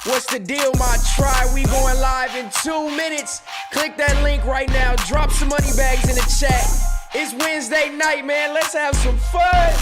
What's the deal, my tribe? We going live in 2 minutes. Click that link right now. Drop some money bags in the chat. It's Wednesday night, man. Let's have some fun.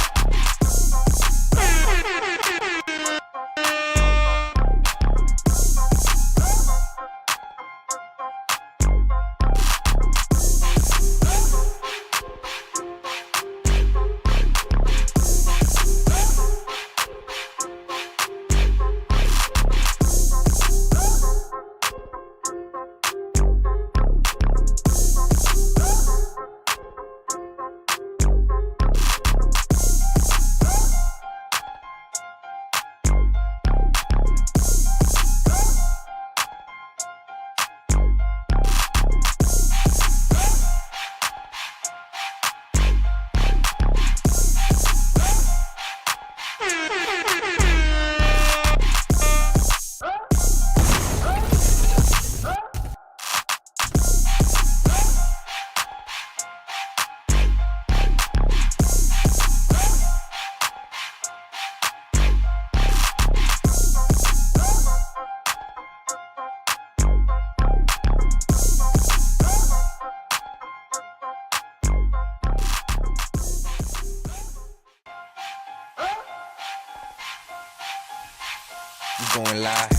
We going live.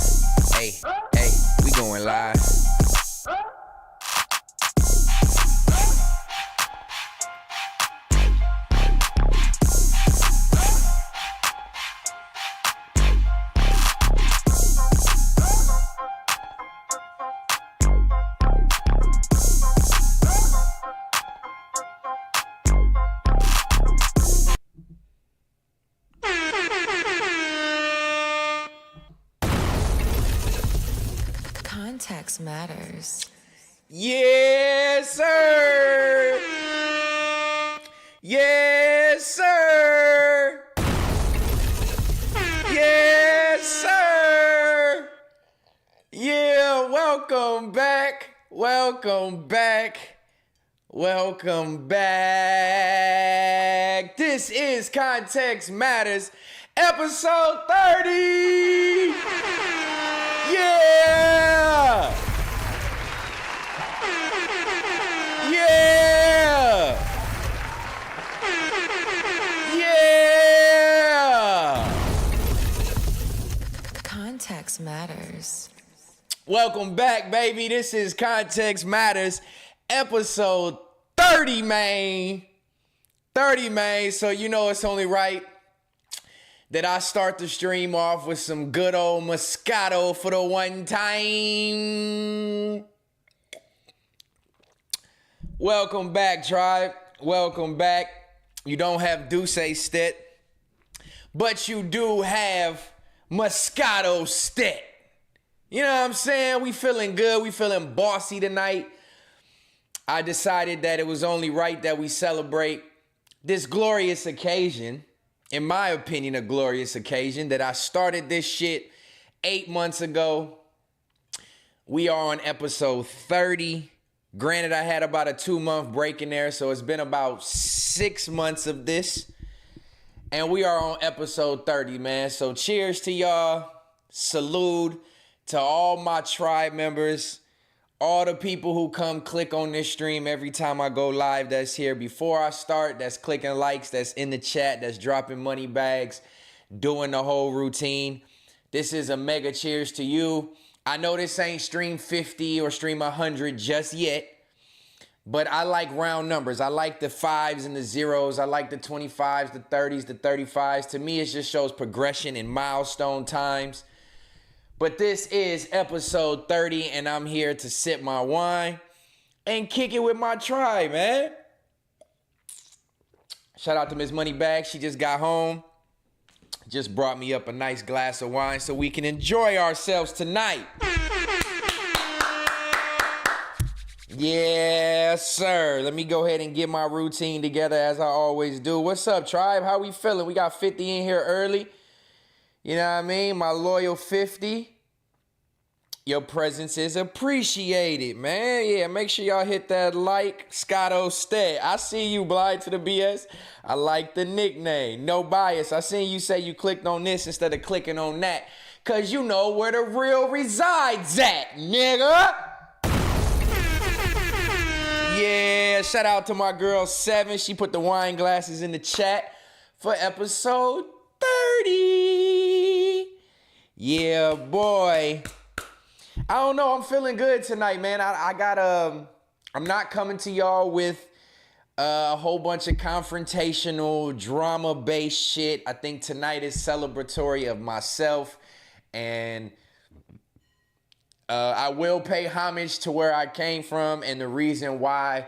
Hey, we going live. Context matters. Yes, sir. Yes, sir. Yes, sir. Yeah, welcome back. Welcome back. Welcome back. This is Context Matters, episode 30. Yeah! Yeah! Yeah! Context matters. Welcome back, baby. This is Context Matters, episode 30, man. 30, man. So you know it's only right that I start the stream off with some good old Moscato for the one time. Welcome back, tribe. Welcome back. You don't have deceit, Stet, but you do have Moscato Stet. You know what I'm saying? We feeling good. We feeling bossy tonight. I decided that it was only right that we celebrate this glorious occasion. In my opinion, a glorious occasion that I started this shit 8 months ago. We are on episode 30. Granted, I had about a 2-month break in there, so it's been about 6 months of this. And we are on episode 30, man. So cheers to y'all. Salute to all my tribe members. All the people who come click on this stream every time I go live that's here before I start, that's clicking likes, that's in the chat, that's dropping money bags, doing the whole routine. This is a mega cheers to you. I know this ain't stream 50 or stream 100 just yet, but I like round numbers. I like the 5s and the 0s. I like the 25s, the 30s, the 35s. To me, it just shows progression in milestone times. But this is episode 30, and I'm here to sip my wine and kick it with my tribe, man. Shout out to Miss Moneybag. She just got home. Just brought me up a nice glass of wine so we can enjoy ourselves tonight. Yes, sir. Let me go ahead and get my routine together as I always do. What's up, tribe? How we feeling? We got 50 in here early. You know what I mean? My loyal 50. Your presence is appreciated, man. Yeah, make sure y'all hit that like. Scotto Stay. I see you, Blind to the BS. I like the nickname. No bias. I seen you say you clicked on this instead of clicking on that. Cause you know where the real resides at, nigga. Yeah, shout out to my girl Seven. She put the wine glasses in the chat for episode 30. Yeah, boy. I don't know. I'm feeling good tonight, man. I'm not coming to y'all with a whole bunch of confrontational, drama-based shit. I think tonight is celebratory of myself, and I will pay homage to where I came from and the reason why,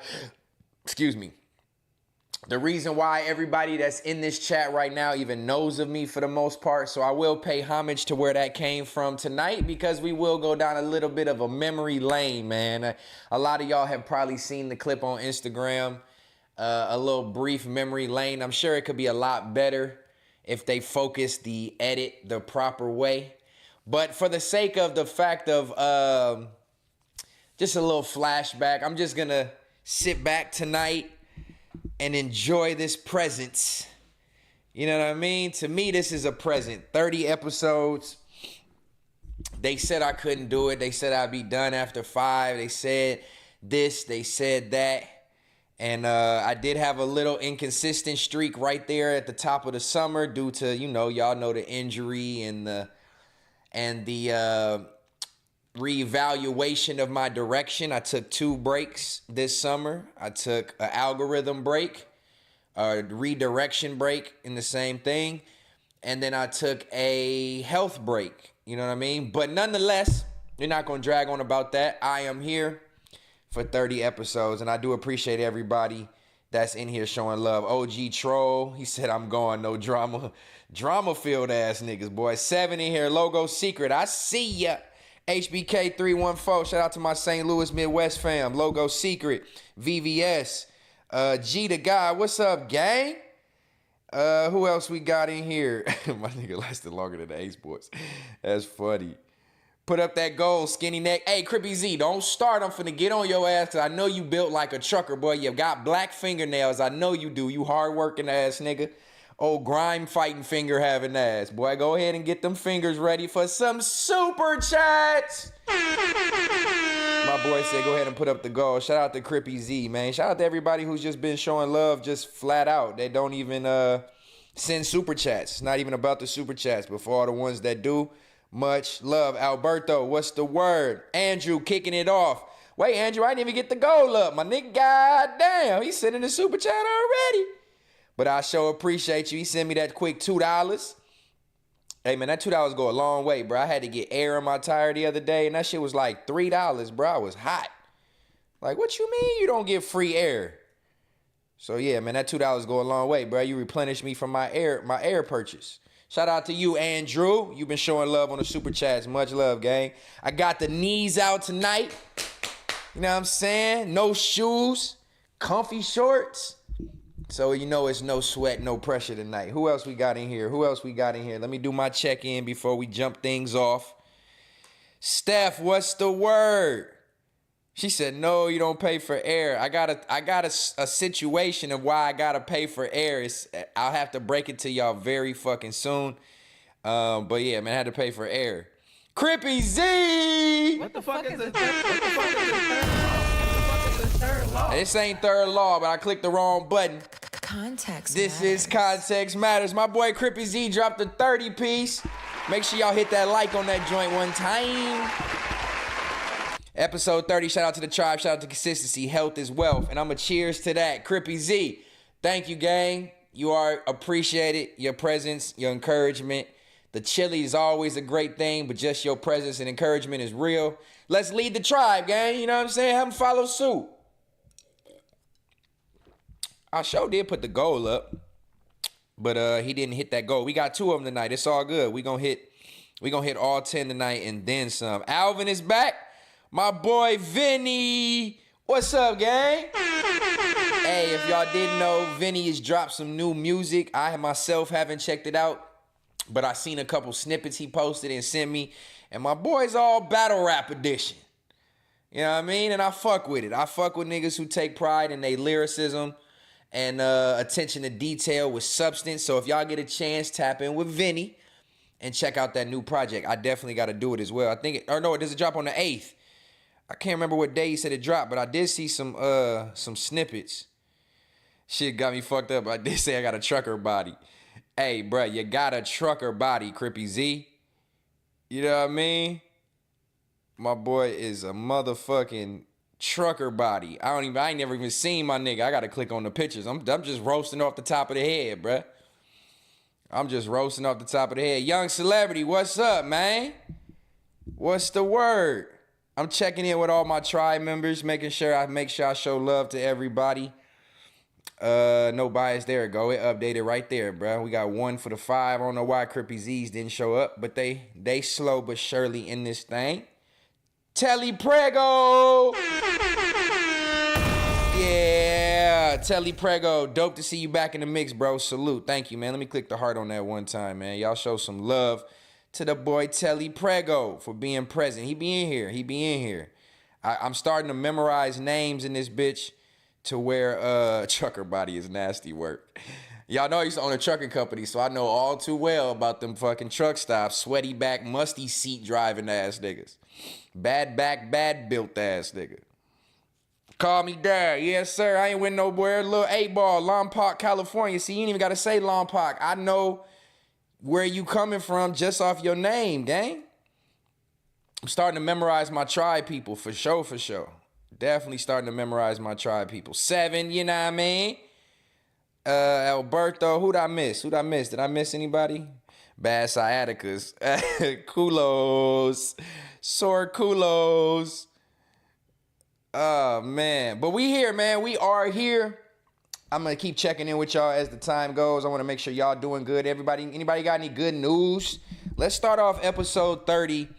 the reason why everybody that's in this chat right now even knows of me for the most part. So I will pay homage to where that came from tonight, because we will go down a little bit of a memory lane, man. A lot of y'all have probably seen the clip on Instagram, a little brief memory lane. I'm sure it could be a lot better if they focus the edit the proper way. But for the sake of the fact of just a little flashback, I'm just going to sit back tonight and enjoy this presence. You know what I mean? To me, this is a present. 30 episodes. They said I couldn't do it. They said I'd be done after 5. They said this. They said that. And I did have a little inconsistent streak right there at the top of the summer due to, y'all know the injury and the reevaluation of my direction. I took 2 breaks this summer. I took an algorithm break, a redirection break in the same thing, and then I took a health break. You know what I mean? But nonetheless, we're not going to drag on about that. I am here for 30 episodes, and I do appreciate everybody that's in here showing love. OG Troll, he said I'm going, no drama. Drama-filled ass niggas, boy. 7 in here, Logo Secret, I see ya. HBK314, shout out to my St. Louis Midwest fam. Logo Secret, VVS, G the guy, what's up, gang? Who else we got in here? My nigga lasted longer than the Ace Boys. That's funny. Put up that goal, skinny neck. Hey, Crippy Z, don't start. I'm finna get on your ass, because I know you built like a trucker, boy. You got black fingernails. I know you do. You hard-working ass nigga. Old grime fighting finger having ass. Boy, go ahead and get them fingers ready for some super chats. My boy said go ahead and put up the goal. Shout out to Crippy Z, man. Shout out to everybody who's just been showing love just flat out. They don't even send super chats. It's not even about the super chats, but for all the ones that do, much love. Alberto, what's the word? Andrew kicking it off. Wait, Andrew, I didn't even get the goal up. My nigga, goddamn, he's sending the super chat already. But I sure appreciate you. He sent me that quick $2. Hey, man, that $2 go a long way, bro. I had to get air in my tire the other day, and that shit was like $3, bro. I was hot. Like, what you mean you don't get free air? So, yeah, man, that $2 go a long way, bro. You replenished me from my air purchase. Shout out to you, Andrew. You've been showing love on the super chats. Much love, gang. I got the knees out tonight. You know what I'm saying? No shoes, comfy shorts. So, it's no sweat, no pressure tonight. Who else we got in here? Let me do my check-in before we jump things off. Steph, what's the word? She said, no, you don't pay for air. I got a situation of why I got to pay for air. I'll have to break it to y'all very fucking soon. But, yeah, man, I had to pay for air. Crippy Z! What the fuck is the third law? This ain't third law, but I clicked the wrong button. Context This matters. is Context Matters. My boy Crippy Z dropped a 30 piece. Make sure y'all hit that like on that joint one time. Episode 30, shout out to the tribe, shout out to consistency, health is wealth. And I'm a cheers to that. Crippy Z, thank you, gang. You are appreciated, your presence, your encouragement. The chili is always a great thing, but just your presence and encouragement is real. Let's lead the tribe, gang. You know what I'm saying? Have them follow suit. I sure did put the goal up, but he didn't hit that goal. We got 2 of them tonight. It's all good. We gonna hit all 10 tonight and then some. Alvin is back. My boy Vinny. What's up, gang? Hey, if y'all didn't know, Vinny has dropped some new music. I myself haven't checked it out, but I seen a couple snippets he posted and sent me, and my boy's all battle rap edition. You know what I mean? And I fuck with it. I fuck with niggas who take pride in their lyricism and attention to detail with substance. So if y'all get a chance, tap in with Vinny. and check out that new project. I definitely got to do it as well. I think, it does it drop on the 8th. I can't remember what day he said it dropped, but I did see some snippets. Shit got me fucked up. I did say I got a trucker body. Hey, bro, you got a trucker body, Crippy Z. You know what I mean? My boy is a motherfucking trucker body. I ain't never even seen my nigga. I gotta click on the pictures. I'm just roasting off the top of the head, bruh. I'm just roasting off the top of the head. Young celebrity, what's up, man? What's the word? I'm checking in with all my tribe members, making sure I show love to everybody. No bias. There it go. It updated right there, bro. We got 1 for the 5. I don't know why Crippy Z's didn't show up, but they slow but surely in this thing. Telly Prego. Yeah, Telly Prego. Dope to see you back in the mix, bro. Salute. Thank you, man. Let me click the heart on that one time, man. Y'all show some love to the boy Telly Prego for being present. He be in here. I'm starting to memorize names in this bitch to where trucker body is nasty work. Y'all know I used to own a trucking company, so I know all too well about them fucking truck stops. Sweaty back, musty seat driving ass niggas. Bad back, bad built ass nigga. Call me dad. Yes, sir. I ain't went nowhere. Little 8-ball, Lompoc, California. See, you ain't even got to say Lompoc. I know where you coming from just off your name, gang. I'm starting to memorize my tribe people for sure. Definitely starting to memorize my tribe people. 7, you know what I mean? Alberto, who'd I miss? Did I miss anybody? Bad sciaticas. Kulos. Sore kulos. Oh, man. But we here, man. We are here. I'm going to keep checking in with y'all as the time goes. I want to make sure y'all doing good. Anybody got any good news? Let's start off episode 30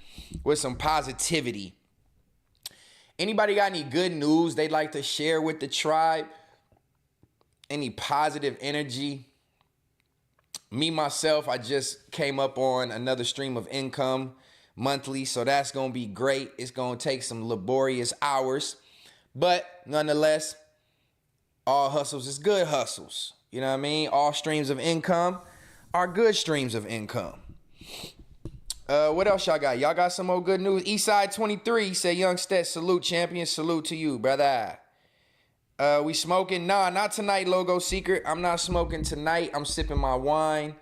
with some positivity. Anybody got any good news they'd like to share with the tribe? Any positive energy? Me, myself, I just came up on another stream of income monthly, so that's going to be great. It's going to take some laborious hours, but nonetheless, all hustles is good hustles. You know what I mean? All streams of income are good streams of income. What else y'all got? Y'all got some more good news? Eastside 23 say, Young Stet, salute champion, salute to you, brother. We smoking? Nah, not tonight, Logo Secret. I'm not smoking tonight. I'm sipping my wine.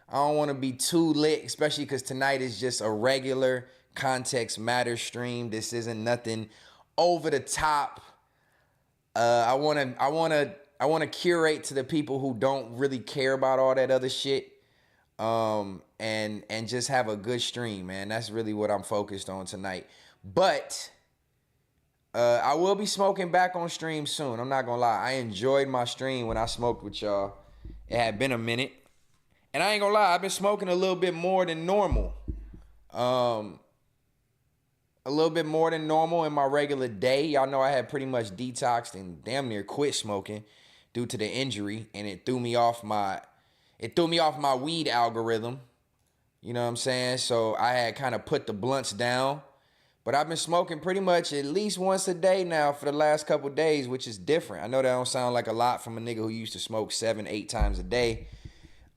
I don't want to be too lit, especially because tonight is just a regular Context Matters stream. This isn't nothing over the top. I want to curate to the people who don't really care about all that other shit. And just have a good stream, man. That's really what I'm focused on tonight. But I will be smoking back on stream soon. I'm not gonna lie. I enjoyed my stream when I smoked with y'all. It had been a minute. And I ain't gonna lie, I've been smoking a little bit more than normal. A little bit more than normal in my regular day. Y'all know I had pretty much detoxed and damn near quit smoking due to the injury, and it threw me off my weed algorithm. You know what I'm saying? So I had kind of put the blunts down. But I've been smoking pretty much at least once a day now for the last couple days, which is different. I know that don't sound like a lot from a nigga who used to smoke 7-8 times a day.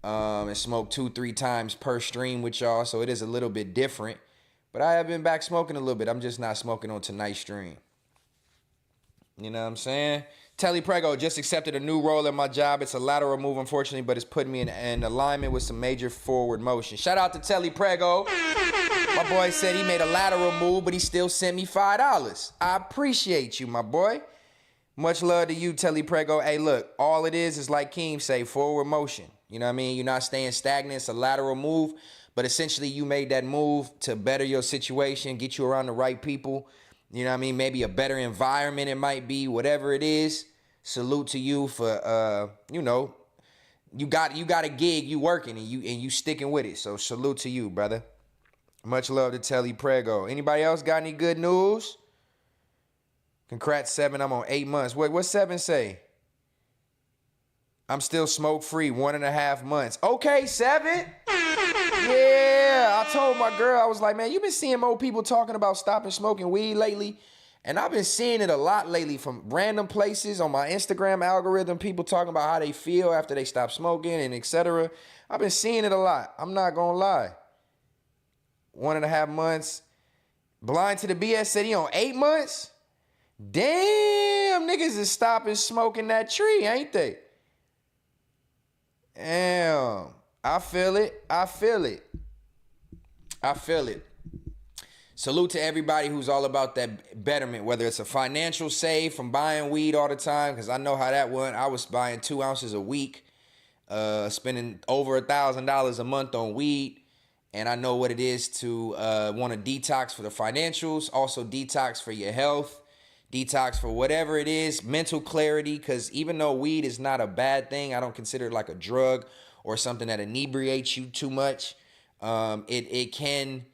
And smoke 2-3 times per stream with y'all. So it is a little bit different. But I have been back smoking a little bit. I'm just not smoking on tonight's stream. You know what I'm saying? Telly Prego just accepted a new role in my job. It's a lateral move, unfortunately, but it's putting me in alignment with some major forward motion. Shout out to Telly Prego. My boy said he made a lateral move, but he still sent me $5. I appreciate you, my boy. Much love to you, Telly Prego. Hey, look, all it is like Keem say, forward motion. You know what I mean? You're not staying stagnant. It's a lateral move, but essentially you made that move to better your situation, get you around the right people. You know what I mean? Maybe a better environment it might be, whatever it is. Salute to you for, you got a gig, you working, and you sticking with it. So salute to you, brother. Much love to Telly Prego. Anybody else got any good news? Congrats, 7. I'm on 8 months. What 7 say? I'm still smoke-free, 1.5 months. Okay, 7. Yeah, I told my girl, I was like, man, you been seeing more people talking about stopping smoking weed lately? And I've been seeing it a lot lately from random places on my Instagram algorithm, people talking about how they feel after they stop smoking and etc. I've been seeing it a lot. I'm not going to lie. 1.5 months. Blind to the BS said he on 8 months. Damn, niggas is stopping smoking that tree, ain't they? Damn. I feel it. Salute to everybody who's all about that betterment, whether it's a financial save from buying weed all the time, because I know how that went. I was buying 2 ounces a week, spending over $1,000 a month on weed. And I know what it is to want to detox for the financials, also detox for your health, detox for whatever it is, mental clarity, because even though weed is not a bad thing, I don't consider it like a drug or something that inebriates you too much. It can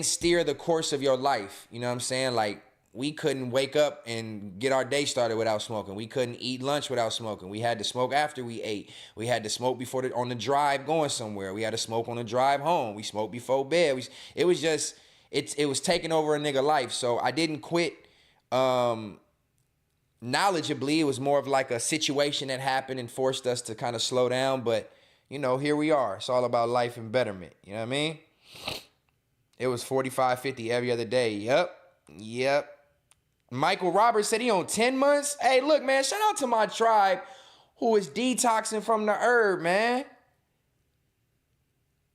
steer the course of your life. You know what I'm saying? Like, we couldn't wake up and get our day started without smoking. We couldn't eat lunch without smoking. We had to smoke after we ate. We had to smoke on the drive going somewhere. We had to smoke on the drive home. We smoked before bed. It was taking over a nigga life. So I didn't quit knowledgeably. It was more of like a situation that happened and forced us to kind of slow down. But, you know, here we are. It's all about life and betterment. You know what I mean? It was 45, 50 every other day. Yep. Michael Roberts said he on 10 months. Hey, look, man, shout out to my tribe who is detoxing from the herb, man.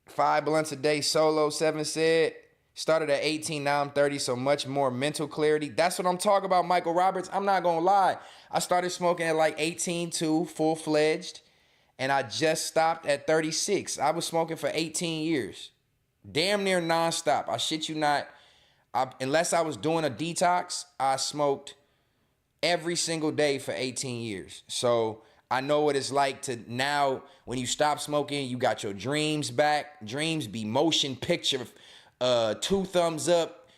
5 blunts a day solo, 7 said. Started at 18, now I'm 30, so much more mental clarity. That's what I'm talking about, Michael Roberts. I'm not going to lie. I started smoking at like 18 too, full-fledged, and I just stopped at 36. I was smoking for 18 years. Damn near nonstop. I shit you not. Unless I was doing a detox, I smoked every single day for 18 years. So I know what it's like to now, when you stop smoking, you got your dreams back. Dreams be motion picture, 2 thumbs up,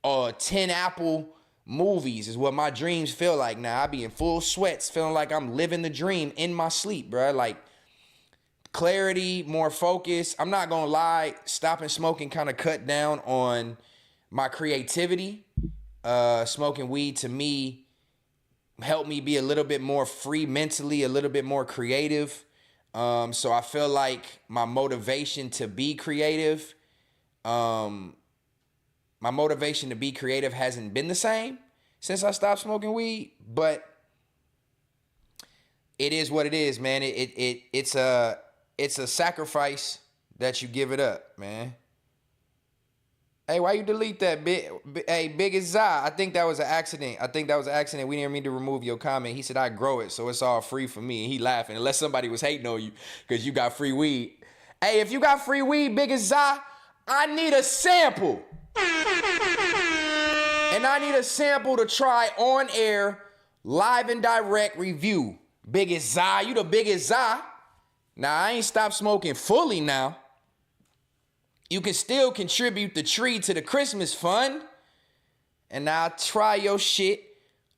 10 apple movies is what my dreams feel like now. I be in full sweats, feeling like I'm living the dream in my sleep, bro. Like, clarity, more focus. I'm not gonna lie, stopping smoking kind of cut down on my creativity. Smoking weed to me helped me be a little bit more free mentally, a little bit more creative. So I feel like my motivation to be creative, hasn't been the same since I stopped smoking weed. But it is what it is, man. It's a sacrifice that you give it up, man. Hey, why you delete that? Big as Zah. I think that was an accident. We didn't mean to remove your comment. He said, I grow it, so it's all free for me. And he laughing, unless somebody was hating on you because you got free weed. Hey, if you got free weed, Big as Zah, I need a sample. And I need a sample to try on air, live and direct review. Big as Zah, you the biggest Zah. Now, I ain't stopped smoking fully now. You can still contribute the tree to the Christmas fund. And now try your shit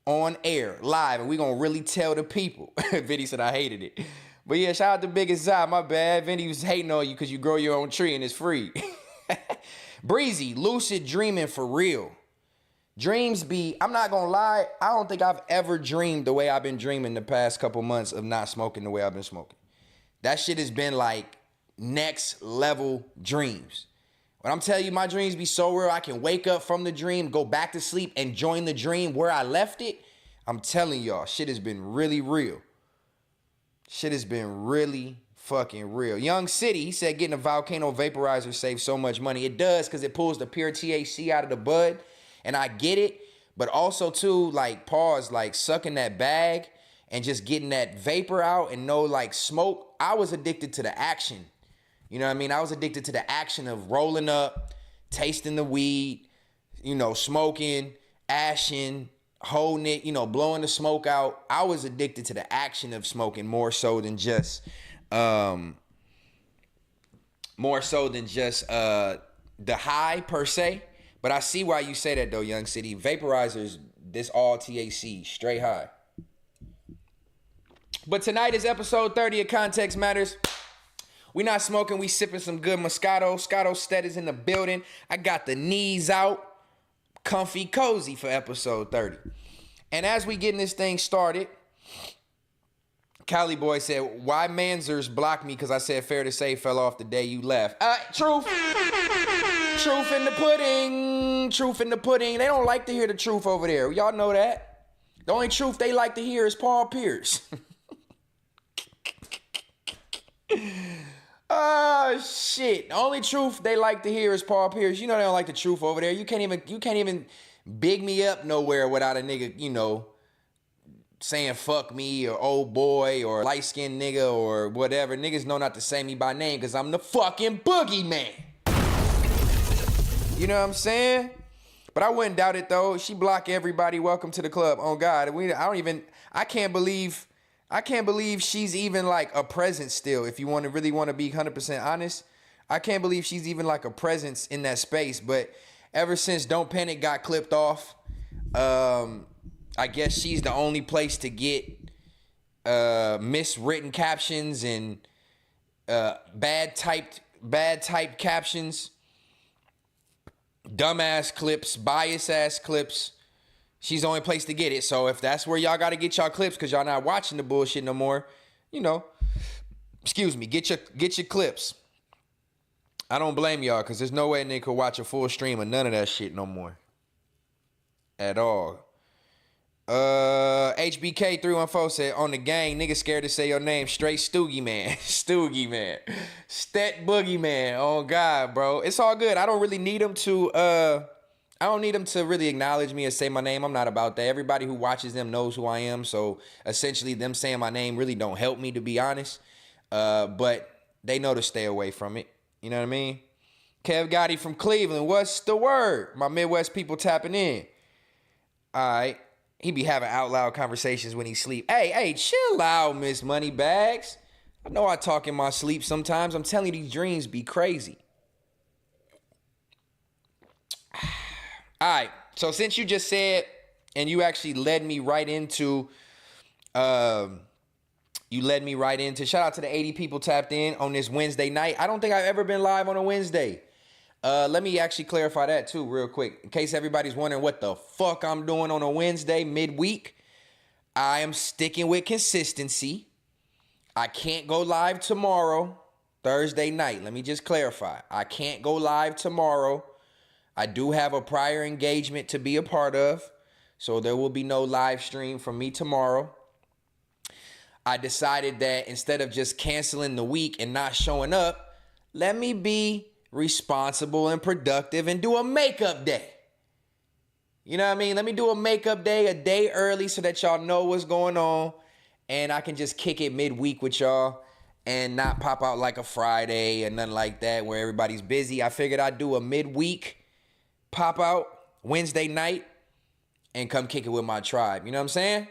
on air, live. And we gonna really tell the people. Vinny said I hated it. But yeah, shout out to Biggest Zai. My bad. Vinny was hating on you because you grow your own tree and it's free. Breezy, lucid dreaming for real. Dreams be, I'm not gonna lie, I don't think I've ever dreamed the way I've been dreaming the past couple months of not smoking the way I've been smoking. That shit has been like next level dreams. When I'm telling you my dreams be so real, I can wake up from the dream, go back to sleep, and join the dream where I left it. I'm telling y'all, shit has been really real. Shit has been really fucking real. Young City, he said getting a volcano vaporizer saves so much money. It does, because it pulls the pure THC out of the bud, and I get it. But also too, like, pause, like sucking that bag and just getting that vapor out and no like smoke. I was addicted to the action. You know what I mean? I was addicted to the action of rolling up, tasting the weed, you know, smoking, ashing, holding it, you know, blowing the smoke out. I was addicted to the action of smoking more so than just the high per se. But I see why you say that though, Young City. Vaporizers, this all THC, straight high. But tonight is episode 30 of Context Matters. We not smoking, we sipping some good Moscato. Moscato Stet is in the building. I got the knees out, comfy, cozy for episode 30. And as we getting this thing started, Cali Boy said, why Manzers blocked me because I said fair to say fell off the day you left. Truth. Truth in the pudding. Truth in the pudding. They don't like to hear the truth over there. Y'all know that. The only truth they like to hear is Paul Pierce. Oh shit. The only truth they like to hear is Paul Pierce. You know they don't like the truth over there. You can't even big me up nowhere without a nigga, you know, saying fuck me or old boy or light skinned nigga or whatever. Niggas know not to say me by name because I'm the fucking boogeyman. You know what I'm saying? But I wouldn't doubt it though. She block everybody. Welcome to the club. Oh God, I can't believe she's even like a presence still. If you really want to be 100% honest, I can't believe she's even like a presence in that space. But ever since Don't Panic got clipped off, I guess she's the only place to get miswritten captions and bad typed captions, dumbass clips, bias ass clips. She's the only place to get it. So if that's where y'all got to get y'all clips because y'all not watching the bullshit no more, you know, excuse me, get your clips. I don't blame y'all because there's no way a nigga could watch a full stream of none of that shit no more. At all. HBK 314 said, on the gang, nigga scared to say your name. Straight Stoogie man. Stoogie man. Stet Boogie man. Oh God, bro. It's all good. I don't really need him to really acknowledge me or say my name. I'm not about that. Everybody who watches them knows who I am. So essentially them saying my name really don't help me, to be honest. But they know to stay away from it. You know what I mean? Kev Gotti from Cleveland. What's the word? My Midwest people tapping in. All right. He be having out loud conversations when he sleep. Hey, chill out, Miss Moneybags. I know I talk in my sleep sometimes. I'm telling you, these dreams be crazy. All right. So since you just said, and you actually led me right into, shout out to the 80 people tapped in on this Wednesday night. I don't think I've ever been live on a Wednesday. Let me actually clarify that too real quick. In case everybody's wondering what the fuck I'm doing on a Wednesday midweek. I am sticking with consistency. I can't go live tomorrow, Thursday night. Let me just clarify. I can't go live tomorrow. I do have a prior engagement to be a part of, so there will be no live stream from me tomorrow. I decided that instead of just canceling the week and not showing up, let me be responsible and productive and do a makeup day. You know what I mean? Let me do a makeup day a day early so that y'all know what's going on and I can just kick it midweek with y'all and not pop out like a Friday or nothing like that where everybody's busy. I figured I'd do a midweek pop out Wednesday night and come kick it with my tribe. You know what I'm saying?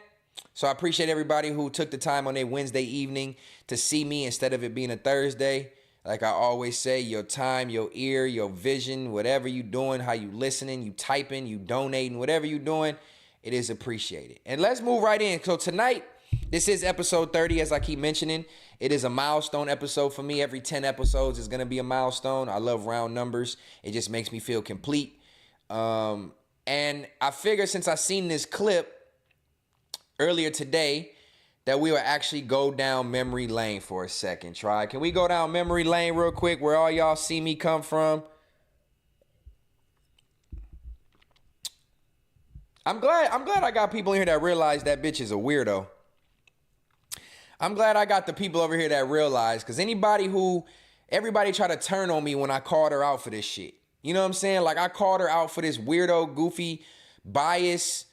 So I appreciate everybody who took the time on their Wednesday evening to see me instead of it being a Thursday. Like I always say, your time, your ear, your vision, whatever you doing, how you listening, you typing, you donating, whatever you doing, it is appreciated. And let's move right in. So tonight, this is episode 30, as I keep mentioning. It is a milestone episode for me. Every 10 episodes is going to be a milestone. I love round numbers. It just makes me feel complete. And I figured since I seen this clip earlier today, that we will actually go down memory lane for a second. Try. Can we go down memory lane real quick where all y'all see me come from? I'm glad I got people in here that realize that bitch is a weirdo. I'm glad I got the people over here that realize, because everybody try to turn on me when I called her out for this shit. You know what I'm saying? Like I called her out for this weirdo, goofy, bias,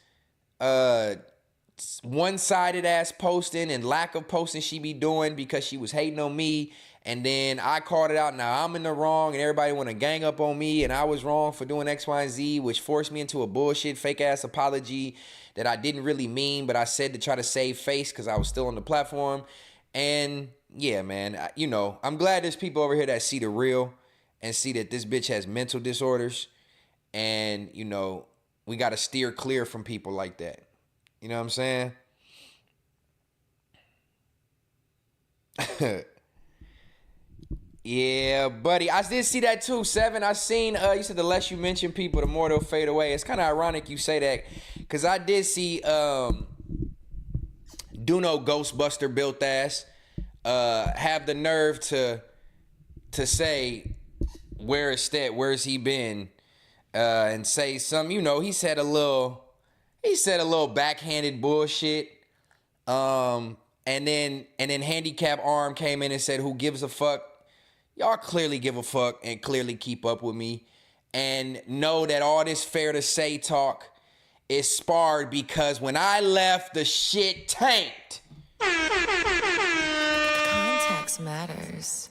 one-sided ass posting and lack of posting she be doing because she was hating on me, and then I called it out. Now I'm in the wrong and everybody want to gang up on me and I was wrong for doing X, Y, and Z, which forced me into a bullshit fake ass apology that I didn't really mean, but I said to try to save face because I was still on the platform. And yeah, man, I'm glad there's people over here that see the real and see that this bitch has mental disorders, and we got to steer clear from people like that. You know what I'm saying? Yeah, buddy. I did see that too, Seven. I seen, you said the less you mention people, the more they'll fade away. It's kind of ironic you say that, because I did see Duno Ghostbuster built ass have the nerve to say where is Stet? Where's he been? And say some, he said a little backhanded bullshit. And then Handicap Arm came in and said, who gives a fuck? Y'all clearly give a fuck and clearly keep up with me. And know that all this fair to say talk is sparred because when I left, the shit tanked. Context matters.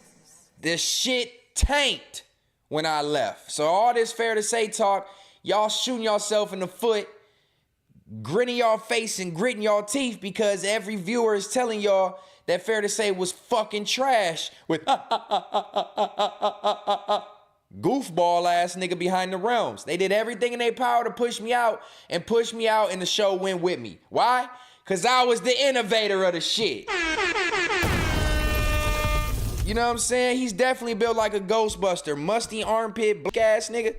The shit tanked when I left. So all this fair to say talk, y'all shooting yourself in the foot, gritting y'all face and gritting y'all teeth because every viewer is telling y'all that fair to say was fucking trash with goofball ass nigga behind the realms. They did everything in their power to push me out, and the show went with me. Why? Because I was the innovator of the shit. You know what I'm saying? He's definitely built like a Ghostbuster. Musty armpit, black ass nigga.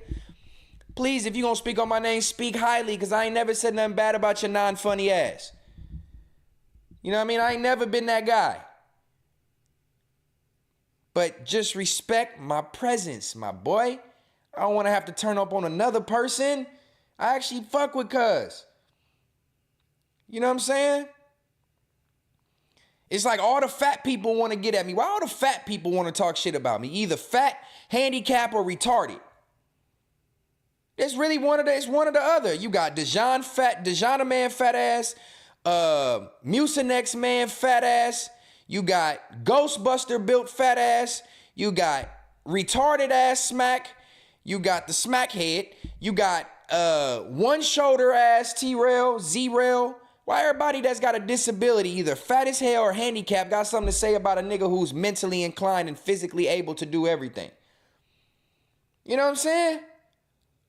Please, if you gonna speak on my name, speak highly, because I ain't never said nothing bad about your non-funny ass. You know what I mean? I ain't never been that guy. But just respect my presence, my boy. I don't want to have to turn up on another person. I actually fuck with cuz. You know what I'm saying? It's like all the fat people want to get at me. Why all the fat people want to talk shit about me? Either fat, handicap, or retarded. It's really one of the other. You got Dejana man fat ass, Mucinex man fat ass. You got Ghostbuster built fat ass. You got retarded ass smack. You got the smack head. You got one shoulder ass T-Rail, Z-Rail. Why everybody that's got a disability, either fat as hell or handicapped, got something to say about a nigga who's mentally inclined and physically able to do everything? You know what I'm saying?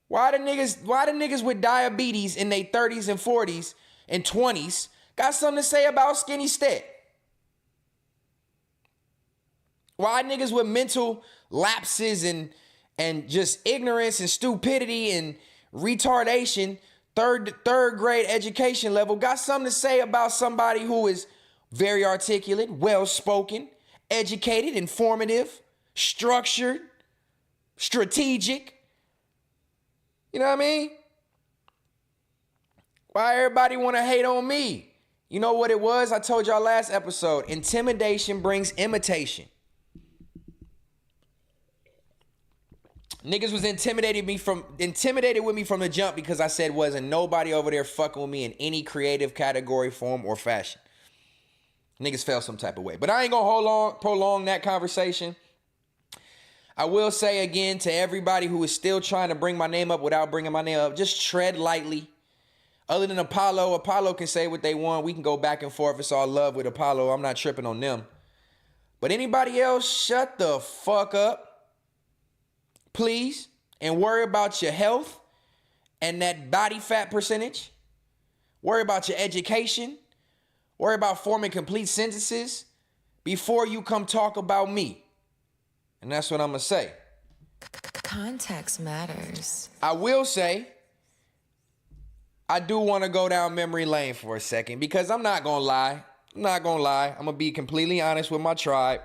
Why the niggas with diabetes in their 30s and 40s and 20s got something to say about skinny Stet? Why niggas with mental lapses and just ignorance and stupidity and retardation, third grade education level, got something to say about somebody who is very articulate, well-spoken, educated, informative, structured, strategic? You know what I mean? Why everybody want to hate on me? You know what it was? I told y'all last episode. Intimidation brings imitation. Niggas was intimidated with me from the jump because I said wasn't nobody over there fucking with me in any creative category, form, or fashion. Niggas felt some type of way. But I ain't gonna prolong that conversation. I will say again to everybody who is still trying to bring my name up without bringing my name up, just tread lightly. Other than Apollo can say what they want. We can go back and forth. It's all love with Apollo. I'm not tripping on them. But anybody else, shut the fuck up, please, and worry about your health and that body fat percentage. Worry about your education. Worry about forming complete sentences before you come talk about me. And that's what I'm going to say. Context matters. I will say, I do want to go down memory lane for a second because I'm not going to lie. I'm going to be completely honest with my tribe.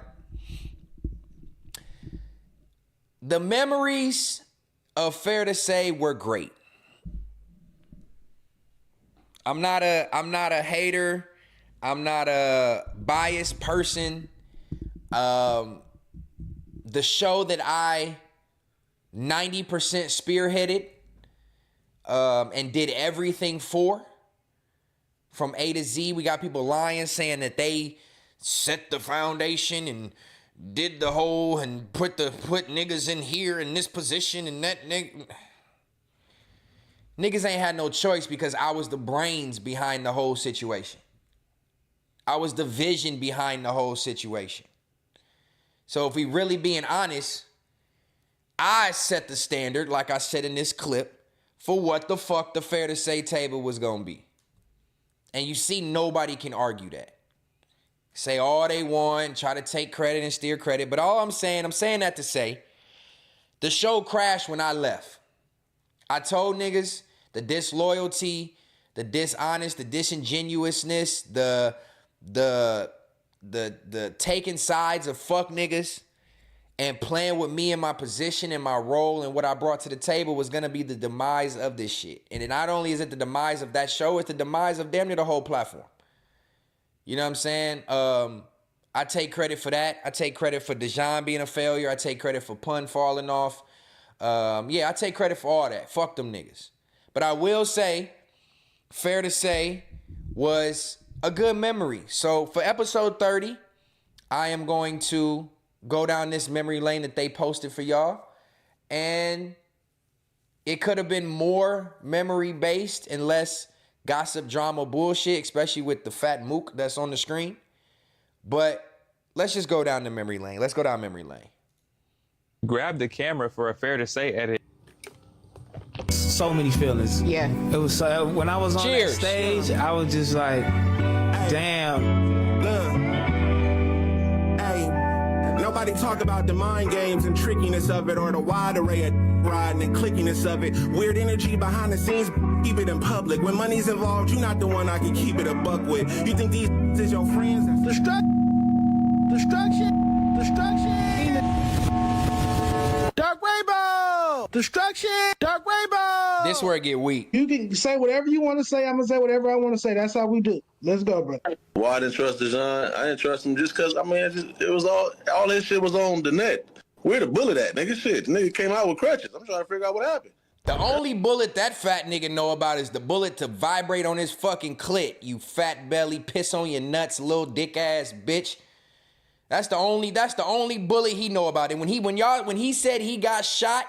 The memories of Fair to Say were great. I'm not a hater. I'm not a biased person. The show that I 90% spearheaded and did everything for, from A to Z. We got people lying, saying that they set the foundation and did the whole and put niggas in here in this position and that nigga. Niggas ain't had no choice because I was the brains behind the whole situation. I was the vision behind the whole situation. So if we really being honest, I set the standard, like I said in this clip, for what the fuck the Fair to Say table was gonna be. And you see, nobody can argue that. Say all they want, try to take credit and steer credit. But all I'm saying that to say, the show crashed when I left. I told niggas the disloyalty, the dishonest, the disingenuousness, the taking sides of fuck niggas and playing with me and my position and my role and what I brought to the table was gonna be the demise of this shit. And not only is it the demise of that show, it's the demise of damn near the whole platform. You know what I'm saying? I take credit for that. I take credit for Dejan being a failure. I take credit for Pun falling off. Yeah, I take credit for all that. Fuck them niggas. But I will say, fair to say, was a good memory. So for episode 30, I am going to go down this memory lane that they posted for y'all. And it could have been more memory-based and less gossip, drama, bullshit, especially with the fat mook that's on the screen. But let's just go down the memory lane. Let's go down memory lane. Grab the camera for a fair to say edit. So many feelings. Yeah. It was when I was on Cheers. that stage, I was just like, damn. Look, hey, nobody talk about the mind games and trickiness of it or the wide array of riding and clickiness of it. Weird energy behind the scenes, keep it in public. When money's involved, you're not the one I can keep it a buck with. You think these is your friends? Destruction. Dark Rainbow. Destruction. Dark Rainbow. This where it get weak. You can say whatever you want to say. I'm going to say whatever I want to say. That's how we do. Let's go, bro. Well, I didn't trust Dejan. I didn't trust him just because, I mean, it was all this shit was on the net. Where the bullet at, nigga? Shit, the nigga came out with crutches. I'm trying to figure out what happened. The only bullet that fat nigga know about is the bullet to vibrate on his fucking clit. You fat belly, piss on your nuts, little dick ass bitch. That's the only bullet he know about. And when he said he got shot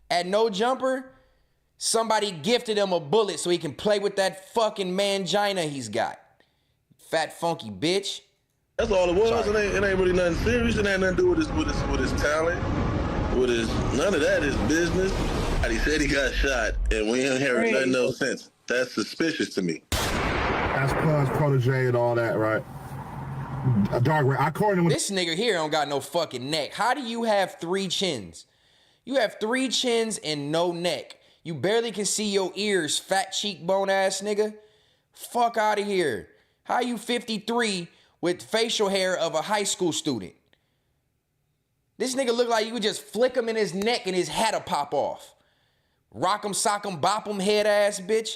at No Jumper, somebody gifted him a bullet so he can play with that fucking mangina he's got. Fat funky bitch. That's all it was. It ain't really nothing serious. It ain't nothing to do with his talent. None of that is business. He said he got shot, and we ain't heard nothing else since. That's suspicious to me. That's Pun's protege and all that, right? A dark ray. This nigga here don't got no fucking neck. How do you have 3 chins? You have 3 chins and no neck. You barely can see your ears, fat cheekbone ass nigga. Fuck out of here. How you 53 with facial hair of a high school student? This nigga look like you would just flick him in his neck and his hat'll pop off. Rock him, sock him, bop him, head ass bitch.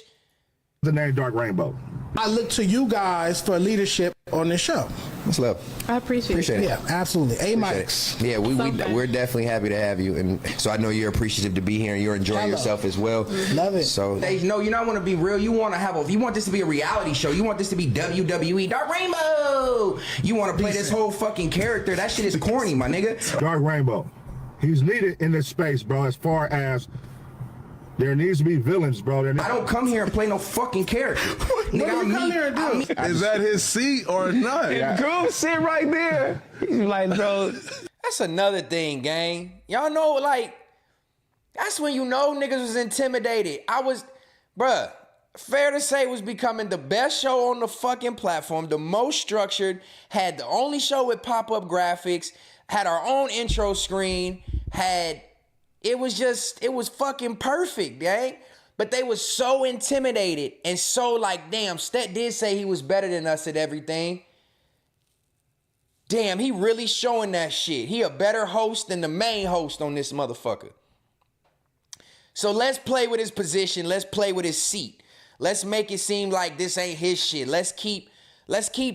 The name Dark Rainbow. I look to you guys for leadership on this show. What's up? I appreciate it. Yeah, absolutely. A mics. Yeah, we're definitely happy to have you, and so I know you're appreciative to be here and you're enjoying yourself as well. Love it. So No, you don't want to be real. You want this to be a reality show. You want this to be WWE Dark Rainbow. You want to play this whole fucking character. That shit is corny, my nigga. Dark Rainbow. He's needed in this space, bro, as far as there needs to be villains, bro. I don't come here and play no fucking character. Nigga, I'm come here and do? Is that his seat or not? Go sit right there. He's like, bro. That's another thing, gang. Y'all know, like, that's when you know niggas was intimidated. Bruh, fair to say was becoming the best show on the fucking platform, the most structured, had the only show with pop-up graphics, had our own intro screen, it was fucking perfect, gang. But they was so intimidated and so like, damn, Stet did say he was better than us at everything. Damn, he really showing that shit. He a better host than the main host on this motherfucker. So let's play with his position. Let's play with his seat. Let's make it seem like this ain't his shit. Let's keep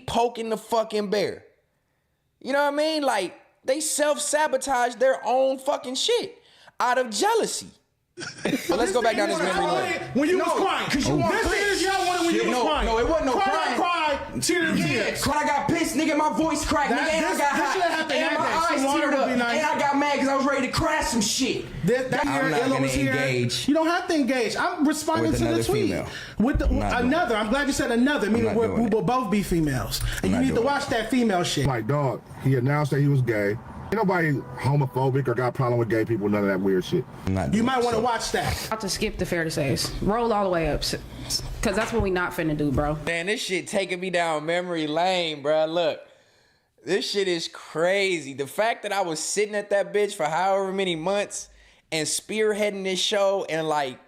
poking the fucking bear. You know what I mean? Like, they self-sabotage their own fucking shit out of jealousy. But let's go back down this memory lane. When you was crying. Cause you want This is y'all wanted when you was crying. No, it wasn't no crying. Cry, tears. Yeah, when I got pissed, nigga, my voice cracked, nigga, and I got hot, and my eyes teared up, and I got mad because I was ready to crash some shit. I'm not gonna engage. You don't have to engage. I'm responding With to the another tweet. female. With another. I'm glad you said another, meaning we will both be females. And you need to watch that female shit. Like, dog, he announced that he was gay. Ain't nobody homophobic or got a problem with gay people, none of that weird shit. You might want to watch that. About to skip the fair to says. Roll all the way up. Because that's what we not finna do, bro. Man, this shit taking me down memory lane, bro. Look, this shit is crazy. The fact that I was sitting at that bitch for however many months and spearheading this show and like,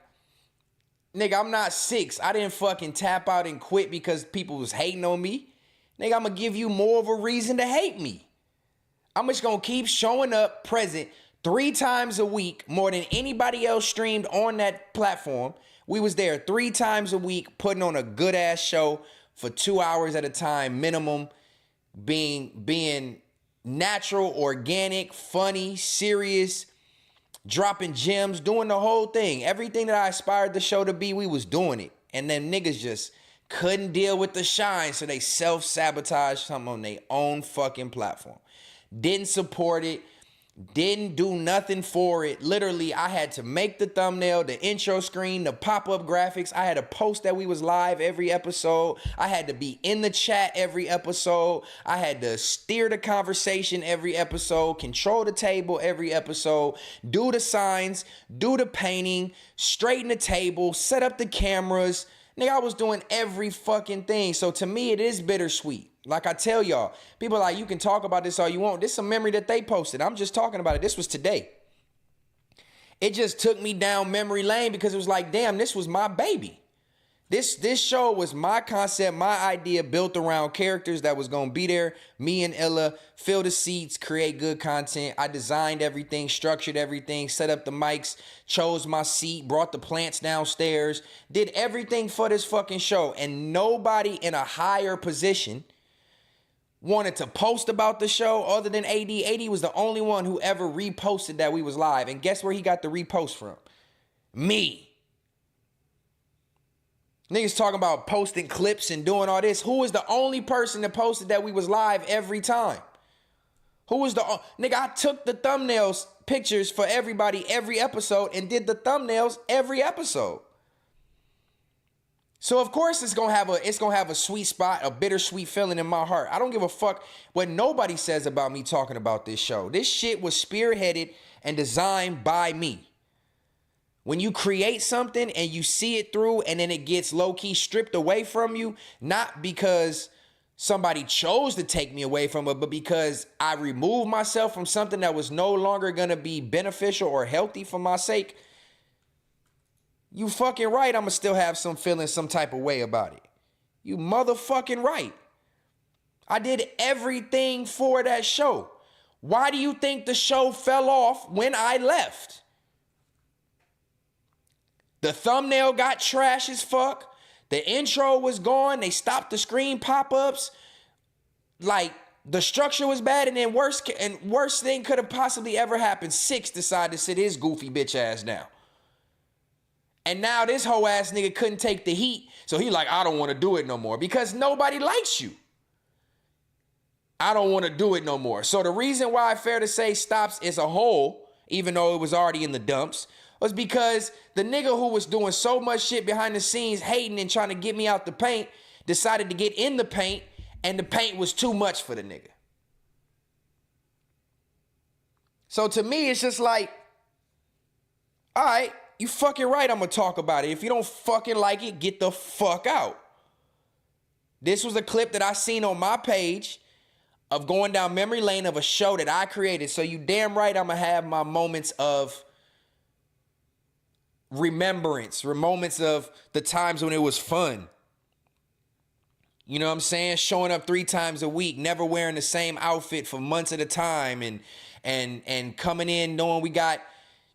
nigga, I'm not 6. I didn't fucking tap out and quit because people was hating on me. Nigga, I'm gonna give you more of a reason to hate me. I'm just gonna keep showing up present 3 times a week, more than anybody else streamed on that platform. We was there 3 times a week, putting on a good ass show for 2 hours at a time minimum, being natural, organic, funny, serious, dropping gems, doing the whole thing. Everything that I aspired the show to be, we was doing it. And then niggas just couldn't deal with the shine, so they self-sabotaged something on their own fucking platform. Didn't support it, didn't do nothing for it. Literally, I had to make the thumbnail, the intro screen, the pop-up graphics. I had to post that we was live every episode. I had to be in the chat every episode. I had to steer the conversation every episode, control the table every episode, do the signs, do the painting, straighten the table, set up the cameras. Nigga, I was doing every fucking thing. So to me, it is bittersweet. Like I tell y'all, people are like, you can talk about this all you want. This is a memory that they posted. I'm just talking about it. This was today. It just took me down memory lane because it was like, damn, this was my baby. This show was my concept, my idea, built around characters that was going to be there. Me and Ella, fill the seats, create good content. I designed everything, structured everything, set up the mics, chose my seat, brought the plants downstairs, did everything for this fucking show. And nobody in a higher position wanted to post about the show other than AD. AD was the only one who ever reposted that we was live. And guess where he got the repost from? Me. Niggas talking about posting clips and doing all this. Who was the only person that posted that we was live every time? Who was the... Nigga, I took the thumbnails, pictures for everybody every episode and did the thumbnails every episode. So of course it's gonna have a sweet spot, a bittersweet feeling in my heart. I don't give a fuck what nobody says about me talking about this show. This shit was spearheaded and designed by me. When you create something and you see it through and then it gets low-key stripped away from you, not because somebody chose to take me away from it, but because I removed myself from something that was no longer gonna be beneficial or healthy for my sake, you fucking right, I'ma still have some feeling some type of way about it. You motherfucking right. I did everything for that show. Why do you think the show fell off when I left? The thumbnail got trash as fuck. The intro was gone. They stopped the screen pop-ups. Like, the structure was bad, and then worst thing could have possibly ever happened. Six decided to sit his goofy bitch ass down. And now this whole ass nigga couldn't take the heat, so he like, I don't want to do it no more because nobody likes you. I don't want to do it no more. So the reason why Fair to Say stops as a whole, even though it was already in the dumps, was because the nigga who was doing so much shit behind the scenes, hating and trying to get me out the paint, decided to get in the paint, and the paint was too much for the nigga. So to me, it's just like, all right, you fucking right, I'm gonna talk about it. If you don't fucking like it, get the fuck out. This was a clip that I seen on my page of going down memory lane of a show that I created. So you damn right I'm gonna have my moments of remembrance, moments of the times when it was fun. You know what I'm saying? Showing up 3 times a week, never wearing the same outfit for months at a time, and coming in knowing we got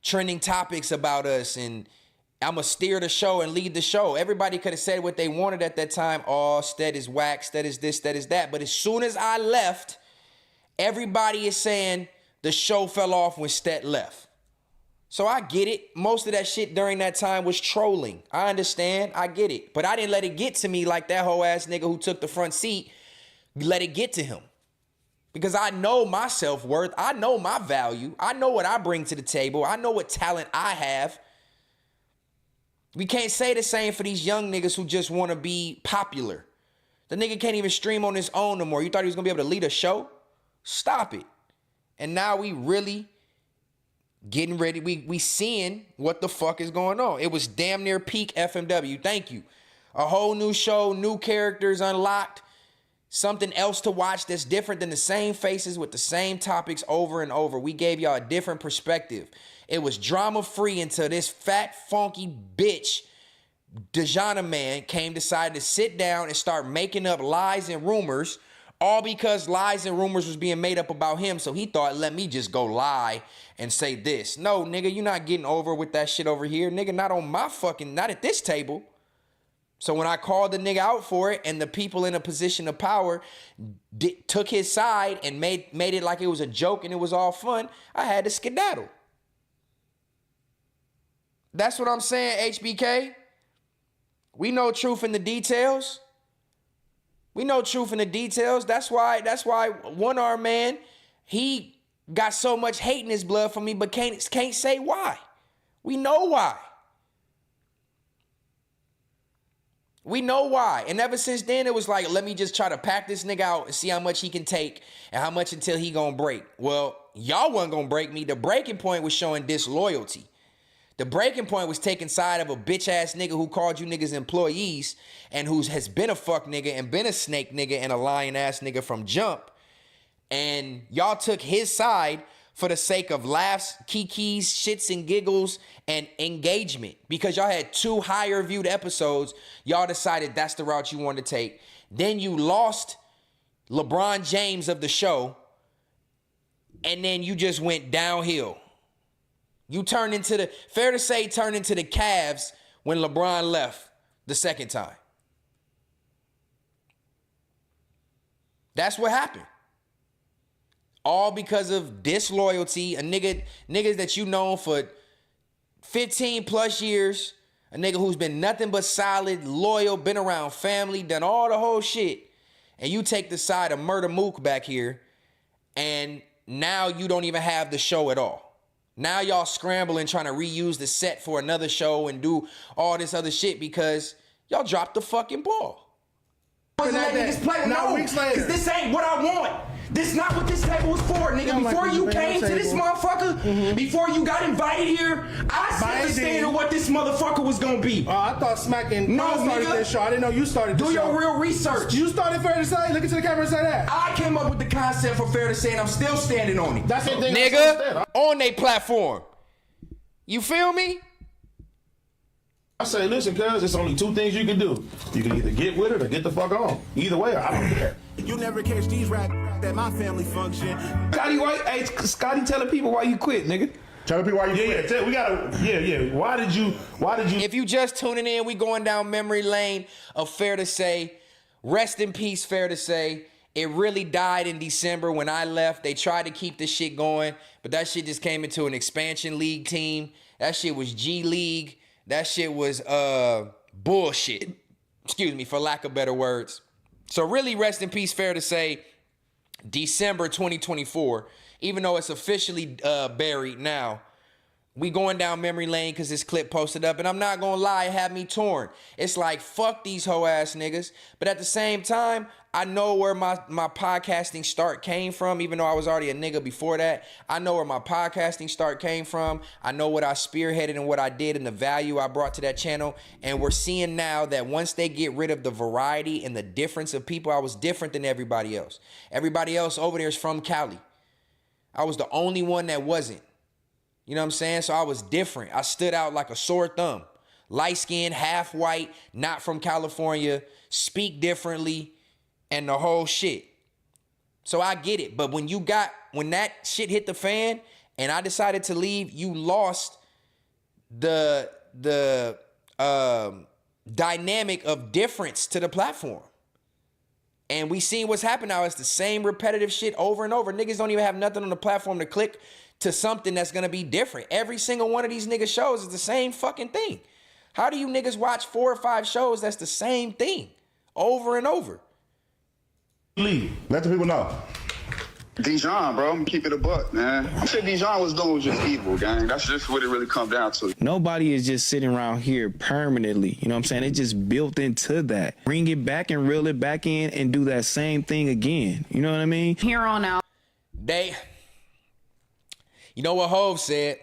trending topics about us, and I'ma steer the show and lead the show. Everybody could have said what they wanted at that time. Oh, Stet is whack, Stet is this, Stet is that. But as soon as I left, everybody is saying the show fell off when Stet left. So I get it. Most of that shit during that time was trolling. I understand. I get it. But I didn't let it get to me like that whole ass nigga who took the front seat let it get to him. Because I know my self-worth. I know my value. I know what I bring to the table. I know what talent I have. We can't say the same for these young niggas who just want to be popular. The nigga can't even stream on his own no more. You thought he was going to be able to lead a show? Stop it. And now we really getting ready. We seeing what the fuck is going on. It was damn near peak FMW. Thank you. A whole new show, new characters unlocked. Something else to watch that's different than the same faces with the same topics over and over. We gave y'all a different perspective. It was drama-free until this fat, funky bitch, Dejana man, decided to sit down and start making up lies and rumors All because lies and rumors was being made up about him. So he thought, let me just go lie and say this. No, nigga, you're not getting over with that shit over here. Nigga, not on my fucking, not at this table. So when I called the nigga out for it and the people in a position of power took his side and made it like it was a joke and it was all fun, I had to skedaddle. That's what I'm saying, HBK. We know truth in the details. We know truth in the details. That's why One Arm Man, he got so much hate in his blood for me, but can't say why. We know why. We know why. And ever since then, it was like, let me just try to pack this nigga out and see how much he can take and how much until he gonna break. Well, y'all wasn't gonna break me. The breaking point was showing disloyalty. The breaking point was taking side of a bitch ass nigga who called you niggas employees and who has been a fuck nigga and been a snake nigga and a lying ass nigga from jump. And y'all took his side for the sake of laughs, kikis, shits and giggles, and engagement. Because y'all had 2 higher viewed episodes, y'all decided that's the route you wanted to take. Then you lost LeBron James of the show, and then you just went downhill. You turned into the, fair to say, turned into the Cavs when LeBron left the second time. That's what happened. All because of disloyalty, niggas that you known for 15 plus years, a nigga who's been nothing but solid, loyal, been around family, done all the whole shit, and you take the side of Murder Mook back here, and now you don't even have the show at all. Now y'all scrambling trying to reuse the set for another show and do all this other shit because y'all dropped the fucking ball. Now weeks later. This ain't what I want. This not what this table was for, nigga. Before you came to this motherfucker, before you got invited here, I set the standard what this motherfucker was gonna be. Oh, I thought Smacking started this show. I didn't know you started this show. Do your real research. You started Fair to Say? Look into the camera and say that. I came up with the concept for Fair to Say and I'm still standing on it. That's the thing. Nigga, on their platform. You feel me? I say, listen, cuz, it's only 2 things you can do. You can either get with it or get the fuck on. Either way, I don't care. You never catch these rap at my family function. Scotty, hey, Scotty telling people why you quit, nigga. Telling people why you quit. Yeah, we gotta, Why did you? If you just tuning in, we going down memory lane of Fair to Say. Rest in peace, Fair to Say. It really died in December when I left. They tried to keep this shit going, but that shit just came into an expansion league team. That shit was G League. That shit was bullshit. Excuse me, for lack of better words. So really, rest in peace, Fair to Say, December 2024. Even though it's officially buried now, we going down memory lane because this clip posted up. And I'm not going to lie, it had me torn. It's like, fuck these hoe ass niggas. But at the same time, I know where my podcasting start came from, even though I was already a nigga before that. I know where my podcasting start came from. I know what I spearheaded and what I did and the value I brought to that channel. And we're seeing now that once they get rid of the variety and the difference of people, I was different than everybody else. Everybody else over there is from Cali. I was the only one that wasn't. You know what I'm saying? So I was different. I stood out like a sore thumb. Light skinned, half white, not from California, speak differently, and the whole shit. So I get it. But when that shit hit the fan and I decided to leave, you lost the dynamic of difference to the platform. And we seen what's happened now. It's the same repetitive shit over and over. Niggas don't even have nothing on the platform to click to something that's gonna be different. Every single one of these niggas shows is the same fucking thing. How do you niggas watch 4 or 5 shows that's the same thing over and over? Leave. Let the people know. Dijon, bro, I'm gonna keep it a buck, man. I said Dijon was doing was just evil, gang. That's just what it really come down to. Nobody is just sitting around here permanently. You know what I'm saying? It just built into that. Bring it back and reel it back in and do that same thing again. You know what I mean? Here on out. You know what Hove said?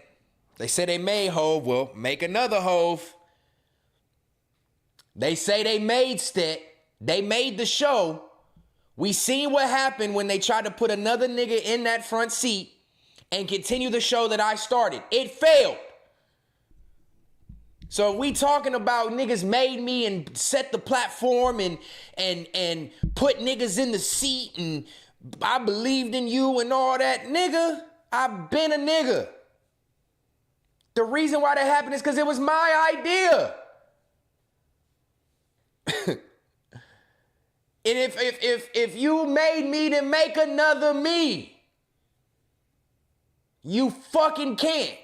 They said they made Hove. Well, make another Hove. They say they made Stet. They made the show. We seen what happened when they tried to put another nigga in that front seat and continue the show that I started. It failed. So we talking about niggas made me and set the platform and put niggas in the seat and I believed in you and all that. Nigga, I've been a nigga. The reason why that happened is because it was my idea. And if you made me, then make another me. You fucking can't.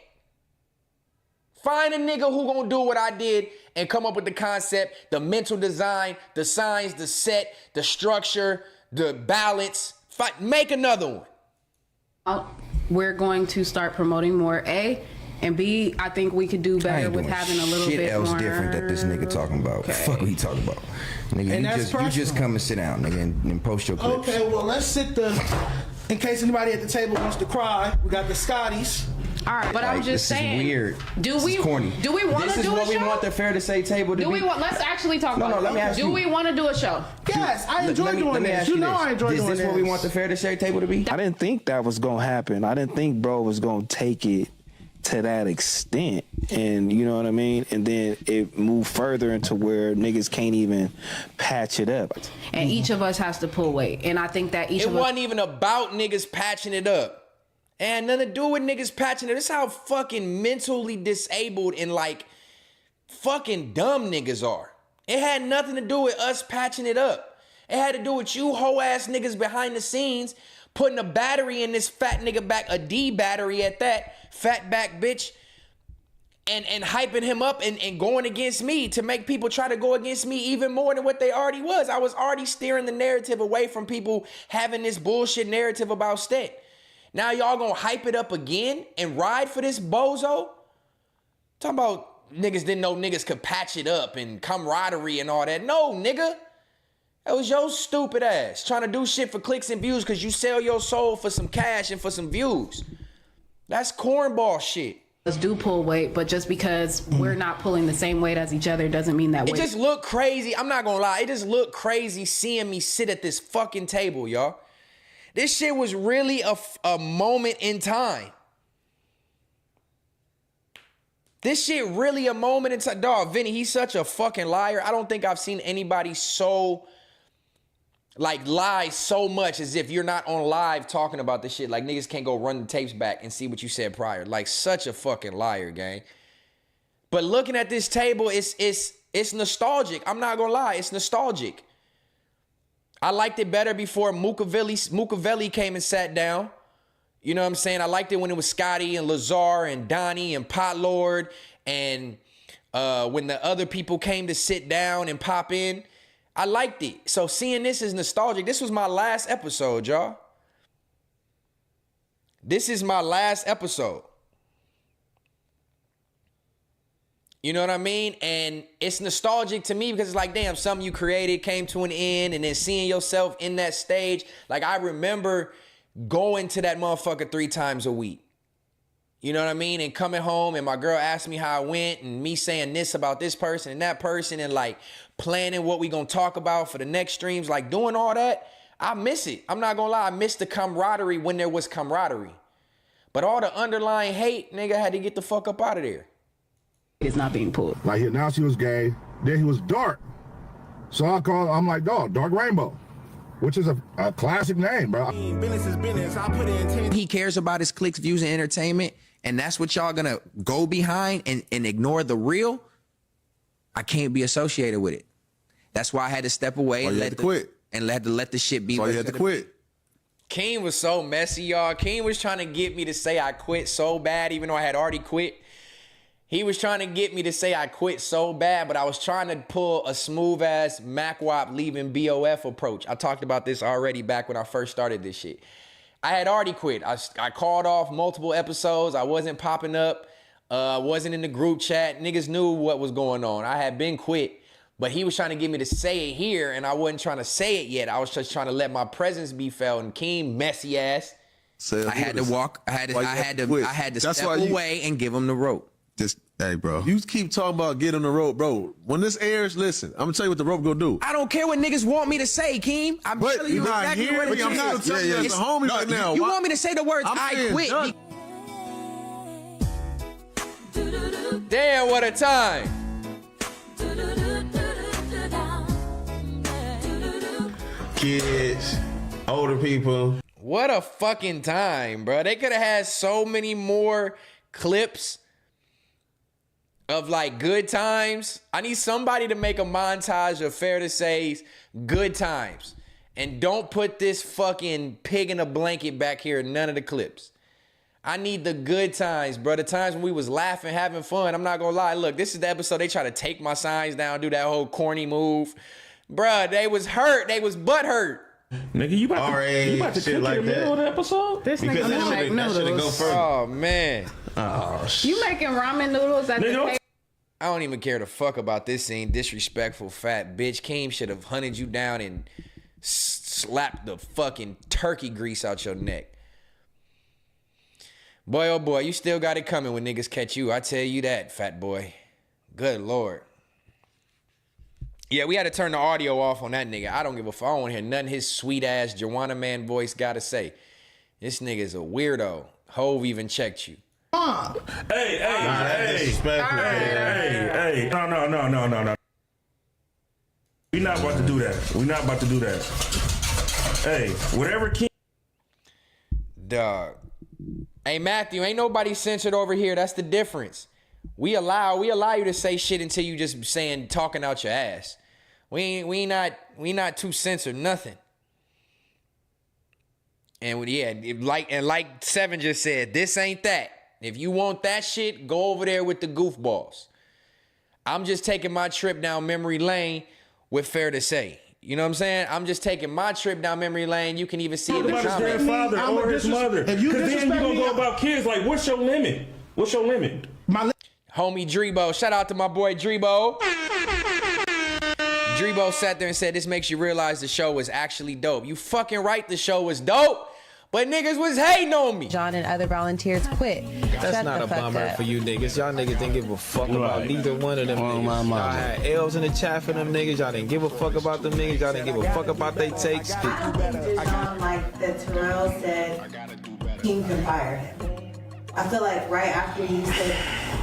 Find a nigga who gonna do what I did and come up with the concept, the mental design, the signs, the set, the structure, the balance. Make another one. We're going to start promoting more, A. And B, I think we could do better with having a little bit more. Shit else different that this nigga talking about. Okay. Fuck what he talking about. Nigga, you just come and sit down, nigga, and post your clips. Okay, well, let's sit in case anybody at the table wants to cry, we got the Scotties. All right, but I'm just saying. This is weird. This is corny. Do we want to do a show? This is what we want the Fair to Say table to be. Let's actually talk about it. Let me ask you. Do we want to do a show? Yes, I enjoy doing this. You know I enjoy doing this. Is this what we want the Fair to Say table to be? I didn't think that was gonna happen. I didn't think bro was gonna take it to that extent, and you know what I mean, and then it moved further into where niggas can't even patch it up, and each of us has to pull weight, and I think that it wasn't even about niggas patching it up, and nothing to do with niggas patching it. This is how fucking mentally disabled and like fucking dumb niggas are. It had nothing to do with us patching it up. It had to do with you hoe ass niggas behind the scenes putting a battery in this fat nigga back, a D battery at that, fat back bitch, and hyping him up and going against me to make people try to go against me even more than what they already was. I was already steering the narrative away from people having this bullshit narrative about Stet. Now y'all gonna hype it up again and ride for this bozo? Talking about niggas didn't know niggas could patch it up and camaraderie and all that. No, nigga. That was your stupid ass trying to do shit for clicks and views because you sell your soul for some cash and for some views. That's cornball shit. Let's do pull weight, but just because we're not pulling the same weight as each other doesn't mean that it just looked crazy. I'm not gonna lie. It just looked crazy seeing me sit at this fucking table, y'all. This shit was really a moment in time. This shit really a moment in time. Dog, Vinny, he's such a fucking liar. I don't think I've seen anybody so... like lie so much as if you're not on live talking about this shit. Like niggas can't go run the tapes back and see what you said prior. Like such a fucking liar, gang. But looking at this table, it's nostalgic. I'm not gonna lie, it's nostalgic. I liked it better before Mukavelli came and sat down. You know what I'm saying? I liked it when it was Scotty and Lazar and Donnie and Pot Lord and when the other people came to sit down and pop in. I liked it. So seeing this is nostalgic. This was my last episode, y'all. This is my last episode. You know what I mean? And it's nostalgic to me because it's like, damn, something you created came to an end, and then seeing yourself in that stage. Like, I remember going to that motherfucker 3 times a week. You know what I mean? And coming home and my girl asked me how I went and me saying this about this person and that person and like planning what we gonna talk about for the next streams, like doing all that. I miss it. I'm not gonna lie. I miss the camaraderie when there was camaraderie. But all the underlying hate, nigga, had to get the fuck up out of there. It's not being pulled. Like he announced he was gay, then he was dark. So I'm like, dog, Dark Rainbow, which is a classic name, bro. Business is business. I put in He cares about his clicks, views, and entertainment, and that's what y'all gonna go behind and ignore the real. I can't be associated with it. That's why I had to step away and let the shit be. So you had to quit. King was so messy, y'all. King was trying to get me to say I quit so bad, even though I had already quit. He was trying to get me to say I quit so bad, but I was trying to pull a smooth-ass MacWop leaving BOF approach. I talked about this already back when I first started this shit. I had already quit. I called off multiple episodes. I wasn't popping up. Wasn't in the group chat. Niggas knew what was going on. I had been quit, but he was trying to get me to say it here, and I wasn't trying to say it yet. I was just trying to let my presence be felt. And King, messy ass, I had to walk. I had to step away and give him the rope. Just, hey, bro. You keep talking about get on the rope, bro. When this airs, listen, I'm gonna tell you what the rope gonna do. I don't care what niggas want me to say, Keem. I'm telling you exactly what it is. I'm not telling you as a homie right now. You want me to say the words, I quit. Damn, what a time. kids, older people. What a fucking time, bro. They could have had so many more clips of like good times. I need somebody to make a montage of Fair to Say's good times. And don't put this fucking pig in a blanket back here in none of the clips. I need the good times, bro. The times when we was laughing, having fun. I'm not gonna lie. Look, this is the episode they try to take my signs down, do that whole corny move. Bruh, they was hurt. They was butt hurt. Nigga, you about to shit cook like in the middle of the episode? This Because nigga that make should've go noodles. further. Oh, man. Oh, shit. You making ramen noodles at the I don't even care to fuck about this scene. Disrespectful fat bitch. Keem should have hunted you down and slapped the fucking turkey grease out your neck. Boy, oh boy, you still got it coming when niggas catch you. I tell you that, fat boy. Good Lord. Yeah, we had to turn the audio off on that nigga. I don't give a fuck. I don't want to hear nothing his sweet ass Joanna Man voice got to say. This nigga's a weirdo. Hove even checked you. Hey. No. We not about to do that. Hey, whatever King. Dog. Hey, Matthew, ain't nobody censored over here. That's the difference. We allow you to say shit until you just talking out your ass. We not too censored, nothing. And yeah, like Seven just said, this ain't that. If you want that shit, go over there with the goofballs. I'm just taking my trip down memory lane with Fair to Say. You know what I'm saying? I'm just taking my trip down memory lane. You can even see in the About his comments. grandfather or his mother. Because then you gonna go about kids like, what's your limit? Homie Drebo. Shout out to my boy Drebo. Drebo sat there and said, this makes you realize the show was actually dope. You fucking right, the show was dope. But niggas was hating on me. John and other volunteers quit. That's Shut not the a fuck bummer up. for you niggas. Y'all niggas didn't give a fuck about neither one of them niggas. Y'all had L's in the chat for them niggas. Y'all didn't give a fuck about them niggas. Y'all didn't give a fuck about they takes. I don't think Deshaun like that Terrell said King can fire him. I feel like right after he said,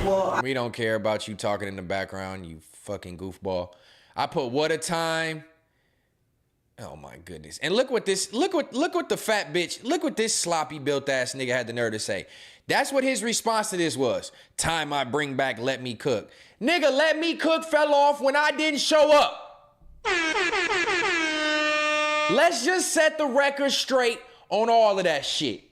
well, We don't care about you talking in the background, you fucking goofball. I put what a time. Oh my goodness. And look what the fat bitch, look what this sloppy built ass nigga had the nerve to say. That's what his response to this was. Time I bring back Let Me Cook. Nigga, Let Me Cook fell off when I didn't show up. Let's just set the record straight on all of that shit.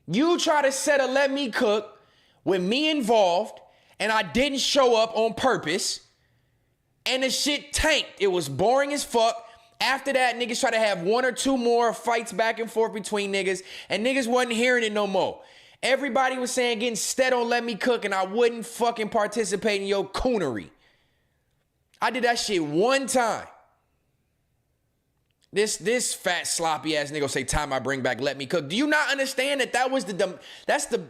You try to set a Let Me Cook with me involved and I didn't show up on purpose. And the shit tanked. It was boring as fuck. After that, niggas try to have one or two more fights back and forth between niggas, and niggas wasn't hearing it no more. Everybody was saying getting Stet on Let Me Cook, and I wouldn't fucking participate in your coonery. I did that shit one time. This fat sloppy ass nigga say time I bring back Let Me Cook. Do you not understand that that's the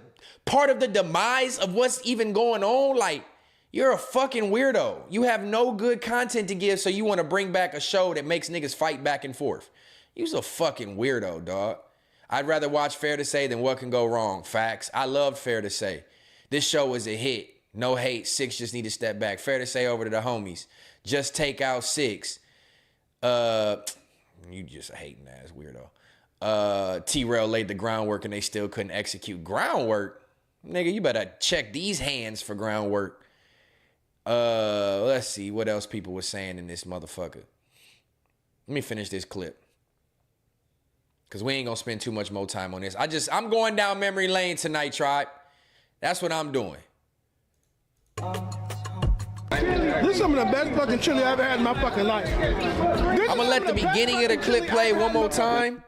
part of the demise of what's even going on? Like, you're a fucking weirdo. You have no good content to give, so you want to bring back a show that makes niggas fight back and forth. You's a fucking weirdo, dog. I'd rather watch Fair to Say than What Can Go Wrong. Facts. I loved Fair to Say. This show was a hit. No hate. 6 just need to step back. Fair to Say over to the homies. Just take out 6. You just a hating ass weirdo. T-Rail laid the groundwork and they still couldn't execute. Groundwork? Nigga, you better check these hands for groundwork. Let's see what else people were saying in this motherfucker. Let me finish this clip. Cause we ain't gonna spend too much more time on this. I'm going down memory lane tonight, tribe. That's what I'm doing. This is some of the best fucking chili I've ever had in my fucking life. I'm gonna let the beginning of the clip play one more time.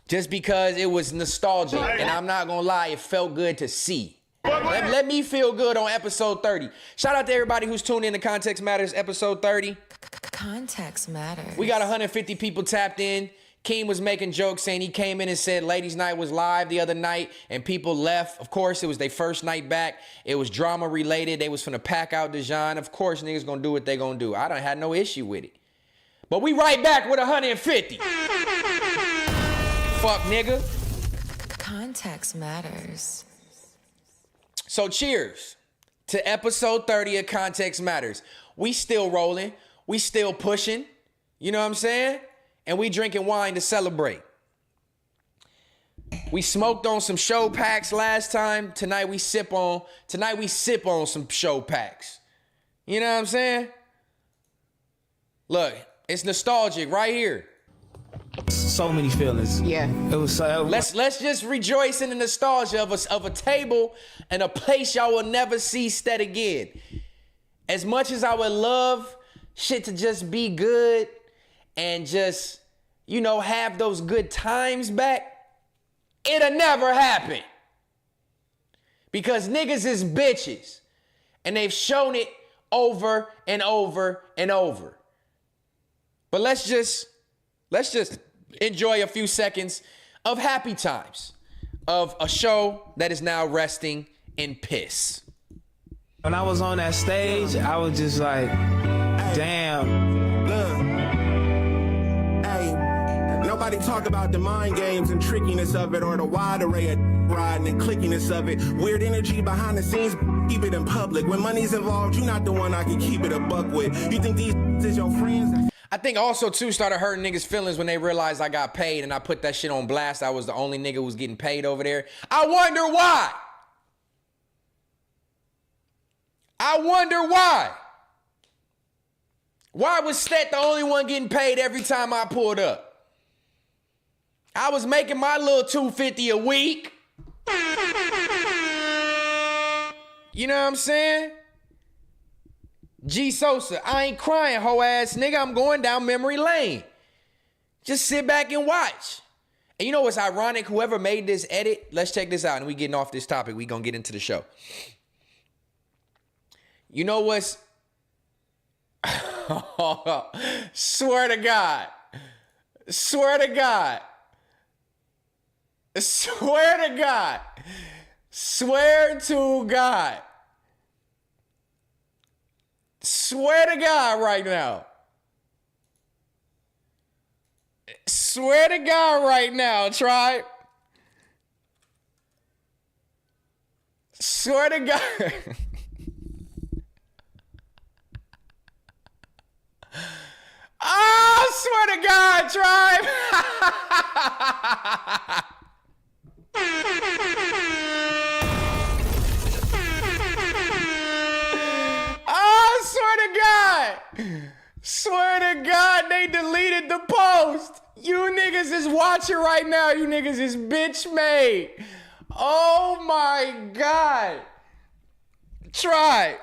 Just because it was nostalgic. And I'm not gonna lie, it felt good to see. Let me feel good on episode 30. Shout out to everybody who's tuned in to Context Matters episode 30. Context matters. We got 150 people tapped in. Keem was making jokes saying he came in and said Ladies Night was live the other night and people left. Of course, it was their first night back. It was drama related. They was finna pack out Dijon. Of course, niggas gonna do what they gonna do. I done had no issue with it. But we right back with 150. Fuck, nigga. Context matters. So cheers to episode 30 of Context Matters. We still rolling. We still pushing. You know what I'm saying? And we drinking wine to celebrate. We smoked on some show packs last time. Tonight we sip on some show packs. You know what I'm saying? Look, it's nostalgic right here. So many feelings. Yeah. It was so. Let's just rejoice in the nostalgia of a table and a place y'all will never see Stet again. As much as I would love shit to just be good and just, you know, have those good times back, it'll never happen. Because niggas is bitches. And they've shown it over and over and over. But let's just enjoy a few seconds of happy times of a show that is now resting in piss. When I was on that stage, I was just like, damn. Look. Hey, nobody talk about the mind games and trickiness of it or the wide array of riding and clickiness of it. Weird energy behind the scenes, keep it in public. When money's involved, you're not the one I can keep it a buck with. You think these is your friends? I think also too started hurting niggas' feelings when they realized I got paid and I put that shit on blast. I was the only nigga who was getting paid over there. I wonder why. I wonder why. Why was Stet the only one getting paid every time I pulled up? I was making my little $250 a week. You know what I'm saying? G Sosa, I ain't crying, hoe ass nigga. I'm going down memory lane. Just sit back and watch. And you know what's ironic? Whoever made this edit, let's check this out. And we getting off this topic. We gonna get into the show. You know what's... Swear to God. Swear to God. Swear to God. Swear to God. Swear to God right now. Swear to God right now, tribe. Swear to God. Oh, swear to God, tribe. Oh, swear to God. Swear to God, they deleted the post. You niggas is watching right now. You niggas is bitch made. Oh my God. Try.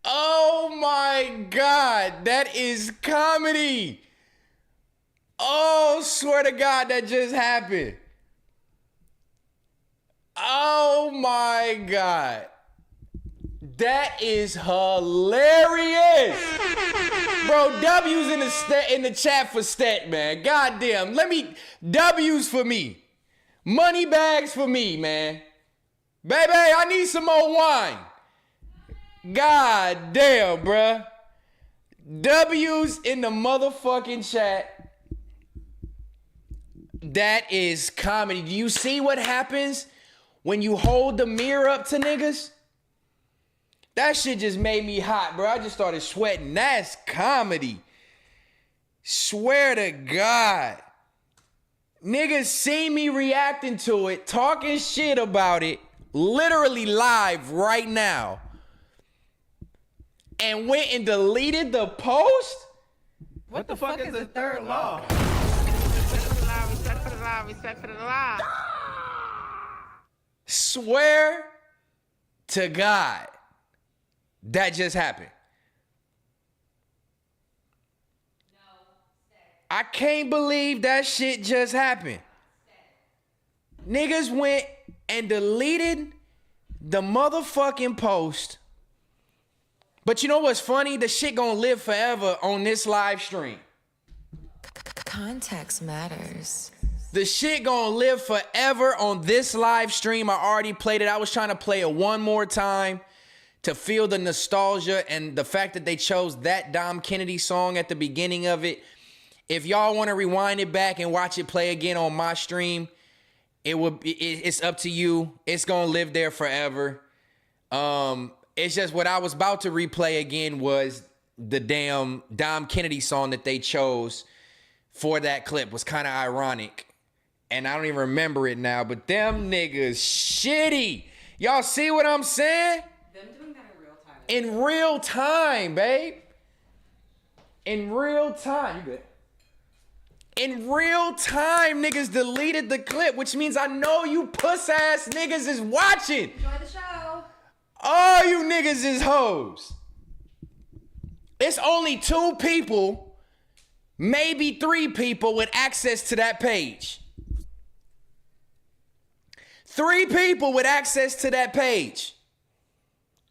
Oh my God, that is comedy. Oh, swear to God, that just happened. Oh my God. That is hilarious. Bro, W's in the chat for Stet, man. Goddamn. W's for me. Money bags for me, man. Baby, I need some more wine. God damn, bruh. W's in the motherfucking chat. That is comedy. Do you see what happens when you hold the mirror up to niggas? That shit just made me hot, bro. I just started sweating. That's comedy. Swear to God. Niggas see me reacting to it, talking shit about it, literally live right now, and went and deleted the post? What the fuck is the third law? Swear to God. That just happened. I can't believe that shit just happened. Niggas went and deleted the motherfucking post. But you know what's funny? The shit gonna live forever on this live stream. Context matters. The shit gonna live forever on this live stream. I already played it. I was trying to play it one more time to feel the nostalgia and the fact that they chose that Dom Kennedy song at the beginning of it. If y'all want to rewind it back and watch it play again on my stream, it's up to you. It's gonna live there forever. It's just what I was about to replay again was the damn Dom Kennedy song that they chose for that clip was kind of ironic. And I don't even remember it now, but them niggas shitty. Y'all see what I'm saying? Them doing that in real time. In real time, babe. In real time. You good? In real time, niggas deleted the clip, which means I know you puss ass niggas is watching. Enjoy the show. All you niggas is hoes. It's only 2 people, maybe 3 people with access to that page. 3 people with access to that page.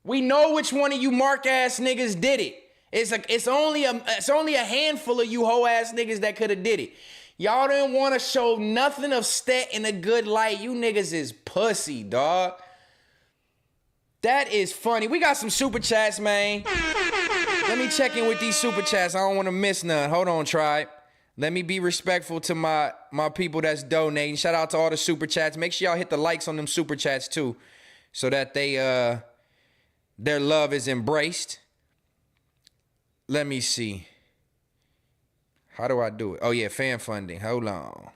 We know which one of you mark ass niggas did it. It's only a handful of you hoe ass niggas that could have did it. Y'all didn't want to show nothing of Stet in a good light. You niggas is pussy, dog. That is funny. We got some super chats, man. Let me check in with these super chats. I don't want to miss none. Hold on, tribe. Let me be respectful to my people that's donating. Shout out to all the super chats. Make sure y'all hit the likes on them super chats too, so that their love is embraced. Let me see. How do I do it? Oh yeah, fan funding. Hold on.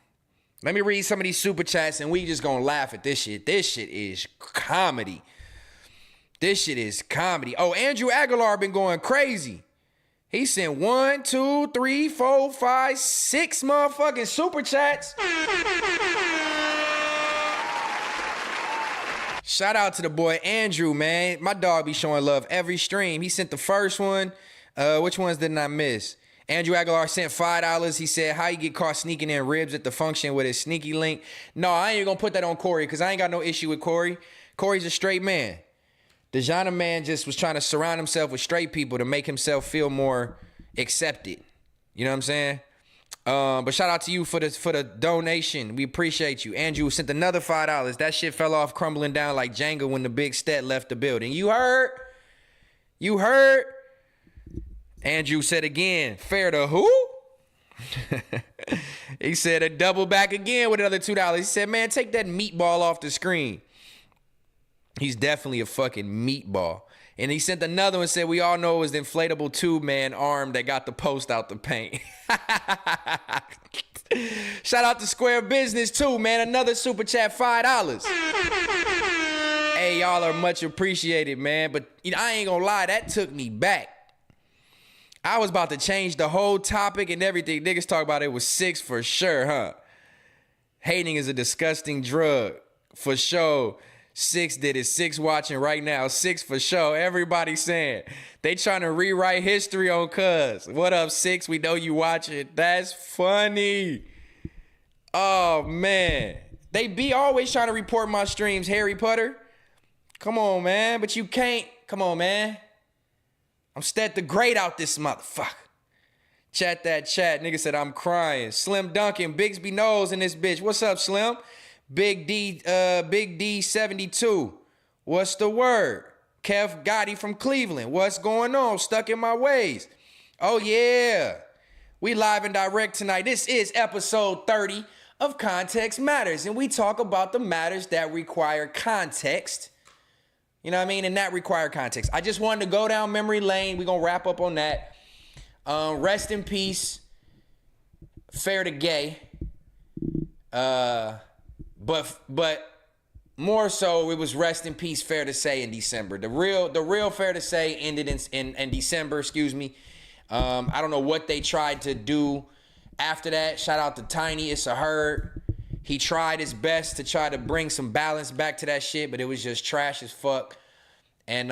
Let me read some of these super chats and we just gonna laugh at this shit. This shit is comedy. This shit is comedy. Oh, Andrew Aguilar been going crazy. He sent 1, 2, 3, 4, 5, 6 motherfucking super chats. Shout out to the boy Andrew, man. My dog be showing love every stream. He sent the first one. Which ones didn't I miss? Andrew Aguilar sent $5. He said, how you get caught sneaking in ribs at the function with his sneaky link? No, I ain't even gonna put that on Corey because I ain't got no issue with Corey. Corey's a straight man. DeJohn man just was trying to surround himself with straight people to make himself feel more accepted. You know what I'm saying? But shout out to you for the donation. We appreciate you. Andrew sent another $5. That shit fell off crumbling down like Jenga when the big Stet left the building. You heard? You heard? Andrew said again, fair to who? He said a double back again with another $2. He said, man, take that meatball off the screen. He's definitely a fucking meatball. And he sent another one and said, we all know it was the inflatable tube-man arm that got the post out the paint. Shout out to Square Business too, man. Another super chat, $5. Hey, y'all are much appreciated, man. But you know, I ain't gonna lie, that took me back. I was about to change the whole topic and everything. Niggas talk about it was 6 for sure, huh? Hating is a disgusting drug, for sure. 6 did it. 6 watching right now. 6 for sure. Everybody saying they trying to rewrite history on Cuz. What up, 6? We know you watching. That's funny. Oh man, they be always trying to report my streams. Harry Potter, come on, man. But you can't. Come on, man. I'm Stet the Great out this motherfucker. Chat that chat. Nigga said I'm crying. Slim Duncan, Bigsby Knowles in this bitch. What's up, Slim? Big D 72. What's the word? Kev Gotti from Cleveland. What's going on? Stuck in my ways. Oh yeah. We live and direct tonight. This is episode 30 of Context Matters. And we talk about the matters that require context. You know what I mean? And that require context. I just wanted to go down memory lane. We're going to wrap up on that. Rest in peace. Fair to Gay. But more so, it was rest in peace, Fair to Say in December. The real Fair to Say ended in December, excuse me. I don't know what they tried to do after that. Shout out to Tiny, it's a herd. He tried his best to try to bring some balance back to that shit, but it was just trash as fuck. And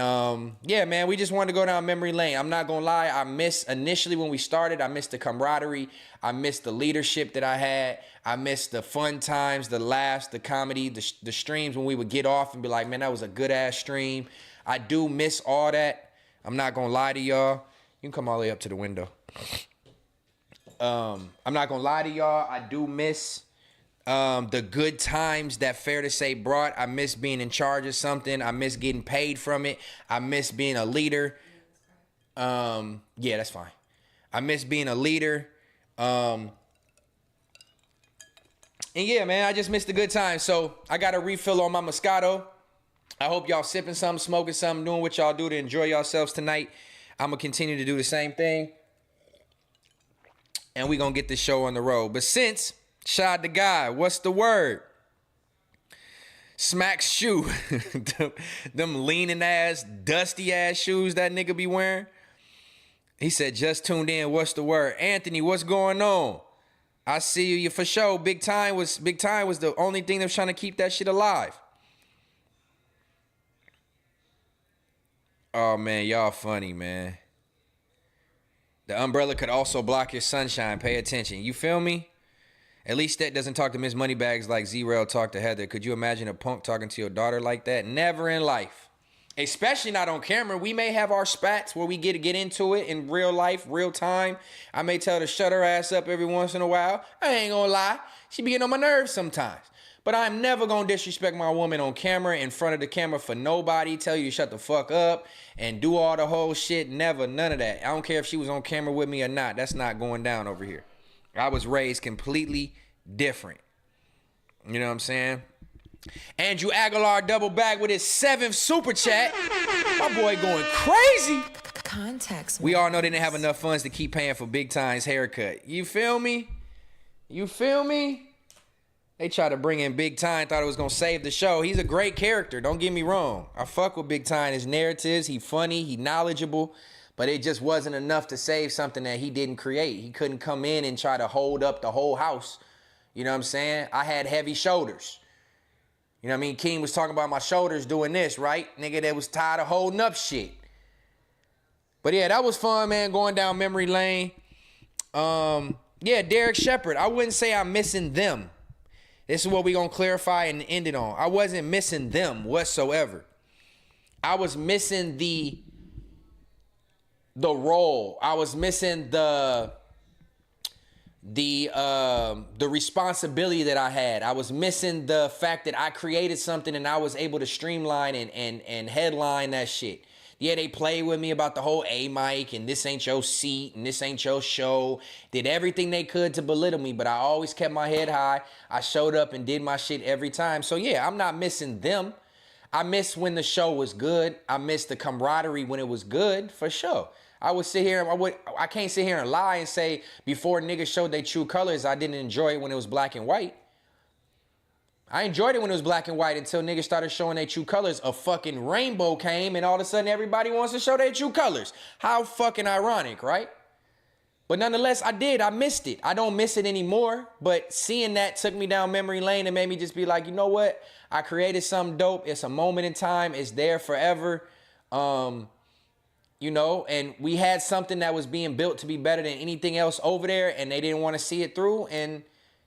yeah, man, we just wanted to go down memory lane. I'm not gonna lie, I missed initially when we started, I missed the camaraderie, I missed the leadership that I had, I missed the fun times, the laughs, the comedy, the streams when we would get off and be like, man, that was a good ass stream. I do miss all that. I'm not gonna lie to y'all. You can come all the way up to the window. I'm not gonna lie to y'all, I do miss the good times that Fair to Say brought. I miss being in charge of something. I miss getting paid from it. I miss being a leader. Yeah, that's fine. I miss being a leader. And yeah, man, I just missed the good times. So I got a refill on my Moscato. I hope y'all sipping something, smoking something, doing what y'all do to enjoy yourselves tonight. I'm going to continue to do the same thing. And we're going to get this show on the road. But since, shout out the guy, what's the word? Smack's shoe. them leaning ass, dusty ass shoes that nigga be wearing. He said, just tuned in, what's the word? Anthony, what's going on? I see you for sure. Big Time was the only thing that was trying to keep that shit alive. Oh, man, y'all funny, man. The umbrella could also block your sunshine. Pay attention. You feel me? At least that doesn't talk to Miss Moneybags like Z-Rail talked to Heather. Could you imagine a punk talking to your daughter like that? Never in life. Especially not on camera. We may have our spats where we get into it in real life, real time. I may tell her to shut her ass up every once in a while. I ain't gonna lie. She be getting on my nerves sometimes. But I'm never gonna disrespect my woman on camera, in front of the camera for nobody, tell you to shut the fuck up and do all the whole shit. Never, none of that. I don't care if she was on camera with me or not. That's not going down over here. I was raised completely different. You know what I'm saying? Andrew Aguilar double back with his 7th super chat. My boy going crazy. Context. We all know they didn't have enough funds to keep paying for Big Time's haircut. You feel me? You feel me? They tried to bring in Big Time, thought it was going to save the show. He's a great character, don't get me wrong. I fuck with Big Time, his narratives, he funny, he knowledgeable, but it just wasn't enough to save something that he didn't create. He couldn't come in and try to hold up the whole house. You know what I'm saying? I had heavy shoulders. You know what I mean? King was talking about my shoulders doing this, right? Nigga that was tired of holding up shit. But yeah, that was fun, man, going down memory lane. Yeah, Derek Shepard, I wouldn't say I'm missing them. This is what we're going to clarify and end it on. I wasn't missing them whatsoever. I was missing the role. I was missing the responsibility that I had. I was missing the fact that I created something and I was able to streamline and headline that shit. Yeah, they played with me about the whole A-Mike and this ain't your seat and this ain't your show. Did everything they could to belittle me, but I always kept my head high. I showed up and did my shit every time. So yeah, I'm not missing them. I miss when the show was good. I miss the camaraderie when it was good, for sure. I would sit here, I can't sit here and lie and say before niggas showed their true colors, I didn't enjoy it when it was black and white. I enjoyed it when it was black and white until niggas started showing their true colors. A fucking rainbow came and all of a sudden everybody wants to show their true colors. How fucking ironic, right? But nonetheless, I missed it. I don't miss it anymore, but seeing that took me down memory lane and made me just be like, you know what? I created something dope. It's a moment in time. It's there forever. You know, and we had something that was being built to be better than anything else over there and they didn't want to see it through and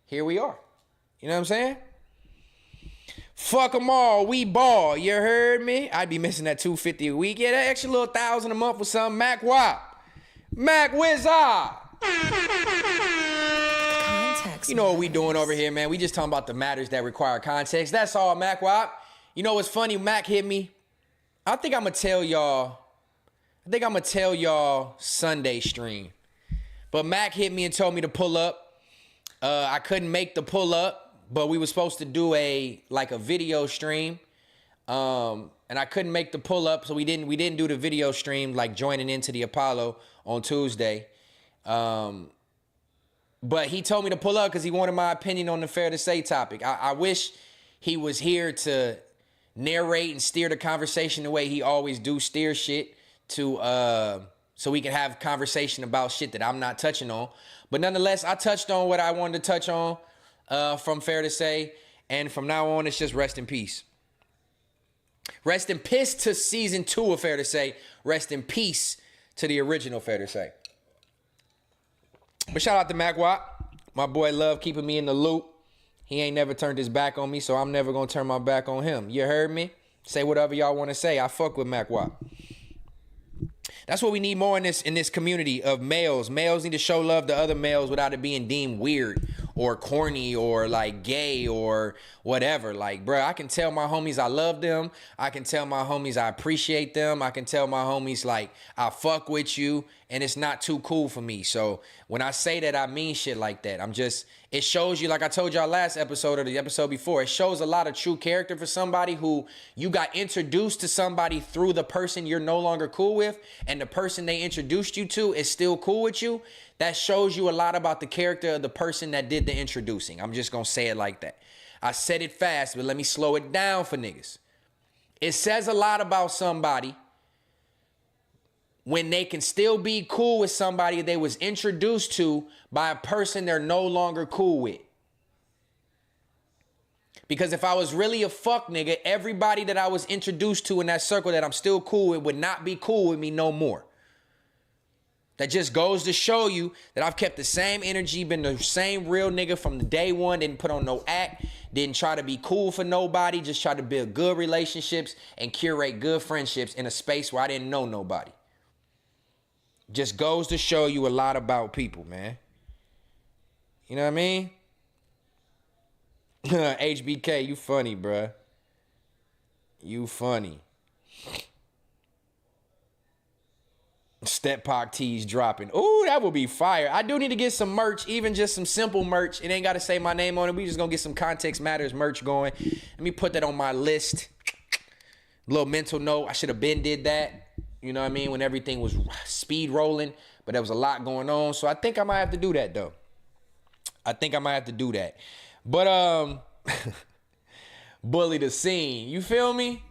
here we are. You know what I'm saying? Fuck them all, we ball. You heard me? I'd be missing that $250 a week. Yeah, that extra little $1,000 a month with some Mac Wop. Mac Wizard. You know what we doing over here, man? We just talking about the matters that require context. That's all, Mac Wop. You know what's funny? Mac hit me. I think I'm gonna tell y'all Sunday stream. But Mac hit me and told me to pull up. I couldn't make the pull up. But we were supposed to do a video stream, and I couldn't make the pull up, so we didn't do the video stream like joining into the Apollo on Tuesday. But he told me to pull up because he wanted my opinion on the Fair to Say topic. I wish he was here to narrate and steer the conversation the way he always do steer shit so we can have conversation about shit that I'm not touching on. But nonetheless, I touched on what I wanted to touch on. From Fair to Say, and from now on, it's just rest in peace. Rest in peace to season 2 of Fair to Say. Rest in peace to the original Fair to Say. But shout out to Mac Watt. My boy love keeping me in the loop. He ain't never turned his back on me, so I'm never gonna turn my back on him. You heard me? Say whatever y'all want to say. I fuck with Mac Watt. That's what we need more in this community of males. Males need to show love to other males without it being deemed weird or corny or like gay or whatever. Like, bro, I can tell my homies I love them. I can tell my homies I appreciate them. I can tell my homies like I fuck with you and it's not too cool for me. So when I say that, I mean shit like that. It shows you, like I told y'all last episode or the episode before, it shows a lot of true character for somebody who you got introduced to somebody through the person you're no longer cool with, and the person they introduced you to is still cool with you. That shows you a lot about the character of the person that did the introducing. I'm just going to say it like that. I said it fast, but let me slow it down for niggas. It says a lot about somebody when they can still be cool with somebody they was introduced to by a person they're no longer cool with. Because if I was really a fuck nigga, everybody that I was introduced to in that circle that I'm still cool with would not be cool with me no more. That just goes to show you that I've kept the same energy, been the same real nigga from the day one, didn't put on no act, didn't try to be cool for nobody, just try to build good relationships and curate good friendships in a space where I didn't know nobody. Just goes to show you a lot about people, man. You know what I mean? HBK, you funny, bruh. You funny. Step Pock tees dropping. Ooh, that would be fire. I do need to get some merch, even just some simple merch. It ain't got to say my name on it. We just gonna get some Context Matters merch going. Let me put that on my list. Little mental note. I should have been did that. You know what I mean? When everything was speed rolling, but there was a lot going on. So I think I might have to do that, though. I think I might have to do that. But, bully the scene. You feel me?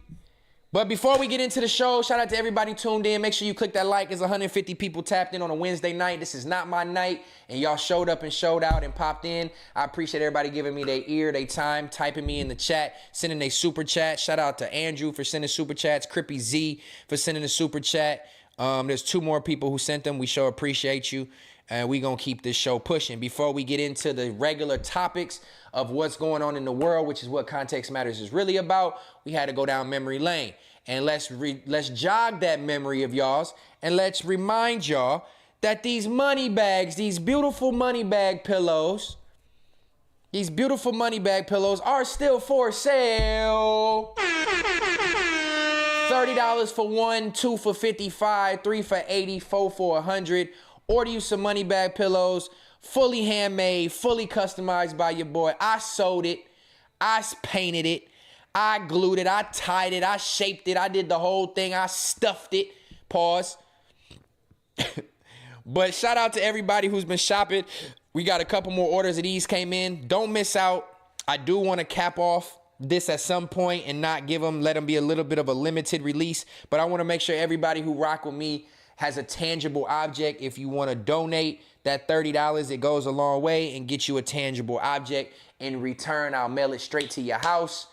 But before we get into the show, shout out to everybody tuned in. Make sure you click that like. There's 150 people tapped in on a Wednesday night. This is not my night. And y'all showed up and showed out and popped in. I appreciate everybody giving me their ear, their time, typing me in the chat, sending their super chat. Shout out to Andrew for sending super chats. Crippy Z for sending a super chat. There's 2 more people who sent them. We sure appreciate you. And we going to keep this show pushing. Before we get into the regular topics of what's going on in the world, which is what Context Matters is really about, we had to go down memory lane. And let's jog that memory of y'all's, and let's remind y'all that these money bags, these beautiful money bag pillows, are still for sale. $30 for 1, 2 for $55, 3 for $80, 4 for $100. Order you some money bag pillows, fully handmade, fully customized by your boy. I sewed it, I painted it, I glued it, I tied it, I shaped it, I did the whole thing, I stuffed it. Pause. But shout out to everybody who's been shopping. We got a couple more orders of these came in. Don't miss out. I do want to cap off this at some point and not let them be a little bit of a limited release. But I want to make sure everybody who rock with me has a tangible object. If you want to donate that $30, it goes a long way and get you a tangible object. In return, I'll mail it straight to your house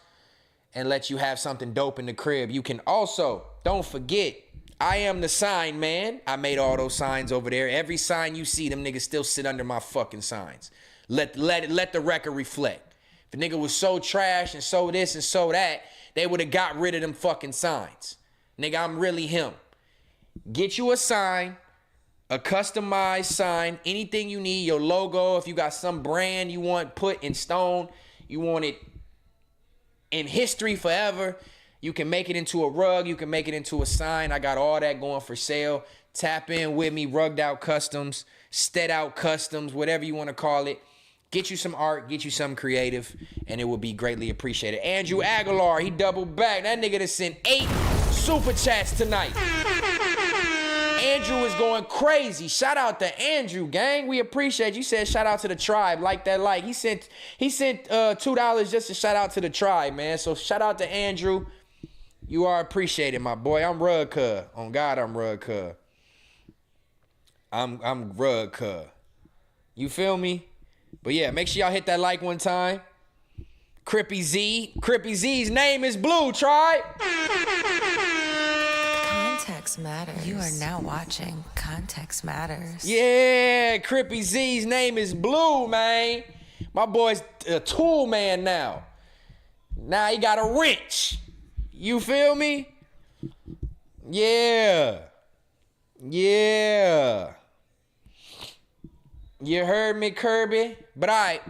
and let you have something dope in the crib. You can also, don't forget, I am the sign man. I made all those signs over there. Every sign you see, them niggas still sit under my fucking signs. Let the record reflect. If a nigga was so trash and so this and so that, they would have got rid of them fucking signs. Nigga, I'm really him. Get you a sign, a customized sign, anything you need, your logo. If you got some brand you want put in stone, you want it in history forever, you can make it into a rug, you can make it into a sign. I got all that going for sale. Tap in with me, Rugged Out Customs, Stet Out Customs, whatever you want to call it. Get you some art, get you something creative, and it will be greatly appreciated. Andrew Aguilar, he doubled back. That nigga that sent 8 super chats tonight. Andrew is going crazy. Shout out to Andrew, gang. We appreciate you. Said shout out to the tribe. Like that like. He sent $2 just to shout out to the tribe, man. So shout out to Andrew. You are appreciated, my boy. I'm Rug Cuz. On God, I'm Rug Cuz. I'm Rug Cuz. You feel me? But yeah, make sure y'all hit that like one time. Crippy Z. Crippy Z's name is Blue, tribe. Context Matters. You are now watching Context Matters. Yeah, Crippy Z's name is Blue, man. My boy's a tool man now. Now he got a wrench. You feel me? Yeah. Yeah. You heard me, Kirby? But all right.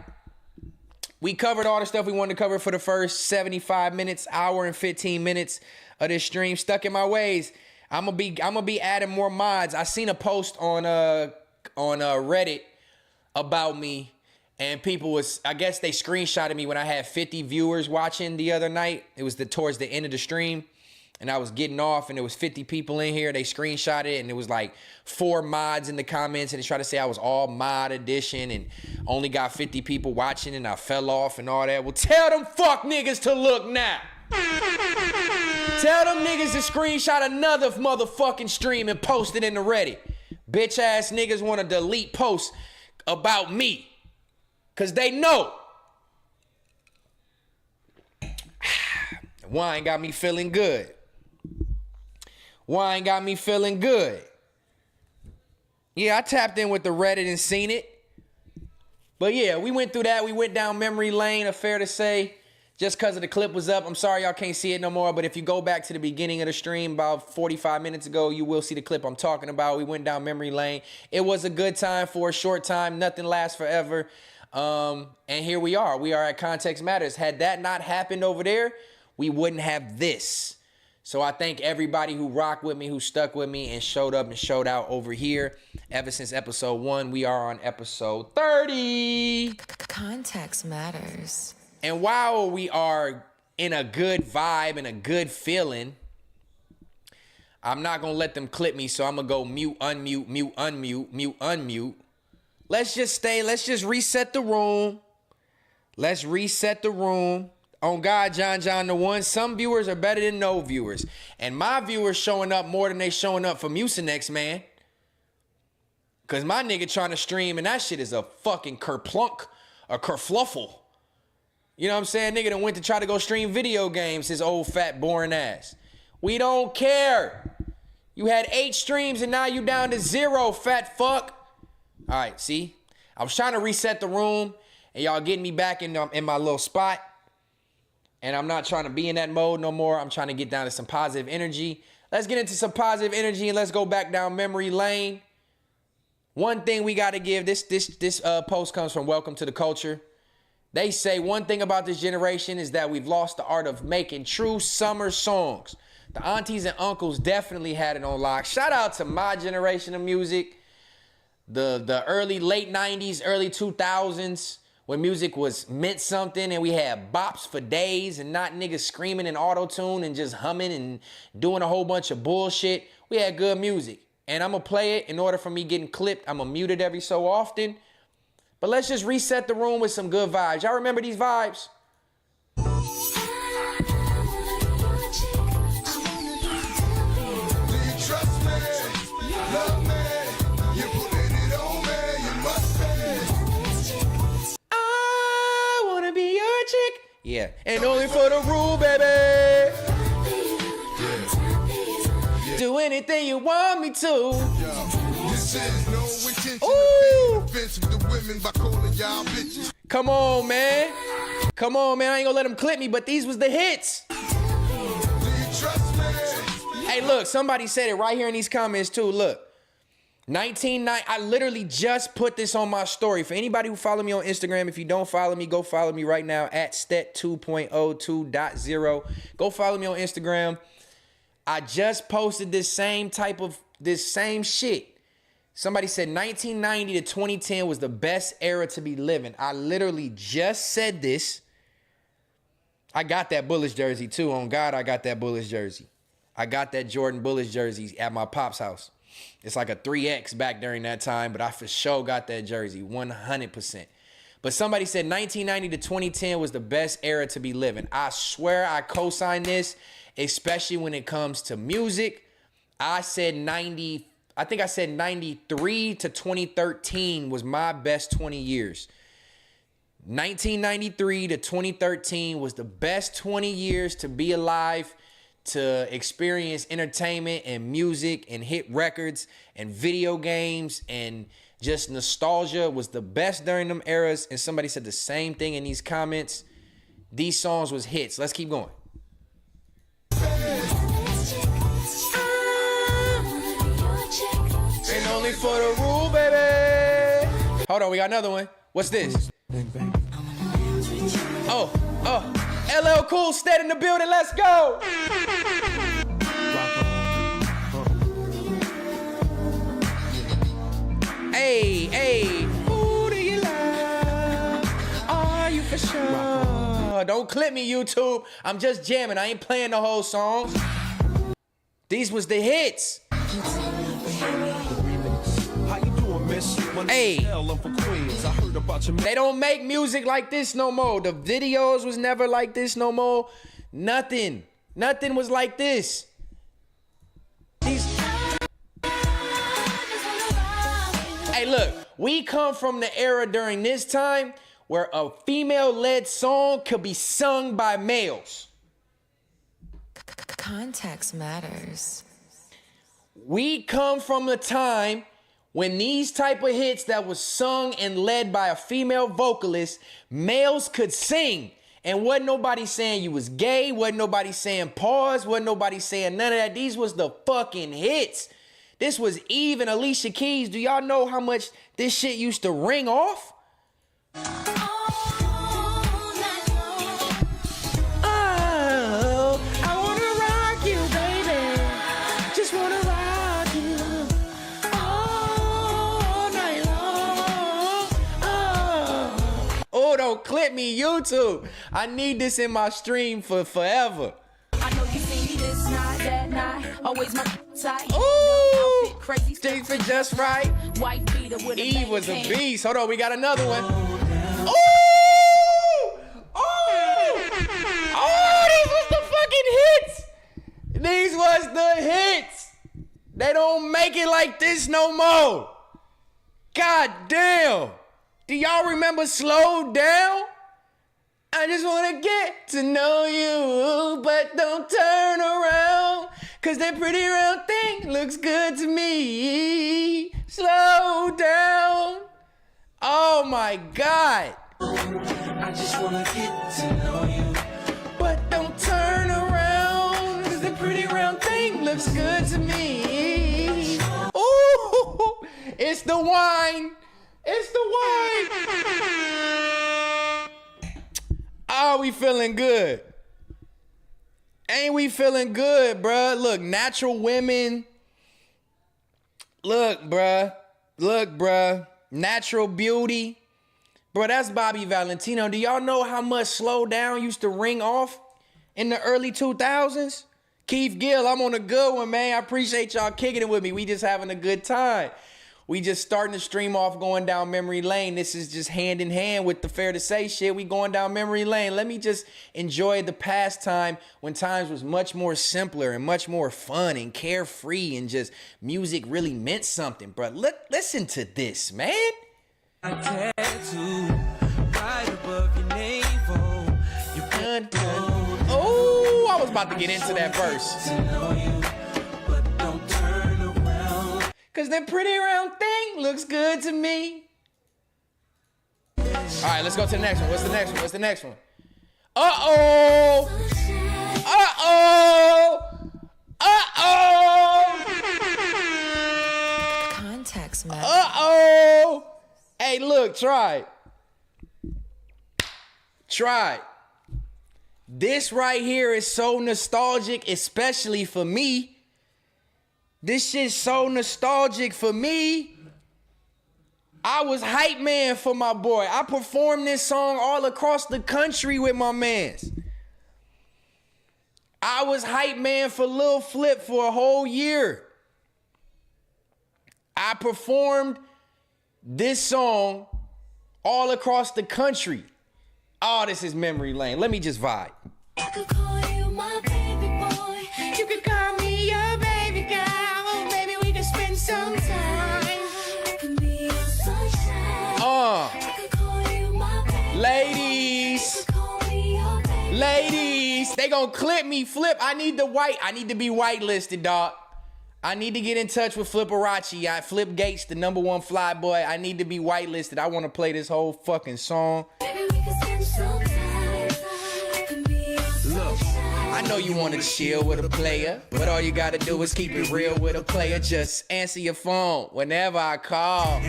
We covered all the stuff we wanted to cover for the first 75 minutes, hour and 15 minutes of this stream. Stuck in my ways. I'm gonna be adding more mods. I seen a post on Reddit about me, And people was, I guess they screenshotted me when I had 50 viewers watching the other night. It was towards the end of the stream. And I was getting off and there was 50 people in here. They screenshot it and it was like 4 mods in the comments and they tried to say I was all mod edition and only got 50 people watching and I fell off and all that. Well, tell them fuck niggas to look now. Tell them niggas to screenshot another motherfucking stream and post it in the Reddit. Bitch ass niggas want to delete posts about me. Cause they know. Wine got me feeling good. Wine got me feeling good. Yeah, I tapped in with the Reddit and seen it. But yeah, we went through that. We went down memory lane, fair to say. Just because of the clip was up. I'm sorry y'all can't see it no more. But if you go back to the beginning of the stream about 45 minutes ago, you will see the clip I'm talking about. We went down memory lane. It was a good time for a short time. Nothing lasts forever. And here we are. We are at Context Matters. Had that not happened over there, we wouldn't have this. So I thank everybody who rocked with me, who stuck with me, and showed up and showed out over here. Ever since episode 1, we are on episode 30. Context matters. And while we are in a good vibe and a good feeling, I'm not going to let them clip me, so I'm going to go mute, unmute, mute, unmute, mute, unmute. Let's just reset the room. Let's reset the room. On God, John the one, some viewers are better than no viewers. And my viewers showing up more than they showing up for Mucinex, man. Because my nigga trying to stream, and that shit is a fucking kerplunk, a kerfluffle. You know what I'm saying? Nigga done went to try to go stream video games, his old fat boring ass. We don't care. You had 8 streams and now you down to 0, fat fuck. All right, see? I was trying to reset the room and y'all getting me back in my little spot. And I'm not trying to be in that mode no more. I'm trying to get down to some positive energy. Let's get into some positive energy and let's go back down memory lane. One thing we got to give, this post comes from Welcome to the Culture. They say one thing about this generation is that we've lost the art of making true summer songs. The aunties and uncles definitely had it on lock. Shout out to my generation of music. The early, late 90s, early 2000s, when music meant something and we had bops for days and not niggas screaming in auto-tune and just humming and doing a whole bunch of bullshit. We had good music. And I'm going to play it in order for me getting clipped. I'm going to mute it every so often. But let's just reset the room with some good vibes. Y'all remember these vibes? I wanna be your chick. Yeah, and only for the rule, baby. Do anything you want me to. Ooh. Come on, man. Come on, man. I ain't gonna let them clip me, but these was the hits. Hey, look, somebody said it right here in these comments too. Look, 1990. I literally just put this on my story. For anybody who follow me on Instagram, if you don't follow me, go follow me right now at Stet 2.02.0. Go follow me on Instagram. I just posted this same shit. Somebody said 1990 to 2010 was the best era to be living. I literally just said this. I got that Bullets jersey too. On God, I got that Bullets jersey. I got that Jordan Bullets jersey at my pop's house. It's like a 3X back during that time, but I for sure got that jersey, 100%. But somebody said 1990 to 2010 was the best era to be living. I swear I co-sign this, especially when it comes to music. I said 93 to 2013 was my best 20 years. 1993 to 2013 was the best 20 years to be alive, to experience entertainment and music and hit records and video games and just nostalgia was the best during them eras. And somebody said the same thing in these comments. These songs was hits. Let's keep going. And only for the rule, baby. Hold on, we got another one. What's this? Oh, LL Cool, Stet in the building, let's go. Hey, who do you love? Don't clip me, YouTube. I'm just jamming. I ain't playing the whole song. These was the hits. Hey, they don't make music like this no more. The videos was never like this no more. Nothing was like this. Hey, look, we come from the era during this time where a female-led song could be sung by males. Context matters. We come from a time when these type of hits that was sung and led by a female vocalist, males could sing. And wasn't nobody saying you was gay, wasn't nobody saying pause, wasn't nobody saying none of that. These was the fucking hits. This was Eve and Alicia Keys. Do y'all know how much this shit used to ring off? Don't clip me, YouTube. I need this in my stream for forever. I know you see me this night, that night. Always my tight. Ooh, crazy thing for just right. White beater with Eve was a beast. Hold on, we got another one. Ooh! Oh! Oh, these was the fucking hits. These was the hits. They don't make it like this no more. God damn. Do y'all remember Slow Down? I just wanna get to know you, but don't turn around, 'cause that pretty round thing looks good to me. Slow down. Oh my God. I just wanna get to know you, but don't turn around, 'cause that pretty round thing looks good to me. Ooh, it's the wine. It's the wine. Oh, we feeling good. Ain't we feeling good, bruh? Look, natural women. Look, bruh. Look, bruh. Natural beauty. Bro, that's Bobby Valentino. Do y'all know how much Slow Down used to ring off in the early 2000s? Keith Gill, I'm on a good one, man. I appreciate y'all kicking it with me. We just having a good time. We just starting to stream off going down memory lane. This is just hand in hand with the Fair to Say shit. We going down memory lane. Let me just enjoy the past time when times was much more simpler and much more fun and carefree and just music really meant something, bro. Listen to this, man. Right above your navel. Oh, I was about to get into that verse. Cause that pretty round thing looks good to me. All right, let's go to the next one. What's the next one? What's the next one? Uh-oh. Uh-oh. Uh-oh. Context matters. Uh-oh. Hey, look, try it. Try it. This right here is so nostalgic, especially for me. This shit's so nostalgic for me. I was hype man for my boy. I performed this song all across the country with my mans. I was hype man for Lil Flip for a whole year. I performed this song all across the country. Oh, this is memory lane. Let me just vibe. I could call you my baby boy. You could call me your baby girl. Maybe we could spend some time. I can be your sunshine. I could call you my baby. Ladies. Ladies. They gonna clip me, Flip. I need to be whitelisted, dog. I need to get in touch with Flipperachi. Flip Gates, the #1 fly boy. I need to be whitelisted. I want to play this whole fucking song. Look, I know you want to chill with a player, but all you got to do is keep it real with a player. Just answer your phone whenever I call.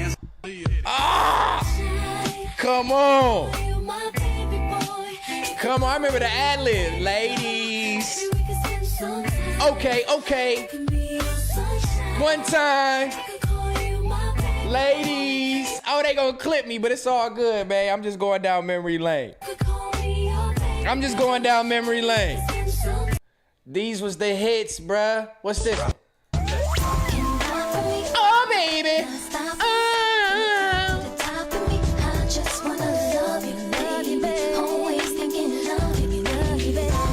Ah! Come on. Come on, I remember the ad-lib. Ladies. Okay. One time. Ladies. Oh, they gonna clip me, but it's all good, man. I'm just going down memory lane. I'm just going down memory lane. These was the hits, bruh. What's this? Oh, baby.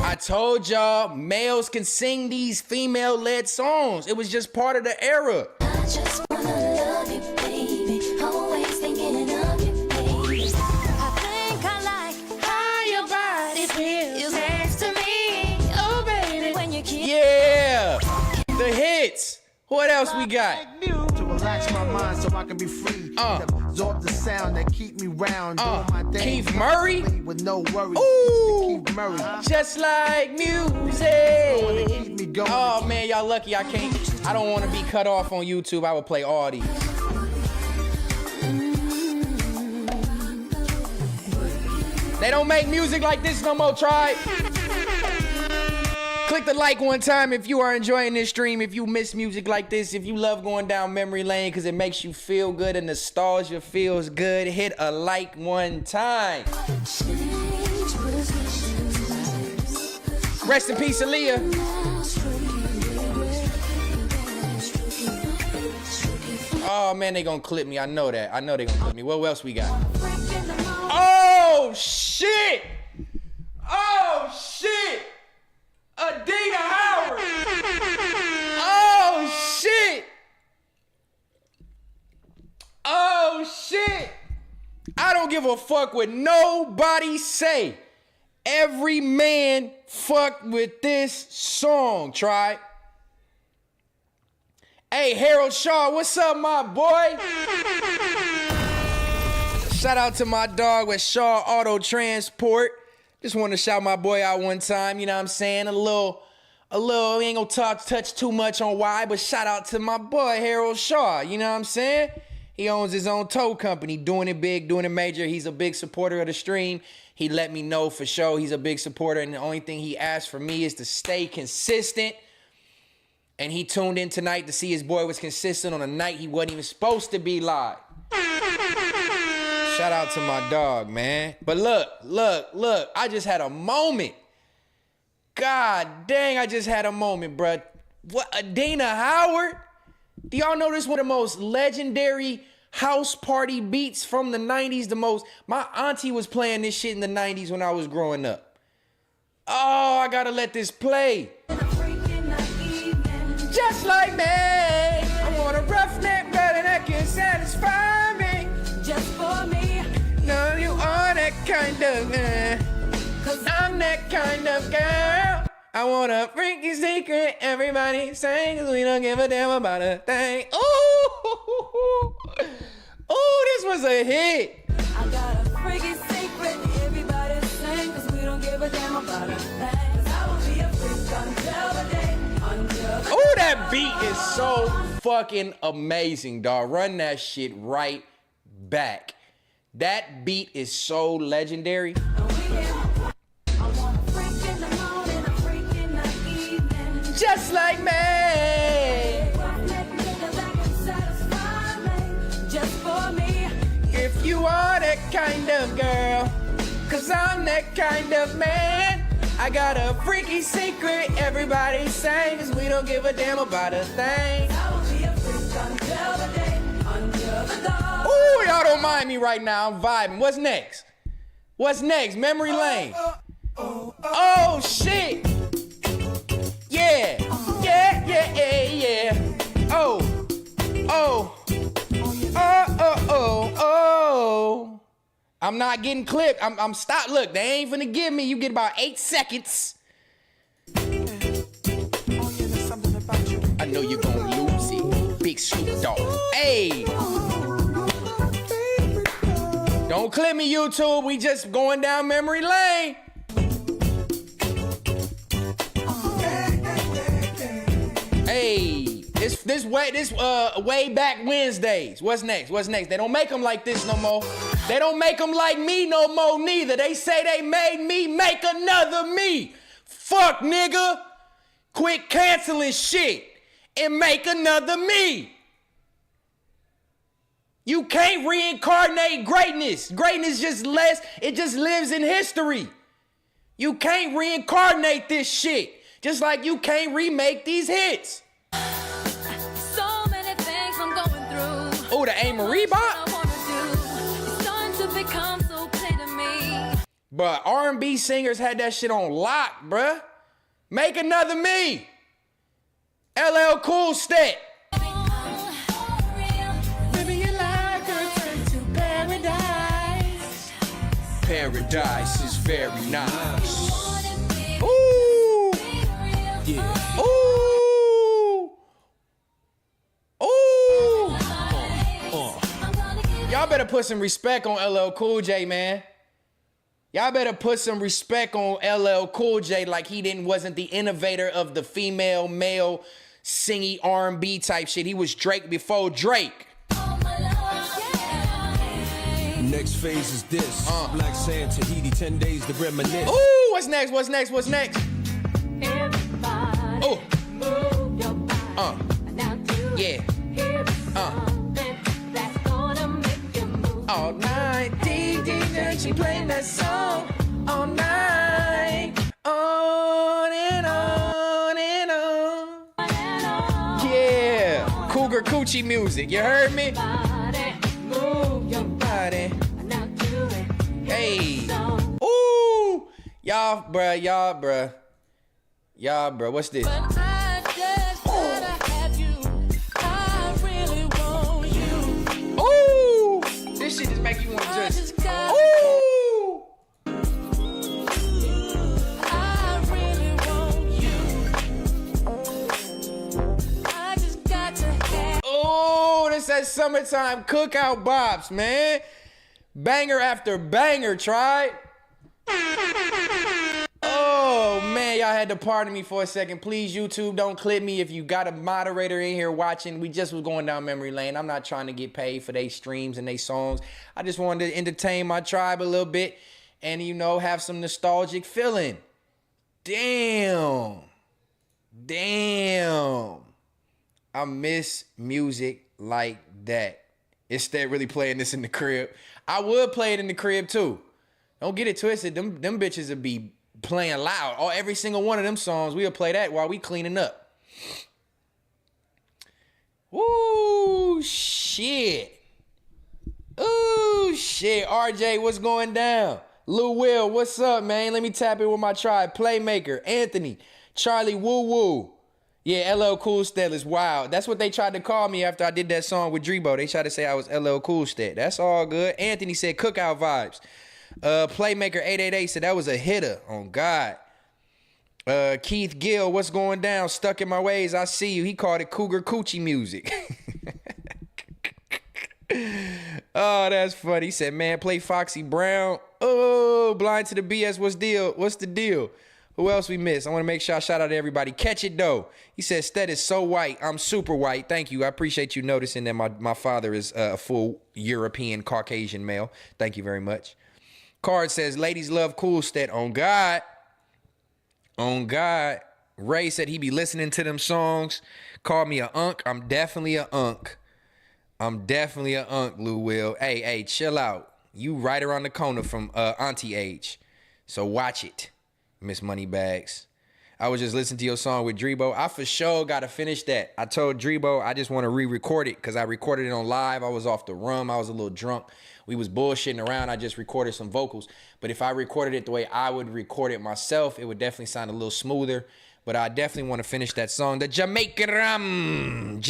I told y'all, males can sing these female-led songs. It was just part of the era. I just wanna love you, baby. Always thinking of you, baby. I think I like how your body feels next to me. Oh, baby, when you keep. Yeah, the hits. What else we got? To relax my mind so I can be free. Absorb the sound that keep me round. Doing my thing. Keith Murray? With no worries. Ooh, Keith Murray. just like music. Oh man, y'all lucky I can't. I don't want to be cut off on YouTube. I would play all these. They don't make music like this no more, Tribe. Click the like one time if you are enjoying this stream, if you miss music like this, if you love going down memory lane because it makes you feel good and nostalgia feels good, hit a like one time. Rest in peace, Aaliyah. Oh man, they gonna clip me. I know that. I know they gonna clip me. What else we got? Oh shit! Oh shit! Adina Howard! Oh shit! Oh shit! I don't give a fuck what nobody say. Every man fucked with this song, Try. Hey, Harold Shaw, what's up, my boy? Shout out to my dog with Shaw Auto Transport. Just want to shout my boy out one time, you know what I'm saying? A little, we ain't gonna touch too much on why, but shout out to my boy, Harold Shaw, you know what I'm saying? He owns his own tow company, doing it big, doing it major. He's a big supporter of the stream. He let me know for sure he's a big supporter, and the only thing he asked for me is to stay consistent. And he tuned in tonight to see his boy was consistent on a night he wasn't even supposed to be live. Shout out to my dog, man. But look, I just had a moment. God dang, I just had a moment, bruh. What, Adina Howard? Do y'all know this one of the most legendary house party beats from the 90s? My auntie was playing this shit in the 90s when I was growing up. Oh, I gotta let this play. Just like me, I want a roughneck brother that can satisfy me. Just for me. No, you are that kind of man. Cause I'm that kind of girl. I want a freaky secret. Everybody saying cause we don't give a damn about a thing. Ooh, this was a hit. I got a freaky secret. Everybody saying cause we don't give a damn about a thing. Cause I will be a freak until the day. Oh, that beat is so fucking amazing, dog. Run that shit right back. That beat is so legendary. Just like me. Just for me. If you are that kind of girl, cause I'm that kind of man. I got a freaky secret, everybody saying, cause we don't give a damn about a thing. Ooh, y'all don't mind me right now, I'm vibing. What's next? What's next? Memory lane. Oh, shit. Yeah. Oh. I'm not getting clipped. I'm stopped. Look, they ain't finna give me. You get about 8 seconds. I know you're gonna lose it. Big Snoop Dogg. Hey. Don't clip me, YouTube. We just going down memory lane. Hey. This way back Wednesdays. What's next? They don't make them like this no more. They don't make them like me no more neither. They say they made me make another me. Fuck, nigga. Quit canceling shit and make another me. You can't reincarnate greatness. Greatness just lives in history. You can't reincarnate this shit. Just like you can't remake these hits. So many things I'm going through. Oh, the A. Marie bot? But R&B singers had that shit on lock, bruh. Make another me. LL Cool Stet. Baby, you like a trip to paradise. Paradise is very nice. Ooh. Yeah. Ooh. Ooh. Y'all better put some respect on LL Cool J, man. Y'all better put some respect on LL Cool J like he wasn't the innovator of the female, male, singy R&B type shit. He was Drake before Drake. Next phase is this. Black Sand, Tahiti, 10 days to reminisce. Ooh, what's next? What's next? What's next? Oh. Yeah. All night, DJ, she playing that song all night, on and on and on. Yeah, Cougar Coochie music, you heard me? Move your body. Hey, ooh, y'all, bruh, what's this? This shit just make you want to just ooh. I really want you. I just got to have. Oh, this that summertime cookout bops, man. Banger after banger, try. Oh man, y'all had to pardon me for a second. Please, YouTube, don't clip me. If you got a moderator in here watching, we just was going down memory lane. I'm not trying to get paid for they streams and they songs. I just wanted to entertain my tribe a little bit and, you know, have some nostalgic feeling. Damn. I miss music like that. Instead, really playing this in the crib. I would play it in the crib too. Don't get it twisted. Them bitches would be playing loud. Every single one of them songs, we'll play that while we cleaning up. Ooh, shit. Ooh, shit. RJ, what's going down? Lou Will, what's up, man? Let me tap in with my tribe. Playmaker, Anthony, Charlie Woo Woo. Yeah, LL Cool Stet is wild. That's what they tried to call me after I did that song with Drebo. They tried to say I was LL Cool Stet. That's all good. Anthony said cookout vibes. Playmaker 888 said that was a hitter. On God. Keith Gill, what's going down? Stuck in my ways. I see you. He called it Cougar Coochie music. Oh, that's funny. He said, man, play Foxy Brown. Oh, Blind to the BS. What's the deal? Who else we missed? I want to make sure I shout out to everybody. Catch it, though. He said, Stet is so white. I'm super white. Thank you. I appreciate you noticing that my father is a full European Caucasian male. Thank you very much. Card says, ladies love Cool Stet. On God. On God. Ray said he be listening to them songs. Called me a unk. I'm definitely a unk. Lou Will. Hey, chill out. You right around the corner from auntie age. So watch it. Miss Moneybags. I was just listening to your song with Drebo. I for sure got to finish that. I told Drebo I just want to re-record it because I recorded it on live. I was off the rum. I was a little drunk. We was bullshitting around. I just recorded some vocals. But if I recorded it the way I would record it myself, it would definitely sound a little smoother. But I definitely want to finish that song. The Jamaican Rum.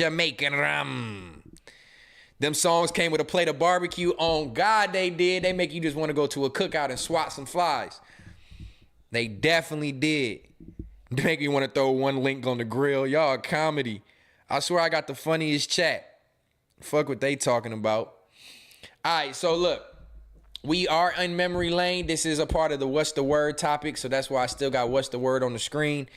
Them songs came with a plate of barbecue. On God, they did. They make you just want to go to a cookout and swat some flies. They definitely did. They make you want to throw one link on the grill. Y'all comedy. I swear I got the funniest chat. Fuck what they talking about. All right, so look. We are in memory lane. This is a part of the What's the Word topic, so that's why I still got What's the Word on the screen.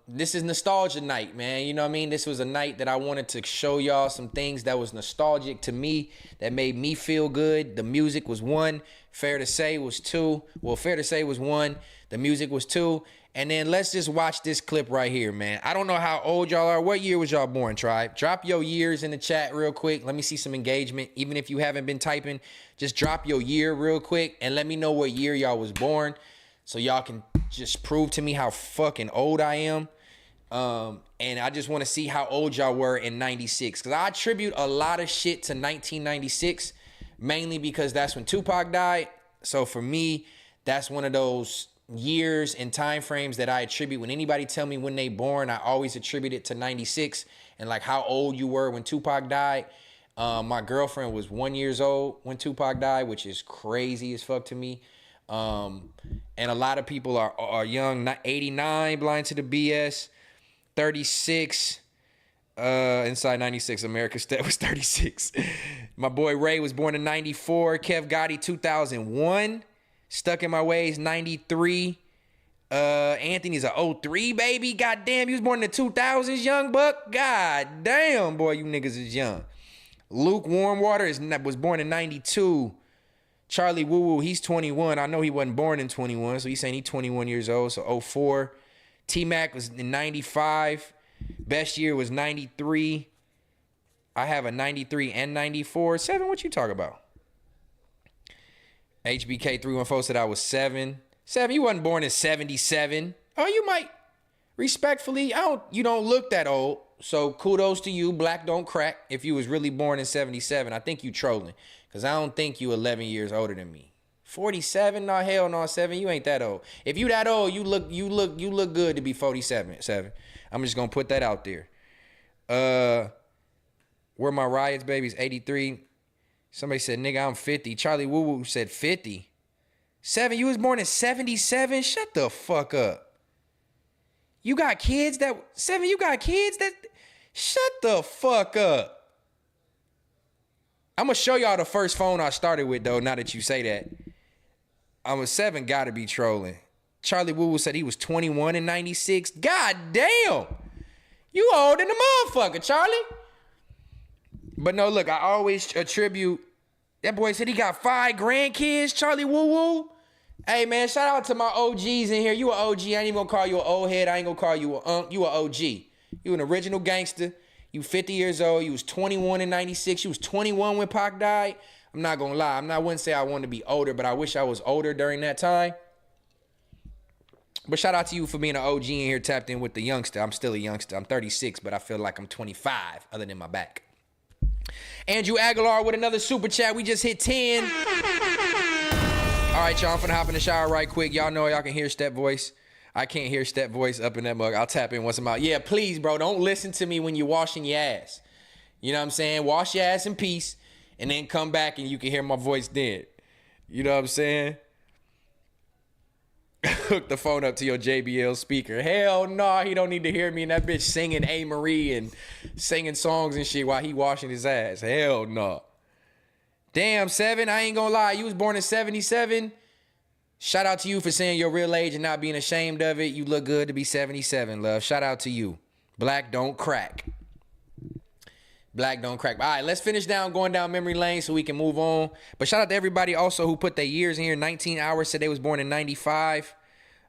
This is nostalgia night, man. You know what I mean? This was a night that I wanted to show y'all some things that was nostalgic to me, that made me feel good. The music was one. Fair to Say was two. Well, Fair to Say was one. The music was two. And then let's just watch this clip right here, man. I don't know how old y'all are. What year was y'all born, Tribe? Drop your years in the chat real quick. Let me see some engagement. Even if you haven't been typing, just drop your year real quick and let me know what year y'all was born so y'all can just prove to me how fucking old I am. And I just want to see how old y'all were in 96. Because I attribute a lot of shit to 1996, mainly because that's when Tupac died. So for me, that's one of those years and time frames that I attribute. When anybody tell me when they born, I always attribute it to 96 and like how old you were when Tupac died. My girlfriend was 1 year old when Tupac died, which is crazy as fuck to me. And a lot of people are young. 89, Blind to the BS. 36. Inside 96, America's Stet was 36. My boy Ray was born in 94. Kev Gotti, 2001. Stuck in My Ways, 93. Anthony's a 03 baby. God damn, he was born in the 2000s, young buck. God damn, boy, you niggas is young. Luke Warmwater was born in 92. Charlie Woo Woo, he's 21. I know he wasn't born in 21, so he's saying he's 21 years old, so 04. T-Mac was in 95. Best year was 93. I have a 93 and 94. 7, what you talking about? HBK 314 said I was 7. 7, you wasn't born in 77. Oh, you might. Respectfully, you don't look that old. So kudos to you, Black Don't Crack. If you was really born in 77, I think you trolling. Because I don't think you 11 years older than me. 47? No, hell no, 7. You ain't that old. If you that old, you look good to be 47. 7. I'm just gonna put that out there. Where my riots, babies? 83. Somebody said, nigga, I'm 50. Charlie Woo Woo said 50. 7, you was born in 77? Shut the fuck up. You got kids that... 7, you got kids that... Shut the fuck up. I'm going to show y'all the first phone I started with, though, now that you say that. I'm a 7, gotta be trolling. Charlie Woo Woo said he was 21 in 96. God damn. You old than the motherfucker, Charlie. But no, look, I always attribute... That boy said he got 5 grandkids, Charlie Woo Woo. Hey, man, shout out to my OGs in here. You an OG. I ain't even gonna call you an old head. I ain't gonna call you you an OG. You an original gangster. You 50 years old. You was 21 in 96. You was 21 when Pac died. I'm not gonna lie. I wouldn't say I wanted to be older, but I wish I was older during that time. But shout out to you for being an OG in here, tapped in with the youngster. I'm still a youngster. I'm 36, but I feel like I'm 25, other than my back. Andrew Aguilar with another super chat. We just hit 10. All right, y'all, I'm finna hop in the shower right quick. Y'all know y'all can hear Step voice. I can't hear Step voice up in that mug. I'll tap in once I'm out. Yeah, please, bro, don't listen to me when you're washing your ass. You know what I'm saying? Wash your ass in peace, and then come back and you can hear my voice then. You know what I'm saying? Hook the phone up to your JBL speaker. Hell no, he don't need to hear me and that bitch singing A. Marie and singing songs and shit while he washing his ass. Hell no. Damn, 7, I ain't gonna lie. You was born in 77. Shout out to you for saying your real age and not being ashamed of it. You look good to be 77, love. Shout out to you. Black Don't Crack. Black Don't Crack. All right, let's finish going down memory lane so we can move on. But shout out to everybody also who put their years in here. 19 Hours said they was born in 95.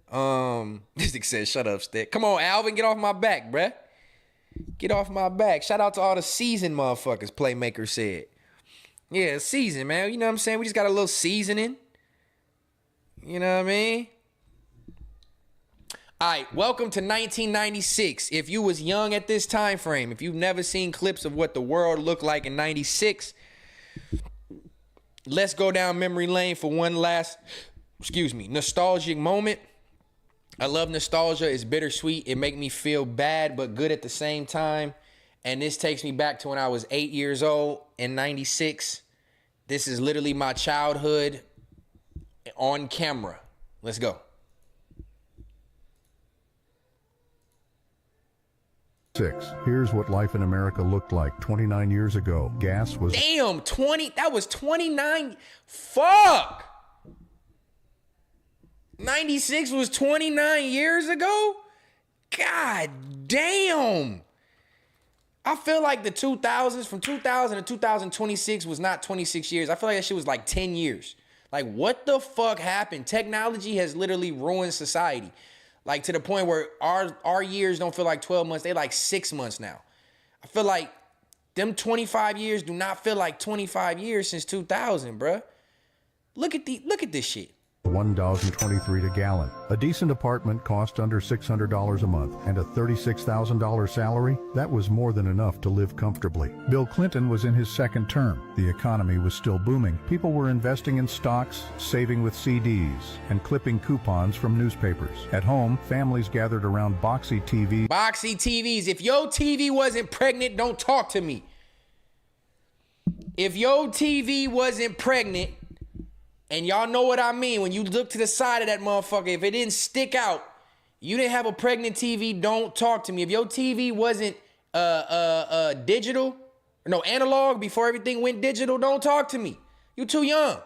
This nigga said, shut up, Stick. Come on, Alvin, get off my back, bruh. Get off my back. Shout out to all the seasoned motherfuckers, Playmaker said. Yeah, season, man. You know what I'm saying? We just got a little seasoning. You know what I mean? All right, welcome to 1996. If you was young at this time frame, if you've never seen clips of what the world looked like in 96, let's go down memory lane for one last, nostalgic moment. I love nostalgia. It's bittersweet. It make me feel bad but good at the same time. And this takes me back to when I was 8 years old in 96. This is literally my childhood on camera. Let's go. Here's what life in America looked like 29 years ago. Gas was... Damn, 20. That was 29. Fuck. 96 was 29 years ago? God damn. I feel like the 2000s, from 2000 to 2026 was not 26 years. I feel like that shit was like 10 years. Like, what the fuck happened? Technology has literally ruined society. Like, to the point where our years don't feel like 12 months. They like 6 months now. I feel like them 25 years do not feel like 25 years since 2000, bruh. Look at this shit. $1.23 a gallon. A decent apartment cost under $600 a month, and a $36,000 salary, that was more than enough to live comfortably. Bill Clinton was in his second term. The economy was still booming. People were investing in stocks, saving with CDs, and clipping coupons from newspapers. At home, families gathered around boxy TVs. Boxy TVs. If your TV wasn't pregnant, don't talk to me. If your TV wasn't pregnant, and y'all know what I mean, when you look to the side of that motherfucker, if it didn't stick out, you didn't have a pregnant TV, don't talk to me. If your TV wasn't digital, no, analog, before everything went digital, don't talk to me. You too young.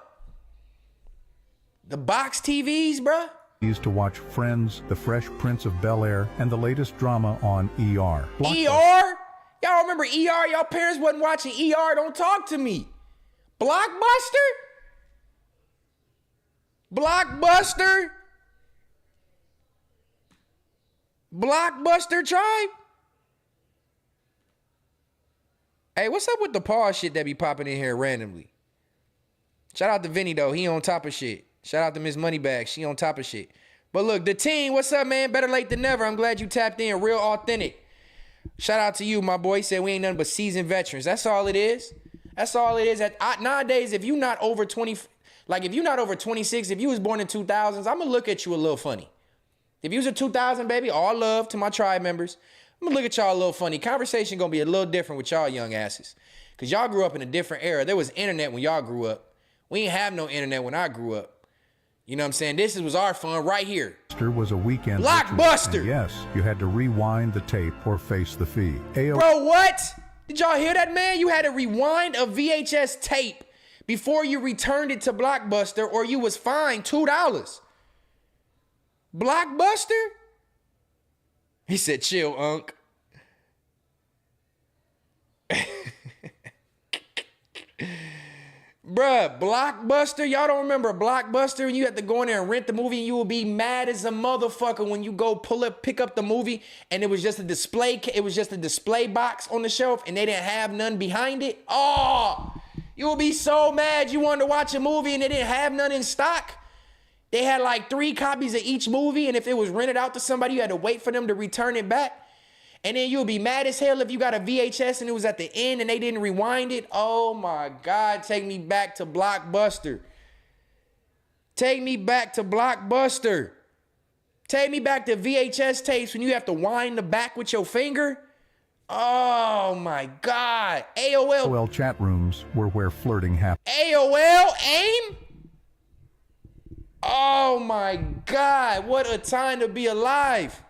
The box TVs, bruh. To watch Friends, The Fresh Prince of Bel-Air, and the latest drama on ER. ER? Y'all remember ER? Y'all parents wasn't watching ER, don't talk to me. Blockbuster? Blockbuster? Blockbuster Tribe? Hey, what's up with the pause shit that be popping in here randomly? Shout out to Vinny, though. He on top of shit. Shout out to Miss Moneybag. She on top of shit. But look, the team, what's up, man? Better late than never. I'm glad you tapped in. Real authentic. Shout out to you, my boy. He said we ain't nothing but seasoned veterans. That's all it is. That's all it is. Nowadays, if you not over 20... Like, if you're not over 26, if you was born in 2000s, I'm going to look at you a little funny. If you was a 2000 baby, all love to my tribe members, I'm going to look at y'all a little funny. Conversation going to be a little different with y'all young asses. Because y'all grew up in a different era. There was internet when y'all grew up. We ain't have no internet when I grew up. You know what I'm saying? This was our fun right here. Was a weekend Blockbuster. And yes, you had to rewind the tape or face the fee. Bro, what? Did y'all hear that, man? You had to rewind a VHS tape before you returned it to Blockbuster, or you was fined $2. Blockbuster? He said, chill, Unc. Bruh, Blockbuster, y'all don't remember Blockbuster, and you had to go in there and rent the movie, and you would be mad as a motherfucker when you go pick up the movie, and it was just a display box on the shelf, and they didn't have none behind it. Oh, you would be so mad. You wanted to watch a movie and they didn't have none in stock. They had like 3 copies of each movie, and if it was rented out to somebody, you had to wait for them to return it back. And then you would be mad as hell if you got a VHS and it was at the end and they didn't rewind it. Oh my God, take me back to Blockbuster. Take me back to Blockbuster. Take me back to VHS tapes when you have to wind the back with your finger. Oh my God. AOL chat rooms were where flirting happened. AOL AIM? Oh my God, what a time to be alive.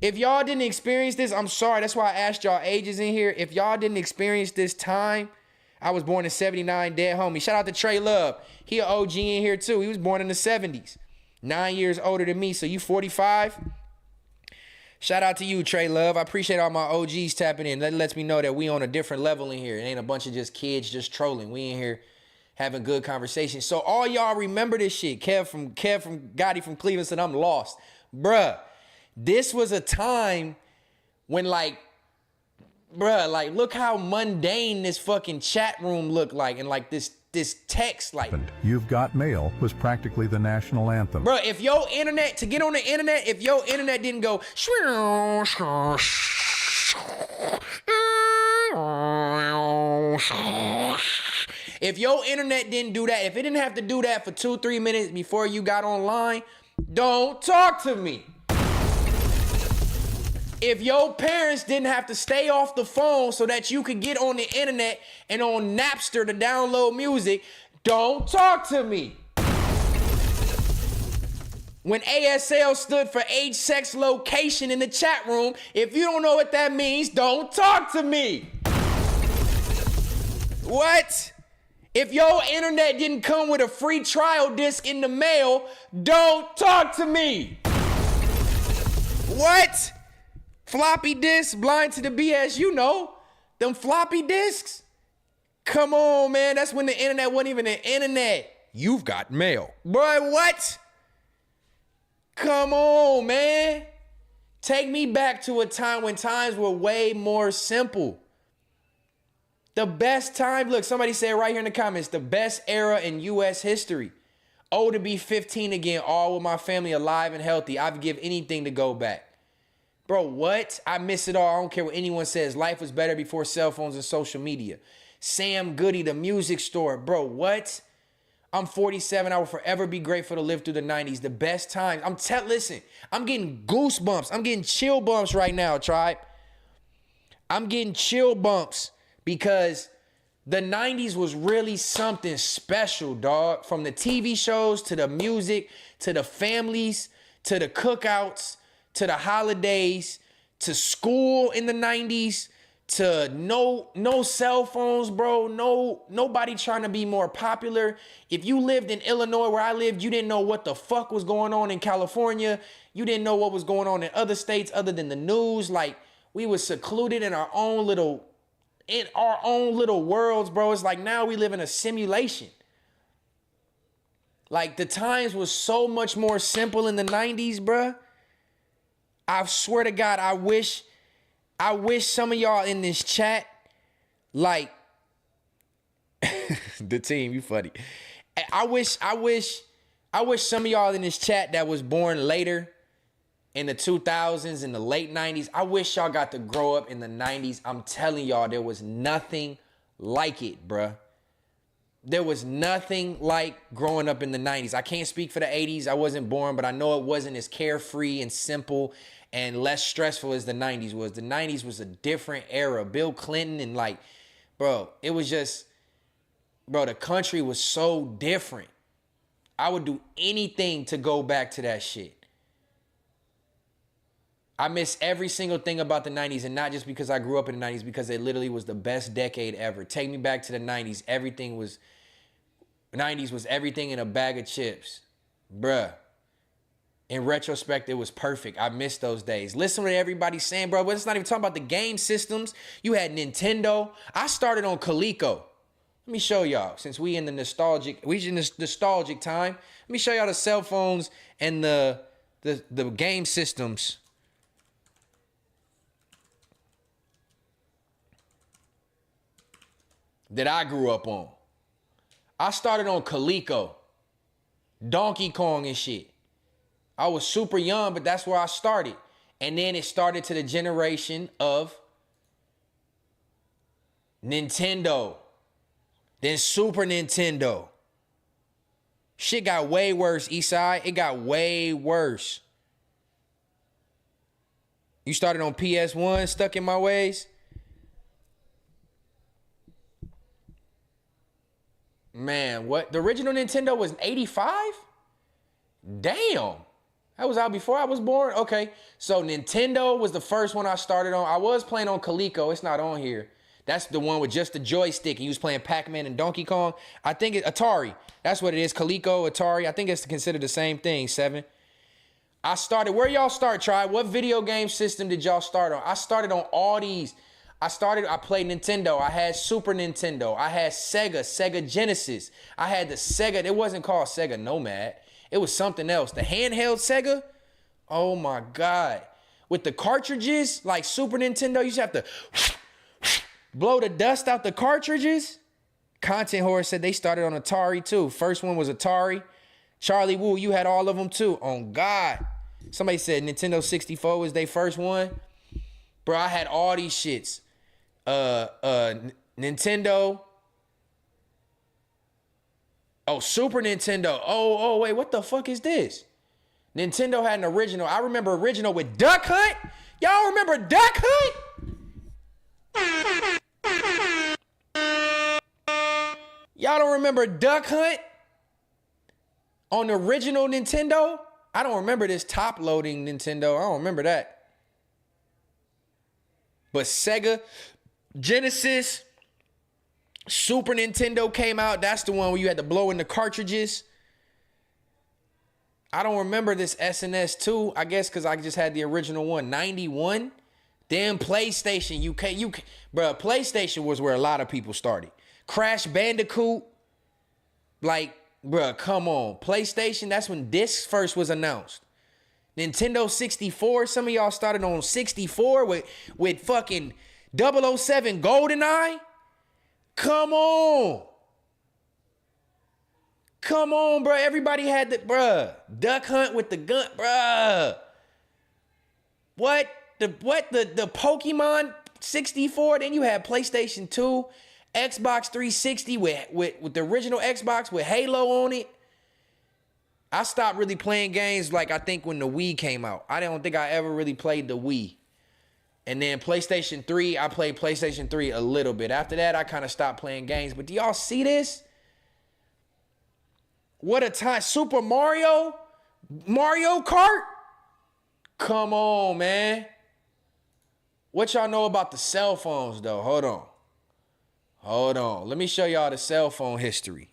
If y'all didn't experience this, I'm sorry. That's why I asked y'all ages in here. If y'all didn't experience this time, I was born in 79, dead homie. Shout out to Trey Love. He an OG in here too. He was born in the 70s. 9 years older than me, so you 45? Shout out to you, Trey Love. I appreciate all my OGs tapping in. That lets me know that we on a different level in here. It ain't a bunch of just kids just trolling. We in here having good conversations. So all y'all remember this shit. Kev from Gotti from Cleveland said, I'm lost. Bruh, this was a time when look how mundane this fucking chat room looked like, and like this text, like. You've Got Mail was practically the national anthem. Bro, if your internet, to get on the internet, if your internet didn't go, if your internet didn't do that, if it didn't have to do that for 2-3 minutes before you got online, don't talk to me. If your parents didn't have to stay off the phone so that you could get on the internet and on Napster to download music, don't talk to me. When ASL stood for age, sex, location in the chat room, if you don't know what that means, don't talk to me. What? If your internet didn't come with a free trial disc in the mail, don't talk to me. What? Floppy disks, blind to the BS, you know. Them floppy disks. Come on, man. That's when the internet wasn't even the internet. You've Got Mail. Boy, what? Come on, man. Take me back to a time when times were way more simple. The best time, look, somebody said right here in the comments, the best era in U.S. history. Oh, to be 15 again, all with my family alive and healthy. I'd give anything to go back. Bro, what? I miss it all. I don't care what anyone says. Life was better before cell phones and social media. Sam Goody, the music store. Bro, what? I'm 47. I will forever be grateful to live through the 90s. The best times. Listen, I'm getting goosebumps. I'm getting chill bumps right now, tribe. I'm getting chill bumps because the 90s was really something special, dog. From the TV shows to the music to the families to the cookouts to the holidays to school in the 90s to no cell phones, bro. Nobody trying to be more popular. If you lived in Illinois where I lived, you didn't know what the fuck was going on in California. You didn't know what was going on in other states other than the news. Like, we were secluded in our own little worlds, bro. It's like now we live in a simulation. Like, the times was so much more simple in the 90s, bruh. I swear to God, I wish some of y'all in this chat, like, the team, you funny. I wish some of y'all in this chat that was born later in the 2000s, in the late 90s, I wish y'all got to grow up in the 90s. I'm telling y'all, there was nothing like it, bruh. There was nothing like growing up in the 90s. I can't speak for the 80s. I wasn't born, but I know it wasn't as carefree and simple and less stressful as the 90s was. The 90s was a different era. Bill Clinton and like, bro, it was just, bro, the country was so different. I would do anything to go back to that shit. I miss every single thing about the 90s, and not just because I grew up in the 90s, because it literally was the best decade ever. Take me back to the 90s. 90s was everything in a bag of chips. Bruh. In retrospect, it was perfect. I miss those days. Listen to what everybody's saying, bro. But it's not even talking about the game systems. You had Nintendo. I started on Coleco. Let me show y'all, since we in this nostalgic time. Let me show y'all the cell phones and the game systems. That I grew up on. I started on Coleco, Donkey Kong and shit. I was super young, but that's where I started. And then it started to the generation of Nintendo, then Super Nintendo. Shit got way worse, Eastside. It got way worse. You started on PS1, stuck in my ways? Man, what? The original Nintendo was 85? Damn. That was out before I was born? Okay. So Nintendo was the first one I started on. I was playing on Coleco. It's not on here. That's the one with just the joystick. And you was playing Pac-Man and Donkey Kong. I think it's Atari. That's what it is. Coleco, Atari. I think it's considered the same thing, 7. I started, where y'all start, Tribe? What video game system did y'all start on? I started on all these. I played Nintendo. I had Super Nintendo. I had Sega Genesis. I had the Sega. It wasn't called Sega Nomad. It was something else. The handheld Sega. Oh my God. With the cartridges, like Super Nintendo, you used to have to blow the dust out the cartridges. Content Horror said they started on Atari too. First one was Atari. Charlie Wu, you had all of them too. On God. Somebody said Nintendo 64 was their first one. Bro, I had all these shits. Nintendo. Oh, Super Nintendo. Oh, wait, what the fuck is this? Nintendo had an original. I remember original with Duck Hunt. Y'all remember Duck Hunt? Y'all don't remember Duck Hunt? On the original Nintendo? I don't remember this top-loading Nintendo. I don't remember that. But Sega, Genesis, Super Nintendo came out. That's the one where you had to blow in the cartridges. I don't remember this SNES 2. I guess because I just had the original one. 91? Then PlayStation. Bro, PlayStation was where a lot of people started. Crash Bandicoot. Like, bro, come on. PlayStation, that's when discs first was announced. Nintendo 64. Some of y'all started on 64 with fucking 007 GoldenEye. Come on. Come on, bro. Everybody had the, bruh. Duck Hunt with the gun, bruh. What? The Pokemon 64? Then you had PlayStation 2, Xbox 360 with the original Xbox with Halo on it. I stopped really playing games like I think when the Wii came out. I don't think I ever really played the Wii. And then PlayStation 3, I played PlayStation 3 a little bit. After that, I kind of stopped playing games. But do y'all see this? What a time. Super Mario? Mario Kart? Come on, man. What y'all know about the cell phones, though? Hold on. Let me show y'all the cell phone history.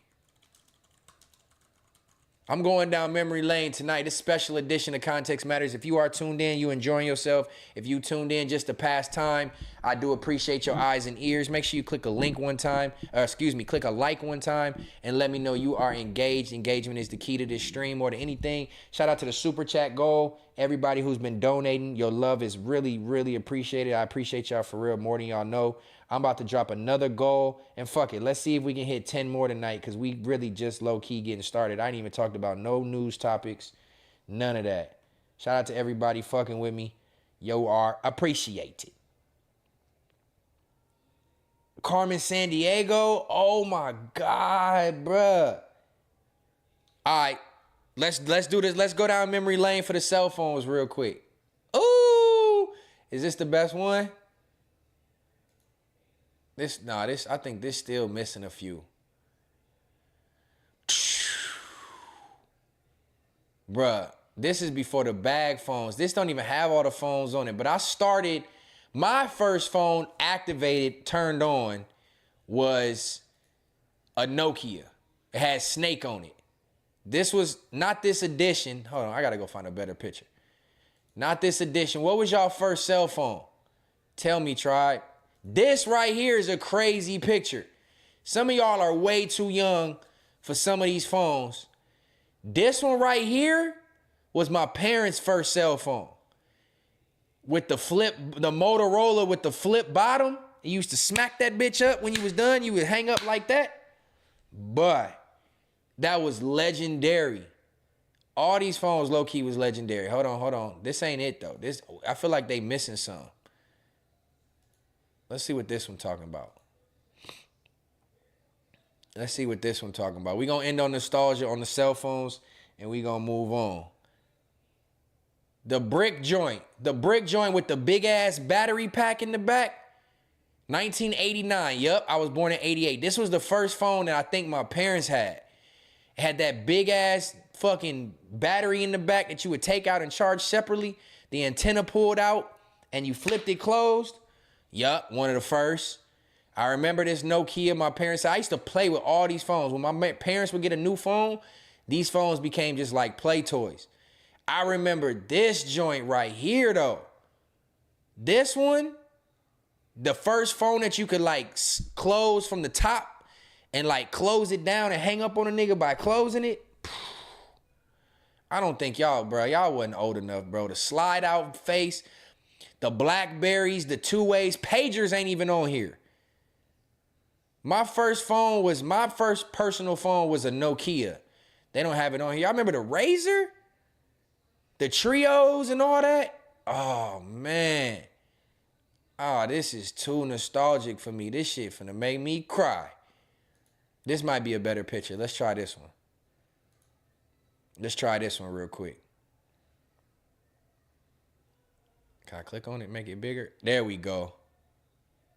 I'm going down memory lane tonight. This special edition of Context Matters. If you are tuned in, you enjoying yourself. If you tuned in just to pass time, I do appreciate your eyes and ears. Make sure you click a link one time. Click a like one time and let me know you are engaged. Engagement is the key to this stream more than anything. Shout out to the Super Chat goal. Everybody who's been donating, your love is really, really appreciated. I appreciate y'all for real more than y'all know. I'm about to drop another goal, and fuck it. Let's see if we can hit 10 more tonight because we really just low-key getting started. I ain't even talked about no news topics, none of that. Shout out to everybody fucking with me. You are appreciated. Carmen Sandiego, oh my God, bruh. All right, let's do this. Let's go down memory lane for the cell phones real quick. Ooh, is this the best one? I think this still missing a few. Bruh, this is before the bag phones. This don't even have all the phones on it. But I started, my first phone activated, turned on, was a Nokia. It had Snake on it. This was not this edition. Hold on, I gotta go find a better picture. Not this edition. What was y'all first cell phone? Tell me, tribe. This right here is a crazy picture. Some of y'all are way too young for some of these phones. This one right here was my parents' first cell phone. With the Motorola with the flip bottom. You used to smack that bitch up when you was done. You would hang up like that. But that was legendary. All these phones low-key was legendary. Hold on. This ain't it though. I feel like they missing some. Let's see what this one talking about. We gonna end on nostalgia on the cell phones and we gonna move on. The brick joint with the big ass battery pack in the back. 1989, yup, I was born in 88. This was the first phone that I think my parents had. It had that big ass fucking battery in the back that you would take out and charge separately. The antenna pulled out and you flipped it closed. Yup, one of the first. I remember this Nokia. My parents, I used to play with all these phones. When my parents would get a new phone, these phones became just like play toys. I remember this joint right here though. This one, the first phone that you could like close from the top and like close it down and hang up on a nigga by closing it. I don't think y'all wasn't old enough, bro. The slide out face. The Blackberries, the two-ways, pagers ain't even on here. My first personal phone was a Nokia. They don't have it on here. I remember the Razr, the Trios and all that. Oh, man. Oh, this is too nostalgic for me. This shit finna make me cry. This might be a better picture. Let's try this one. Let's try this one real quick. Can I click on it, make it bigger? There we go.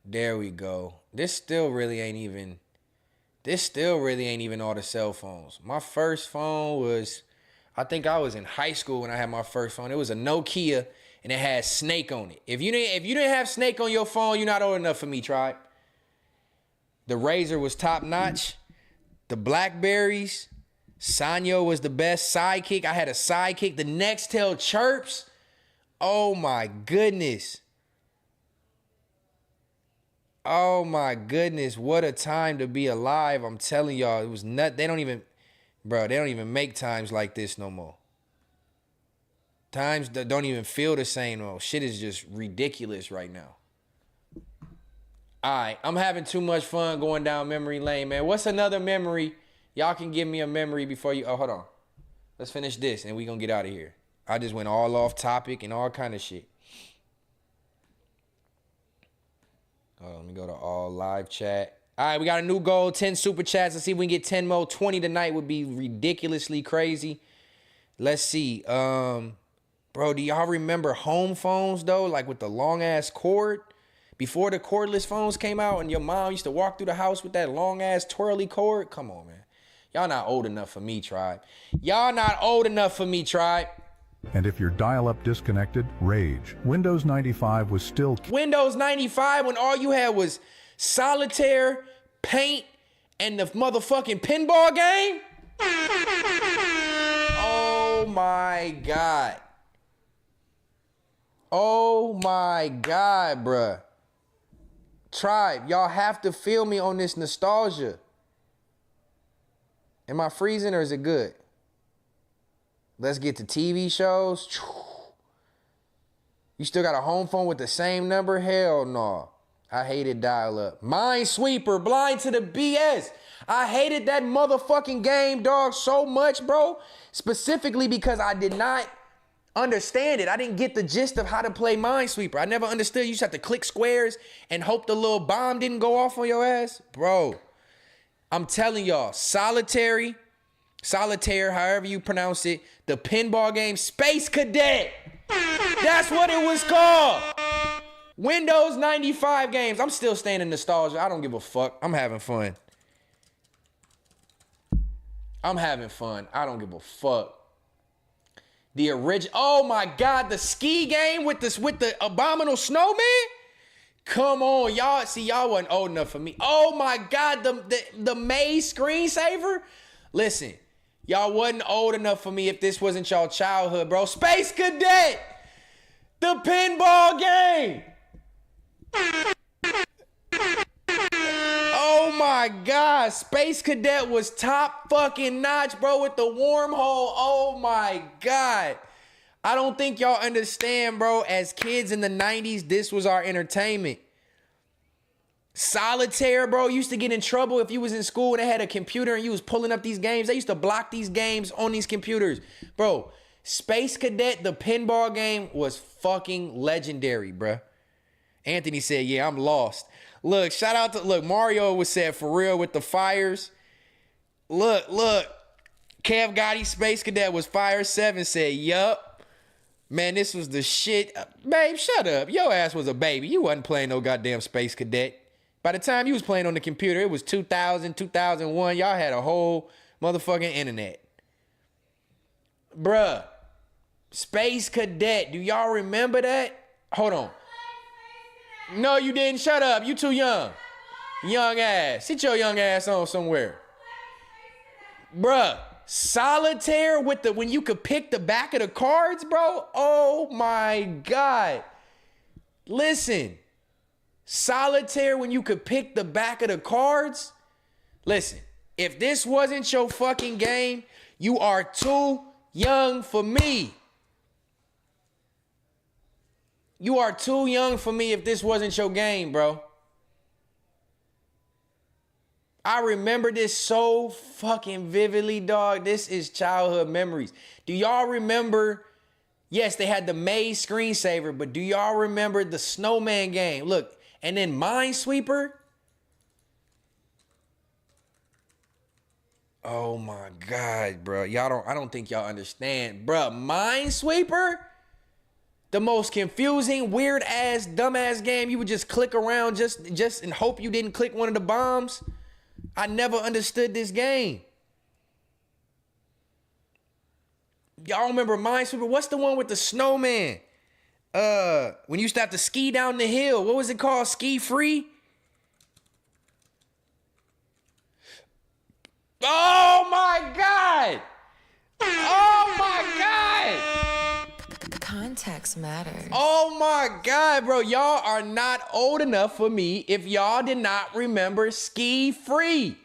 This still really ain't even all the cell phones. My first phone was, I think I was in high school when I had my first phone. It was a Nokia and it had Snake on it. If you didn't have Snake on your phone, you're not old enough for me, tribe. The Razr was top notch. The Blackberries, Sanyo was the best. Sidekick, I had a Sidekick. The Nextel Chirps. Oh my goodness. What a time to be alive. I'm telling y'all, it was they don't even make times like this no more. Times that don't even feel the same no more. Shit is just ridiculous right now. All right, I'm having too much fun going down memory lane, man. What's another memory Y'all can give me a memory before you. Oh, hold on. Let's finish this and we gonna get out of here. I just went all off topic and all kind of shit. Let me go to all live chat. All right, we got a new goal, 10 super chats. Let's see if we can get 10 more. 20 tonight would be ridiculously crazy. Let's see. Bro, do y'all remember home phones, though? Like with the long-ass cord? Before the cordless phones came out and your mom used to walk through the house with that long-ass twirly cord? Come on, man. Y'all not old enough for me, tribe. Y'all not old enough for me, tribe. And if your dial-up disconnected, rage. Windows 95 was still... Windows 95 when all you had was solitaire, paint, and the motherfucking pinball game? Oh my God. Oh my God, bruh. Tribe, y'all have to feel me on this nostalgia. Am I freezing or is it good? Let's get to TV shows. You still got a home phone with the same number? Hell no. I hated dial-up. Minesweeper, blind to the BS. I hated that motherfucking game, dog, so much, bro. Specifically because I did not understand it. I didn't get the gist of how to play Minesweeper. I never understood. You just have to click squares and hope the little bomb didn't go off on your ass. Bro, I'm telling y'all, solitaire, however you pronounce it, the pinball game, Space Cadet. That's what it was called. Windows 95 games. I'm still staying in nostalgia. I don't give a fuck. I'm having fun. I'm having fun. I don't give a fuck. The original. Oh my God, the ski game with the abominable snowman. Come on, y'all. See, y'all wasn't old enough for me. Oh my God, the maze screensaver. Listen, y'all wasn't old enough for me if this wasn't y'all childhood, bro. Space Cadet, the pinball game. Oh my God, Space Cadet was top fucking notch, bro, with the wormhole. Oh my God. I don't think y'all understand, bro. As kids in the 90s, this was our entertainment. Solitaire, bro, used to get in trouble if you was in school and they had a computer and you was pulling up these games. They used to block these games on these computers. Bro, Space Cadet, the pinball game, was fucking legendary, bro. Anthony said, yeah, I'm lost. Look, shout out to, Mario was said for real with the fires. Look, Kev Gotti, Space Cadet was Fire 7 said, yup. Man, this was the shit. Babe, shut up. Your ass was a baby. You wasn't playing no goddamn Space Cadet. By the time you was playing on the computer, it was 2000, 2001. Y'all had a whole motherfucking internet. Bruh, Space Cadet. Do y'all remember that? Hold on. No, you didn't. Shut up. You too young. Young ass. Sit your young ass on somewhere. Bruh, solitaire with when you could pick the back of the cards, bro. Oh my God. Listen. Solitaire when you could pick the back of the cards. Listen, if this wasn't your fucking game, you are too young for me. You are too young for me if this wasn't your game, bro. I remember this so fucking vividly, dog. This is childhood memories. Do y'all remember? Yes, they had the maze screensaver, but do y'all remember the snowman game? Look, and then Minesweeper. Oh my God, bro. I don't think y'all understand. Bro, Minesweeper? The most confusing, weird ass, dumb ass game. You would just click around just and hope you didn't click one of the bombs. I never understood this game. Y'all remember Minesweeper? What's the one with the snowman? When you used to have to ski down the hill. What was it called? Ski Free? Oh my God! Oh my God! Context matters. Oh my God, bro. Y'all are not old enough for me if y'all did not remember Ski Free.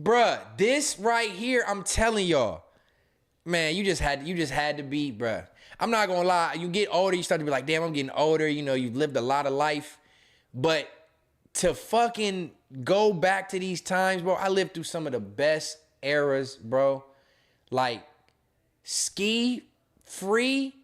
Bruh, this right here, I'm telling y'all. Man, you just had to be, bruh. I'm not gonna lie. You get older, you start to be like, damn, I'm getting older. You know, you've lived a lot of life. But to fucking go back to these times, bro. I lived through some of the best eras, bro. Like, ski free.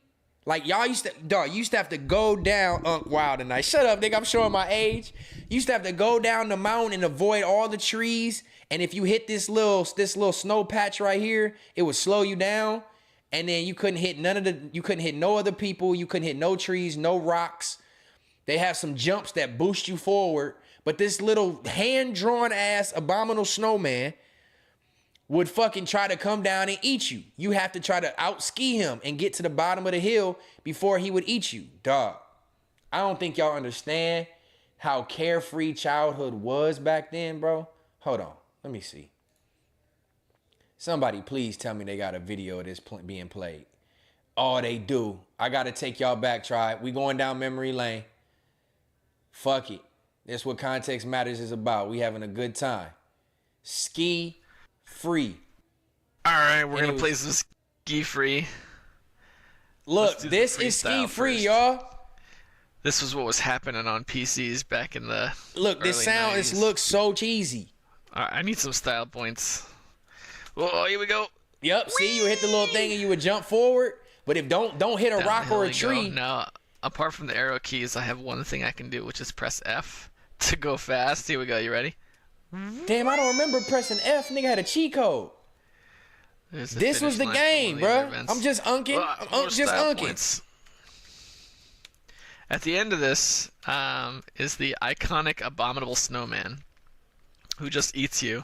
Like, y'all used to have to go down Wild tonight. Shut up, nigga. I'm showing my age. You used to have to go down the mountain and avoid all the trees. And if you hit this little snow patch right here, it would slow you down. And then you couldn't hit no other people. You couldn't hit no trees, no rocks. They have some jumps that boost you forward. But this little hand-drawn ass abominable snowman would fucking try to come down and eat you. You have to try to out-ski him and get to the bottom of the hill before he would eat you. Dog, I don't think y'all understand how carefree childhood was back then, bro. Hold on. Let me see. Somebody please tell me they got a video of this being played. Oh, they do. I got to take y'all back, Tribe. We going down memory lane. Fuck it. That's what Context Matters is about. We having a good time. Ski free. All right, we're going to play some ski free. Look, this is ski free, y'all. This was what was happening on PCs back in the Look, this sound, 90s. It looks so cheesy. All right, I need some style points. Oh, here we go. Yep, see, you hit the little thing and you would jump forward, but if don't hit a rock or a tree. Now, apart from the arrow keys, I have one thing I can do, which is press F to go fast. Here we go. You ready? Damn, I don't remember pressing F. Nigga had a cheat code. This was the game, bro. I'm just unking. I'm just unking. Points. At the end of this is the iconic abominable snowman who just eats you.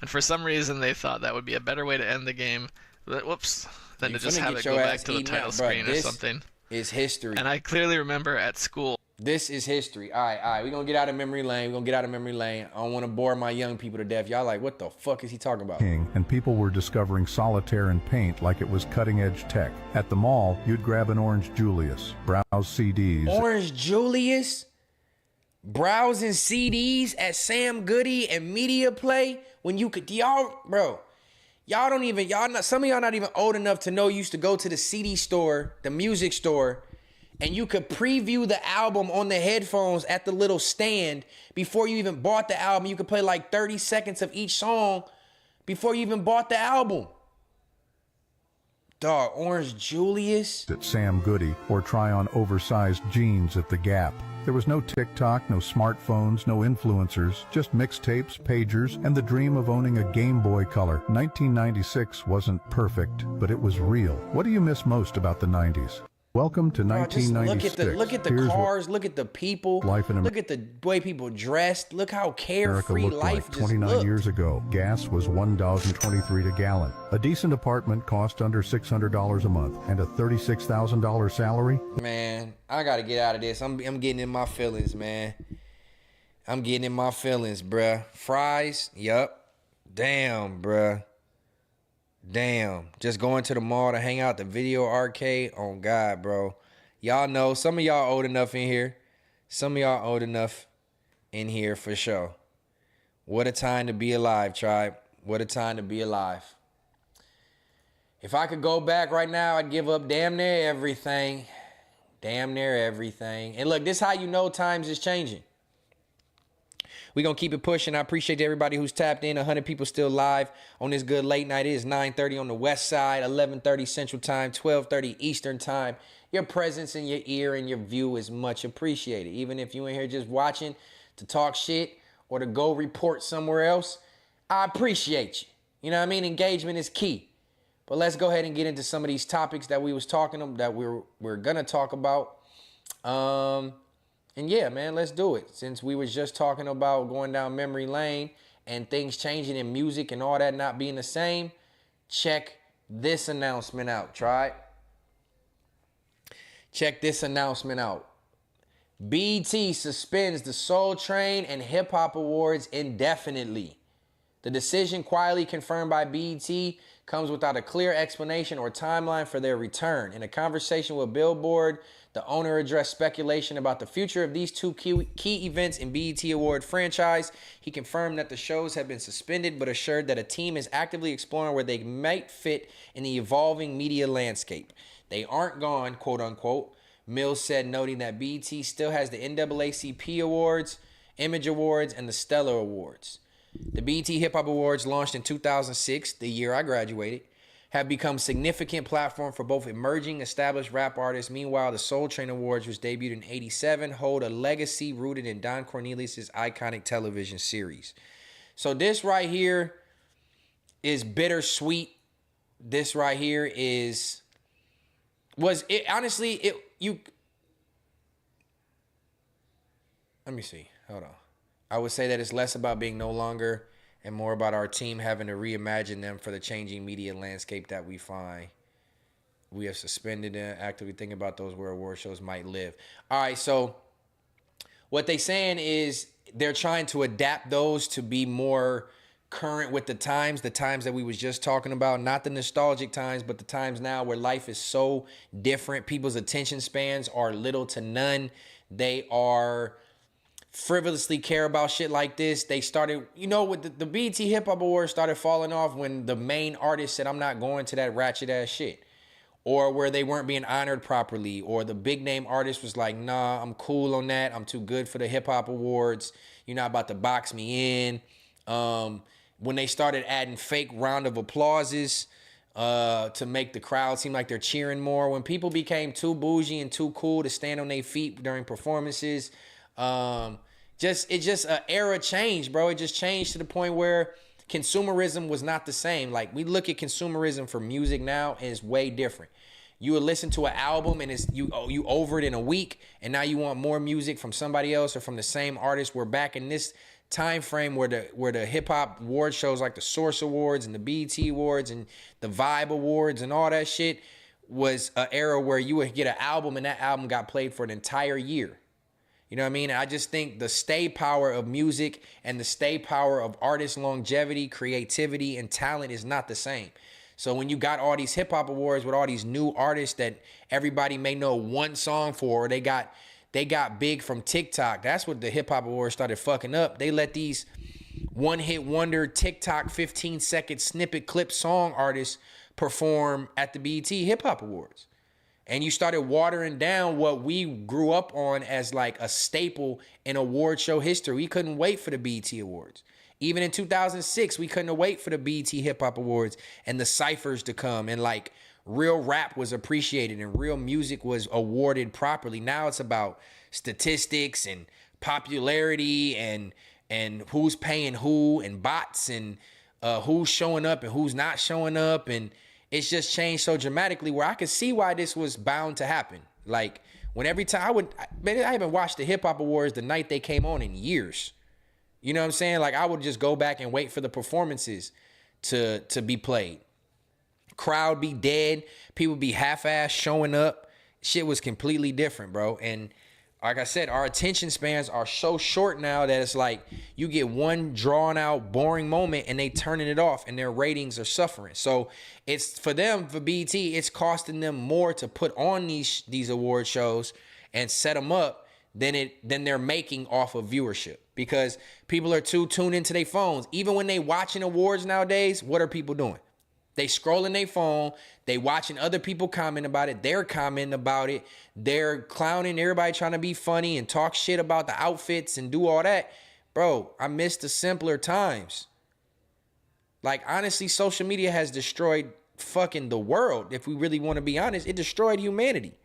And for some reason, they thought that would be a better way to end the game. Whoops. Than to just have it go back to the title screen or something. Is history. And I clearly remember at school. This is history. All right. We're going to get out of memory lane. I don't want to bore my young people to death. Y'all like, what the fuck is he talking about? And people were discovering solitaire and paint like it was cutting-edge tech. At the mall, you'd grab an Orange Julius, browse CDs. Orange Julius? Browsing CDs at Sam Goody and Media Play when you could, some of y'all not even old enough to know you used to go to the CD store, the music store, and you could preview the album on the headphones at the little stand before you even bought the album. You could play like 30 seconds of each song before you even bought the album. Dog, Orange Julius? At Sam Goody, or try on oversized jeans at the Gap. There was no TikTok, no smartphones, no influencers, just mixtapes, pagers, and the dream of owning a Game Boy Color. 1996 wasn't perfect, but it was real. What do you miss most about the 90s? Welcome to 1996. Look at the cars, look at the people, look at the way people dressed, look how carefree life just 29 years ago. Gas was $1.23 a gallon. A decent apartment cost under $600 a month, and a $36,000 salary. Man, I gotta get out of this. I'm getting in my feelings, man. I'm getting in my feelings, bruh. Fries, yup. Damn, bruh. Damn, just going to the mall to hang out at the video arcade. Oh, God, bro. Y'all know, some of y'all old enough in here. Some of y'all old enough in here for sure. What a time to be alive, Tribe. What a time to be alive. If I could go back right now, I'd give up damn near everything. Damn near everything. And look, this is how you know times is changing. We're going to keep it pushing. I appreciate everybody who's tapped in. 100 people still live on this good late night. It is 9:30 on the west side, 11:30 Central Time, 12:30 Eastern Time. Your presence and your ear and your view is much appreciated. Even if you in here just watching to talk shit or to go report somewhere else, I appreciate you. You know what I mean? Engagement is key. But let's go ahead and get into some of these topics that we was talking about, that we're going to talk about. And yeah, man, let's do it. Since we was just talking about going down memory lane and things changing in music and all that not being the same, check this announcement out, try it. Check this announcement out. BET suspends the Soul Train and Hip Hop Awards indefinitely. The decision, quietly confirmed by BET, comes without a clear explanation or timeline for their return. In a conversation with Billboard, the owner addressed speculation about the future of these two key events in BET Award franchise. He confirmed that the shows have been suspended, but assured that a team is actively exploring where they might fit in the evolving media landscape. They aren't gone, quote unquote, Mills said, noting that BET still has the NAACP Awards Image Awards, and the Stellar Awards. The BET Hip Hop Awards, launched in 2006, the year I graduated, have become significant platform for both emerging, established rap artists. Meanwhile, the Soul Train Awards, which debuted in '87, hold a legacy rooted in Don Cornelius' iconic television series. So this right here is bittersweet. This right here let me see. Hold on. I would say that it's less about being no longer and more about our team having to reimagine them for the changing media landscape that we find. We have suspended them, actively thinking about those where award shows might live. All right, so what they saying is they're trying to adapt those to be more current with the times that we was just talking about, not the nostalgic times, but the times now where life is so different. People's attention spans are little to none. They are frivolously care about shit like this. They started, with the BET Hip Hop Awards started falling off when the main artist said, I'm not going to that ratchet ass shit. Or where they weren't being honored properly. Or the big name artist was like, nah, I'm cool on that. I'm too good for the Hip Hop Awards. You're not about to box me in. When they started adding fake round of applauses to make the crowd seem like they're cheering more. When people became too bougie and too cool to stand on their feet during performances, it's just an era change, bro. It just changed to the point where consumerism was not the same. Like, we look at consumerism for music now, and it's way different. You would listen to an album and you over it in a week, and now you want more music from somebody else or from the same artist. We're back in this time frame where the hip hop award shows like the Source Awards and the BET Awards and the Vibe Awards and all that shit was an era where you would get an album and that album got played for an entire year. You know what I mean? I just think the stay power of music and the stay power of artist longevity, creativity, and talent is not the same. So when you got all these hip hop awards with all these new artists that everybody may know one song for, or they got big from TikTok. That's what the hip hop awards started fucking up. They let these one hit wonder TikTok 15-second snippet clip song artists perform at the BET Hip Hop Awards. And you started watering down what we grew up on as like a staple in award show history. We couldn't wait for the BET Awards. Even in 2006, we couldn't wait for the BET Hip Hop Awards and the cyphers to come, and like real rap was appreciated and real music was awarded properly. Now it's about statistics and popularity and who's paying who and bots and who's showing up and who's not showing up. And it's just changed so dramatically where I could see why this was bound to happen. Like, when every time I haven't watched the Hip Hop Awards the night they came on in years. You know what I'm saying? Like, I would just go back and wait for the performances to be played. Crowd be dead. People be half-ass showing up. Shit was completely different, bro. And like I said, our attention spans are so short now that it's like you get one drawn-out, boring moment and they turning it off and their ratings are suffering. So it's for them, for BET, it's costing them more to put on these award shows and set them up than they're making off of viewership, because people are too tuned into their phones. Even when they watching awards nowadays, what are people doing? They scrolling their phone, they watching other people comment about it, they're commenting about it, they're clowning everybody, trying to be funny and talk shit about the outfits and do all that. Bro, I miss the simpler times. Like, honestly, social media has destroyed fucking the world. If we really want to be honest, it destroyed humanity.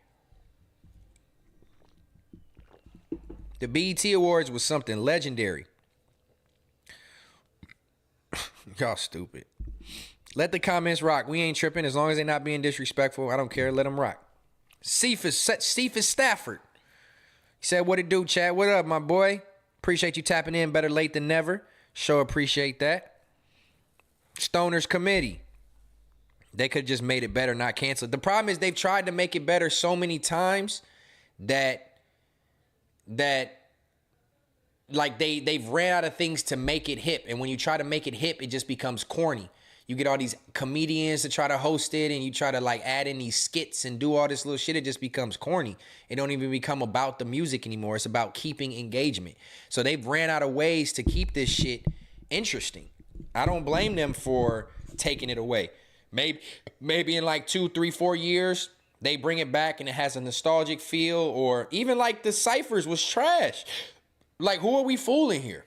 The BET Awards was something legendary. Y'all stupid. Let the comments rock. We ain't tripping as long as they're not being disrespectful. I don't care. Let them rock. Cephas Stafford. He said, what it do, Chad? What up, my boy? Appreciate you tapping in. Better late than never. Sure appreciate that. Stoners Committee. They could have just made it better, not cancel it. The problem is they've tried to make it better so many times that like they've ran out of things to make it hip. And when you try to make it hip, it just becomes corny. You get all these comedians to try to host it, and you try to like add in these skits and do all this little shit. It just becomes corny. It don't even become about the music anymore. It's about keeping engagement. So they've ran out of ways to keep this shit interesting. I don't blame them for taking it away. Maybe in like 2, 3, 4 years, they bring it back and it has a nostalgic feel. Or even like the Cyphers was trash. Like, who are we fooling here?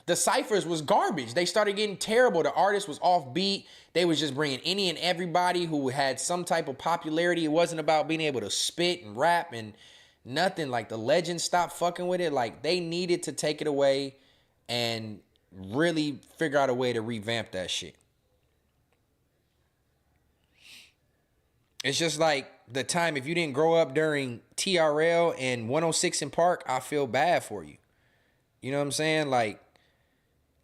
The ciphers was garbage. They started getting terrible. The artist was offbeat. They was just bringing any and everybody who had some type of popularity. It wasn't about being able to spit and rap and nothing. Like, the legends stopped fucking with it. Like, they needed to take it away and really figure out a way to revamp that shit. It's just like the time, if you didn't grow up during TRL and 106 in Park, I feel bad for you. You know what I'm saying? Like,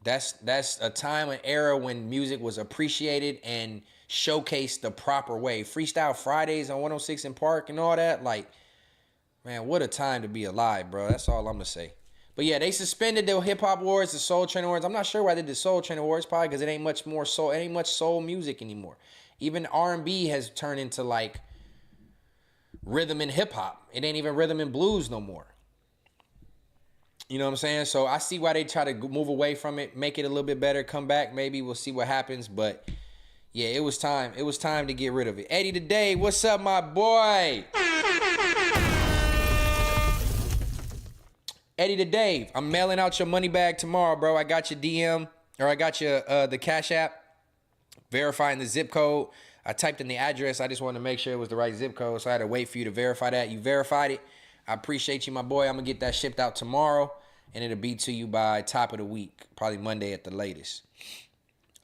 that's a time, an era when music was appreciated and showcased the proper way. Freestyle Fridays on 106 in Park and all that. Like, man, what a time to be alive, bro. That's all I'm going to say. But yeah, they suspended the Hip Hop Awards, the Soul Train Awards. I'm not sure why they did the Soul Train Awards, probably because it ain't much more soul, it ain't much soul music anymore. Even R&B has turned into like rhythm and hip hop. It ain't even rhythm and blues no more. You know what I'm saying? So I see why they try to move away from it, make it a little bit better, come back. Maybe we'll see what happens. But yeah, it was time. It was time to get rid of it. Eddie Today, what's up, my boy? Eddie the Dave, I'm mailing out your money bag tomorrow, bro. I got your DM, or I got your the Cash App, verifying the zip code. I typed in the address. I just wanted to make sure it was the right zip code, so I had to wait for you to verify that. You verified it. I appreciate you, my boy. I'm going to get that shipped out tomorrow, and it'll be to you by top of the week, probably Monday at the latest.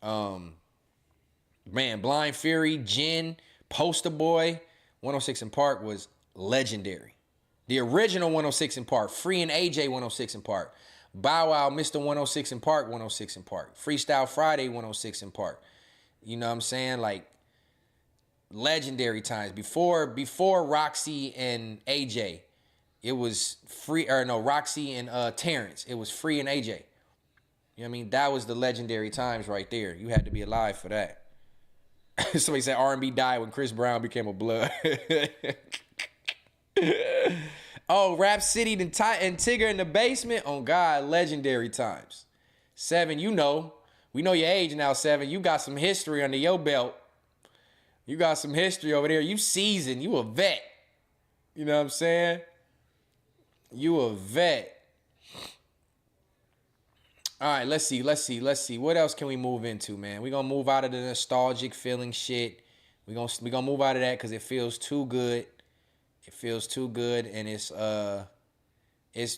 Man, Blind Fury, Jin, Poster Boy, 106 in Park was legendary. The original 106 in Park, Free and AJ 106 in Park, Bow Wow, Mr. 106 in Park, 106 in Park, Freestyle Friday 106 in Park. You know what I'm saying? Like, legendary times. Before Roxy and AJ, it was Free, or no, Roxy and Terrence. It was Free and AJ. You know what I mean? That was the legendary times right there. You had to be alive for that. Somebody said R&B died when Chris Brown became a blood. Oh, Rap City and Tigger in the Basement. Oh, God, legendary times. 7, you know. We know your age now, 7. You got some history under your belt. You got some history over there. You seasoned. You a vet. You know what I'm saying? You a vet. All right, let's see. What else can we move into, man? We're going to move out of the nostalgic feeling shit. We're gonna move out of that because it feels too good. It feels too good, and it's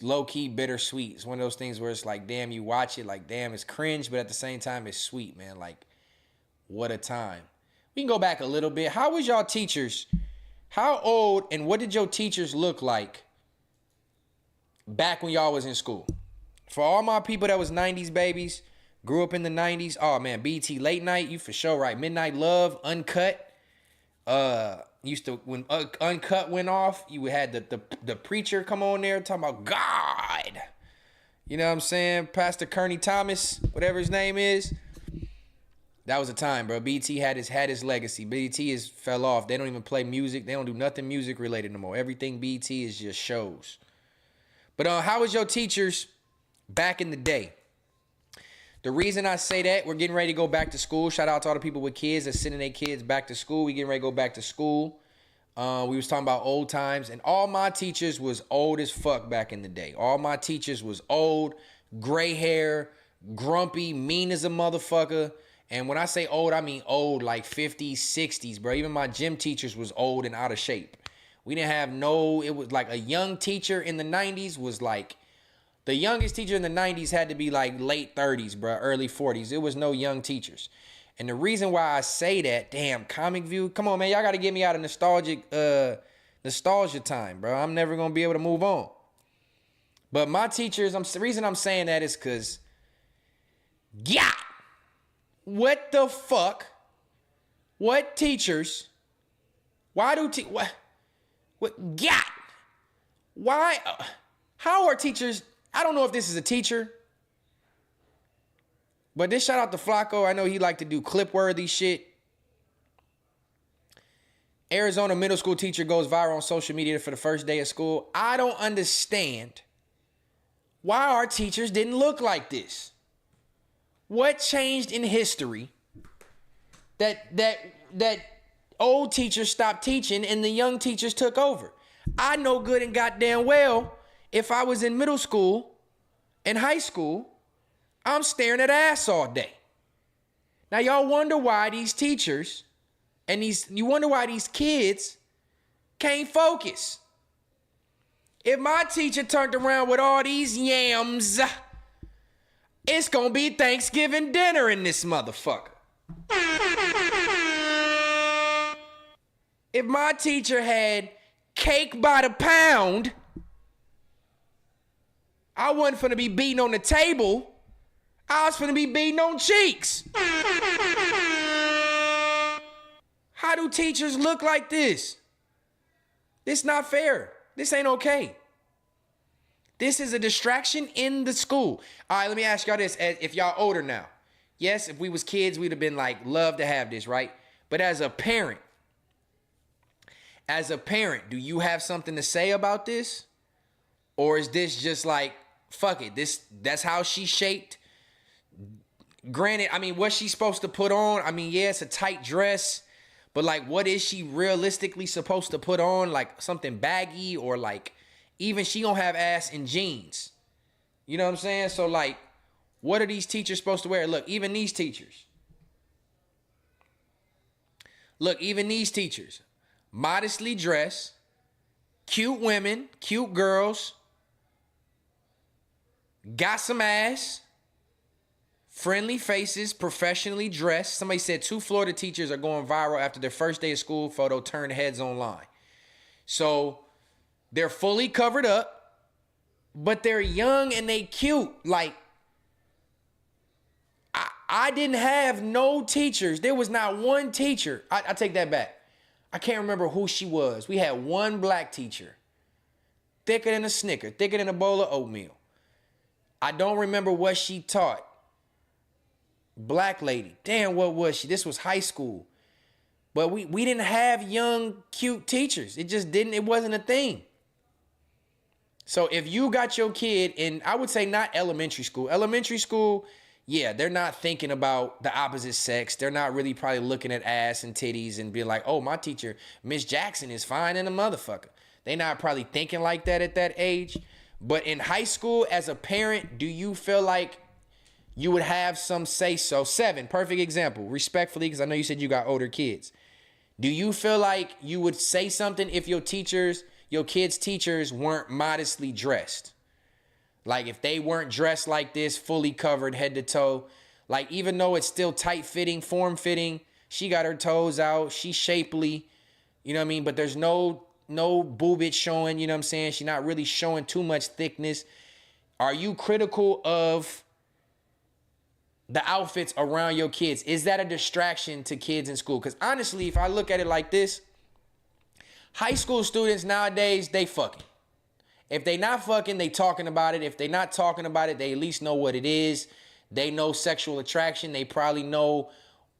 low-key bittersweet. It's one of those things where it's like, damn, you watch it, like, damn, it's cringe, but at the same time, it's sweet, man. Like, what a time. We can go back a little bit. How was y'all teachers? How old and what did your teachers look like back when y'all was in school? For all my people that was 90s babies, grew up in the 90s, oh, man, BT Late Night, you for sure right. Midnight Love, Uncut. Used to, when Uncut went off, you had the preacher come on there talking about God. You know what I'm saying? Pastor Kearney Thomas, whatever his name is. That was a time, bro. BT had his legacy. BT fell off. They don't even play music. They don't do nothing music related no more. Everything BT is just shows. But how was your teachers back in the day? The reason I say that, we're getting ready to go back to school. Shout out to all the people with kids that's sending their kids back to school. We getting ready to go back to school. We was talking about old times, and all my teachers was old as fuck back in the day. All my teachers was old, gray hair, grumpy, mean as a motherfucker. And when I say old, I mean old, like 50s, 60s, bro. Even my gym teachers was old and out of shape. We didn't have it was like a young teacher in the 90s was like, the youngest teacher in the 90s had to be like late 30s, bro, early 40s. There was no young teachers. And the reason why I say that, damn, Comic View, come on, man, y'all got to get me out of nostalgia time, bro. I'm never going to be able to move on. But my teachers, the reason I'm saying that is because, yeah, what the fuck? What teachers? Why do what? Yeah. Why? How are teachers? I don't know if this is a teacher, but this shout out to Flacco. I know he like to do clip-worthy shit. Arizona middle school teacher goes viral on social media for the first day of school. I don't understand why our teachers didn't look like this. What changed in history that old teachers stopped teaching and the young teachers took over? I know good and goddamn well if I was in middle school and high school, I'm staring at ass all day. Now y'all wonder why these teachers and you wonder why these kids can't focus. If my teacher turned around with all these yams, it's gonna be Thanksgiving dinner in this motherfucker. If my teacher had cake by the pound, I wasn't finna be beating on the table. I was finna be beating on cheeks. How do teachers look like this? This not fair. This ain't okay. This is a distraction in the school. All right, let me ask y'all this. If y'all older now, yes, if we was kids, we'd have been like, love to have this, right? But as a parent, do you have something to say about this? Or is this just like, fuck it, that's how she's shaped? Granted, I mean, what's she supposed to put on? I mean, yeah, it's a tight dress, but like, what is she realistically supposed to put on? Like something baggy, or like, even she gonna have ass in jeans. You know what I'm saying? So like, what are these teachers supposed to wear? Look, even these teachers, modestly dressed, cute women, cute girls, got some ass, friendly faces, professionally dressed. Somebody said 2 Florida teachers are going viral after their first day of school photo turned heads online. So they're fully covered up, but they're young and they cute. Like, I didn't have no teachers. There was not one teacher. I take that back. I can't remember who she was. We had one black teacher, thicker than a Snicker, thicker than a bowl of oatmeal. I don't remember what she taught. Black lady. Damn, what was she? This was high school. But we didn't have young, cute teachers. It wasn't a thing. So if you got your kid in, I would say not elementary school. Elementary school, yeah, they're not thinking about the opposite sex. They're not really probably looking at ass and titties and being like, oh, my teacher, Miss Jackson, is fine and a motherfucker. They not probably thinking like that at that age. But in high school, as a parent, do you feel like you would have some say so? 7, perfect example, respectfully, because I know you said you got older kids. Do you feel like you would say something if your kids' teachers weren't modestly dressed? Like if they weren't dressed like this, fully covered head to toe, like even though it's still tight fitting, form fitting, she got her toes out, she's shapely, you know what I mean? But there's no boobage showing, you know what I'm saying? She's not really showing too much thickness. Are you critical of the outfits around your kids? Is that a distraction to kids in school? Because honestly, if I look at it like this, high school students nowadays, they fucking. If they not fucking, they talking about it. If they not talking about it, they at least know what it is. They know sexual attraction. They probably know,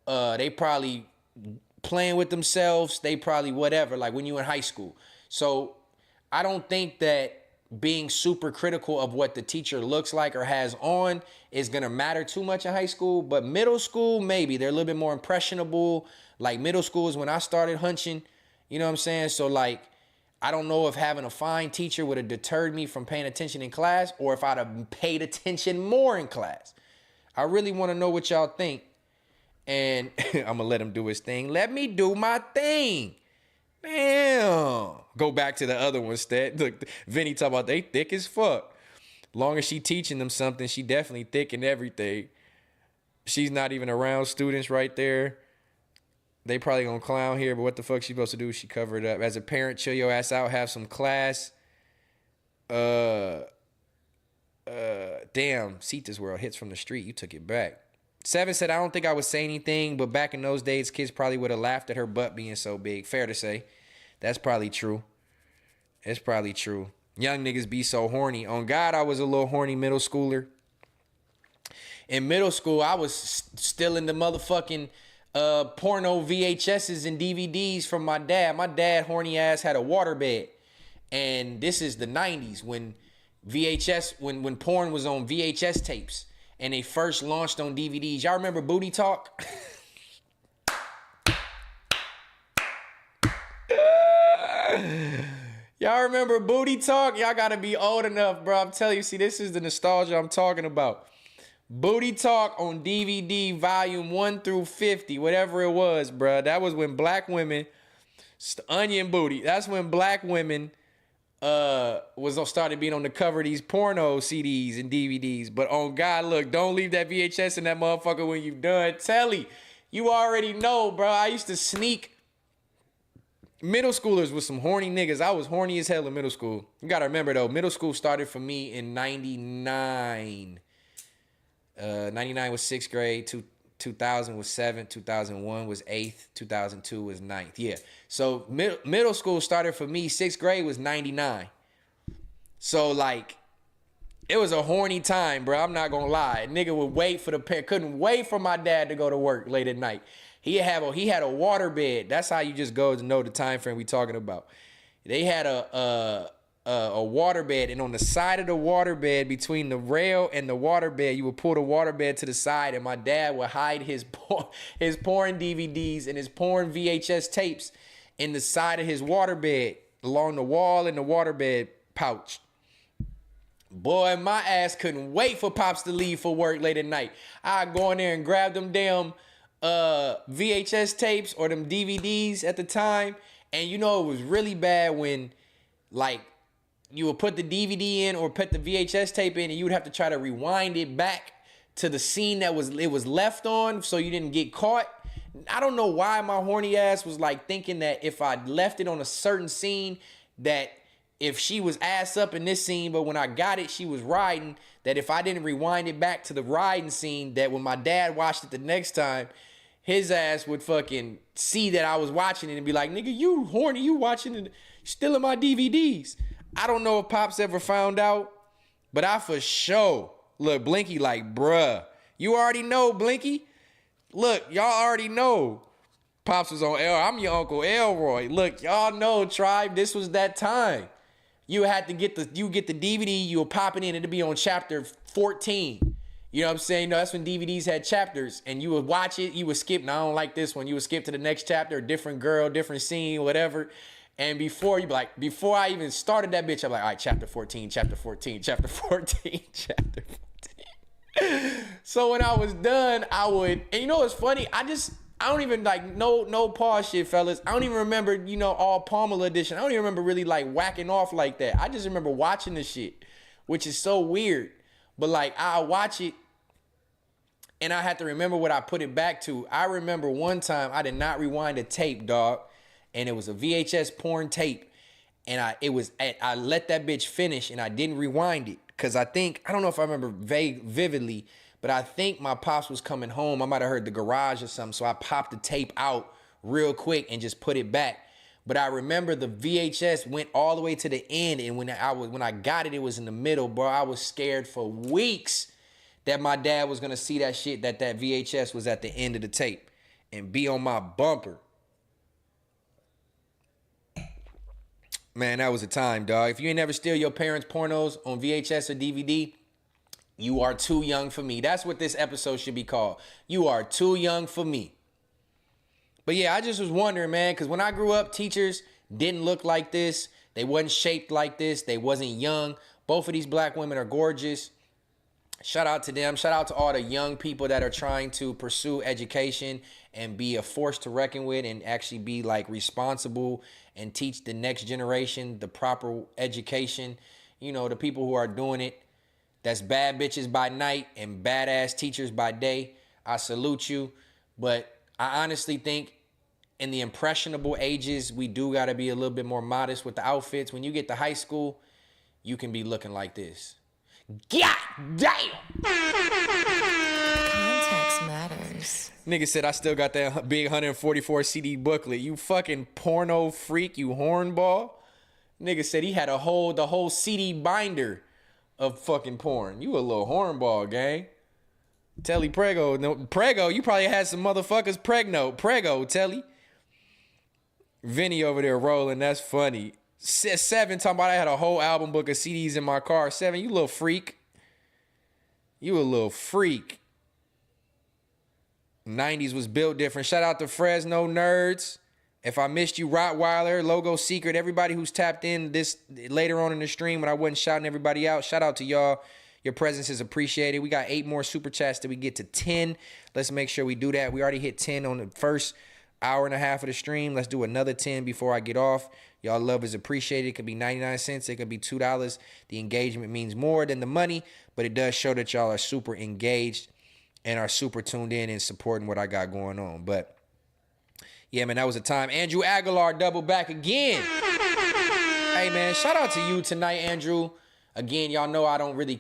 they probably playing with themselves. They probably whatever, like when you in high school. So I don't think that being super critical of what the teacher looks like or has on is going to matter too much in high school. But middle school, maybe. They're a little bit more impressionable. Like middle school is when I started hunching. You know what I'm saying? So like, I don't know if having a fine teacher would have deterred me from paying attention in class or if I'd have paid attention more in class. I really want to know what y'all think. And I'm going to let him do his thing. Let me do my thing. Damn. Go back to the other one, Stat. Look, Vinny talking about they thick as fuck. Long as she teaching them something, she definitely thick in everything. She's not even around students right there. They probably gonna clown here, but what the fuck she supposed to do? She cover it up. As a parent, chill your ass out, have some class. Damn, seat this world hits from the street. You took it back. 7 said, I don't think I would say anything, but back in those days, kids probably would have laughed at her butt being so big. Fair to say. That's probably true. It's probably true. Young niggas be so horny. On God, I was a little horny middle schooler. In middle school, I was still in the motherfucking porno VHSs and DVDs from my dad. My dad, horny ass, had a waterbed. And this is the 90s when when porn was on VHS tapes and they first launched on DVDs. Y'all remember Booty Talk? Y'all remember Booty Talk? Y'all gotta be old enough, bro. I'm telling you, see, this is the nostalgia I'm talking about. Booty Talk on DVD, volume 1 through 50, whatever it was, bro. That was when black women, Onion Booty, that's when black women started being on the cover of these porno CDs and DVDs. But on God, look, don't leave that VHS in that motherfucker when you done. Telly, you already know, bro. I used to sneak. Middle schoolers was some horny niggas. I was horny as hell in middle school. You gotta remember though, middle school started for me in 99. 99 was 6th grade, 2000 was 7th, 2001 was 8th, 2002 was 9th. Yeah. So middle school started for me, 6th grade was 99. So like, it was a horny time, bro. I'm not gonna lie. Nigga would wait for couldn't wait for my dad to go to work late at night. He had a water bed. That's how you just go to know the time frame we talking about. They had a water bed, and on the side of the water bed, between the rail and the water bed, you would pull the water bed to the side, and my dad would hide his porn DVDs and his porn VHS tapes in the side of his water bed, along the wall in the water bed pouch. Boy, my ass couldn't wait for Pops to leave for work late at night. I'd go in there and grab them damn VHS tapes or them DVDs at the time. And you know, it was really bad when like you would put the DVD in or put the VHS tape in and you would have to try to rewind it back to the scene that it was left on so you didn't get caught. I don't know why my horny ass was like thinking that if I left it on a certain scene, that if she was ass up in this scene, but when I got it, she was riding, that if I didn't rewind it back to the riding scene, that when my dad watched it the next time, his ass would fucking see that I was watching it and be like, nigga, you horny, you watching it, stealing my DVDs. I don't know if Pops ever found out, but I for sure look Blinky like, bruh, you already know, Blinky. Look, y'all already know. Pops was on L. I'm your Uncle Elroy. Look, y'all know, tribe, this was that time. You had to get the DVD, you would pop it in, it'd be on chapter 14. You know what I'm saying? No, that's when DVDs had chapters, and you would watch it, you would skip, no, I don't like this one. You would skip to the next chapter, different girl, different scene, whatever. And before I even started that bitch, I'm like, all right, chapter 14, chapter 14, chapter 14, chapter 14. So when I was done, I would, and you know what's funny? I don't even like, no pause shit, fellas. I don't even remember, you know, all Pamela edition. I don't even remember really like whacking off like that. I just remember watching the shit, which is so weird. But like, I'll watch it, and I had to remember what I put it back to. I remember one time I did not rewind a tape, dog, and it was a VHS porn tape, and I let that bitch finish, and I didn't rewind it because I don't know if I remember vividly, but I think my pops was coming home. I might have heard the garage or something, so I popped the tape out real quick and just put it back. But I remember the VHS went all the way to the end, and when I got it, it was in the middle, bro. I was scared for weeks that my dad was gonna see that shit, that VHS was at the end of the tape and be on my bumper. Man, that was a time, dog. If you ain't never steal your parents' pornos on VHS or DVD, you are too young for me. That's what this episode should be called. You are too young for me. But yeah, I just was wondering, man, because when I grew up, teachers didn't look like this. They wasn't shaped like this. They wasn't young. Both of these black women are gorgeous. Shout out to them. Shout out to all the young people that are trying to pursue education and be a force to reckon with and actually be like responsible and teach the next generation the proper education. You know, the people who are doing it, that's bad bitches by night and badass teachers by day. I salute you. But I honestly think in the impressionable ages, we do got to be a little bit more modest with the outfits. When you get to high school, you can be looking like this. God damn! Context matters. Nigga said I still got that big 144 CD booklet. You fucking porno freak, you hornball. Nigga said he had the whole CD binder of fucking porn. You a little hornball, gang. Telly Prego. No, Prego, you probably had some motherfuckers Prego, Telly. Vinny over there rolling, that's funny. 7 talking about I had a whole album book of CDs in my car. 7, you little freak. You a little freak. 90s was built different. Shout out to Fresno nerds. If I missed you, Rottweiler, Logo Secret, everybody who's tapped in this later on in the stream when I wasn't shouting everybody out, shout out to y'all. Your presence is appreciated. We got 8 more super chats till we get to 10. Let's make sure we do that. We already hit 10 on the first hour and a half of the stream. Let's do another 10 before I get off. Y'all love is appreciated. It could be 99 cents. It could be $2. The engagement means more than the money, but it does show that y'all are super engaged and are super tuned in and supporting what I got going on. But yeah, man, that was a time. Andrew Aguilar double back again. Hey, man, shout out to you tonight, Andrew. Again, y'all know I don't really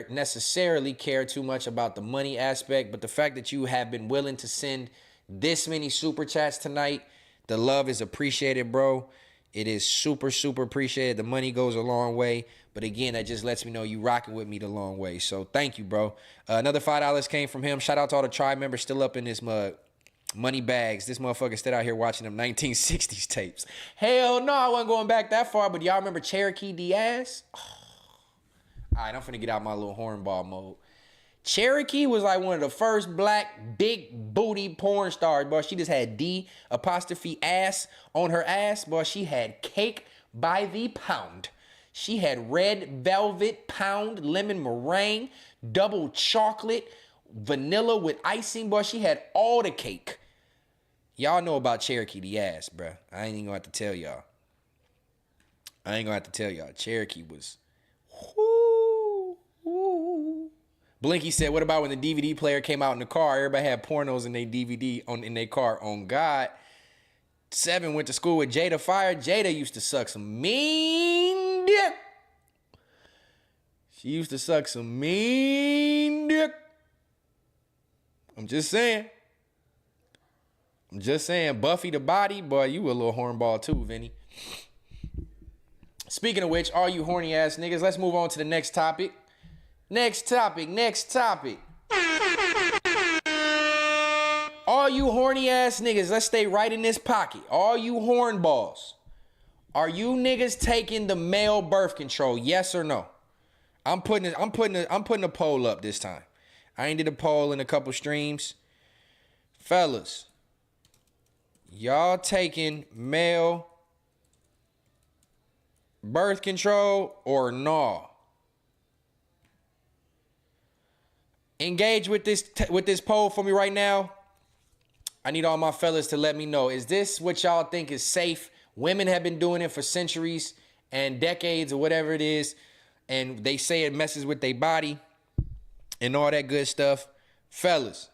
necessarily care too much about the money aspect, but the fact that you have been willing to send this many super chats tonight, the love is appreciated, bro. It is super, super appreciated. The money goes a long way. But again, that just lets me know you rocking with me the long way. So thank you, bro. Another $5 came from him. Shout out to all the tribe members still up in this mug. Money bags. This motherfucker still out here watching them 1960s tapes. Hell no, I wasn't going back that far. But y'all remember Cherokee Diaz? Oh. All right, I'm finna get out my little hornball mode. Cherokee was like one of the first black big booty porn stars, boy. She just had D''ass on her ass, boy. She had cake by the pound. She had red velvet pound, lemon meringue, double chocolate, vanilla with icing, boy. She had all the cake. Y'all know about Cherokee Diaz, bruh. I ain't even gonna have to tell y'all. Cherokee was... Blinky said, what about when the DVD player came out in the car? Everybody had pornos in their DVD in their car. On God. 7 went to school with Jada Fire. Jada used to suck some mean dick. She used to suck some mean dick. I'm just saying. Buffy the Body, boy, you a little hornball too, Vinny. Speaking of which, all you horny ass niggas, let's move on to the next topic. Next topic. All you horny ass niggas, let's stay right in this pocket. All you hornballs, are you niggas taking the male birth control? Yes or no? I'm putting a poll up this time. I ain't did a poll in a couple streams. Fellas, y'all taking male birth control or no? Engage with this poll for me right now. I need all my fellas to let me know. Is this what y'all think is safe? Women have been doing it for centuries and decades or whatever it is, and they say it messes with their body and all that good stuff. Fellas,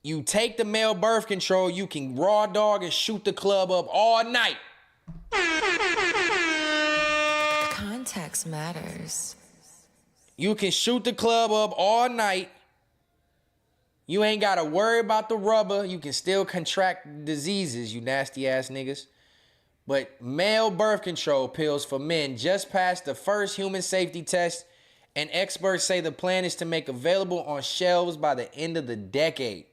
you take the male birth control, you can raw dog and shoot the club up all night. Context matters. You can shoot the club up all night. You ain't got to worry about the rubber. You can still contract diseases, you nasty ass niggas. But male birth control pills for men just passed the first human safety test, and experts say the plan is to make available on shelves by the end of the decade.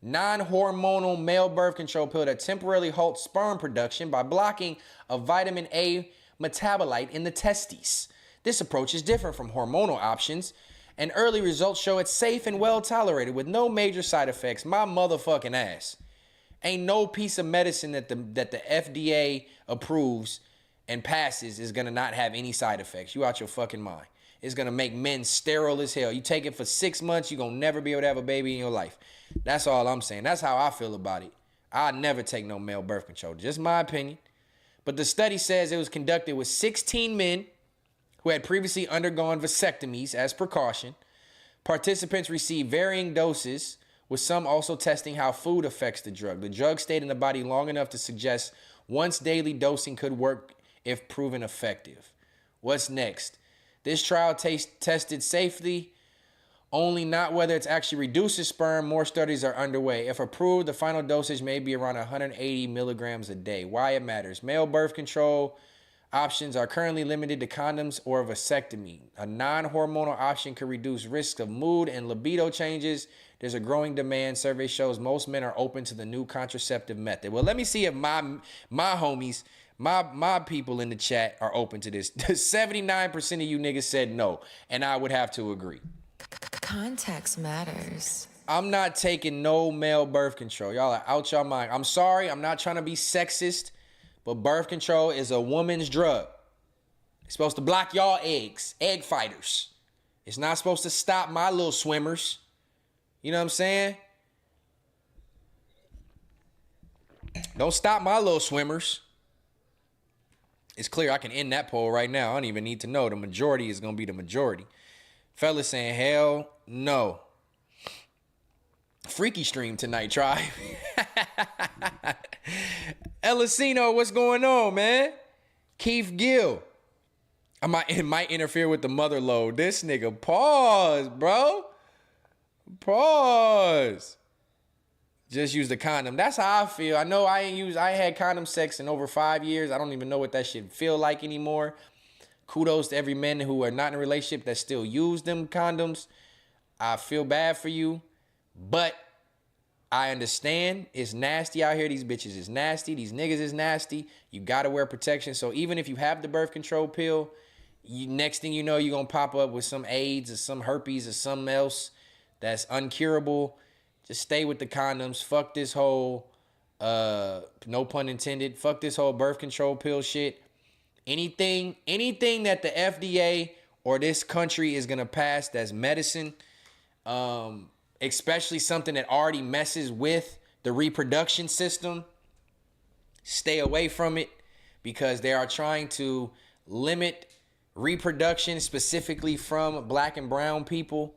Non-hormonal male birth control pill that temporarily halts sperm production by blocking a vitamin A metabolite in the testes. This approach is different from hormonal options, and early results show it's safe and well tolerated with no major side effects. My motherfucking ass. Ain't no piece of medicine that the FDA approves and passes is gonna not have any side effects. You out your fucking mind. It's gonna make men sterile as hell. You take it for 6 months, you gonna never be able to have a baby in your life. That's all I'm saying. That's how I feel about it. I'd never take no male birth control. Just my opinion. But the study says it was conducted with 16 men who had previously undergone vasectomies as precaution. Participants received varying doses, with some also testing how food affects the drug. The drug stayed in the body long enough to suggest once daily dosing could work if proven effective. What's next? This trial tested safely, only not whether it's actually reduces sperm. More studies are underway. If approved, the final dosage may be around 180 milligrams a day. Why it matters. Male birth control options are currently limited to condoms or vasectomy. A non-hormonal option could reduce risk of mood and libido changes. There's a growing demand. Survey shows most men are open to the new contraceptive method. Well, let me see if my homies, my people in the chat are open to this. 79% of you niggas said no, and I would have to agree. Context matters. I'm not taking no male birth control. Y'all are out your mind. I'm sorry. I'm not trying to be sexist, but birth control is a woman's drug. It's supposed to block y'all eggs, egg fighters. It's not supposed to stop my little swimmers. You know what I'm saying? Don't stop my little swimmers. It's clear I can end that poll right now. I don't even need to know. The majority is going to be the majority. Fellas saying, hell no. Freaky stream tonight, try. Elisino, what's going on, man? Keith Gill. It might interfere with the mother load. This nigga, pause, bro. Pause. Just use the condom. That's how I feel. I know I ain't had condom sex in over 5 years. I don't even know what that shit feel like anymore. Kudos to every man who are not in a relationship that still use them condoms. I feel bad for you, but I understand it's nasty out here. These bitches is nasty. These niggas is nasty. You gotta wear protection. So even if you have the birth control pill, next thing you know, you're gonna pop up with some AIDS or some herpes or something else that's uncurable. Just stay with the condoms. Fuck this whole, no pun intended, fuck this whole birth control pill shit. Anything that the FDA or this country is gonna pass that's medicine, especially something that already messes with the reproduction system, stay away from it, because they are trying to limit reproduction specifically from black and brown people.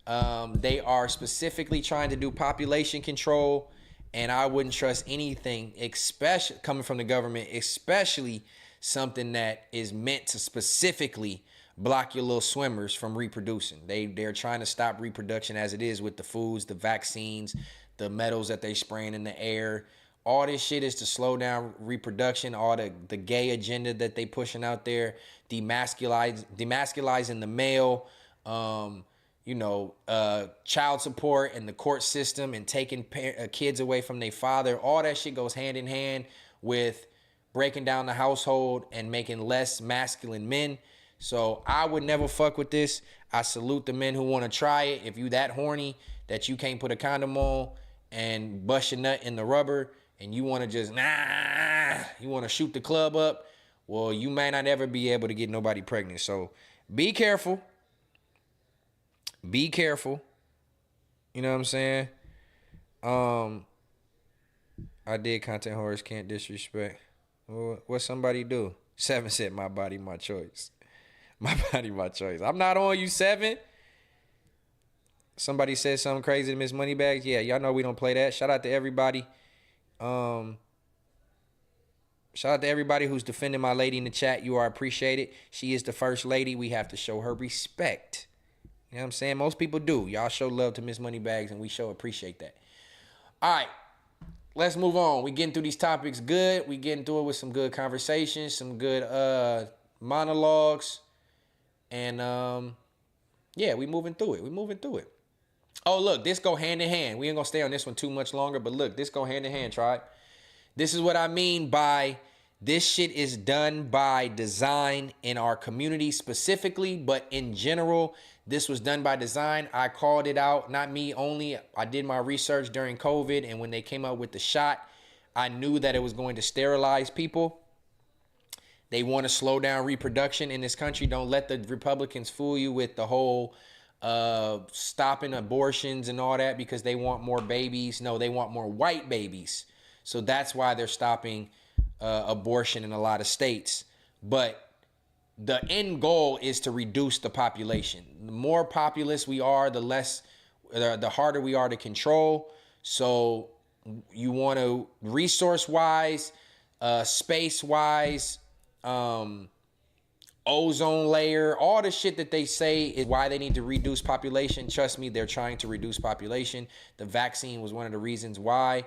They are specifically trying to do population control, and I wouldn't trust anything, especially coming from the government, especially something that is meant to specifically block your little swimmers from reproducing. They're trying to stop reproduction as it is with the foods, the vaccines, the metals that they spraying in the air. All this shit is to slow down reproduction. All the gay agenda that they pushing out there, demasculizing the male, child support and the court system and taking kids away from their father. All that shit goes hand in hand with breaking down the household and making less masculine men. So I would never fuck with this. I salute the men who want to try it. If you that horny that you can't put a condom on and bust your nut in the rubber and you want to just, you want to shoot the club up, well, you may not ever be able to get nobody pregnant. So be careful. Be careful. You know what I'm saying? I did content horrors, can't disrespect. What somebody do? 7 said, my body, my choice. My body, my choice. I'm not on you, 7. Somebody said something crazy to Miss Moneybags. Yeah, y'all know we don't play that. Shout out to everybody. Shout out to everybody who's defending my lady in the chat. You are appreciated. She is the first lady. We have to show her respect. You know what I'm saying? Most people do. Y'all show love to Miss Moneybags, and we show appreciate that. All right. Let's move on. We getting through these topics good. We getting through it with some good conversations, some good monologues. And we moving through it. Oh, look, this go hand in hand. We ain't gonna stay on this one too much longer, but look, this go hand in hand, tribe. This is what I mean by this shit is done by design in our community specifically, but in general, this was done by design. I called it out, not me only. I did my research during COVID, and when they came up with the shot, I knew that it was going to sterilize people. They want to slow down reproduction in this country. Don't let the Republicans fool you with the whole stopping abortions and all that because they want more babies. No, they want more white babies. So that's why they're stopping abortion in a lot of states. But the end goal is to reduce the population. The more populous we are, the harder we are to control. So you want to resource-wise, space-wise, ozone layer, all the shit that they say is why they need to reduce population. Trust me, they're trying to reduce population. The vaccine was one of the reasons why.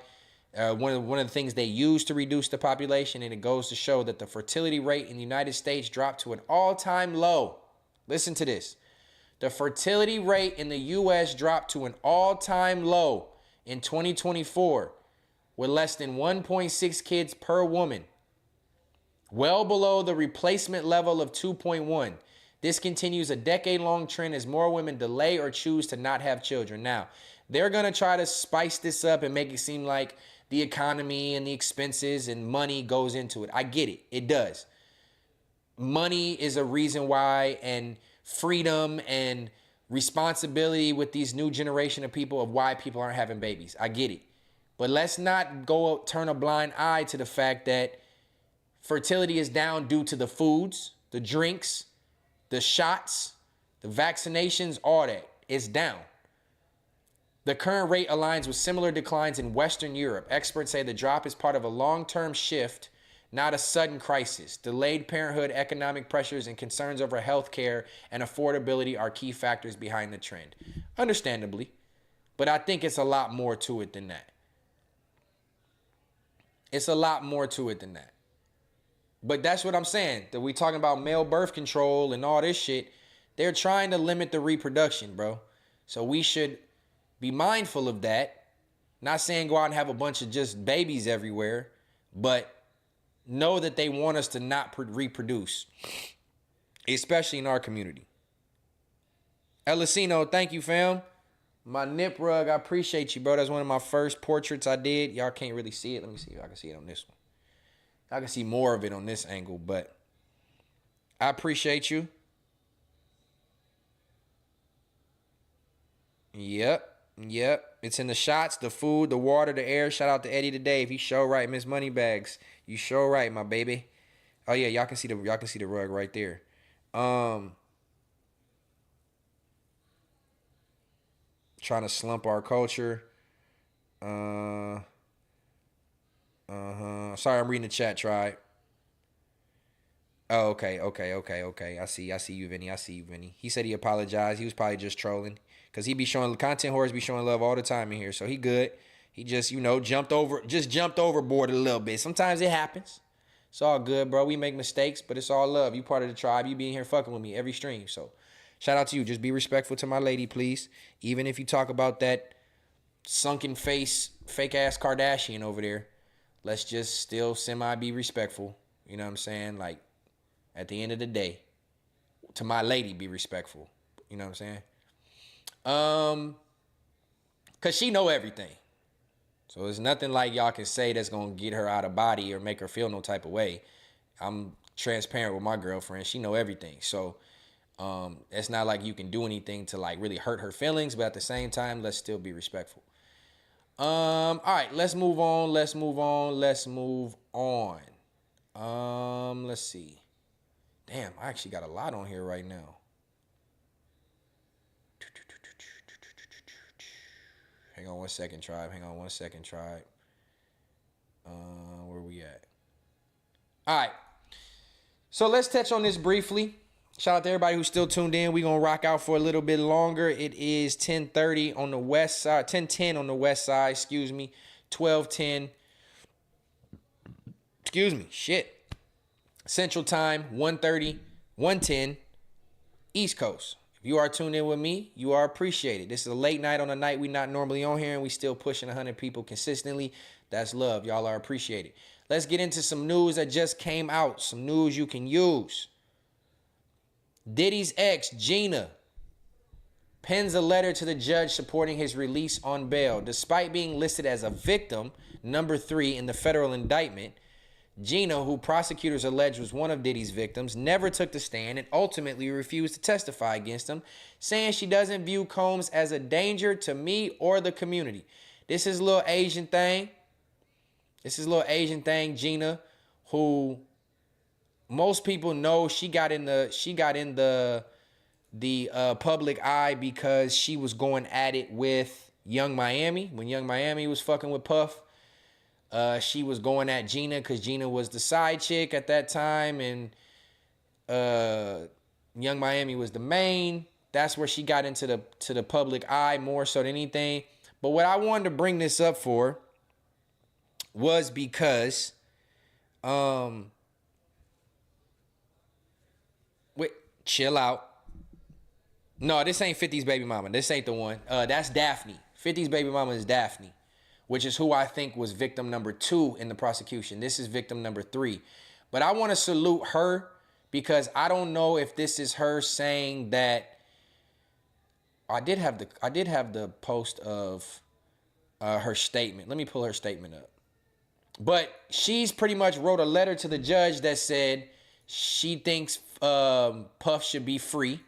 One of the things they use to reduce the population, and it goes to show that the fertility rate in the United States dropped to an all-time low. Listen to this. The fertility rate in the U.S. dropped to an all-time low in 2024 with less than 1.6 kids per woman, well below the replacement level of 2.1. This continues a decade-long trend as more women delay or choose to not have children. Now, they're going to try to spice this up and make it seem like the economy and the expenses and money goes into it. I get it. It does. Money is a reason why, and freedom and responsibility with these new generation of people of why people aren't having babies. I get it. But let's not go turn a blind eye to the fact that fertility is down due to the foods, the drinks, the shots, the vaccinations, all that. It's down. The current rate aligns with similar declines in Western Europe. Experts say the drop is part of a long-term shift, not a sudden crisis. Delayed parenthood, economic pressures, and concerns over health care and affordability are key factors behind the trend. Understandably, but I think it's a lot more to it than that. It's a lot more to it than that. But that's what I'm saying. That we talking about male birth control and all this shit. They're trying to limit the reproduction, bro. So we should be mindful of that. Not saying go out and have a bunch of just babies everywhere, but know that they want us to not reproduce, especially in our community. Elisino, thank you, fam. My nip rug, I appreciate you, bro. That's one of my first portraits I did. Y'all can't really see it. Let me see if I can see it on this one. I can see more of it on this angle, but I appreciate you. Yep. It's in the shots, the food, the water, the air. Shout out to Eddie today. If you show right, Miss Moneybags, you show right, my baby. Oh yeah, y'all can see the rug right there. Trying to slump our culture. Sorry, I'm reading the chat, Tribe. Oh, okay. I see you, Vinny. He said he apologized. He was probably just trolling. Because he be showing, content whores be showing love all the time in here. So he good. He just, jumped overboard a little bit. Sometimes it happens. It's all good, bro. We make mistakes, but it's all love. You part of the tribe. You be in here fucking with me every stream. So shout out to you. Just be respectful to my lady, please. Even if you talk about that sunken face, fake ass Kardashian over there, let's just still semi be respectful. You know what I'm saying? Like, at the end of the day, to my lady, be respectful. You know what I'm saying? Cause she know everything. So there's nothing like y'all can say that's gonna get her out of body or make her feel no type of way. I'm transparent with my girlfriend. She know everything. So it's not like you can do anything to like really hurt her feelings, but at the same time, let's still be respectful. All right, let's move on. Let's see. Damn, I actually got a lot on here right now. Hang on one second, tribe. Where we at? All right. So let's touch on this briefly. Shout out to everybody who's still tuned in. We're going to rock out for a little bit longer. It is 10:30 on the west side, 10:10 on the west side, 12:10. Central Time, 1:10 East Coast. If you are tuned in with me, you are appreciated. This is a late night on a night we not normally on here, and we still pushing 100 people consistently. That's love. Y'all are appreciated. Let's get into some news that just came out. Some news you can use. Diddy's ex, Gina, pens a letter to the judge supporting his release on bail. Despite being listed as a victim, number 3 in the federal indictment, Gina, who prosecutors allege was one of Diddy's victims, never took the stand and ultimately refused to testify against him, saying she doesn't view Combs as a danger to me or the community. This is a little Asian thing. Gina, who most people know she got in the public eye because she was going at it with Young Miami. When Young Miami was fucking with Puff, she was going at Gina because Gina was the side chick at that time, and Young Miami was the main. That's where she got into the public eye more so than anything. But what I wanted to bring this up for was because wait, chill out. No, this ain't 50's baby mama. This ain't the one. That's Daphne. 50's baby mama is Daphne, which is who I think was victim number 2 in the prosecution. This is victim number 3. But I want to salute her because I don't know if this is her saying that. I did have the post of her statement. Let me pull her statement up. But she's pretty much wrote a letter to the judge that said she thinks Puff should be free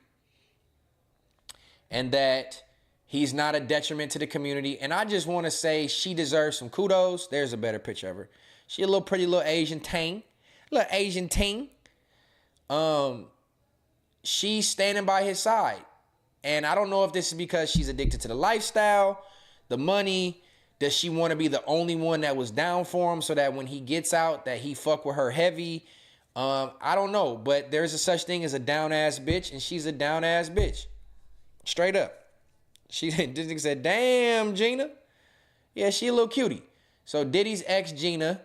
and that he's not a detriment to the community. And I just want to say she deserves some kudos. There's a better picture of her. She a little pretty little Asian ting. She's standing by his side. And I don't know if this is because she's addicted to the lifestyle, the money. Does she want to be the only one that was down for him so that when he gets out that he fuck with her heavy? I don't know. But there's a such thing as a down ass bitch, and she's a down ass bitch. Straight up. She said, damn, Gina. Yeah, she a little cutie. So Diddy's ex, Gina,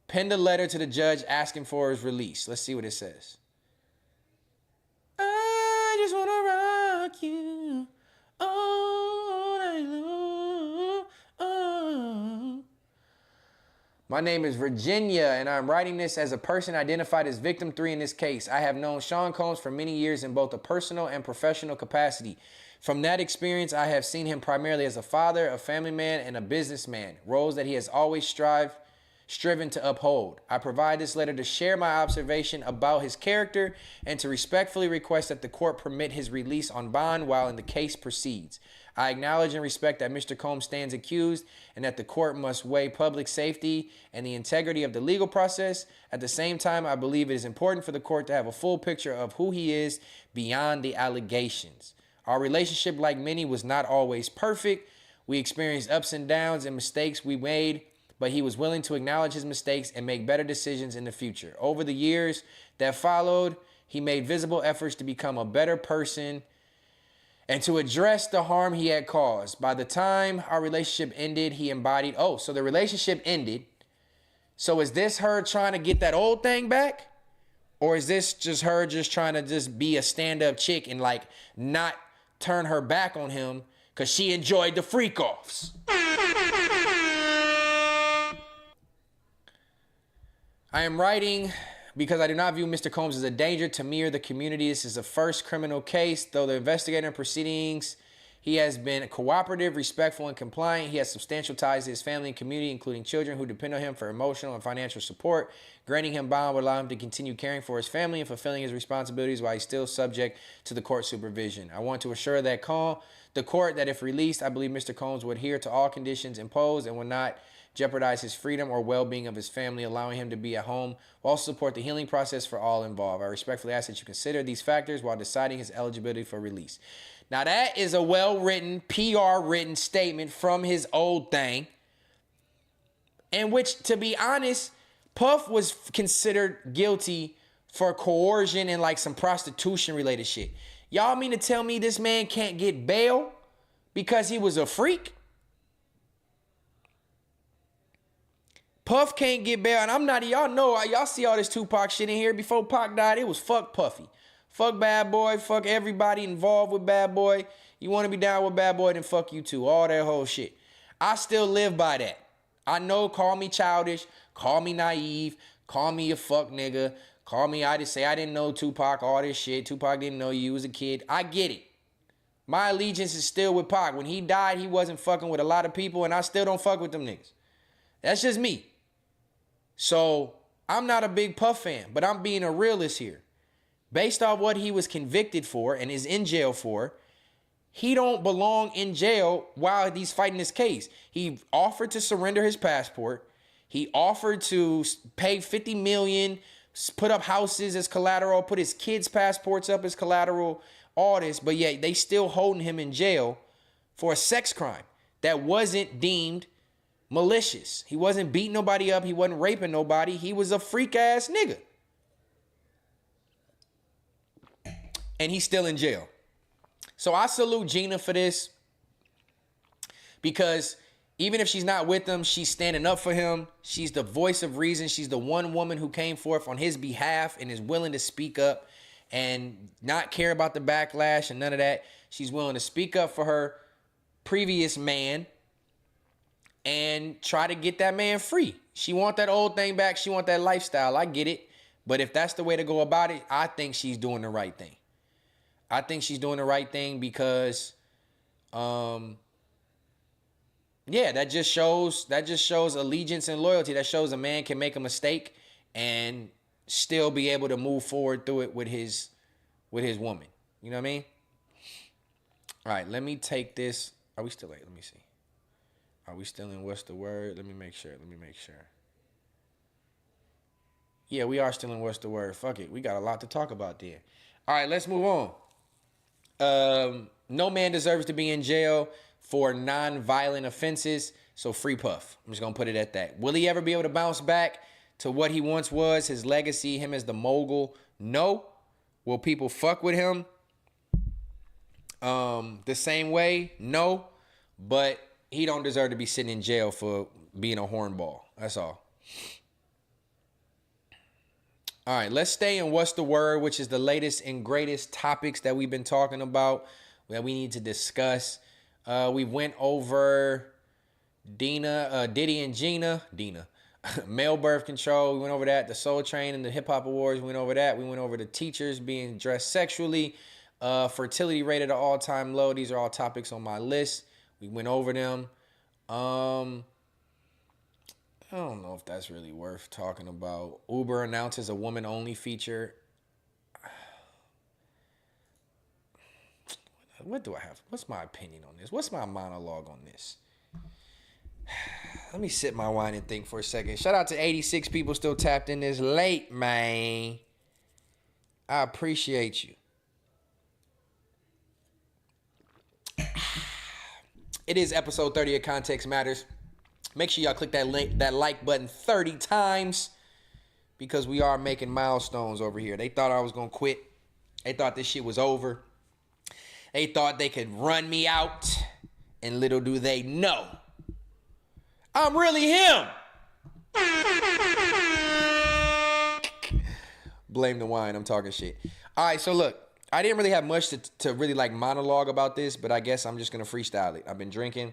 penned a letter to the judge asking for his release. Let's see what it says. I just want to rock you all night long. Oh. My name is Virginia, and I'm writing this as a person identified as victim 3 in this case. I have known Sean Combs for many years in both a personal and professional capacity. From that experience, I have seen him primarily as a father, a family man, and a businessman, roles that he has always striven to uphold. I provide this letter to share my observation about his character and to respectfully request that the court permit his release on bond while the case proceeds. I acknowledge and respect that Mr. Combs stands accused and that the court must weigh public safety and the integrity of the legal process. At the same time, I believe it is important for the court to have a full picture of who he is beyond the allegations. Our relationship, like many, was not always perfect. We experienced ups and downs and mistakes we made, but he was willing to acknowledge his mistakes and make better decisions in the future. Over the years that followed, he made visible efforts to become a better person and to address the harm he had caused. By the time our relationship ended, he embodied, so the relationship ended. So is this her trying to get that old thing back? Or is this just her just trying to just be a stand-up chick and like not turn her back on him because she enjoyed the freak-offs? I am writing because I do not view Mr. Combs as a danger to me or the community. This is the first criminal case. Though the investigator in proceedings, he has been cooperative, respectful, and compliant. He has substantial ties to his family and community, including children who depend on him for emotional and financial support. Granting him bond would allow him to continue caring for his family and fulfilling his responsibilities while he's still subject to the court supervision. I want to assure the court that if released, I believe Mr. Combs would adhere to all conditions imposed and would not jeopardize his freedom or well-being of his family, allowing him to be at home, will also support the healing process for all involved. I respectfully ask that you consider these factors while deciding his eligibility for release. Now that is a well-written, PR-written statement from his old thing, in which, to be honest, Puff was considered guilty for coercion and like some prostitution-related shit. Y'all mean to tell me this man can't get bail because he was a freak? Puff can't get bail, and I'm not, y'all see all this Tupac shit in here. Before Pac died, it was fuck Puffy. Fuck Bad Boy, fuck everybody involved with Bad Boy. You want to be down with Bad Boy, then fuck you too. All that whole shit. I still live by that. I know, call me childish, call me naive, call me a fuck nigga, call me, I just say I didn't know Tupac, all this shit. Tupac didn't know you was a kid. I get it. My allegiance is still with Pac. When he died, he wasn't fucking with a lot of people, and I still don't fuck with them niggas. That's just me. So I'm not a big Puff fan, but I'm being a realist here. Based on what he was convicted for and is in jail for, he don't belong in jail while he's fighting this case. He offered to surrender his passport. He offered to pay $50 million, put up houses as collateral, put his kids' passports up as collateral, all this, but yet they still holding him in jail for a sex crime that wasn't deemed malicious. He wasn't beating nobody up. He wasn't raping nobody. He was a freak ass nigga. And he's still in jail. So I salute Gina for this, because even if she's not with him, she's standing up for him. She's the voice of reason. She's the one woman who came forth on his behalf and is willing to speak up and not care about the backlash and none of that. She's willing to speak up for her previous man and try to get that man free. She want that old thing back. She want that lifestyle. I get it. But if that's the way to go about it, I think she's doing the right thing. I think she's doing the right thing because, that just shows allegiance and loyalty. That shows a man can make a mistake and still be able to move forward through it with his woman. You know what I mean? All right, let me take this. Are we still late? Let me see. Are we still in what's the word? Let me make sure. Yeah, we are still in what's the word. Fuck it. We got a lot to talk about there. All right, let's move on. No man deserves to be in jail for non-violent offenses, so free Puff. I'm just going to put it at that. Will he ever be able to bounce back to what he once was, his legacy, him as the mogul? No. Will people fuck with him the same way? No. But he don't deserve to be sitting in jail for being a hornball. That's all. All right, let's stay in What's the Word, which is the latest and greatest topics that we've been talking about that we need to discuss. We went over Diddy and Gina. Male birth control, we went over that. The Soul Train and the Hip Hop Awards, we went over that. We went over the teachers being dressed sexually. Fertility rate at an all-time low. These are all topics on my list. We went over them. I don't know if that's really worth talking about. Uber announces a woman-only feature. What do I have? What's my opinion on this? What's my monologue on this? Let me sip my wine and think for a second. Shout out to 86 people still tapped in this late, man. I appreciate you. It is episode 30 of Context Matters. Make sure y'all click that like button 30 times because we are making milestones over here. They thought I was going to quit. They thought this shit was over. They thought they could run me out. And little do they know, I'm really him. Blame the wine. I'm talking shit. All right, so look. I didn't really have much to really like monologue about this, but I guess I'm just going to freestyle it. I've been drinking.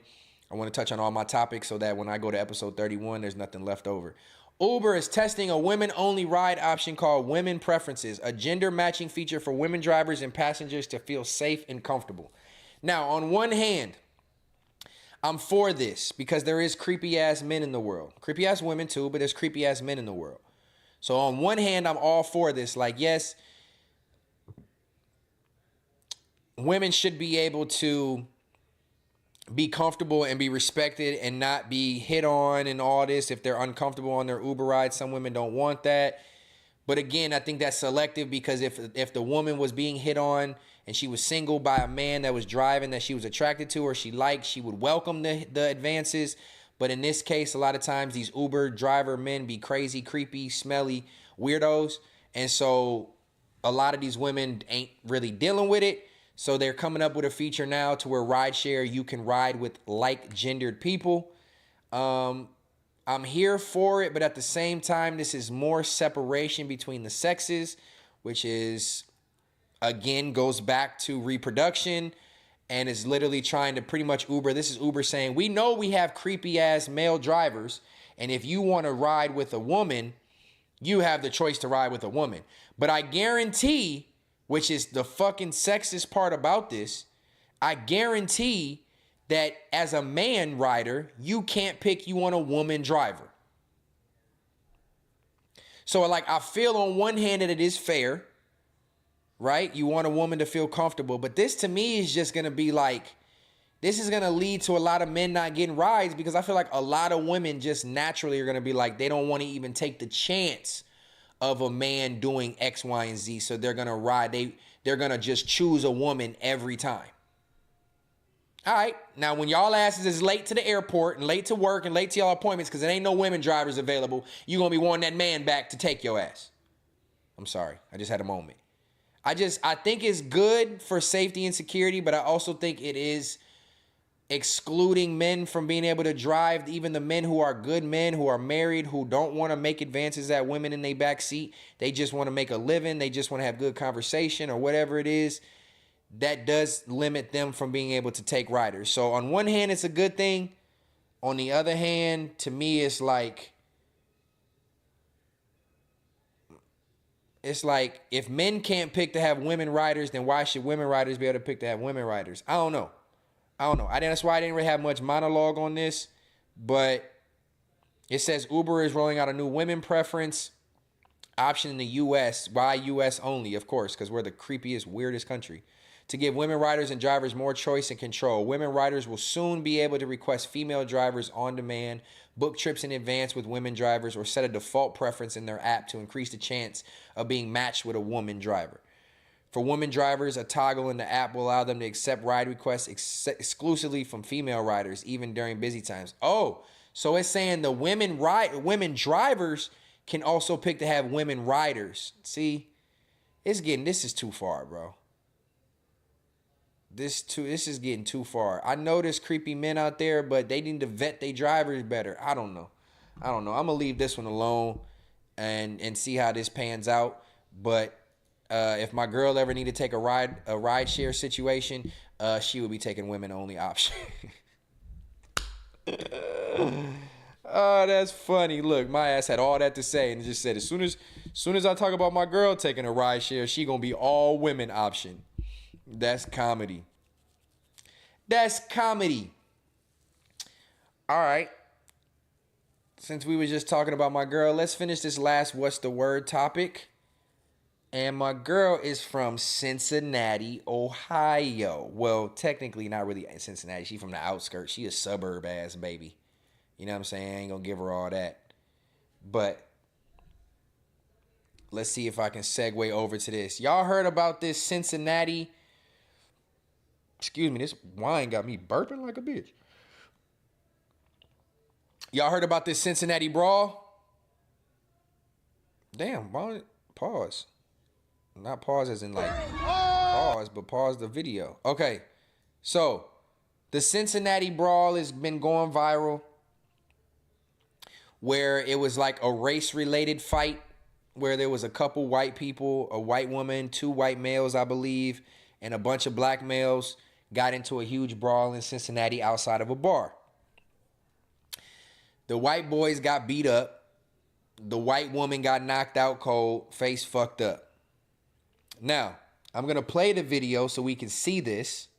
I want to touch on all my topics so that when I go to episode 31, there's nothing left over. Uber is testing a women-only ride option called Women Preferences, a gender-matching feature for women drivers and passengers to feel safe and comfortable. Now, on one hand, I'm for this because there is creepy-ass men in the world. Creepy-ass women too, but there's creepy-ass men in the world. So on one hand, I'm all for this. Like, yes, women should be able to be comfortable and be respected and not be hit on and all this if they're uncomfortable on their Uber ride. Some women don't want that. But again, I think that's selective because if the woman was being hit on and she was single by a man that was driving that she was attracted to or she liked, she would welcome the advances. But in this case, a lot of times these Uber driver men be crazy, creepy, smelly weirdos. And so a lot of these women ain't really dealing with it. So they're coming up with a feature now to where rideshare, you can ride with like-gendered people. I'm here for it, but at the same time, this is more separation between the sexes, which is, again, goes back to reproduction and is literally trying to pretty much Uber. This is Uber saying, we know we have creepy-ass male drivers, and if you want to ride with a woman, you have the choice to ride with a woman. But I guarantee, which is the fucking sexist part about this, I guarantee that as a man rider, you can't pick you on a woman driver. So like, I feel on one hand that it is fair, right? You want a woman to feel comfortable, but this to me is just gonna be like, this is gonna lead to a lot of men not getting rides because I feel like a lot of women just naturally are gonna be like, they don't want to even take the chance of a man doing X, Y, and Z. So they're gonna ride. They're gonna just choose a woman every time. All right. Now, when y'all asses is late to the airport and late to work and late to y'all appointments because there ain't no women drivers available, you gonna be wanting that man back to take your ass. I'm sorry. I just had a moment. I think it's good for safety and security, but I also think it is excluding men from being able to drive, even the men who are good men, who are married, who don't want to make advances at women in their back seat. They just want to make a living. They just want to have good conversation or whatever it is. That does limit them from being able to take riders. So on one hand, it's a good thing. On the other hand, to me, it's like, it's like, if men can't pick to have women riders, then why should women riders be able to pick to have women riders? I don't know. That's why I didn't really have much monologue on this, but it says Uber is rolling out a new women preference option in the U.S. Why U.S. only? Of course, because we're the creepiest, weirdest country. To give women riders and drivers more choice and control. Women riders will soon be able to request female drivers on demand, book trips in advance with women drivers, or set a default preference in their app to increase the chance of being matched with a woman driver. For women drivers, a toggle in the app will allow them to accept ride requests exclusively from female riders, even during busy times. Oh, so it's saying the women drivers can also pick to have women riders. See, this is too far, bro. This is getting too far. I know there's creepy men out there, but they need to vet their drivers better. I don't know. I'm gonna leave this one alone and see how this pans out. But if my girl ever need to take a ride share situation, she would be taking women only option. Oh, that's funny. Look, my ass had all that to say and just said as soon as I talk about my girl taking a ride share, she gonna be all women option. That's comedy. That's comedy. All right. Since we were just talking about my girl, let's finish this last what's the word topic. And my girl is from Cincinnati, Ohio. Well, technically not really Cincinnati. She's from the outskirts. She a suburb ass baby. You know what I'm saying? I ain't gonna give her all that. But let's see if I can segue over to this. Y'all heard about this Cincinnati? Excuse me, this wine got me burping like a bitch. Y'all heard about this Cincinnati brawl? Damn, pause. Not pause as in like pause, but pause the video. Okay, so the Cincinnati brawl has been going viral, where it was like a race-related fight, where there was a couple white people, a white woman, 2 white males, I believe, and a bunch of black males got into a huge brawl in Cincinnati outside of a bar. The white boys got beat up. The white woman got knocked out cold, face fucked up. Now, I'm going to play the video so we can see this.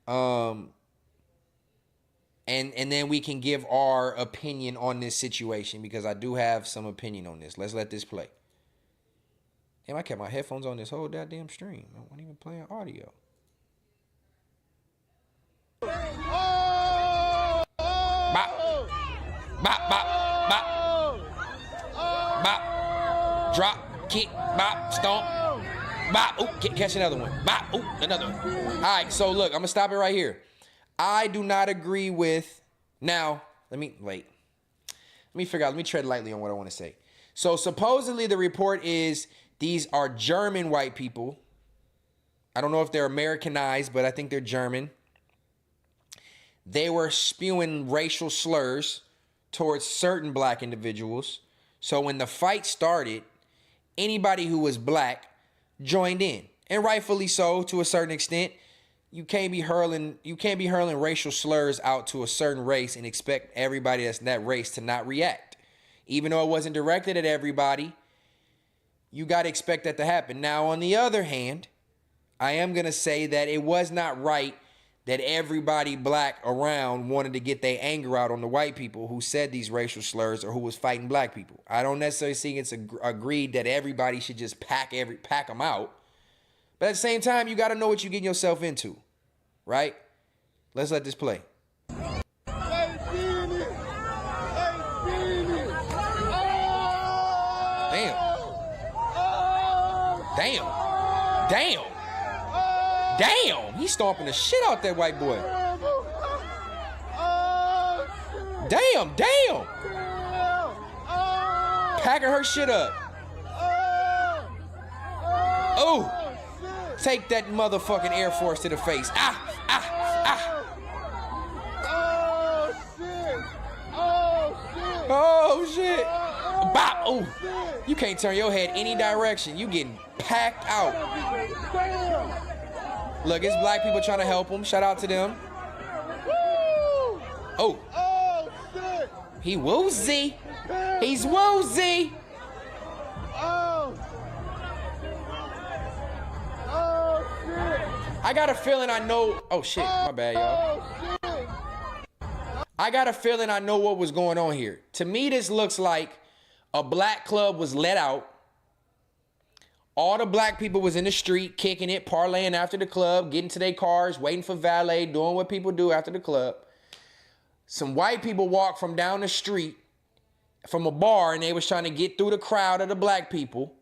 And then we can give our opinion on this situation, because I do have some opinion on this. Let's let this play. Damn, I kept my headphones on this whole goddamn stream. I wasn't even playing audio. Bop. Bop, bop, bop. Bop. Drop, kick, bop, stomp. Bop. Ooh, catch another one. Bop. Ooh, another one. All right, so look, I'm going to stop it right here. I do not agree with... Now, let me tread lightly on what I want to say. So supposedly the report is these are German white people. I don't know if they're Americanized, but I think they're German. They were spewing racial slurs towards certain black individuals. So when the fight started, anybody who was black joined in. And rightfully so, to a certain extent. You can't be hurling racial slurs out to a certain race and expect everybody that's in that race to not react. Even though it wasn't directed at everybody, you got to expect that to happen. Now, on the other hand, I am going to say that it was not right that everybody black around wanted to get their anger out on the white people who said these racial slurs or who was fighting black people. I don't necessarily think it's agreed that everybody should just pack them out. But at the same time, you got to know what you're getting yourself into, right? Let's let this play. Damn. He's stomping the shit out that white boy. Damn. Packing her shit up. Oh. Take that motherfucking Air Force to the face. Oh shit. Bop. Oh. You can't turn your head any direction. You getting packed out. Look, it's black people trying to help him. Shout out to them. Oh. He woozy. He's woozy. I got a feeling I know. Oh shit, my bad, y'all. I got a feeling I know what was going on here. To me, this looks like a black club was let out. All the black people was in the street, kicking it, parlaying after the club, getting to their cars, waiting for valet, doing what people do after the club. Some white people walked from down the street from a bar, and they was trying to get through the crowd of the black people.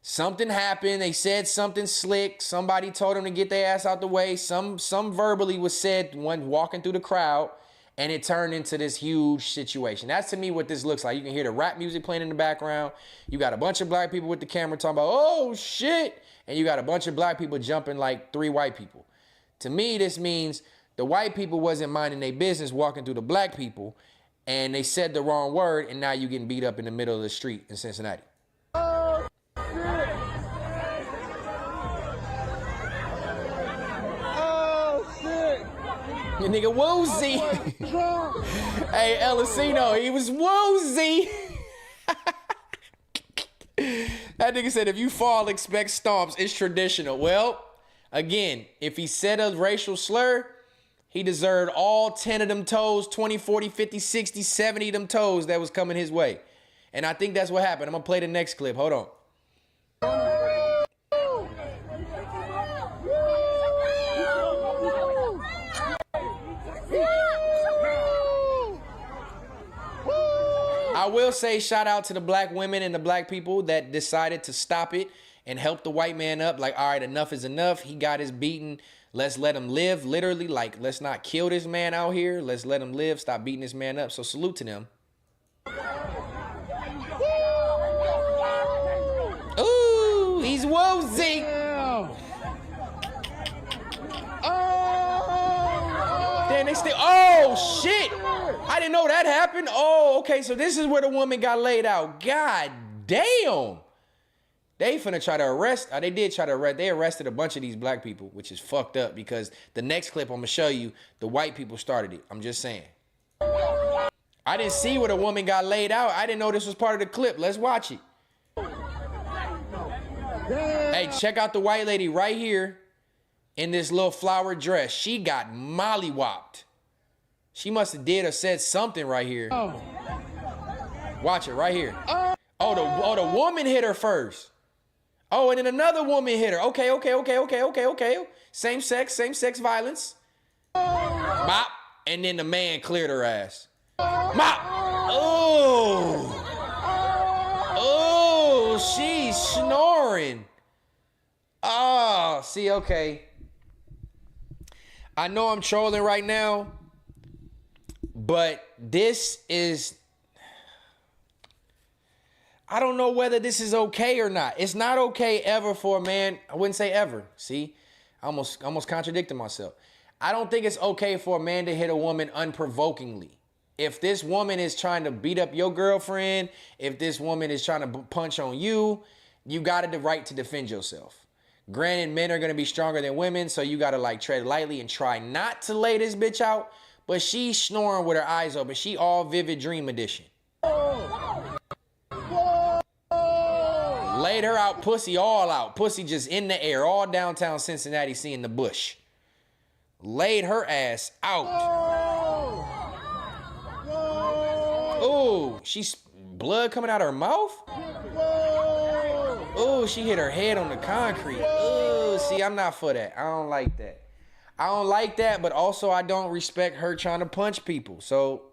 Something happened. They said something slick. Somebody told them to get their ass out the way. Some verbally was said when walking through the crowd, and it turned into this huge situation. That's to me what this looks like. You can hear the rap music playing in the background. You got a bunch of black people with the camera talking about, oh shit, and you got a bunch of black people jumping like 3 white people. To me, this means the white people wasn't minding their business walking through the black people, and they said the wrong word, and now you getting beat up in the middle of the street in Cincinnati. Your nigga woozy. Hey, Elisino, he was woozy. That nigga said, if you fall, expect stomps. It's traditional. Well, again, if he said a racial slur, he deserved all 10 of them toes, 20, 40, 50, 60, 70 of them toes that was coming his way. And I think that's what happened. I'm going to play the next clip. Hold on. I will say shout out to the black women and the black people that decided to stop it and help the white man up. Like, all right, enough is enough. He got his beating. Let's let him live. Literally, like, let's not kill this man out here. Let's let him live. Stop beating this man up. So salute to them. Ooh, he's woozy. Then they still, oh shit. I didn't know that happened. Oh, okay, so this is where the woman got laid out. God damn. They finna try to arrest, they did try to arrest, they arrested a bunch of these black people, which is fucked up because the next clip I'm gonna show you, the white people started it. I'm just saying. I didn't see where the woman got laid out. I didn't know this was part of the clip. Let's watch it. Hey, check out the white lady right here in this little flower dress. She got mollywopped. She must have did or said something right here. Watch it right here. Oh, the woman hit her first. Oh, and then another woman hit her. Okay. Same sex violence. Bop. And then the man cleared her ass. Mop. Oh. Oh, she's snoring. Oh, see, okay. I know I'm trolling right now, but this is, I don't know whether this is okay or not. It's not okay ever for a man. I wouldn't say ever. See, I almost contradicted myself. I don't think it's okay for a man to hit a woman unprovokingly. If this woman is trying to beat up your girlfriend, if this woman is trying to punch on you, you got the right to defend yourself. Granted, men are going to be stronger than women, so you got to like tread lightly and try not to lay this bitch out. But she's snoring with her eyes open. She all Vivid Dream edition. Laid her out, pussy all out. Pussy just in the air, all downtown Cincinnati seeing the bush. Laid her ass out. Ooh, she's blood coming out her mouth. Ooh, she hit her head on the concrete. Ooh, see, I'm not for that. I don't like that. I don't like that, but also I don't respect her trying to punch people. So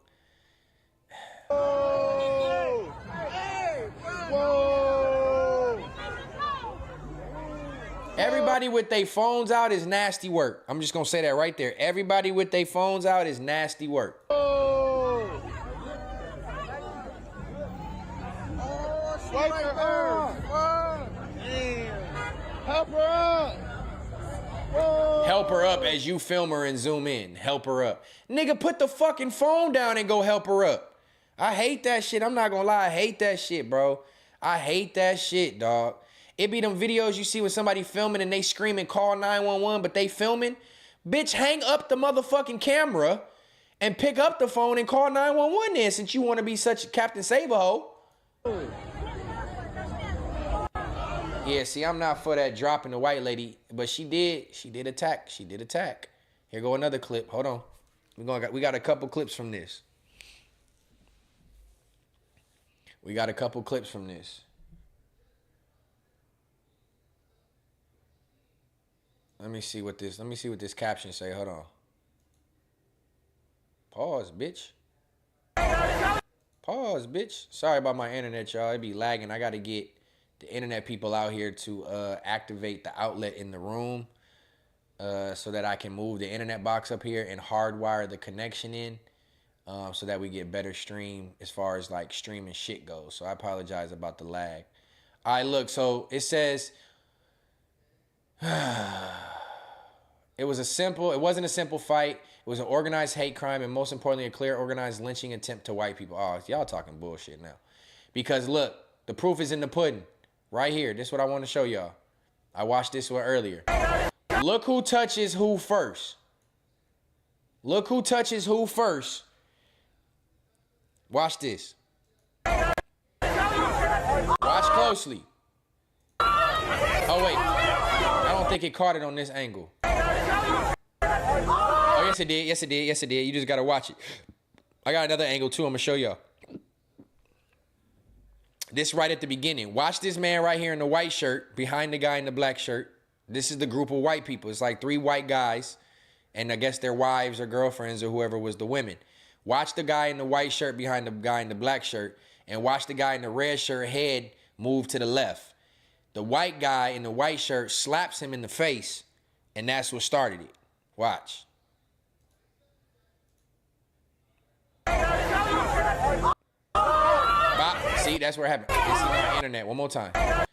everybody with their phones out is nasty work. I'm just gonna say that right there. Everybody with their phones out is nasty work. Help her up. Help her up as you film her and zoom in. Help her up. Nigga, put the fucking phone down and go help her up. I hate that shit. I'm not gonna lie. I hate that shit, bro. I hate that shit, dog. It be them videos you see with somebody filming and they screaming, call 911, but they filming. Bitch, hang up the motherfucking camera and pick up the phone and call 911 then, since you want to be such a Captain Save-A-Ho. Yeah, see, I'm not for that dropping the white lady, but she did attack. She did attack. Here go another clip. Hold on. We got a couple clips from this. Let me see what this caption say. Hold on. Pause, bitch. Pause, bitch. Sorry about my internet, y'all. It be lagging. I got to get the internet people out here to activate the outlet in the room so that I can move the internet box up here and hardwire the connection in so that we get better stream as far as like streaming shit goes. So I apologize about the lag. All right, look. So it says it wasn't a simple fight. It was an organized hate crime and most importantly, a clear organized lynching attempt to white people. Oh, y'all talking bullshit now. Because look, the proof is in the pudding. Right here. This is what I want to show y'all. I watched this one earlier. Look who touches who first. Look who touches who first. Watch this. Watch closely. Oh, wait. I don't think it caught it on this angle. Oh, yes, it did. Yes, it did. Yes, it did. You just got to watch it. I got another angle, too. I'm going to show y'all. This right at the beginning. Watch this man right here in the white shirt behind the guy in the black shirt. This is the group of white people. It's like 3 white guys, and I guess their wives or girlfriends or whoever was the women. Watch the guy in the white shirt behind the guy in the black shirt, and watch the guy in the red shirt head move to the left. The white guy in the white shirt slaps him in the face, and that's what started it. Watch. Bop. See, that's where it happened. This is my internet. One more time. Bop.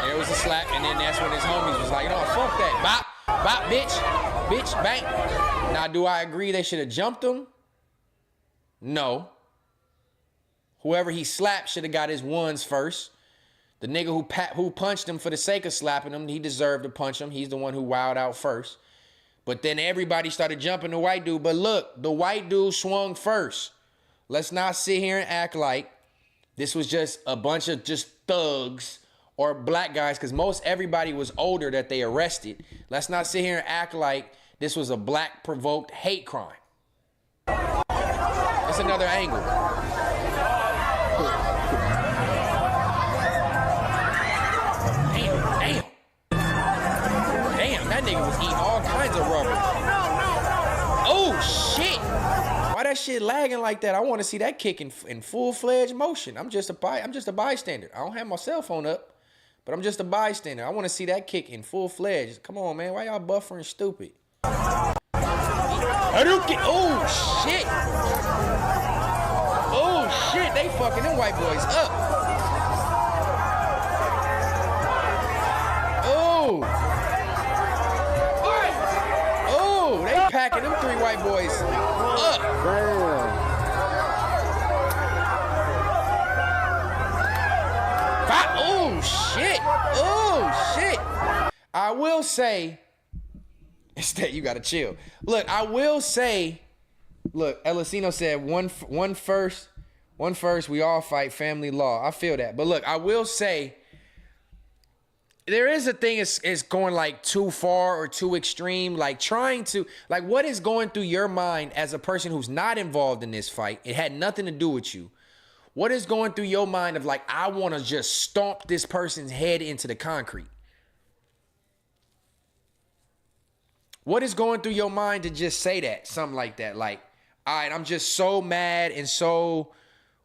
There was a slap, and then that's when his homies was like, no, fuck that. Bop. Bop, bitch. Bitch, bang. Now, do I agree they should have jumped him? No. Whoever he slapped should have got his ones first. The nigga who punched him for the sake of slapping him, he deserved to punch him. He's the one who wowed out first. But then everybody started jumping the white dude. But look, the white dude swung first. Let's not sit here and act like this was just a bunch of just thugs or black guys, because most everybody was older that they arrested. Let's not sit here and act like this was a black provoked hate crime. That's another angle. Damn, that nigga was eating all kinds of rubber. Oh, shit. Why that shit lagging like that? I want to see that kick in full-fledged motion. I'm just a bystander. I don't have my cell phone up, but I'm just a bystander. I want to see that kick in full-fledged. Come on, man. Why y'all buffering stupid? Oh, shit. Oh, shit. They fucking them white boys up. Oh. Oh, they packing them 3 white boys up. Oh, shit. Oh, shit. I will say, instead, you gotta chill. Look, I will say, look, Elisino said one first, we all fight, family law. I feel that. But look, I will say, there is a thing is going like too far or too extreme, like trying to, like what is going through your mind as a person who's not involved in this fight? It had nothing to do with you. What is going through your mind of like, I want to just stomp this person's head into the concrete? What is going through your mind to just say that, something like that? Like, all right, I'm just so mad and so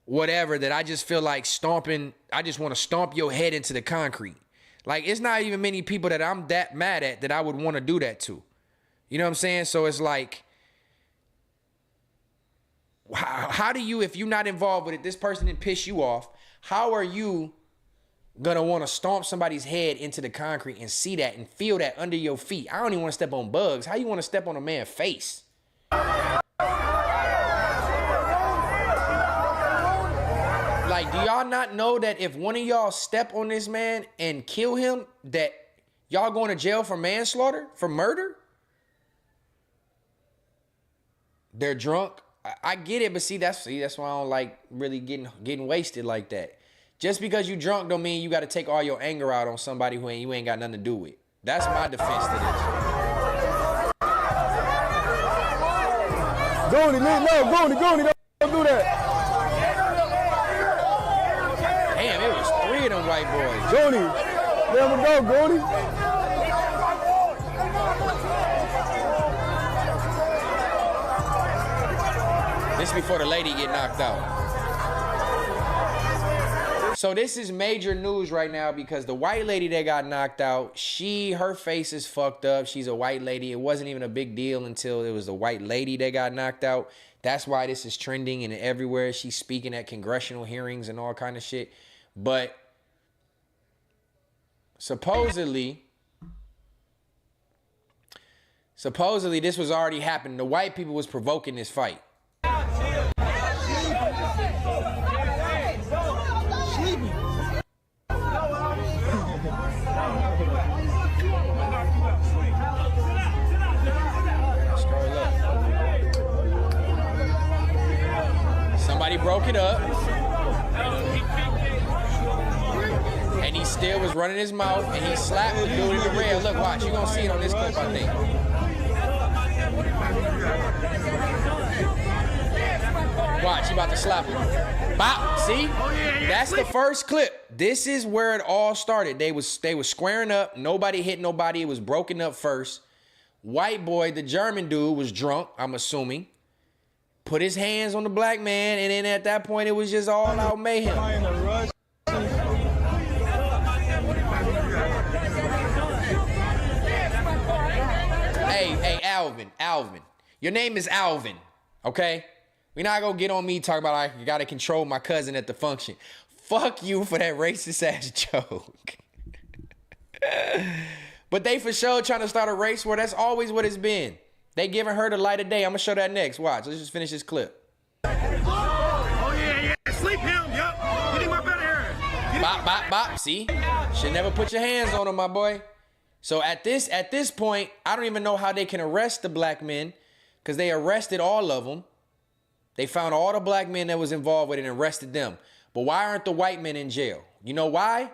whatever that I just feel like stomping, I just want to stomp your head into the concrete. Like, it's not even many people that I'm that mad at that I would want to do that to. You know what I'm saying? So it's like, how do you, if you're not involved with it, this person didn't piss you off, how are you going to want to stomp somebody's head into the concrete and see that and feel that under your feet? I don't even want to step on bugs. How you want to step on a man's face? Like, do y'all not know that if one of y'all step on this man and kill him, that y'all going to jail for manslaughter, for murder? They're drunk. I get it, but see, that's why I don't like really getting wasted like that. Just because you drunk don't mean you got to take all your anger out on somebody who you ain't got nothing to do with. That's my defense to this. Gooney, don't do that. Damn, it was 3 of them white boys. Gooney, let him go, Gooney. This is before the lady get knocked out. So this is major news right now because the white lady that got knocked out, her face is fucked up. She's a white lady. It wasn't even a big deal until it was the white lady that got knocked out. That's why this is trending and everywhere. She's speaking at congressional hearings and all kind of shit. But supposedly this was already happening. The white people was provoking this fight. Somebody broke it up. And he still was running his mouth and he slapped the dude in the rail. Look, watch, you're gonna see it on this clip, I think. Watch, he about to slap him. Bop, see? That's the first clip. This is where it all started. They was squaring up. Nobody hit nobody. It was broken up first. White boy, the German dude, was drunk, I'm assuming. Put his hands on the black man, and then at that point, it was just all out mayhem. Hey, Alvin. Your name is Alvin, okay? We're not gonna get on me talking about I gotta control my cousin at the function. Fuck you for that racist ass joke. But they for sure trying to start a race war. That's always what it's been. They giving her the light of day. I'm gonna show that next. Watch. Let's just finish this clip. Oh yeah. Sleep him. Yup. Get him up out of here. Bop. See? Should never put your hands on him, my boy. So at this point, I don't even know how they can arrest the black men because they arrested all of them. They found all the black men that was involved with it and arrested them. But why aren't the white men in jail? You know why?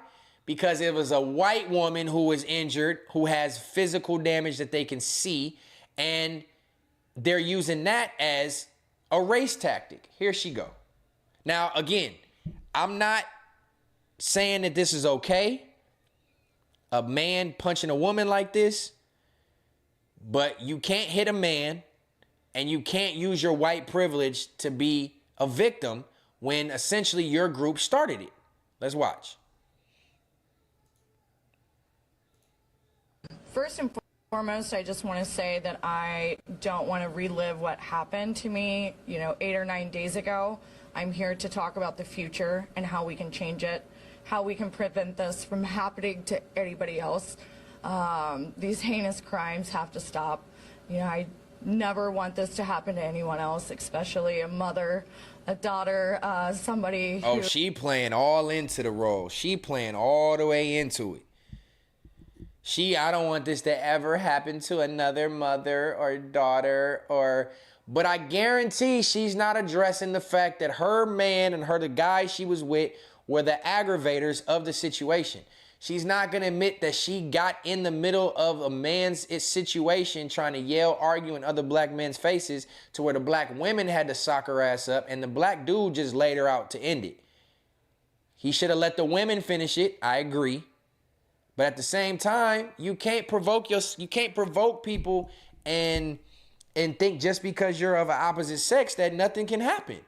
Because it was a white woman who was injured, who has physical damage that they can see, and they're using that as a race tactic. Here she go. Now, again, I'm not saying that this is okay, a man punching a woman like this, but you can't hit a man and you can't use your white privilege to be a victim when essentially your group started it. Let's watch. First and foremost, I just want to say that I don't want to relive what happened to me, 8 or 9 days ago. I'm here to talk about the future and how we can change it, how we can prevent this from happening to anybody else. These heinous crimes have to stop. I never want this to happen to anyone else, especially a mother, a daughter, somebody who... Oh, she playing all into the role. She playing all the way into it. I don't want this to ever happen to another mother or daughter but I guarantee she's not addressing the fact that her man and the guy she was with were the aggravators of the situation. She's not going to admit that she got in the middle of a man's situation trying to yell, argue in other black men's faces to where the black women had to sock her ass up and the black dude just laid her out to end it. He should have let the women finish it. I agree. But at the same time, you can't provoke people and think just because you're of an opposite sex that nothing can happen.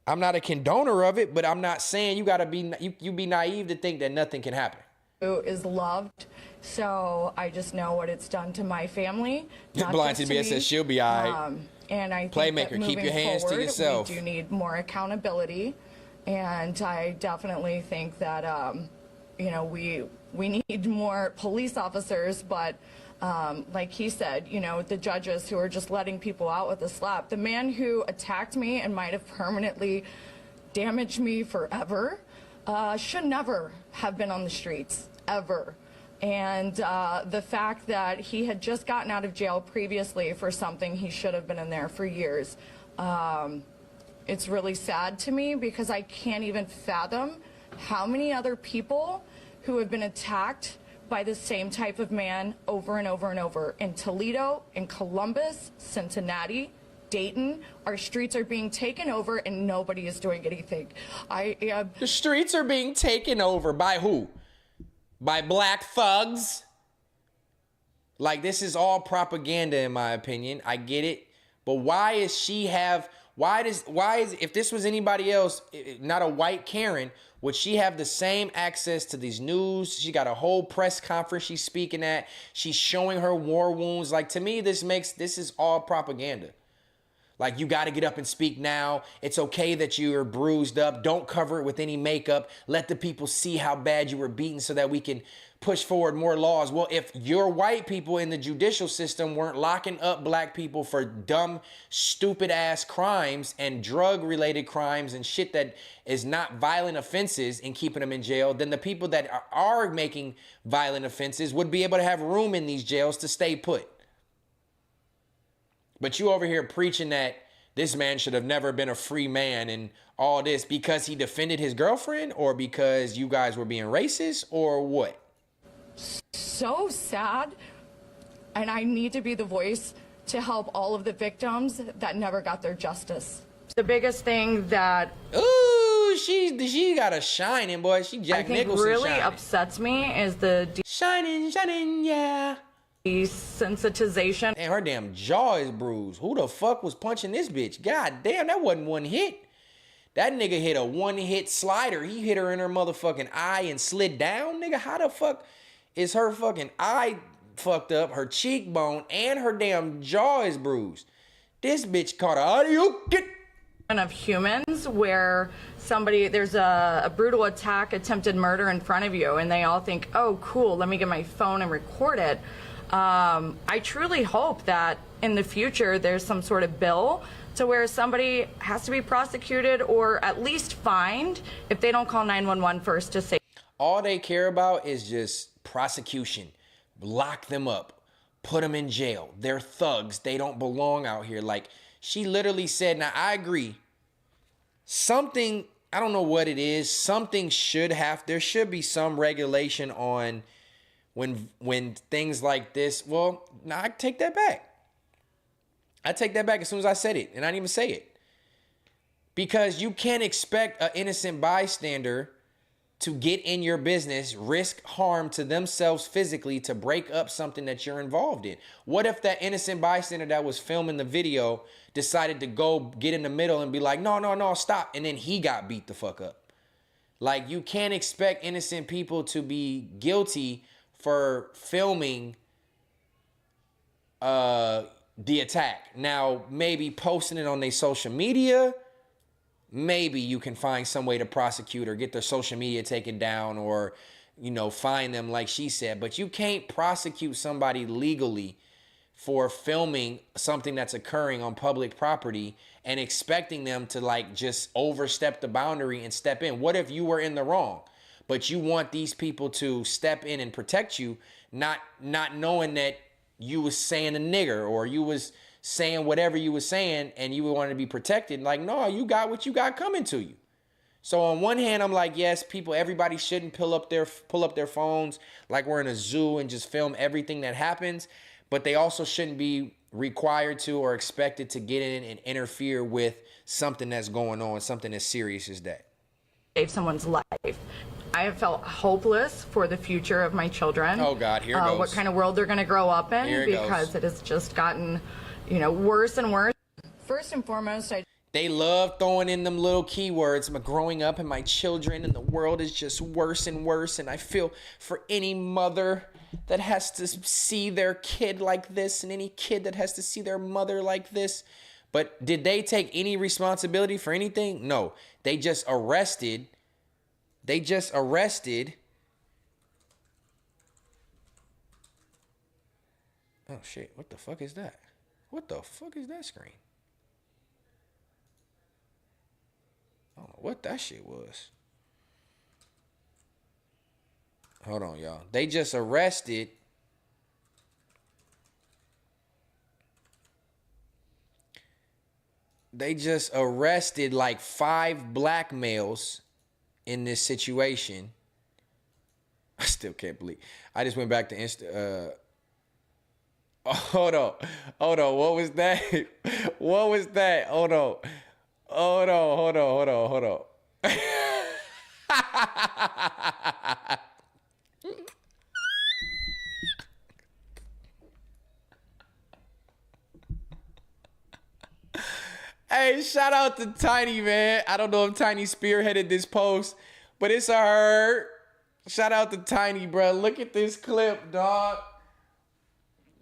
I'm not a condoner of it, but I'm not saying you be naive to think that nothing can happen. Who is loved, so I just know what it's done to my family. Blind TBS says she'll be all right. And I think Playmaker, that keep your hands to yourself. We do need more accountability, and I definitely think that we need more police officers, but like he said, the judges who are just letting people out with a slap. The man who attacked me and might have permanently damaged me forever should never have been on the streets, ever. And the fact that he had just gotten out of jail previously for something he should have been in there for years, it's really sad to me because I can't even fathom how many other people who have been attacked by the same type of man over and over and over in Toledo, in Columbus, Cincinnati, Dayton. Our streets are being taken over and nobody is doing anything. The streets are being taken over by who? By black thugs? Like, this is all propaganda in my opinion. I get it. But why is if this was anybody else, not a white Karen, would she have the same access to these news? She got a whole press conference she's speaking at. She's showing her war wounds. Like, to me, this is all propaganda. Like, you got to get up and speak now. It's okay that you're bruised up. Don't cover it with any makeup. Let the people see how bad you were beaten so that we can push forward more laws. Well, if your white people in the judicial system weren't locking up black people for dumb, stupid ass crimes and drug related crimes and shit that is not violent offenses and keeping them in jail, then the people that are making violent offenses would be able to have room in these jails to stay put. But you over here preaching that this man should have never been a free man and all this because he defended his girlfriend, or because you guys were being racist, or what? So sad. And I need to be the voice to help all of the victims that never got their justice. The biggest thing that... Ooh, she got a shining, boy. She Jack Nicholson really shining. Upsets me is the... Shining, yeah. Desensitization. And her damn jaw is bruised. Who the fuck was punching this bitch? God damn, that wasn't one hit. That nigga hit a one-hit slider. He hit her in her motherfucking eye and slid down. Nigga, how the fuck is her fucking eye fucked up, her cheekbone, and her damn jaw is bruised? This bitch caught a of humans where there's a brutal attack, attempted murder in front of you, and they all think, oh, cool, let me get my phone and record it. I truly hope that in the future there's some sort of bill to where somebody has to be prosecuted or at least fined if they don't call 911 first to say. All they care about is just prosecution. Lock them up. Put them in jail. They're thugs. They don't belong out here. Like, she literally said, now I agree. Something, I don't know what it is. There should be some regulation on when things like this, well, now I take that back. I take that back as soon as I said it, and I didn't even say it. Because you can't expect an innocent bystander to get in your business, risk harm to themselves physically to break up something that you're involved in. What if that innocent bystander that was filming the video decided to go get in the middle and be like, no, stop, and then he got beat the fuck up? Like, you can't expect innocent people to be guilty for filming the attack. Now, maybe posting it on their social media, maybe you can find some way to prosecute or get their social media taken down or, fine them like she said. But you can't prosecute somebody legally for filming something that's occurring on public property and expecting them to just overstep the boundary and step in. What if you were in the wrong? But you want these people to step in and protect you, not knowing that you was saying a nigger or you was saying whatever you was saying and you wanted to be protected. Like, no, you got what you got coming to you. So on one hand, I'm like, yes, everybody shouldn't pull up their phones like we're in a zoo and just film everything that happens. But they also shouldn't be required to or expected to get in and interfere with something that's going on, something as serious as that. Save someone's life. I have felt hopeless for the future of my children. Oh God, here goes. What kind of world they're going to grow up in, because it has just gotten, worse and worse. First and foremost, they love throwing in them little keywords. I'm growing up and my children and the world is just worse and worse. And I feel for any mother that has to see their kid like this and any kid that has to see their mother like this. But did they take any responsibility for anything? No, they just arrested. Oh shit, what the fuck is that? What the fuck is that screen? I don't know what that shit was. Hold on, y'all. They just arrested like 5 black males in this situation. I still can't believe. I just went back to Insta. Hold on. What was that? What was that? Hold on. Hey, shout out to Tiny, man. I don't know if Tiny spearheaded this post, but it's a her. Shout out to Tiny, bro. Look at this clip, dog.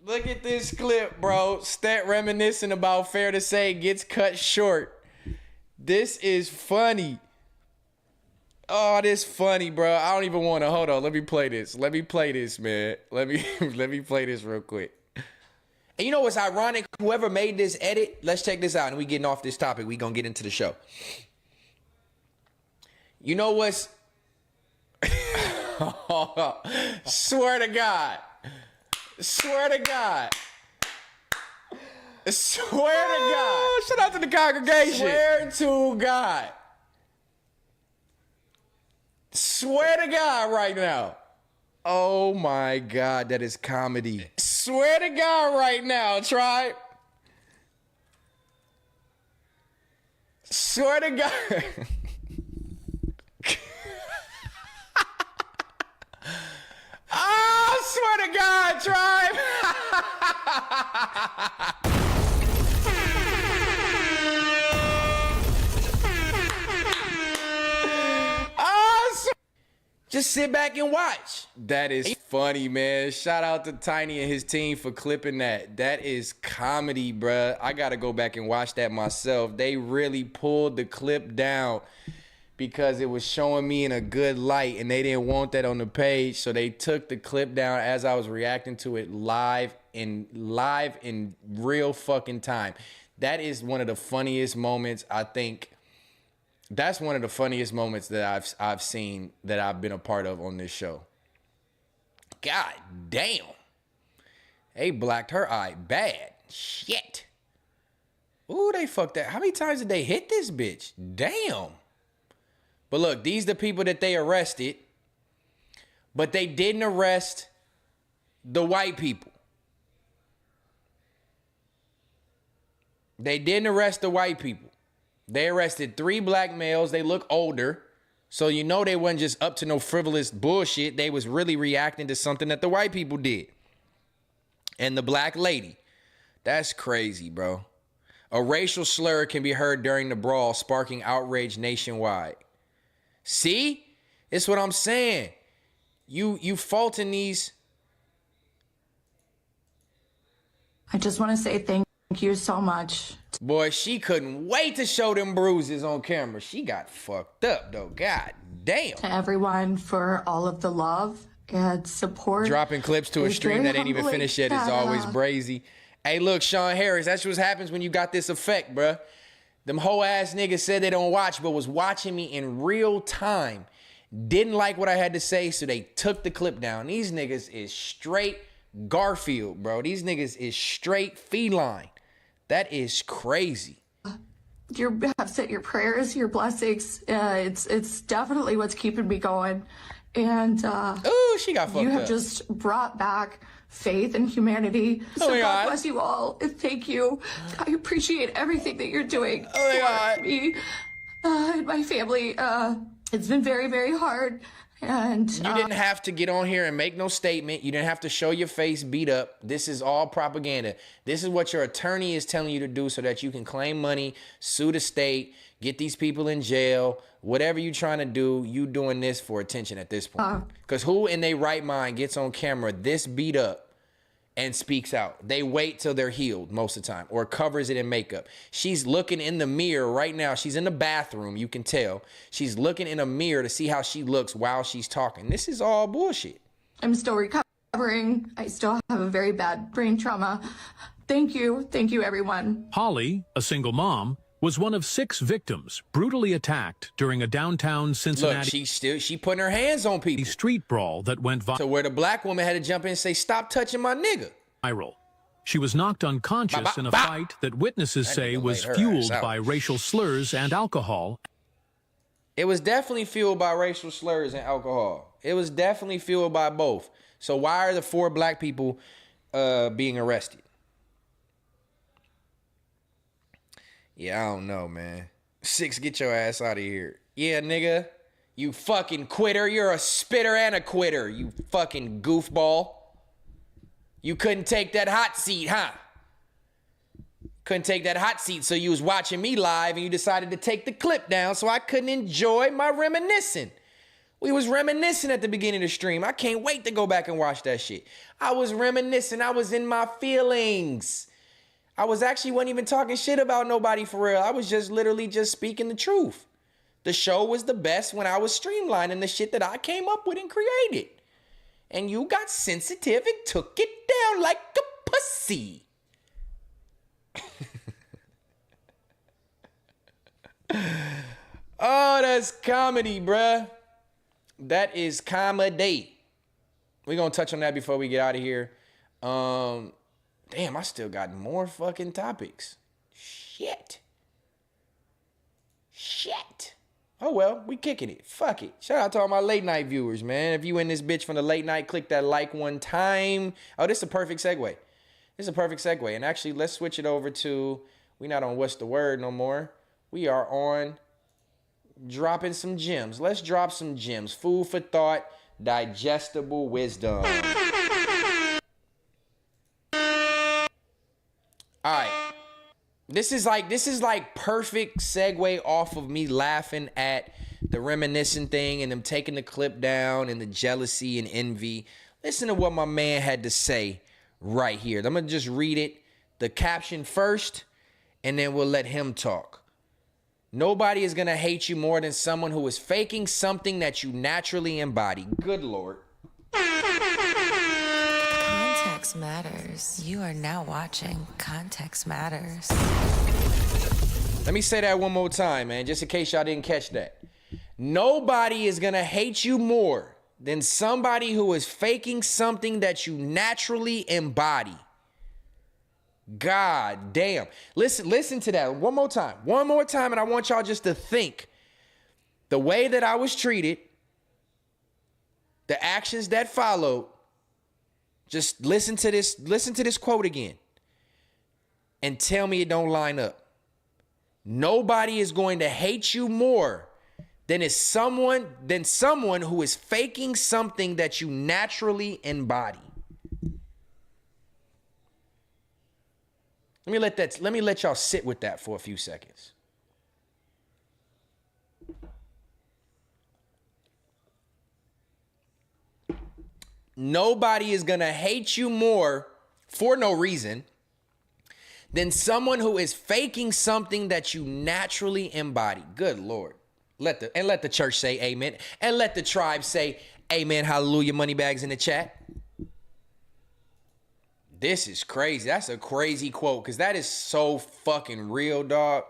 Look at this clip, bro. Stet reminiscing about Fair to Say gets cut short. This is funny. Oh, this funny, bro. I don't even want to. Hold on. Let me play this, man. Let me play this real quick. And you know what's ironic? Whoever made this edit, let's check this out. And we getting off this topic. We gonna get into the show. You know what's... Swear to God. Swear to God. Shout out to the congregation. Swear to God. Swear to God right now. Oh my God, that is comedy. Swear to God right now, tribe. Swear to God. Oh, swear to God, tribe. Just sit back and watch. That is funny, man. Shout out to Tiny and his team for clipping that. That is comedy, bruh. I gotta go back and watch that myself. They really pulled the clip down because it was showing me in a good light and they didn't want that on the page. So they took the clip down as I was reacting to it live in real fucking time. That is one of the funniest moments, I think. That's one of the funniest moments that I've seen, that I've been a part of on this show. God damn. They blacked her eye bad. Shit. Ooh, they fucked that. How many times did they hit this bitch? Damn. But look, these the people that they arrested, but they didn't arrest the white people. They didn't arrest the white people. They arrested 3 black males. They look older. So you know they wasn't just up to no frivolous bullshit. They was really reacting to something that the white people did. And the black lady. That's crazy, bro. A racial slur can be heard during the brawl, sparking outrage nationwide. See? It's what I'm saying. You faulting these. I just want to say thank you so much. Boy, she couldn't wait to show them bruises on camera. She got fucked up, though. God damn. To everyone for all of the love and support. Dropping clips to a stream that ain't even finished yet is always brazy. Hey, look, Sean Harris, that's what happens when you got this effect, bruh. Them hoe-ass niggas said they don't watch, but was watching me in real time. Didn't like what I had to say, so they took the clip down. These niggas is straight Garfield, bro. These niggas is straight feline. That is crazy. You have sent your prayers, your blessings. It's definitely what's keeping me going. And ooh, she got fucked up. You have just brought back faith and humanity. So God bless you all. And thank you. I appreciate everything that you're doing for me and my family. It's been very, very hard. And you didn't have to get on here and make no statement. You didn't have to show your face beat up. This is all propaganda. This is what your attorney is telling you to do so that you can claim money, sue the state, get these people in jail. Whatever you're trying to do, you doing this for attention at this point. Because who in their right mind gets on camera this beat up and speaks out? They wait till they're healed most of the time, or covers it in makeup. She's looking in the mirror right now. She's in the bathroom, you can tell. She's looking in a mirror to see how she looks while she's talking. This is all bullshit. I'm still recovering. I still have a very bad brain trauma. Thank you. Thank you, everyone. Holly, a single mom, was one of 6 victims brutally attacked during a downtown Cincinnati. Look, she putting her hands on people. Street brawl that went viral. So where the black woman had to jump in and say, "Stop touching my nigga." Viral. She was knocked unconscious in a fight that witnesses say was fueled by racial slurs and alcohol. It was definitely fueled by racial slurs and alcohol. It was definitely fueled by both. So why are the 4 black people being arrested? Yeah, I don't know, man. 6, get your ass out of here. Yeah, nigga. You fucking quitter. You're a spitter and a quitter, you fucking goofball. You couldn't take that hot seat, huh? Couldn't take that hot seat, so you was watching me live and you decided to take the clip down so I couldn't enjoy my reminiscing. We was reminiscing at the beginning of the stream. I can't wait to go back and watch that shit. I was reminiscing. I was in my feelings. I wasn't even talking shit about nobody for real. I was just literally just speaking the truth. The show was the best when I was streamlining the shit that I came up with and created. And you got sensitive and took it down like a pussy. Oh, that's comedy, bruh. That is comedy. We're going to touch on that before we get out of here. Damn, I still got more fucking topics. Shit. Oh, well, we kicking it. Fuck it. Shout out to all my late night viewers, man. If you in this bitch from the late night, click that like one time. Oh, this is a perfect segue. And actually, let's switch it over to, we not on What's the Word no more. We are on dropping some gems. Let's drop some gems. Food for thought, digestible wisdom. All right. This is like perfect segue off of me laughing at the reminiscing thing and them taking the clip down and the jealousy and envy. Listen to what my man had to say right here. I'm going to just read it, the caption first, and then we'll let him talk. Nobody is going to hate you more than someone who is faking something that you naturally embody. Good Lord. Context matters. You are now watching Context Matters. Let me say that one more time, man, just in case y'all didn't catch that. Nobody is going to hate you more than somebody who is faking something that you naturally embody. God damn. Listen to that one more time, and I want y'all just to think the way that I was treated, the actions that followed. Just listen to this quote again and tell me it don't line up. Nobody is going to hate you more than someone who is faking something that you naturally embody. Let me let y'all sit with that for a few seconds. Nobody is going to hate you more for no reason than someone who is faking something that you naturally embody. Good Lord. Let the church say amen. And let the tribe say amen, hallelujah, money bags in the chat. This is crazy. That's a crazy quote because that is so fucking real, dog.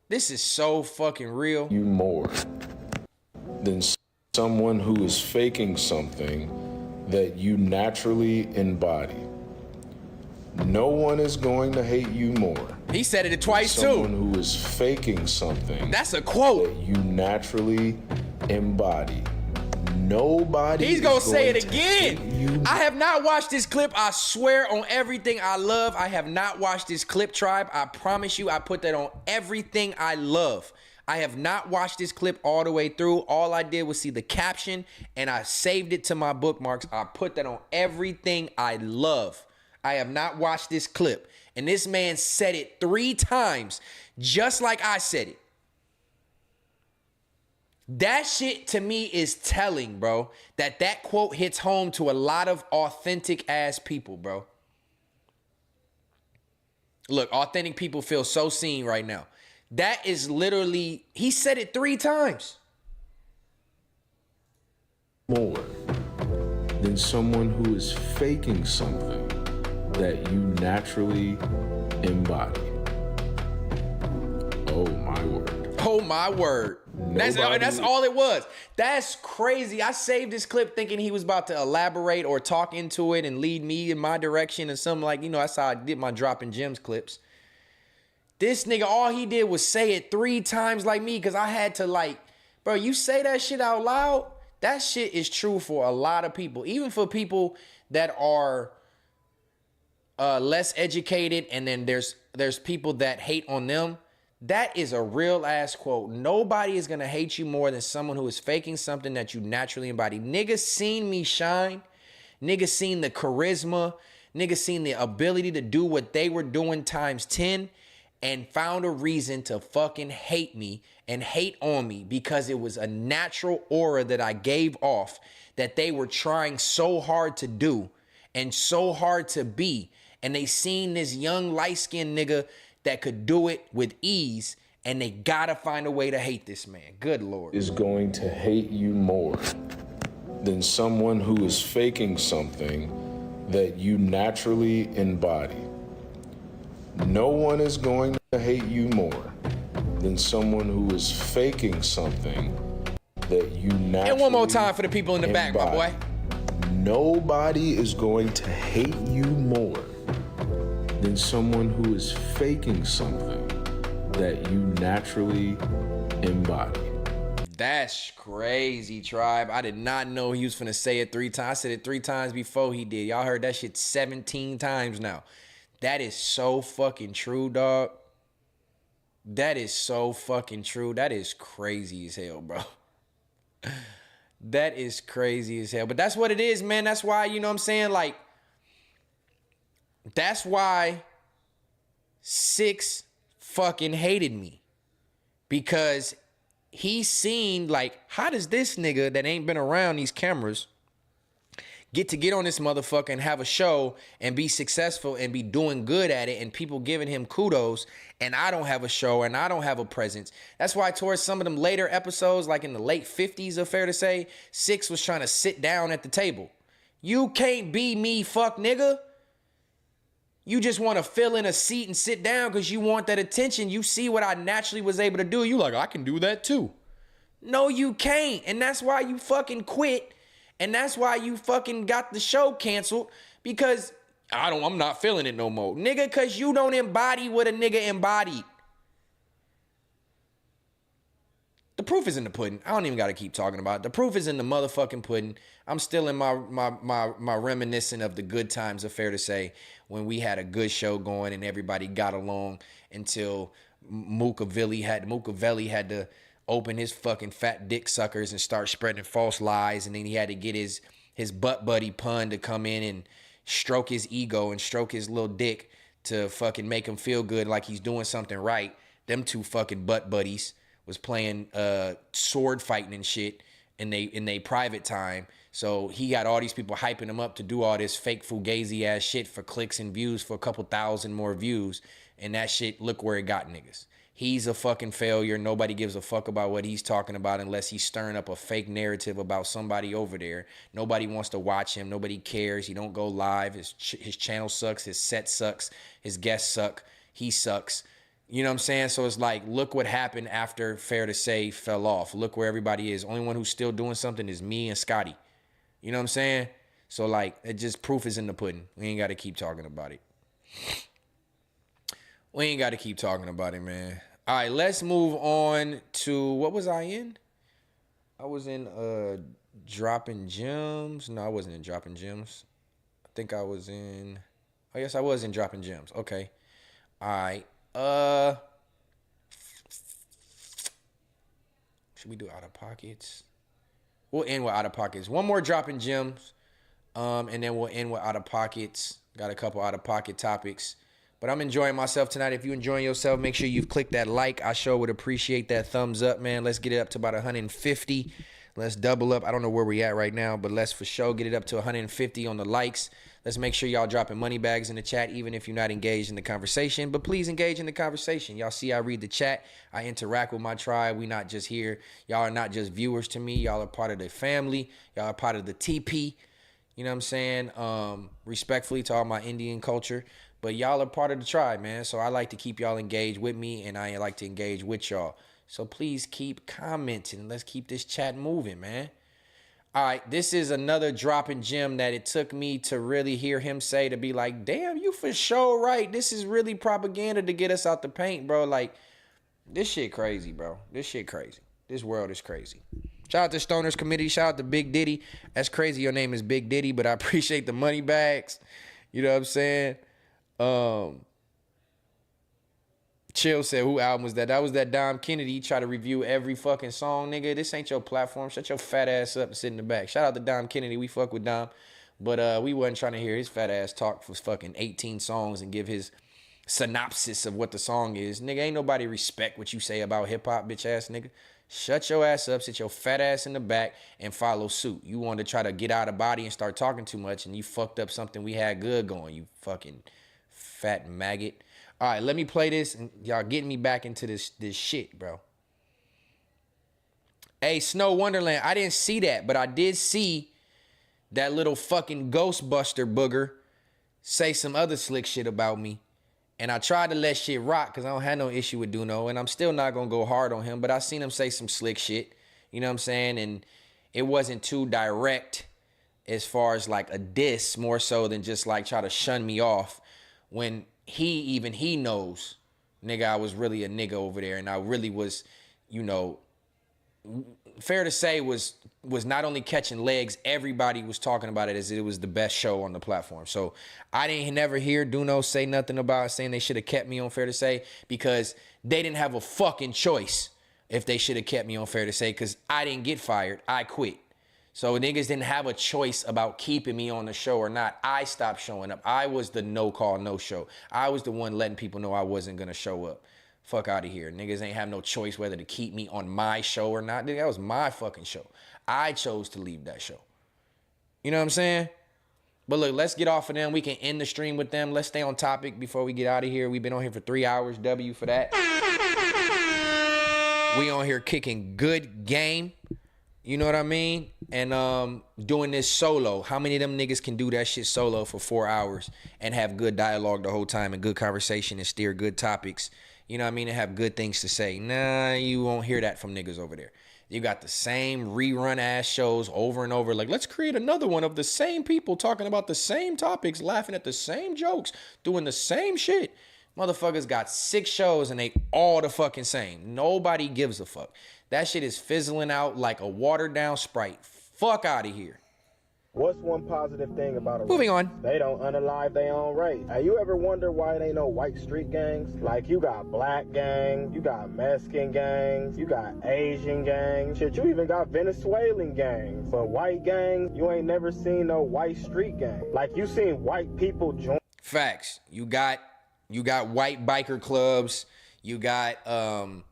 This is so fucking real. You more than someone who is faking something that you naturally embody. No one is going to hate you more. He said it twice too. Someone who is faking something. That's a quote. That you naturally embody. Nobody. He's gonna say it again. I have not watched this clip. I swear on everything I love. I have not watched this clip, tribe. I promise you, I put that on everything I love. I have not watched this clip all the way through. All I did was see the caption and I saved it to my bookmarks. I put that on everything I love. I have not watched this clip. And this man said it 3 times, just like I said it. That shit to me is telling, bro, that quote hits home to a lot of authentic ass people, bro. Look, authentic people feel so seen right now. That is literally, he said it 3 times. More than someone who is faking something that you naturally embody. Oh my word. Oh my word. That's all it was. That's crazy. I saved this clip thinking he was about to elaborate or talk into it and lead me in my direction and something like, that's how I did my dropping gems clips. This nigga, all he did was say it 3 times like me because I had to like, bro, you say that shit out loud, that shit is true for a lot of people. Even for people that are less educated, and then there's people that hate on them. That is a real ass quote. Nobody is gonna hate you more than someone who is faking something that you naturally embody. Niggas seen me shine. Niggas seen the charisma. Niggas seen the ability to do what they were doing times 10 and found a reason to fucking hate me and hate on me because it was a natural aura that I gave off that they were trying so hard to do and so hard to be. And they seen this young light-skinned nigga that could do it with ease, and they gotta find a way to hate this man. Good Lord. Is going to hate you more than someone who is faking something that you naturally embody. No one is going to hate you more than someone who is faking something that you naturally And one more time for the people in the back, my boy. Nobody is going to hate you more than someone who is faking something that you naturally embody. That's crazy, Tribe. I did not know he was finna say it 3 times. I said it 3 times before he did. Y'all heard that shit 17 times now. That is so fucking true, dog. That is so fucking true. That is crazy as hell, bro. That is crazy as hell. But that's what it is, man. That's why, you know what I'm saying? Like, that's why 6 fucking hated me. Because he seen, like, how does this nigga that ain't been around these cameras get on this motherfucker and have a show and be successful and be doing good at it and people giving him kudos, and I don't have a show and I don't have a presence. That's why towards some of them later episodes, like in the late 50s, fair to say, 6 was trying to sit down at the table. You can't be me, fuck nigga. You just want to fill in a seat and sit down because you want that attention. You see what I naturally was able to do. You like, I can do that too. No, you can't. And that's why you fucking quit. And that's why you fucking got the show canceled, because I'm not feeling it no more. Nigga, because you don't embody what a nigga embodied. The proof is in the pudding. I don't even got to keep talking about it. The proof is in the motherfucking pudding. I'm still in my reminiscent of the good times, fair to say, when we had a good show going and everybody got along until Mookavelli had to open his fucking fat dick suckers and start spreading false lies, and then he had to get his butt buddy Pun to come in and stroke his ego and stroke his little dick to fucking make him feel good like he's doing something right. Them 2 fucking butt buddies was playing sword fighting and shit in they private time. So he got all these people hyping him up to do all this fake fugazi ass shit for clicks and views, for a couple thousand more views, and that shit, look where it got niggas. He's a fucking failure. Nobody gives a fuck about what he's talking about unless he's stirring up a fake narrative about somebody over there. Nobody wants to watch him. Nobody cares. He don't go live. His channel sucks. His set sucks. His guests suck. He sucks. You know what I'm saying? So it's like, look what happened after Fair to Say fell off. Look where everybody is. Only one who's still doing something is me and Scotty. You know what I'm saying? So like, it just, proof is in the pudding. We ain't got to keep talking about it. We ain't got to keep talking about it, man. All right, let's move on to, what was I in? I was in Dropping Gems. No, I wasn't in Dropping Gems. I think I was in, I guess I was in Dropping Gems. Okay. All right. Should we do Out of Pockets? We'll end with Out of Pockets. One more Dropping Gems. And then we'll end with Out of Pockets. Got a couple Out of Pocket topics. But I'm enjoying myself tonight. If you're enjoying yourself, make sure you've clicked that like. I sure would appreciate that thumbs up, man. Let's get it up to about 150. Let's double up. I don't know where we at right now, but let's for sure get it up to 150 on the likes. Let's make sure y'all dropping money bags in the chat, even if you're not engaged in the conversation. But please engage in the conversation. Y'all see I read the chat. I interact with my tribe. We not just here. Y'all are not just viewers to me. Y'all are part of the family. Y'all are part of the TP. You know what I'm saying? Respectfully to all my Indian culture. But y'all are part of the tribe, man. So I like to keep y'all engaged with me, and I like to engage with y'all. So please keep commenting. Let's keep this chat moving, man. All right, this is another dropping gem that it took me to really hear him say, to be like, damn, you for sure right. This is really propaganda to get us out the paint, bro. Like, this shit crazy, bro. This shit crazy. This world is crazy. Shout out to Stoners Committee. Shout out to Big Diddy. That's crazy your name is Big Diddy, but I appreciate the money bags. You know what I'm saying? Chill said, who album was that? That was that Dom Kennedy. He try to review every fucking song, nigga. This ain't your platform. Shut your fat ass up and sit in the back. Shout out to Dom Kennedy. We fuck with Dom. But we wasn't trying to hear his fat ass talk for fucking 18 songs and give his synopsis of what the song is. Nigga, ain't nobody respect what you say about hip-hop, bitch ass nigga. Shut your ass up, sit your fat ass in the back, and follow suit. You wanted to try to get out of body and start talking too much, and you fucked up something we had good going, you fucking fat maggot. All right, let me play this, and y'all getting me back into this shit, bro. Hey, Snow Wonderland, I didn't see that, but I did see that little fucking Ghostbuster booger say some other slick shit about me. And I tried to let shit rock because I don't have no issue with Duno, and I'm still not going to go hard on him, but I seen him say some slick shit, you know what I'm saying? And it wasn't too direct as far as like a diss, more so than just like try to shun me off when he knows, nigga, I was really a nigga over there, and I really was, you know, fair to say was not only catching legs, everybody was talking about it as it was the best show on the platform. So I didn't never hear Duno say nothing about saying they should have kept me on Fair to Say, because they didn't have a fucking choice if they should have kept me on Fair to Say, because I didn't get fired. I quit. So niggas didn't have a choice about keeping me on the show or not. I stopped showing up. I was the no call, no show. I was the one letting people know I wasn't going to show up. Fuck out of here. Niggas ain't have no choice whether to keep me on my show or not. That was my fucking show. I chose to leave that show. You know what I'm saying? But look, let's get off of them. We can end the stream with them. Let's stay on topic before we get out of here. We've been on here for 3 hours. W for that. We on here kicking good game. You know what I mean? And doing this solo. How many of them niggas can do that shit solo for 4 hours and have good dialogue the whole time and good conversation and steer good topics? You know what I mean? And have good things to say. Nah, you won't hear that from niggas over there. You got the same rerun ass shows over and over. Like, let's create another one of the same people talking about the same topics, laughing at the same jokes, doing the same shit. Motherfuckers got 6 shows and they all the fucking same. Nobody gives a fuck. That shit is fizzling out like a watered down Sprite. Fuck out of here. What's one positive thing about a race? Moving on. They don't unalive their own race. Have you ever wondered why it ain't no white street gangs? Like, you got black gangs, you got Mexican gangs, you got Asian gangs. Shit, you even got Venezuelan gangs. But white gangs, you ain't never seen no white street gang. Like, you seen white people join. Facts. You got white biker clubs. You got the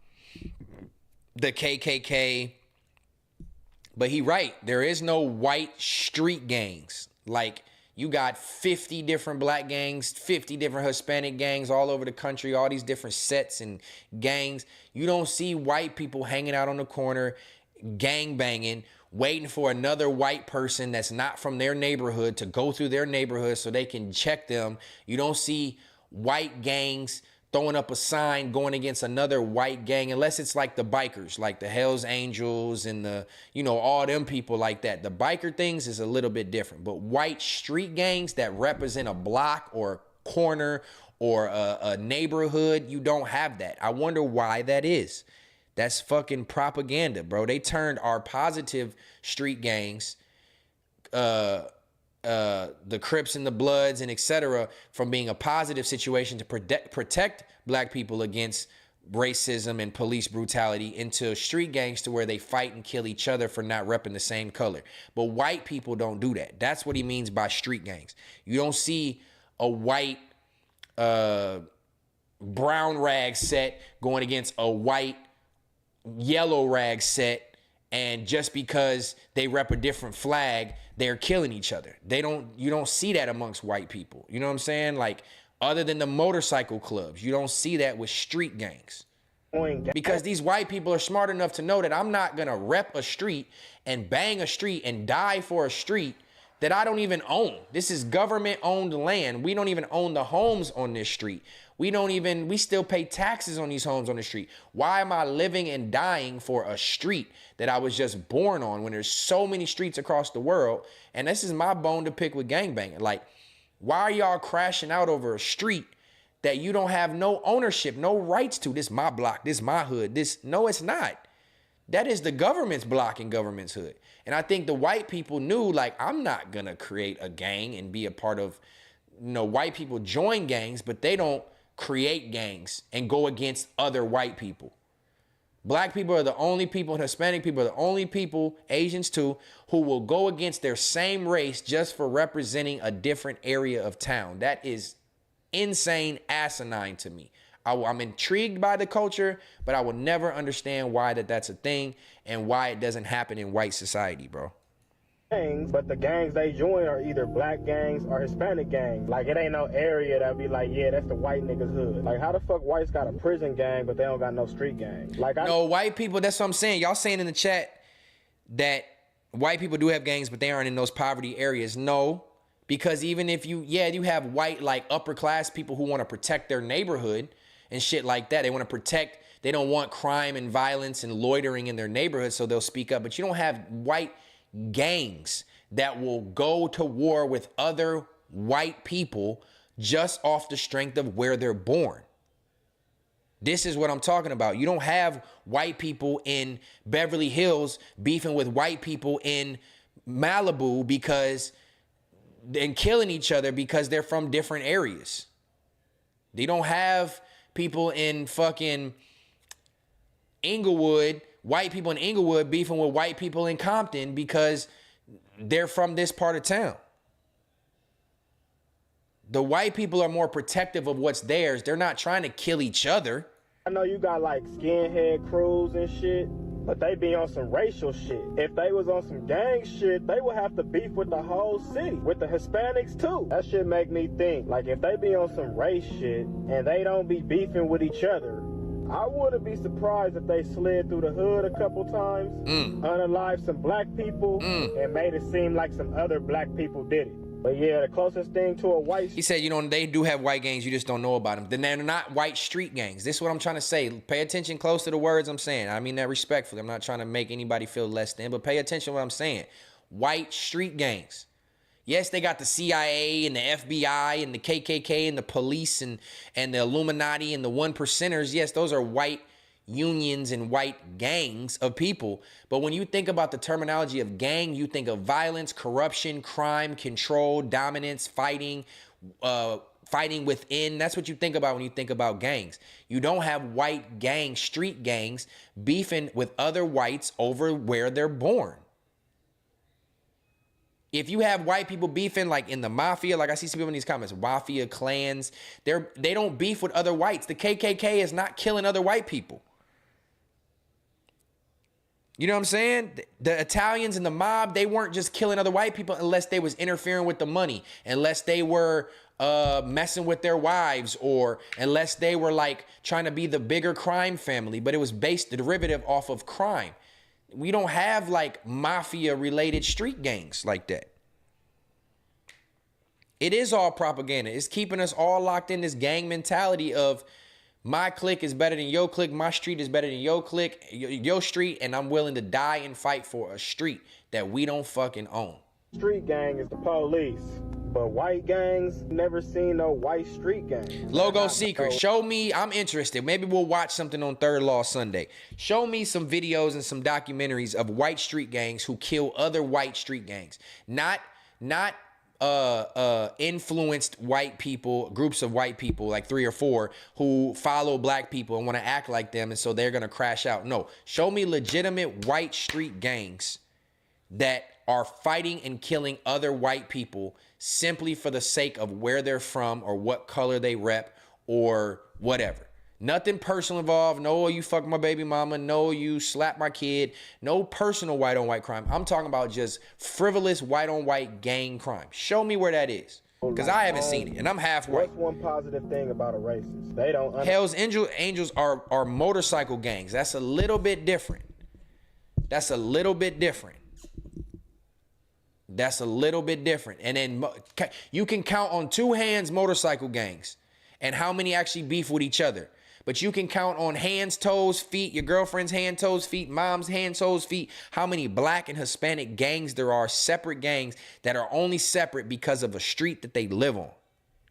KKK. But he right. There is no white street gangs. Like, you got 50 different black gangs, 50 different Hispanic gangs all over the country, all these different sets and gangs. You don't see white people hanging out on the corner, gang banging, waiting for another white person that's not from their neighborhood to go through their neighborhood so they can check them. You don't see white gangs throwing up a sign going against another white gang, unless it's like the bikers, like the Hells Angels and the, you know, all them people like that. The biker things is a little bit different, but white street gangs that represent a block or a corner or a neighborhood, you don't have that. I wonder why that is. That's fucking propaganda, bro. They turned our positive street gangs, the Crips and the Bloods and etc., from being a positive situation to protect black people against racism and police brutality into street gangs to where they fight and kill each other for not repping the same color. But white people don't do that. That's what he means by street gangs. You don't see a white brown rag set going against a white yellow rag set, and just because they rep a different flag, they're killing each other. You don't see that amongst white people. You know what I'm saying? Like, other than the motorcycle clubs, you don't see that with street gangs. Because these white people are smart enough to know that I'm not going to rep a street and bang a street and die for a street that I don't even own. This is government owned land. We don't even own the homes on this street. We still pay taxes on these homes on the street. Why am I living and dying for a street that I was just born on when there's so many streets across the world? And this is my bone to pick with gangbanging. Like, why are y'all crashing out over a street that you don't have no ownership, no rights to? This my block, this my hood, no, it's not. That is the government's block and government's hood. And I think the white people knew, like, I'm not gonna create a gang and be a part of, white people join gangs, but they don't create gangs and go against other white people. Black people are the only people, and Hispanic people are the only people, Asians too, who will go against their same race just for representing a different area of town. That is insane, asinine to me. I'm intrigued by the culture, but I will never understand why that's a thing and why it doesn't happen in white society, bro. Gangs, but the gangs they join are either black gangs or Hispanic gangs. Like, it ain't no area that be like, yeah, that's the white niggas hood. Like, how the fuck whites got a prison gang, but they don't got no street gang? Like, no, white people, that's what I'm saying. Y'all saying in the chat that white people do have gangs, but they aren't in those poverty areas. No, because even if you have white, like, upper class people who want to protect their neighborhood and shit like that. They want to protect, they don't want crime and violence and loitering in their neighborhood, so they'll speak up. But you don't have white gangs that will go to war with other white people just off the strength of where they're born. This is what I'm talking about. You don't have white people in Beverly Hills beefing with white people in Malibu and killing each other because they're from different areas. They don't have people in fucking Inglewood, white people in Inglewood beefing with white people in Compton because they're from this part of town. The white people are more protective of what's theirs. They're not trying to kill each other. I know you got like skinhead crews and shit, but they be on some racial shit. If they was on some gang shit, they would have to beef with the whole city, with the Hispanics too. That shit make me think, like, if they be on some race shit and they don't be beefing with each other, I wouldn't be surprised if they slid through the hood a couple times, unalived some black people, and made it seem like some other black people did it. But yeah, the closest thing to a white... He said, they do have white gangs, you just don't know about them. Then they're not white street gangs. This is what I'm trying to say. Pay attention close to the words I'm saying. I mean that respectfully. I'm not trying to make anybody feel less than, but pay attention to what I'm saying. White street gangs. Yes, they got the CIA and the FBI and the KKK and the police and the Illuminati and the one percenters. Yes, those are white unions and white gangs of people. But when you think about the terminology of gang, you think of violence, corruption, crime, control, dominance, fighting within. That's what you think about when you think about gangs. You don't have white gangs, street gangs, beefing with other whites over where they're born. If you have white people beefing like in the mafia, like I see some people in these comments, mafia clans, they don't beef with other whites. The KKK is not killing other white people. You know what I'm saying? The Italians and the mob, they weren't just killing other white people unless they was interfering with the money, unless they were messing with their wives, or unless they were like trying to be the bigger crime family, but it was based the derivative off of crime. We don't have like mafia related street gangs like that. It is all propaganda. It's keeping us all locked in this gang mentality of my clique is better than your clique, my street is better than your clique, your street, and I'm willing to die and fight for a street that we don't fucking own. Street gang is the police, but white gangs, never seen no white street gang. Logo Secret, show me, I'm interested. Maybe we'll watch something on Third Law Sunday. Show me some videos and some documentaries of white street gangs who kill other white street gangs. Not influenced white people, groups of white people, like 3 or 4, who follow black people and want to act like them, and so they're going to crash out. No, show me legitimate white street gangs that are fighting and killing other white people simply for the sake of where they're from or what color they rep or whatever. Nothing personal involved. No, you fuck my baby mama. No, you slap my kid. No personal white on white crime. I'm talking about just frivolous white on white gang crime. Show me where that is, because I haven't seen it, and I'm half white. What's one positive thing about a racist? They don't. Hell's Angels are motorcycle gangs. That's a little bit different. That's a little bit different. And then you can count on two hands motorcycle gangs and how many actually beef with each other. But you can count on hands, toes, feet, your girlfriend's hand, toes, feet, mom's hand, toes, feet, how many black and Hispanic gangs there are, separate gangs that are only separate because of a street that they live on.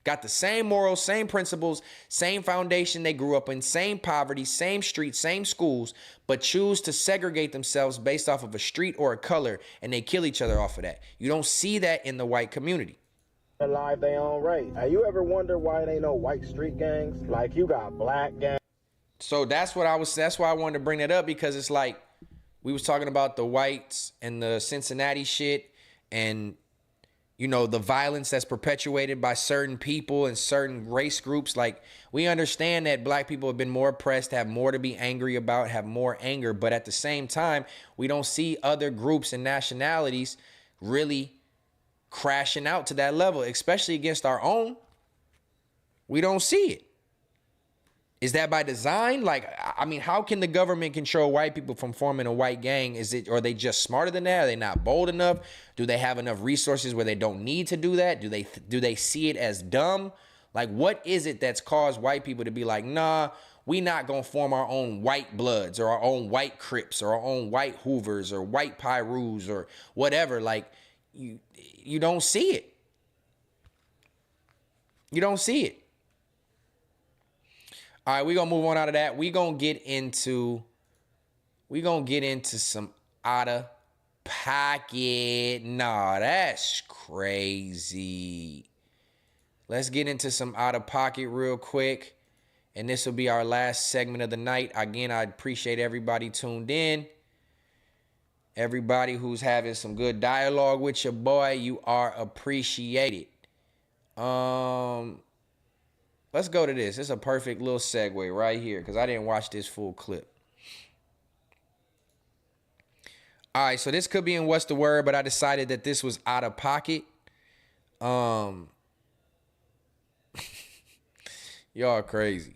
Got the same morals, same principles, same foundation they grew up in, same poverty, same streets, same schools, but choose to segregate themselves based off of a street or a color, and they kill each other off of that. You don't see that in the white community. Alive they own rate. Have you ever wondered why it ain't no white street gangs? Like you got black gangs. So that's why I wanted to bring that up, because it's like we was talking about the whites and the Cincinnati shit and, you know, the violence that's perpetuated by certain people and certain race groups. Like, we understand that black people have been more oppressed, have more to be angry about, have more anger. But at the same time, we don't see other groups and nationalities really crashing out to that level, especially against our own. We don't see it. Is that by design? Like, I mean, how can the government control white people from forming a white gang? Are they just smarter than that? Are they not bold enough? Do they have enough resources where they don't need to do that? Do they see it as dumb? Like, what is it that's caused white people to be like, nah, we not gonna form our own white Bloods or our own white Crips or our own white Hoovers or white Pyrus or whatever? Like, you don't see it. You don't see it. All right, we're going to move on out of that. We're going to get into some out of pocket. Nah, that's crazy. Let's get into some out of pocket real quick. And this will be our last segment of the night. Again, I appreciate everybody tuned in. Everybody who's having some good dialogue with your boy, you are appreciated. Let's go to this. It's a perfect little segue right here because I didn't watch this full clip. All right, so this could be in What's the Word, but I decided that this was out of pocket. Y'all crazy.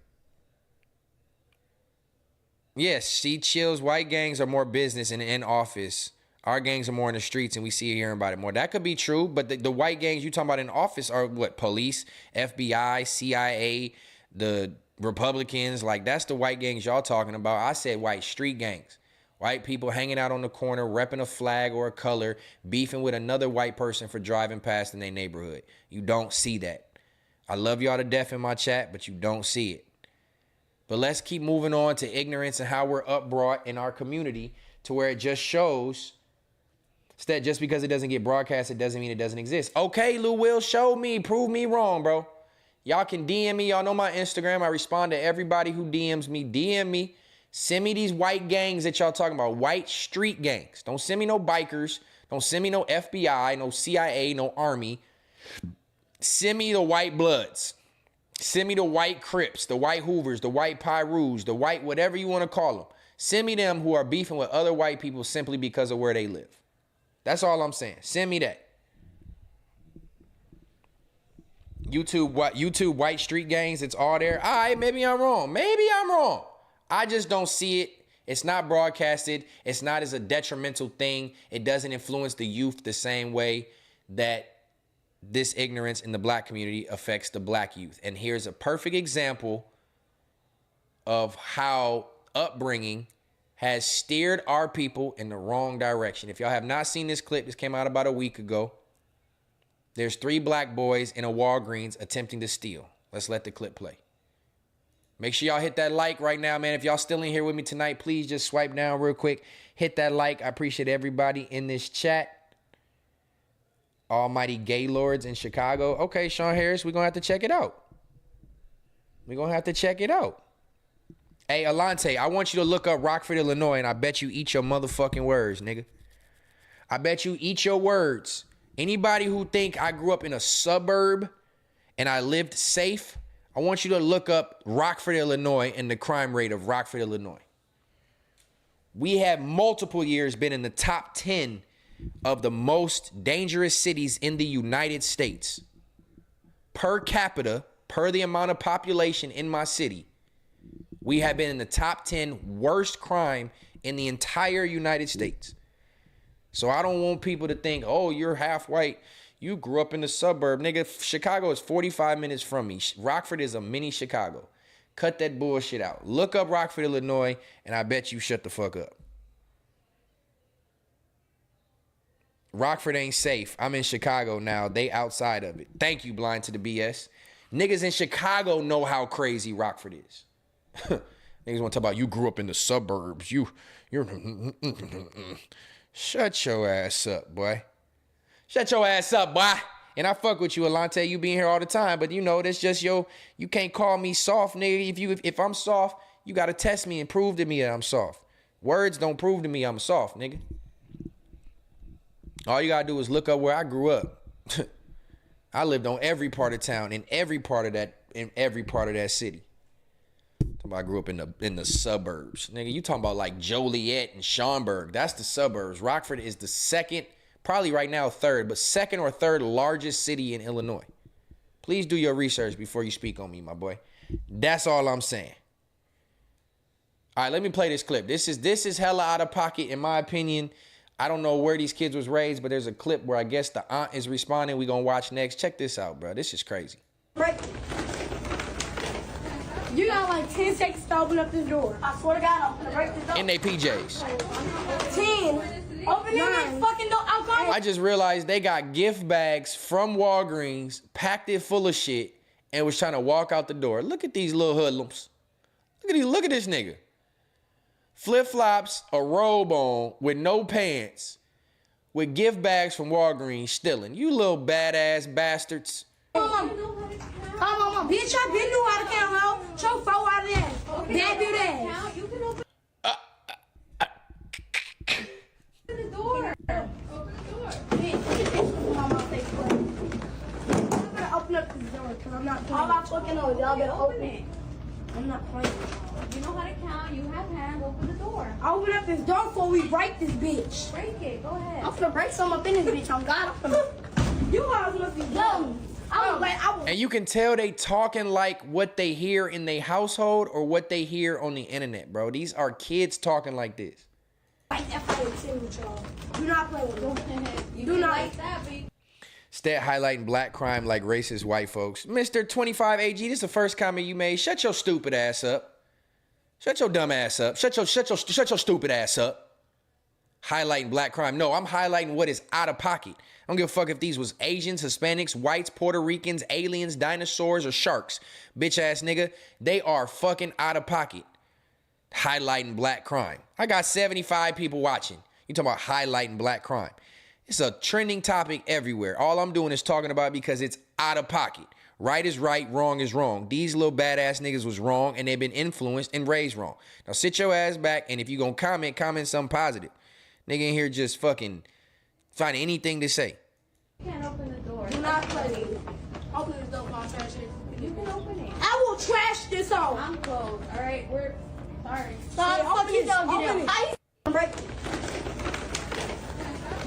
Yes, she chills. White gangs are more business and in office. Our gangs are more in the streets, and we see hearing about it more. That could be true, but the white gangs you talking about in office are what? Police, FBI, CIA, the Republicans. Like, that's the white gangs y'all talking about. I said white street gangs. White people hanging out on the corner, repping a flag or a color, beefing with another white person for driving past in their neighborhood. You don't see that. I love y'all to death in my chat, but you don't see it. But let's keep moving on to ignorance and how we're upbrought in our community to where it just shows that just because it doesn't get broadcast, it doesn't mean it doesn't exist. Okay, Lou Will, show me, prove me wrong, bro. Y'all can DM me. Y'all know my Instagram. I respond to everybody who DMs me. DM me. Send me these white gangs that y'all talking about. White street gangs. Don't send me no bikers. Don't send me no FBI, no CIA, no Army. Send me the white Bloods. Send me the white Crips, the white Hoovers, the white Pyrus, the white whatever you want to call them. Send me them who are beefing with other white people simply because of where they live. That's all I'm saying. Send me that. YouTube white street gangs, it's all there. All right, maybe I'm wrong. I just don't see it. It's not broadcasted. It's not as a detrimental thing. It doesn't influence the youth the same way that this ignorance in the black community affects the black youth. And here's a perfect example of how upbringing has steered our people in the wrong direction. If y'all have not seen this clip, this came out about a week ago. There's 3 black boys in a Walgreens attempting to steal. Let's let the clip play. Make sure y'all hit that like right now, man. If y'all still in here with me tonight, please just swipe down real quick. Hit that like. I appreciate everybody in this chat. Almighty Gaylords in Chicago. Okay, Sean Harris, we're going to have to check it out. Hey, Alante, I want you to look up Rockford, Illinois, and I bet you eat your motherfucking words, nigga. I bet you eat your words. Anybody who think I grew up in a suburb and I lived safe, I want you to look up Rockford, Illinois, and the crime rate of Rockford, Illinois. We have multiple years been in the top 10 of the most dangerous cities in the United States. Per capita, per the amount of population in my city, we have been in the top 10 worst crime in the entire United States. So I don't want people to think, oh, you're half white. You grew up in the suburb. Nigga, Chicago is 45 minutes from me. Rockford is a mini Chicago. Cut that bullshit out. Look up Rockford, Illinois, and I bet you shut the fuck up. Rockford ain't safe. I'm in Chicago now. They outside of it. Thank you, Blind to the BS. Niggas in Chicago know how crazy Rockford is. Niggas want to talk about you grew up in the suburbs. You're shut your ass up, boy. Shut your ass up, boy. And I fuck with you, Alante. You being here all the time, but you know that's just you can't call me soft, nigga. If I'm soft, you gotta test me and prove to me that I'm soft. Words don't prove to me I'm soft, nigga. All you gotta do is look up where I grew up. I lived on every part of town, in every part of that city. I grew up in the suburbs. Nigga, you talking about like Joliet and Schaumburg. That's the suburbs. Rockford is the second, probably right now third, but second or third largest city in Illinois. Please do your research before you speak on me, my boy. That's all I'm saying. All right, let me play this clip. This is hella out of pocket, in my opinion. I don't know where these kids was raised, but there's a clip where I guess the aunt is responding. We gonna watch next. Check this out, bro. This is crazy. Break. You got like 10 seconds to open up this door. I swear to God, I'm gonna break this door. In they PJs. 10. Open this fucking door. I just realized they got gift bags from Walgreens, packed it full of shit, and was trying to walk out the door. Look at these little hoodlums. Look at this nigga. Flip-flops, a robe on, with no pants, with gift bags from Walgreens stealing. You little badass bastards. Mom, bitch, I been knew how to count, ho. Show 4 out of that. That do that. You can open the door. Open the door. I'm gonna open up this door, because I'm not playing. All I fucking know is y'all better open it. I'm not playing. You know how to count. You have hands. Open the door. Open up this door before we break this bitch. Break it. Go ahead. I'm gonna break some up in this bitch. On God, I'm gonna. You guys must be dumb. And you can tell they talking like what they hear in their household or what they hear on the internet, bro. These are kids talking like this. Do not play with me. Do not like that, bitch. Stat highlighting black crime like racist white folks. Mr. 25 AG, this is the first comment you made. Shut your stupid ass up. Shut your dumb ass up. Shut your stupid ass up. Highlighting black crime. No, I'm highlighting what is out of pocket. I don't give a fuck if these was Asians, Hispanics, whites, Puerto Ricans, aliens, dinosaurs, or sharks. Bitch ass nigga, they are fucking out of pocket. Highlighting black crime. I got 75 people watching. You talking about highlighting black crime. It's a trending topic everywhere. All I'm doing is talking about it because it's out of pocket. Right is right, wrong is wrong. These little badass niggas was wrong and they've been influenced and raised wrong. Now sit your ass back, and if you gonna comment something positive. Nigga in here just fucking find anything to say. You can't open the door. Do not play. Open this door, I'll trash it. You can open it. I will trash this out. I'm closed. All right, we're sorry. Sorry, open this door. Open it.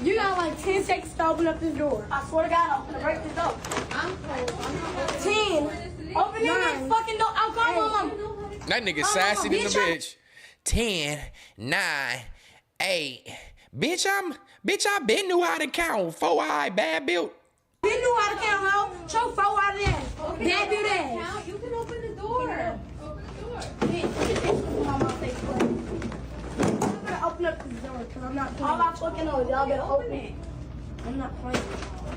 You got like 10 seconds to open up this door. I swear to God, I'm gonna break this door. I'm closed. 10. Open this fucking door. I'll call my mom. That nigga sassy than the bitch. 10, 9, 8. Bitch, I been knew how to count. 4 eye, bad built. Been knew how to count, ho. Show 4 out of that. Bad do that. You can open the door. Open the door. I'm gonna open up this door, because I'm not playing. All I fucking know is y'all better open it. I'm not playing.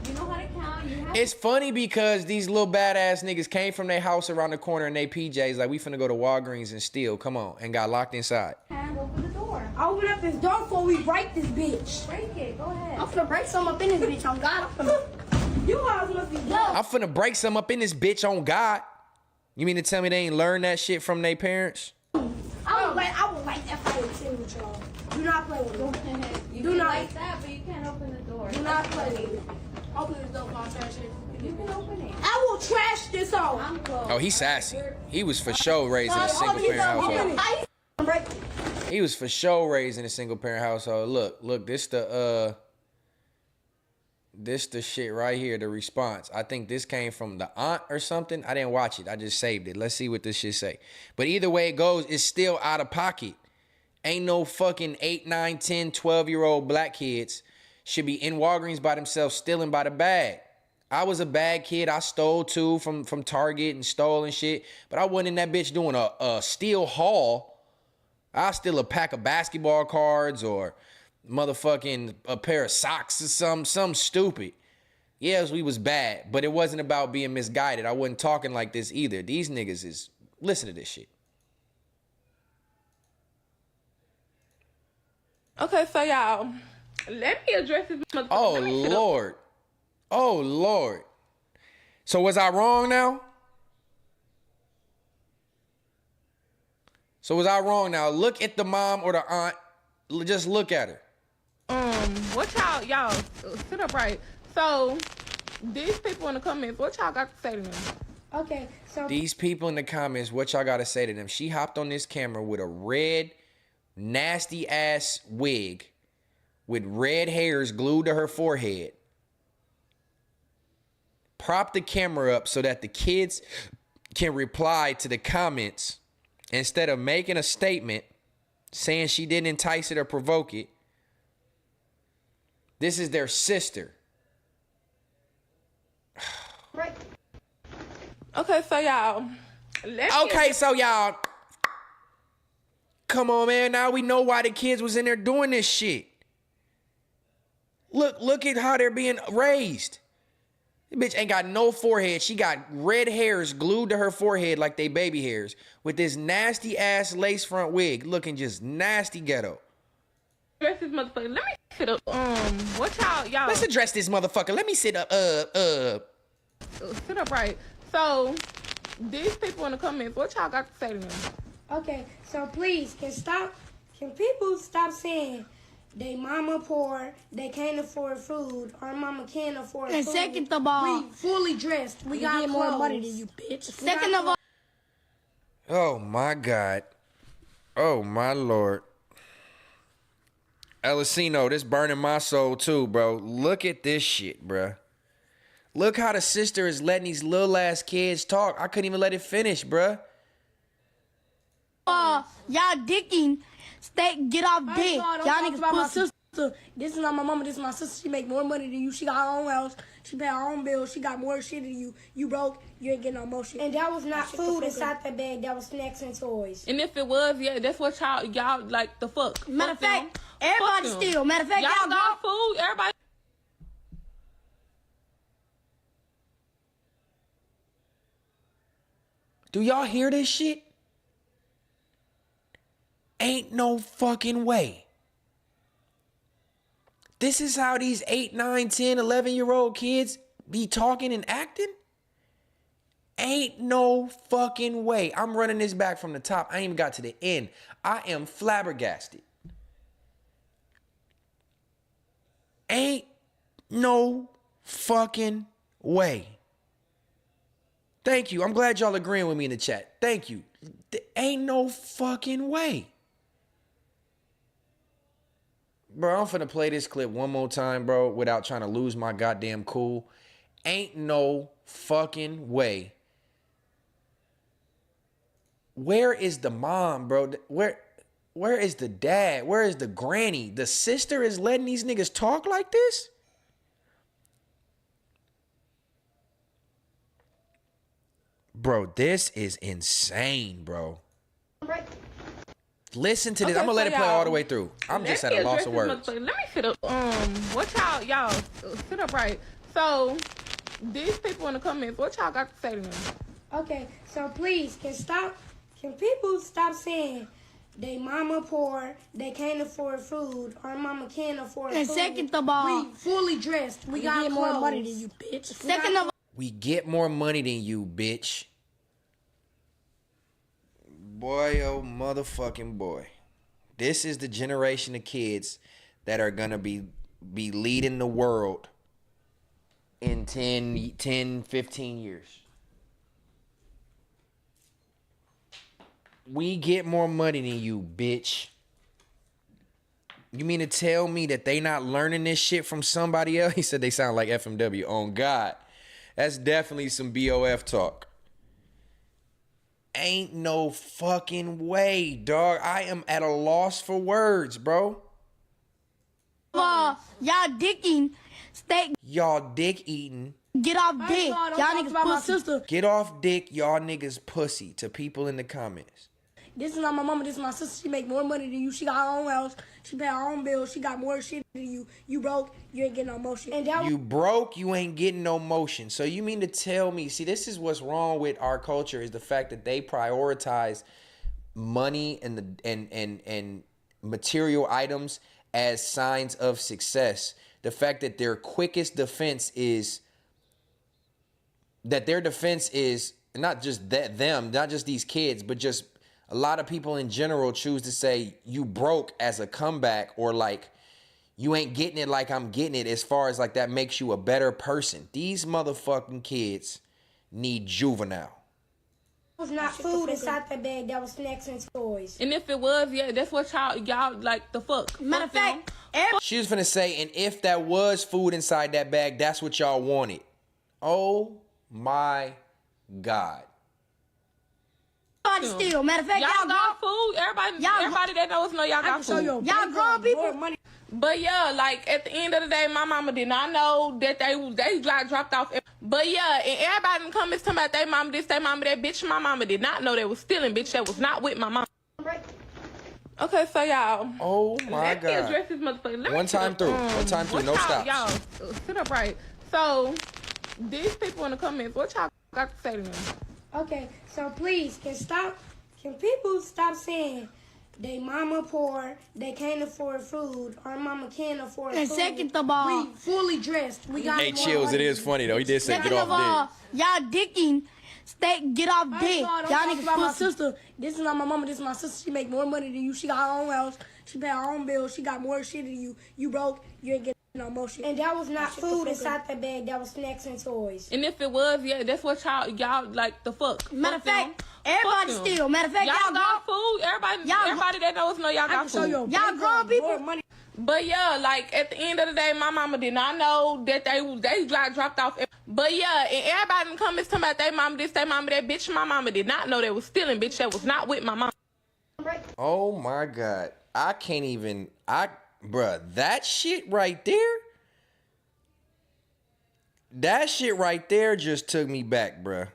You know how to count. It's funny because these little badass niggas came from their house around the corner in their PJs like we finna go to Walgreens and steal. Come on. And got locked inside. Open the door. Open up this door before we break this bitch. Break it. Go ahead. I'm gonna break some up in this bitch. On God, I'm gonna. You guys must be dumb. I'm finna break some up in this bitch on God. You mean to tell me they ain't learned that shit from their parents? I would like that fight with y'all. Do not play with me. Do not like that, but you can't open the door. Do not play with me. Open this door, I'll trash it. You can open it. I will trash this out. I'm closed. Oh, he's sassy. He was for sure raised in a single parent household. He was for sure raised in a single parent household. Look, this the shit right here, the response. I think this came from the aunt or something. I didn't watch it. I just saved it. Let's see what this shit say. But either way it goes, it's still out of pocket. Ain't no fucking 8, 9, 10, 12-year-old black kids should be in Walgreens by themselves stealing by the bag. I was a bad kid. I stole too from Target and stole and shit. But I wasn't in that bitch doing a steal haul. I steal a pack of basketball cards or motherfucking a pair of socks or something stupid. Yes, we was bad, but it wasn't about being misguided. I wasn't talking like this either. These niggas is, listen to this shit. Okay, so y'all, let me address this motherfucker. Oh, Lord. Oh, Lord. So was I wrong now? Look at the mom or the aunt. Just look at her. What y'all sit up right. So, these people in the comments, what y'all got to say to them? Okay, so These people in the comments, what y'all got to say to them? She hopped on this camera with a red, nasty ass wig with red hairs glued to her forehead. Prop the camera up so that the kids can reply to the comments instead of making a statement saying she didn't entice it or provoke it. This is their sister. Okay, so y'all. Come on, man. Now we know why the kids was in there doing this shit. Look at how they're being raised. This bitch ain't got no forehead. She got red hairs glued to her forehead like they baby hairs with this nasty ass lace front wig looking just nasty ghetto. Address this motherfucker. Let me sit up. What y'all? Let's address this motherfucker. Let me sit up. Sit up right. So, these people in the comments, what y'all got to say to them? okay, so please, can people stop saying they mama poor, they can't afford food, our mama can't afford food. And second of all, we fully dressed. We got get clothes. more money than you, bitch. Second of all, Oh my God. Oh my Lord. Elisino, this burning my soul too, bro. Look at this shit, bro. Look how the sister is letting these little ass kids talk. I couldn't even let it finish, bro. Y'all dicking. Get off dick. Y'all niggas about my pussy. sister. This is not my mama. This is my sister. She make more money than you. She got her own house. She pay her own bills. She got more shit than you. You broke. You ain't getting no more shit. And that was not food inside that bag. That was snacks and toys. And if it was, yeah, that's what y'all like the fuck. Matter of fact, everybody steal. Matter of fact, y'all got food. Everybody. Do y'all hear this shit? Ain't no fucking way. This is how these 8, 9, 10, 11-year-old kids be talking and acting? Ain't no fucking way. I'm running this back from the top. I ain't even got to the end. I am flabbergasted. Ain't no fucking way. Thank you. I'm glad y'all agreeing with me in the chat. Thank you. Ain't no fucking way. Bro, I'm finna play this clip one more time, bro, without trying to lose my goddamn cool. Ain't no fucking way. Where is the mom, bro? Where is the dad? Where is the granny? The sister is letting these niggas talk like this? Bro, this is insane, bro. Listen to this. Okay, I'm gonna let so it play y'all, all the way through. I'm just at a loss of words. Let me sit up. What y'all sit up right. So, these people in the comments, what y'all got to say to them? Okay, so please, can people stop saying they mama poor, they can't afford food, our mama can't afford and food. second of all, we fully dressed. We got get clothes. more money than you, bitch. Second of all, we get more money than you, bitch. Boy, oh motherfucking boy. This is the generation of kids that are gonna be leading the world in 10, 15 years. We get more money than you, bitch. You mean to tell me that they not learning this shit from somebody else? He said they sound like FMW. On God. That's definitely some BOF talk. Ain't no fucking way, dog. I am at a loss for words, bro. Y'all y'all dick eating. Y'all dick eating. Get off dick. Y'all niggas about my pussy. sister. Get off dick, y'all niggas pussy, to people in the comments. This is not my mama, this is my sister. She make more money than you. She got her own house. She pay her own bills. She got more shit than you. You broke, you ain't getting no motion. And that You broke, you ain't getting no motion. So you mean to tell me, see, this is what's wrong with our culture, is the fact that they prioritize money and material items as signs of success. The fact that their quickest defense is not just them, not just these kids, but just a lot of people in general choose to say you broke as a comeback, or like you ain't getting it like I'm getting it, as far as like that makes you a better person. These motherfucking kids need juvenile. It was not food inside that bag. That was snacks and toys. And if it was, yeah, that's what y'all like the fuck. Matter of fact, She was finna say, and if that was food inside that bag, that's what y'all wanted. Oh my God. everybody steal. Matter of fact, y'all got food. Everybody that knows y'all got food. Y'all grown people. But yeah, like at the end of the day, my mama did not know that they got dropped off. But yeah, and everybody in the comments talking about they mama this, they mama that. Bitch, my mama did not know they was stealing. Bitch, that was not with my mama. Okay, so y'all. Oh my God. Address this motherfucker. One time through, no stops. Y'all, sit up right. So these people in the comments, what y'all got to say to them? Okay, so please, can people stop saying they mama poor, they can't afford food, our mama can't afford food. And second of all, we fully dressed. We got Hey, Chills, it is funny though. He did say get off dick. Y'all dicking. Get off dick. Y'all niggas about my pussy. sister. This is not my mama, this is my sister. She make more money than you. She got her own house. She pay her own bills. She got more shit than you. You broke, you ain't getting no motion. And that was not food inside that bag. That was snacks and toys. And if it was, yeah, that's what y'all like the fuck. Matter of fact, everybody steal. Matter of fact, y'all got food. Everybody that knows y'all got food. Y'all grown people. But yeah, like at the end of the day, my mama did not know that they got dropped off. But yeah, and everybody in the comments talking about they mama this, they mama that. Bitch, my mama did not know they was stealing. Bitch, that was not with my mama. Oh my God. I can't even, bruh, that shit right there just took me back, bruh.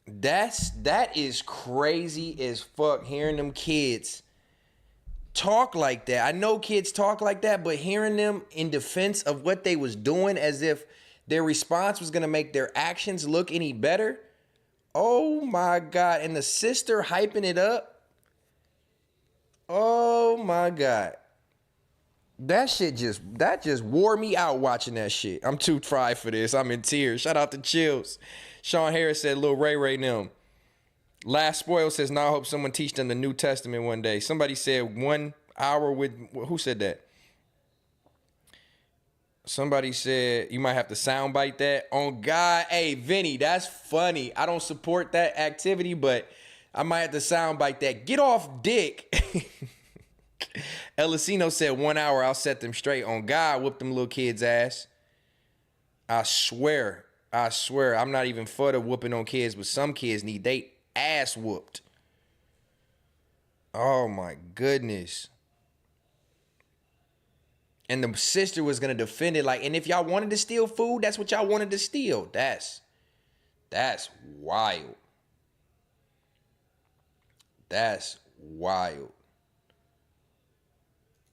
That is crazy as fuck, hearing them kids talk like that. I know kids talk like that, but hearing them in defense of what they was doing as if their response was gonna make their actions look any better. Oh my God. And the sister hyping it up. Oh my God. That just wore me out watching that shit. I'm too fried for this. I'm in tears. Shout out to Chills. Sean Harris said, Lil Ray them. Last Spoil says, now I hope someone teach them the New Testament one day. Somebody said 1 hour with, who said that? Somebody said, you might have to soundbite that. On God, hey, Vinny, that's funny. I don't support that activity, but I might have to soundbite that. Get off dick. Elisino said 1 hour, I'll set them straight. On God, whoop them little kids' ass. I swear, I'm not even for the whooping on kids, but some kids need they ass whooped. Oh my goodness. And the sister was gonna defend it like, and if y'all wanted to steal food, that's what y'all wanted to steal. That's wild. That's wild.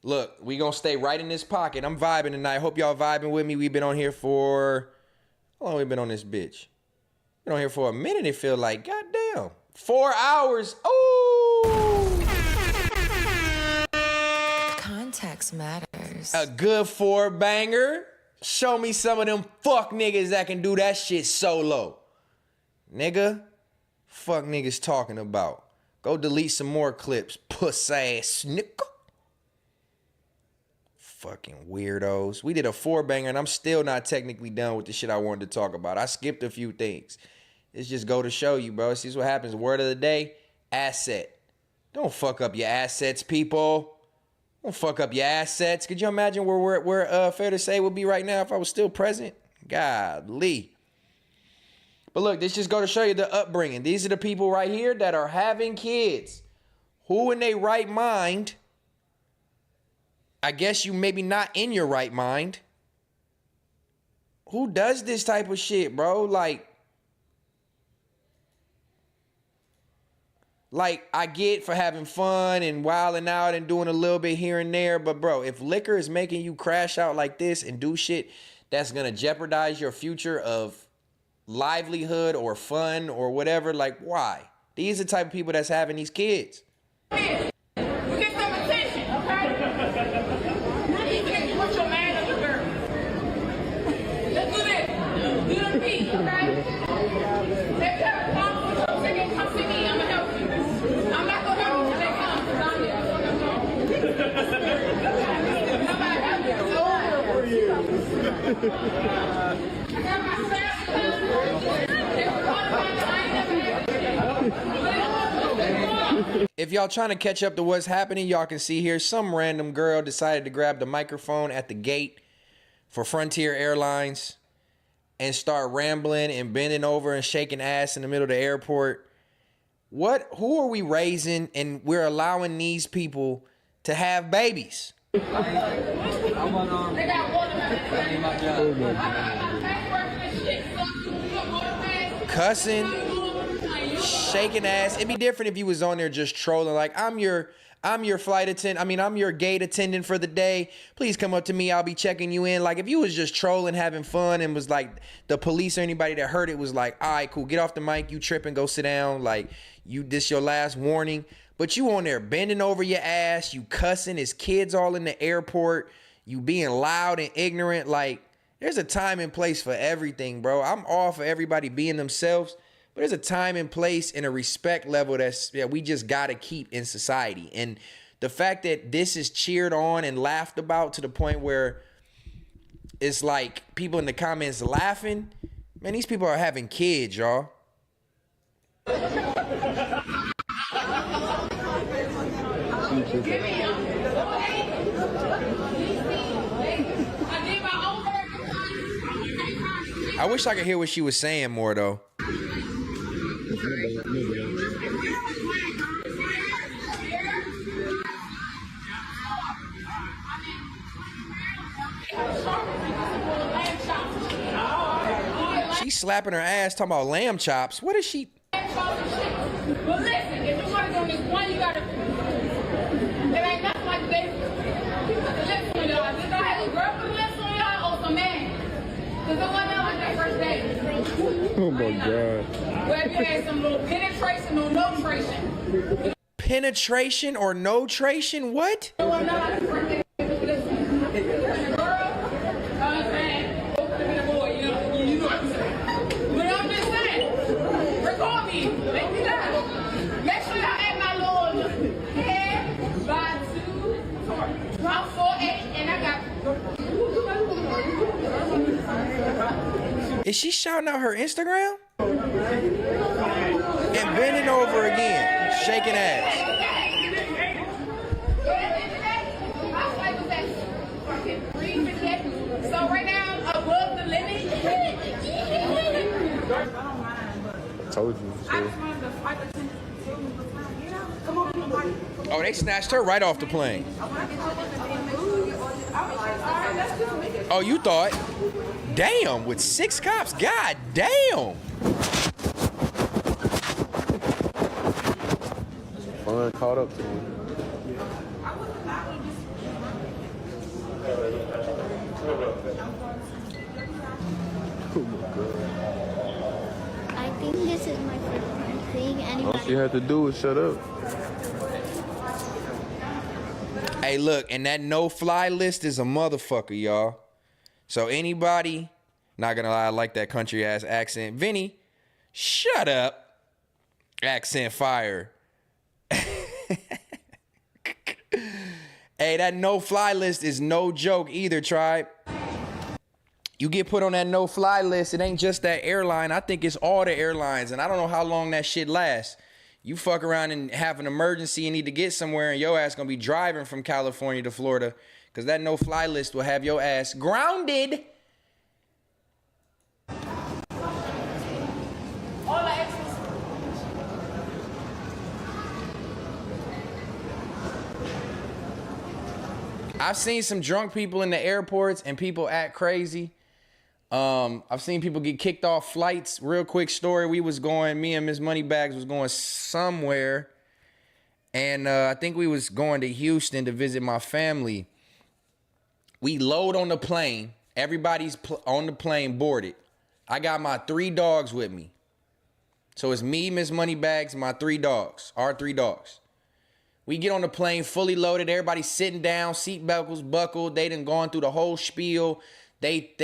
Look, we gonna stay right in this pocket. I'm vibing tonight. Hope y'all vibing with me. We've been on here for, how long we been on this bitch? Been on here for a minute, it feel like. Goddamn. 4 hours. Ooh. Context matters. A good 4-banger. Show me some of them fuck niggas that can do that shit solo. Nigga, fuck niggas talking about. Go delete some more clips, puss ass nigga. Fucking weirdos. We did a 4-banger and I'm still not technically done with the shit I wanted to talk about. I skipped a few things. It's just go to show you, bro. See what happens. Word of the day, asset. Don't fuck up your assets, people. Don't fuck up your assets. Could you imagine where Fair to Say would be right now if I was still present? Godly. But look, this just go to show you the upbringing. These are the people right here that are having kids. Who in their right mind I guess you maybe not in your right mind. Who does this type of shit, bro? Like I get for having fun and wilding out and doing a little bit here and there, but bro, if liquor is making you crash out like this and do shit that's gonna jeopardize your future of livelihood or fun or whatever, like why? These are the type of people that's having these kids. Get some attention, okay? What's your man or your girl? Let's do this. Do the beat, okay? Let's have a come see me. I'm gonna help you. I'm not gonna help you till they come, because I'm here. Somebody help me. It's over for you. I got my staff come. If y'all trying to catch up to what's happening, y'all can see here some random girl decided to grab the microphone at the gate for Frontier Airlines and start rambling and bending over and shaking ass in the middle of the airport. Who are we raising and we're allowing these people to have babies? Cussing, shaking ass. It'd be different if you was on there just trolling like, I'm your flight attendant. I mean, I'm your gate attendant for the day. Please come up to me. I'll be checking you in. Like if you was just trolling, having fun, and was like the police or anybody that heard it was like, all right, cool, get off the mic. You tripping, go sit down. Like this your last warning. But you on there bending over your ass. You cussing. There's kids all in the airport. You being loud and ignorant. Like there's a time and place for everything, bro. I'm all for everybody being themselves. But there's a time and place and a respect level that we just got to keep in society. And the fact that this is cheered on and laughed about to the point where it's like people in the comments laughing, man, these people are having kids, y'all. I wish I could hear what she was saying more, though. She's slapping her ass talking about lamb chops. What is she? Well, listen, if you want to go on this one, you gotta. It ain't nothing like this. Put the lips on y'all. Did I have a girl put the lips on y'all or some man? Because it wasn't like that first day. Oh my God. Well, you had some little penetration or no tration. Penetration or no tration? What? It wasn't like the first day. Listen, the girl, I'm saying, open the boy, you know what I'm saying. But I'm just saying, record me, make me laugh. Make sure y'all add my little head by 2, I'm 4'8", and I got. Is she shouting out her Instagram? And bending over again, shaking ass. So right now, above the limit. Told you. Oh, they snatched her right off the plane. Oh, you thought? Damn, with 6 cops. God damn. Fun caught up to him. I think this is my first time seeing anybody. All she had to do was shut up. Hey, look, and that no-fly list is a motherfucker, y'all. So anybody, not gonna lie, I like that country-ass accent. Vinny, shut up. Accent fire. Hey, that no-fly list is no joke either, tribe. You get put on that no-fly list, it ain't just that airline. I think it's all the airlines, and I don't know how long that shit lasts. You fuck around and have an emergency and need to get somewhere, and your ass gonna be driving from California to Florida, because that no-fly list will have your ass grounded. I've seen some drunk people in the airports and people act crazy. I've seen people get kicked off flights. Real quick story. Me and Miss Moneybags was going somewhere. And I think we was going to Houston to visit my family. We load on the plane. Everybody's on the plane boarded. I got my 3 dogs with me. So it's me, Miss Moneybags, my 3 dogs. Our 3 dogs. We get on the plane fully loaded. Everybody's sitting down, seat belts buckled. They done gone through the whole spiel. They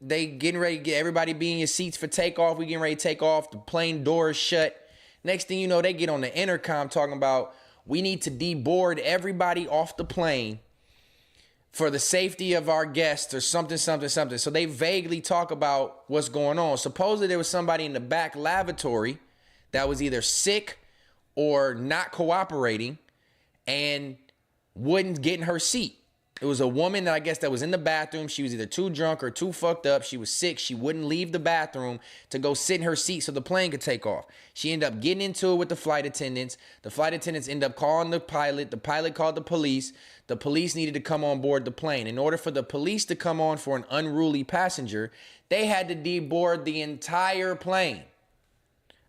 getting ready to get everybody be in your seats for takeoff. We getting ready to take off. The plane doors shut. Next thing you know, they get on the intercom talking about we need to deboard everybody off the plane for the safety of our guests or something. So they vaguely talk about what's going on. Supposedly there was somebody in the back lavatory that was either sick or not cooperating and wouldn't get in her seat. It was a woman that I guess that was in the bathroom. She was either too drunk or too fucked up. She was sick. She wouldn't leave the bathroom to go sit in her seat so the plane could take off. She ended up getting into it with the flight attendants. The flight attendants ended up calling the pilot. The pilot called the police. The police needed to come on board the plane. In order for the police to come on for an unruly passenger, they had to deboard the entire plane.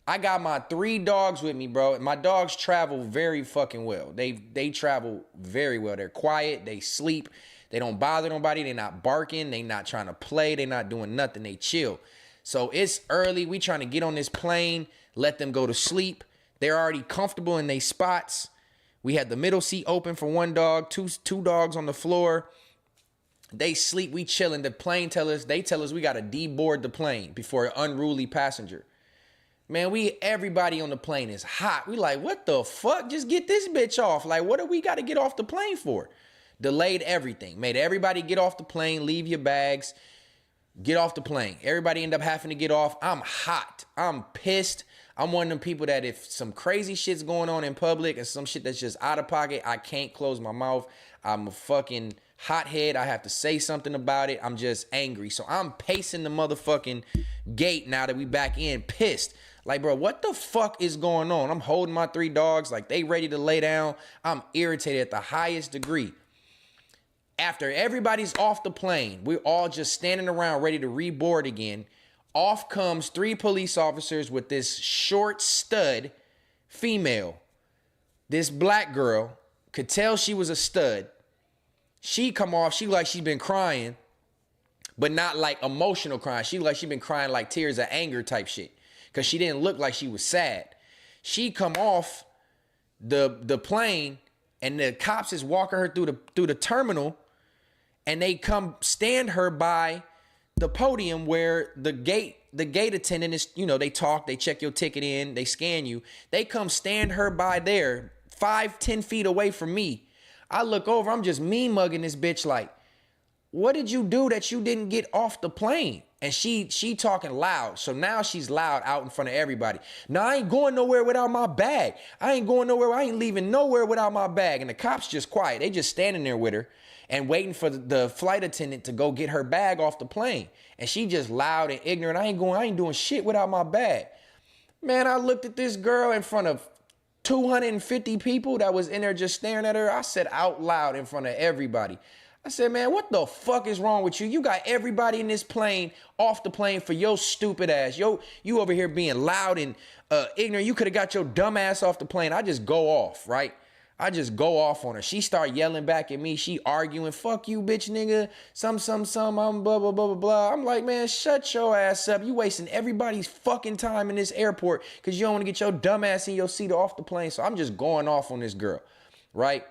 I got my 3 dogs with me, bro. My dogs travel very fucking well. They travel very well. They're quiet. They sleep. They don't bother nobody. They're not barking. They not trying to play. They're not doing nothing. They chill. So it's early. We trying to get on this plane, let them go to sleep. They're already comfortable in their spots. We had the middle seat open for 1 dog, two dogs on the floor. They sleep. We chilling. The plane tell us we got to deboard the plane before an unruly passenger. Man, everybody on the plane is hot. We like, what the fuck? Just get this bitch off. Like, what do we got to get off the plane for? Delayed everything. Made everybody get off the plane, leave your bags, get off the plane. Everybody end up having to get off. I'm hot. I'm pissed. I'm one of them people that if some crazy shit's going on in public and some shit that's just out of pocket, I can't close my mouth. I'm a fucking hothead. I have to say something about it. I'm just angry. So I'm pacing the motherfucking gate now that we back in, pissed. Like, bro, what the fuck is going on? I'm holding my 3 dogs like they ready to lay down. I'm irritated at the highest degree. After everybody's off the plane, we're all just standing around ready to reboard again. Off comes 3 police officers with this short stud female. This black girl could tell she was a stud. She come off, she like she's been crying, but not like emotional crying. She like she been crying like tears of anger type shit. Because she didn't look like she was sad. She come off the plane and the cops is walking her through the terminal and they come stand her by the podium where the gate attendant is, they talk, they check your ticket in, they scan you. They come stand her by there 5-10 feet away from me. I look over, I'm just mean mugging this bitch like, what did you do that you didn't get off the plane? And she talking loud. So now she's loud out in front of everybody. Now I ain't going nowhere without my bag. I ain't leaving nowhere without my bag. And the cops just quiet. They just standing there with her and waiting for the flight attendant to go get her bag off the plane. And she just loud and ignorant. I ain't doing shit without my bag. Man, I looked at this girl in front of 250 people that was in there just staring at her. I said out loud in front of everybody. I said, man, what the fuck is wrong with you? You got everybody in this plane off the plane for your stupid ass. You over here being loud and ignorant. You could have got your dumb ass off the plane. I just go off, right? I just go off on her. She start yelling back at me. She arguing, fuck you, bitch, nigga. Some, I'm blah, blah, blah, blah, blah. I'm like, man, shut your ass up. You wasting everybody's fucking time in this airport because you don't want to get your dumb ass in your seat off the plane. So I'm just going off on this girl, right?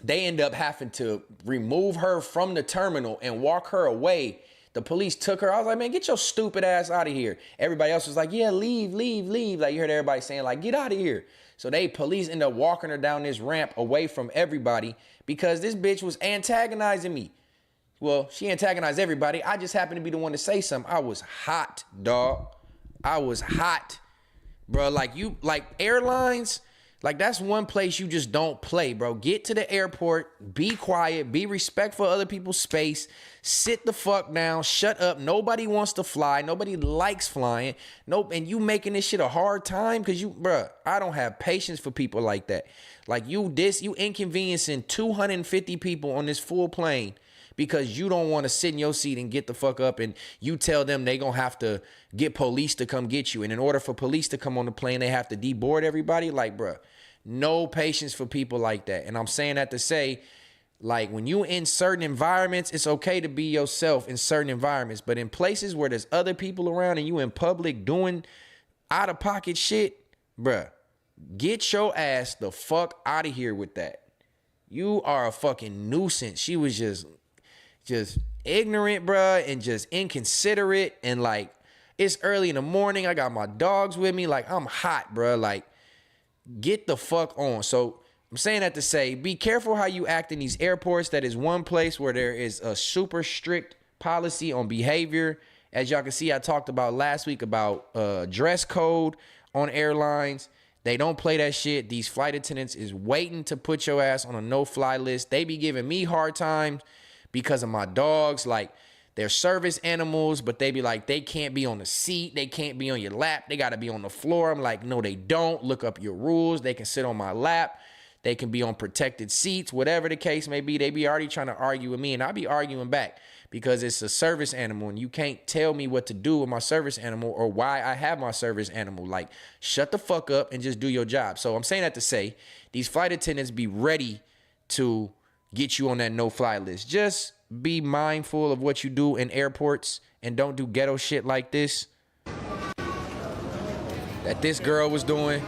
They end up having to remove her from the terminal and walk her away. The police took her. I was like, man, get your stupid ass out of here. Everybody else was like, yeah, leave. Like you heard everybody saying like, get out of here. So police end up walking her down this ramp away from everybody because this bitch was antagonizing me. Well, she antagonized everybody. I just happened to be the one to say something. I was hot, dog. I was hot, bro. Like airlines, Like, that's one place you just don't play, bro. Get to the airport, be quiet, be respectful of other people's space, sit the fuck down, shut up. Nobody wants to fly. Nobody likes flying. Nope. And you making this shit a hard time because bruh, I don't have patience for people like that. Like, you inconveniencing 250 people on this full plane because you don't want to sit in your seat and get the fuck up, and you tell them they gonna have to get police to come get you. And in order for police to come on the plane, they have to deboard everybody. Like, bruh, no patience for people like that. And I'm saying that to say, like, when you in certain environments, it's okay to be yourself in certain environments. But in places where there's other people around and you in public doing out of pocket shit, bruh, get your ass the fuck out of here with that. You are a fucking nuisance. She was just ignorant, bruh, and just inconsiderate. And like, it's early in the morning. I got my dogs with me. Like, I'm hot, bruh. Like, get the fuck on. So I'm saying that to say, be careful how you act in these airports. That is one place where there is a super strict policy on behavior. As y'all can see, I talked about last week about dress code on airlines. They don't play that shit. These flight attendants is waiting to put your ass on a no-fly list. They be giving me hard time because of my dogs. Like, they're service animals, but they be like, they can't be on the seat. They can't be on your lap. They got to be on the floor. I'm like, no, they don't. Look up your rules. They can sit on my lap. They can be on protected seats, whatever the case may be. They be already trying to argue with me, and I be arguing back because it's a service animal, and you can't tell me what to do with my service animal or why I have my service animal. Like, shut the fuck up and just do your job. So I'm saying that to say, these flight attendants be ready to get you on that no-fly list. Just be mindful of what you do in airports and don't do ghetto shit like this that this girl was doing.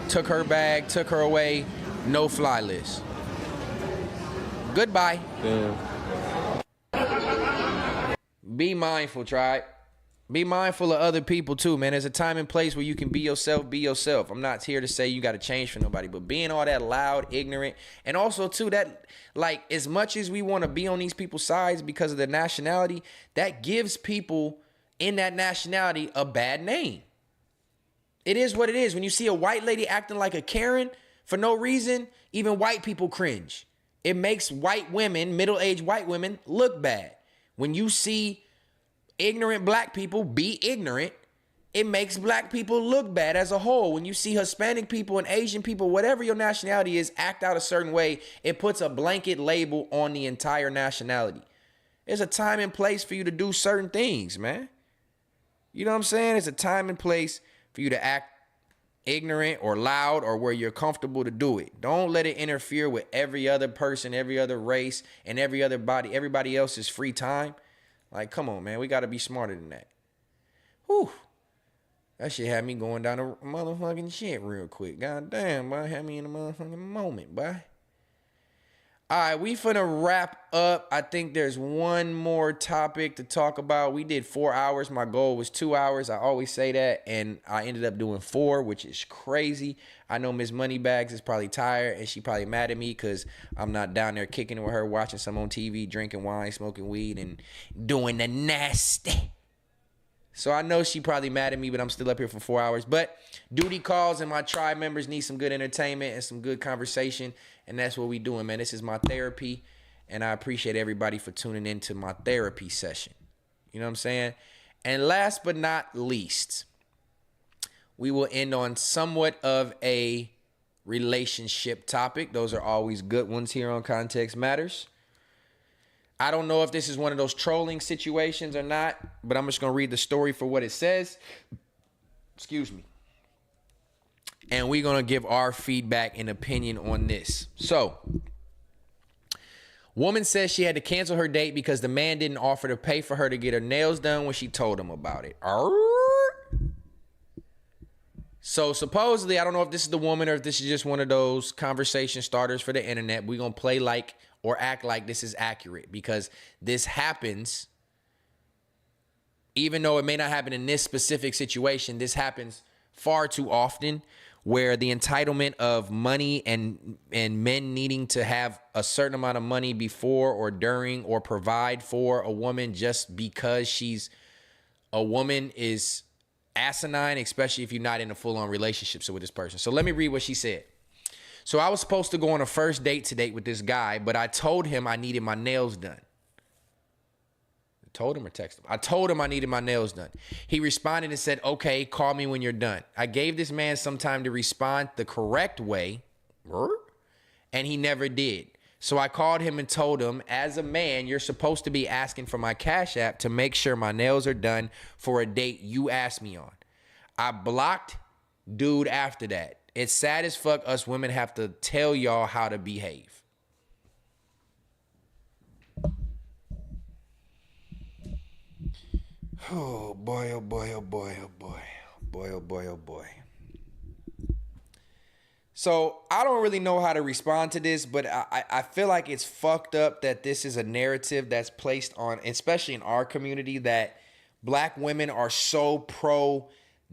Took her bag, took her away, no-fly list. Goodbye. Damn. Be mindful, tribe. Be mindful of other people too, man. There's a time and place where you can be yourself, be yourself. I'm not here to say you got to change for nobody, but being all that loud, ignorant, and also too that, like, as much as we want to be on these people's sides because of their nationality, that gives people in that nationality a bad name. It is what it is. When you see a white lady acting like a Karen for no reason, even white people cringe. It makes white women, middle-aged white women, look bad. When you see ignorant black people be ignorant, it makes black people look bad as a whole. When you see Hispanic people and Asian people, whatever your nationality is, act out a certain way, it puts a blanket label on the entire nationality. There's a time and place for you to do certain things, man. You know what I'm saying? There's a time and place for you to act ignorant or loud or where you're comfortable to do it. Don't let it interfere with every other person, every other race, and everybody else's free time. Like, come on, man. We got to be smarter than that. Whew. That shit had me going down a motherfucking shit real quick. God damn, boy. Had me in a motherfucking moment, boy. All right, we finna wrap up. I think there's one more topic to talk about. We did 4 hours. My goal was 2 hours. I always say that, and I ended up doing 4, which is crazy. I know Miss Moneybags is probably tired, and she probably mad at me because I'm not down there kicking it with her, watching some on TV, drinking wine, smoking weed, and doing the nasty. So I know she probably mad at me, but I'm still up here for 4 hours. But duty calls, and my tribe members need some good entertainment and some good conversation. And that's what we doing, man. This is my therapy, and I appreciate everybody for tuning into my therapy session. You know what I'm saying? And last but not least, we will end on somewhat of a relationship topic. Those are always good ones here on Context Matters. I don't know if this is one of those trolling situations or not, but I'm just going to read the story for what it says. Excuse me. And we're going to give our feedback and opinion on this. So, woman says she had to cancel her date because the man didn't offer to pay for her to get her nails done when she told him about it. So, supposedly, I don't know if this is the woman or if this is just one of those conversation starters for the internet. We're going to play like or act like this is accurate because this happens, even though it may not happen in this specific situation, this happens far too often, where the entitlement of money and men needing to have a certain amount of money before or during or provide for a woman just because she's a woman is asinine, especially if you're not in a full-on relationship with this person. So let me read what she said. So I was supposed to go on a first date today with this guy, but I told him I needed my nails done. I told him or texted him. I told him I needed my nails done. He responded and said, okay, call me when you're done. I gave this man some time to respond the correct way, and he never did. So I called him and told him, as a man, you're supposed to be asking for my Cash App to make sure my nails are done for a date you asked me on. I blocked dude after that. It's sad as fuck us women have to tell y'all how to behave. Oh boy, oh boy, oh boy, oh boy. Boy, oh boy, oh boy. So I don't really know how to respond to this, but I feel like it's fucked up that this is a narrative that's placed on, especially in our community, that black women are so pro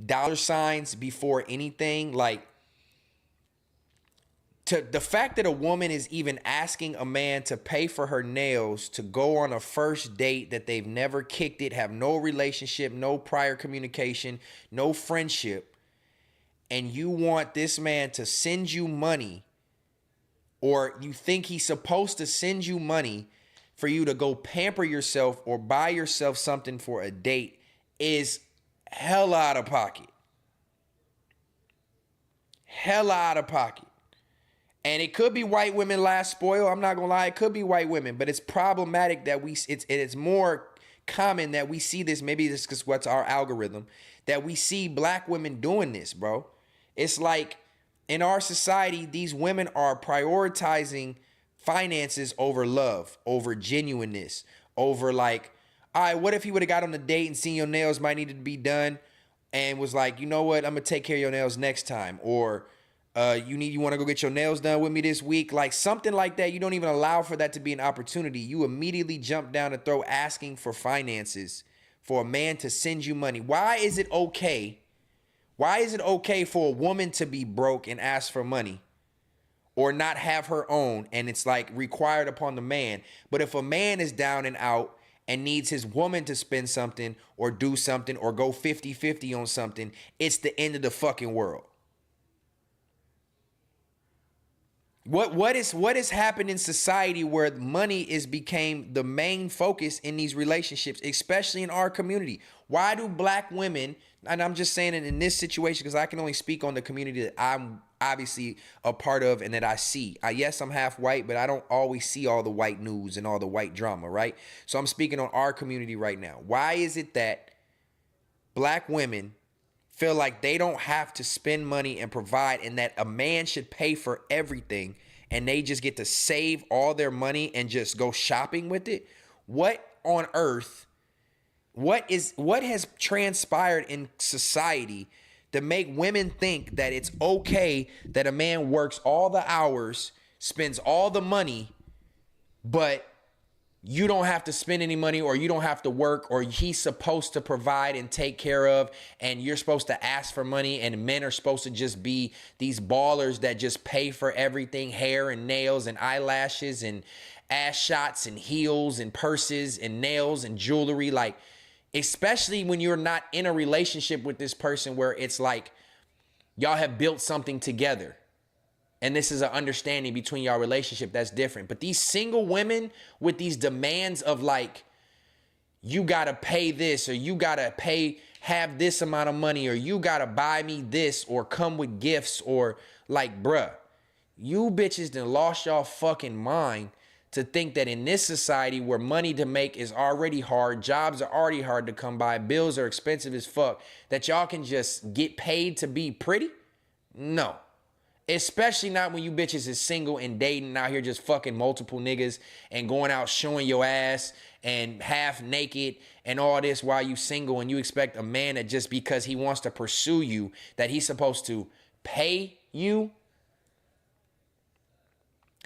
dollar signs before anything. Like, to the fact that a woman is even asking a man to pay for her nails to go on a first date that they've never kicked it, have no relationship, no prior communication, no friendship, and you want this man to send you money, or you think he's supposed to send you money for you to go pamper yourself or buy yourself something for a date, is hella out of pocket. Hella out of pocket. And it could be white women last spoil. I'm not gonna lie, it could be white women, but it's problematic that it's more common that we see this. Maybe this is what's our algorithm, that we see black women doing this, bro. It's like in our society, these women are prioritizing finances over love, over genuineness, over like, all right, what if he would have got on the date and seen your nails might need to be done and was like, you know what, I'm gonna take care of your nails next time, or you want to go get your nails done with me this week, like something like that. You don't even allow for that to be an opportunity. You immediately jump down and throw asking for finances for a man to send you money. Why is it okay? Why is it okay for a woman to be broke and ask for money or not have her own, and it's like required upon the man? But if a man is down and out and needs his woman to spend something or do something or go 50-50 on something, it's the end of the fucking world. What has happened in society where money became the main focus in these relationships, especially in our community? Why do black women, and I'm just saying it in this situation because I can only speak on the community that I'm obviously a part of and that I see. Yes, I'm half white, but I don't always see all the white news and all the white drama, right? So I'm speaking on our community right now. Why is it that black women feel like they don't have to spend money and provide, and that a man should pay for everything and they just get to save all their money and just go shopping with it? What on earth, what has transpired in society to make women think that it's okay that a man works all the hours, spends all the money, but you don't have to spend any money, or you don't have to work, or he's supposed to provide and take care of, and you're supposed to ask for money, and men are supposed to just be these ballers that just pay for everything, hair and nails and eyelashes and ass shots and heels and purses and nails and jewelry. Like, especially when you're not in a relationship with this person where it's like y'all have built something together. And this is an understanding between y'all relationship that's different. But these single women with these demands of like, you gotta pay this, or you gotta have this amount of money, or you gotta buy me this, or come with gifts, or like, bruh, you bitches done lost y'all fucking mind to think that in this society where money to make is already hard, jobs are already hard to come by, bills are expensive as fuck, that y'all can just get paid to be pretty? No. Especially not when you bitches is single and dating out here just fucking multiple niggas and going out showing your ass and half naked and all this while you single, and you expect a man that just because he wants to pursue you that he's supposed to pay you,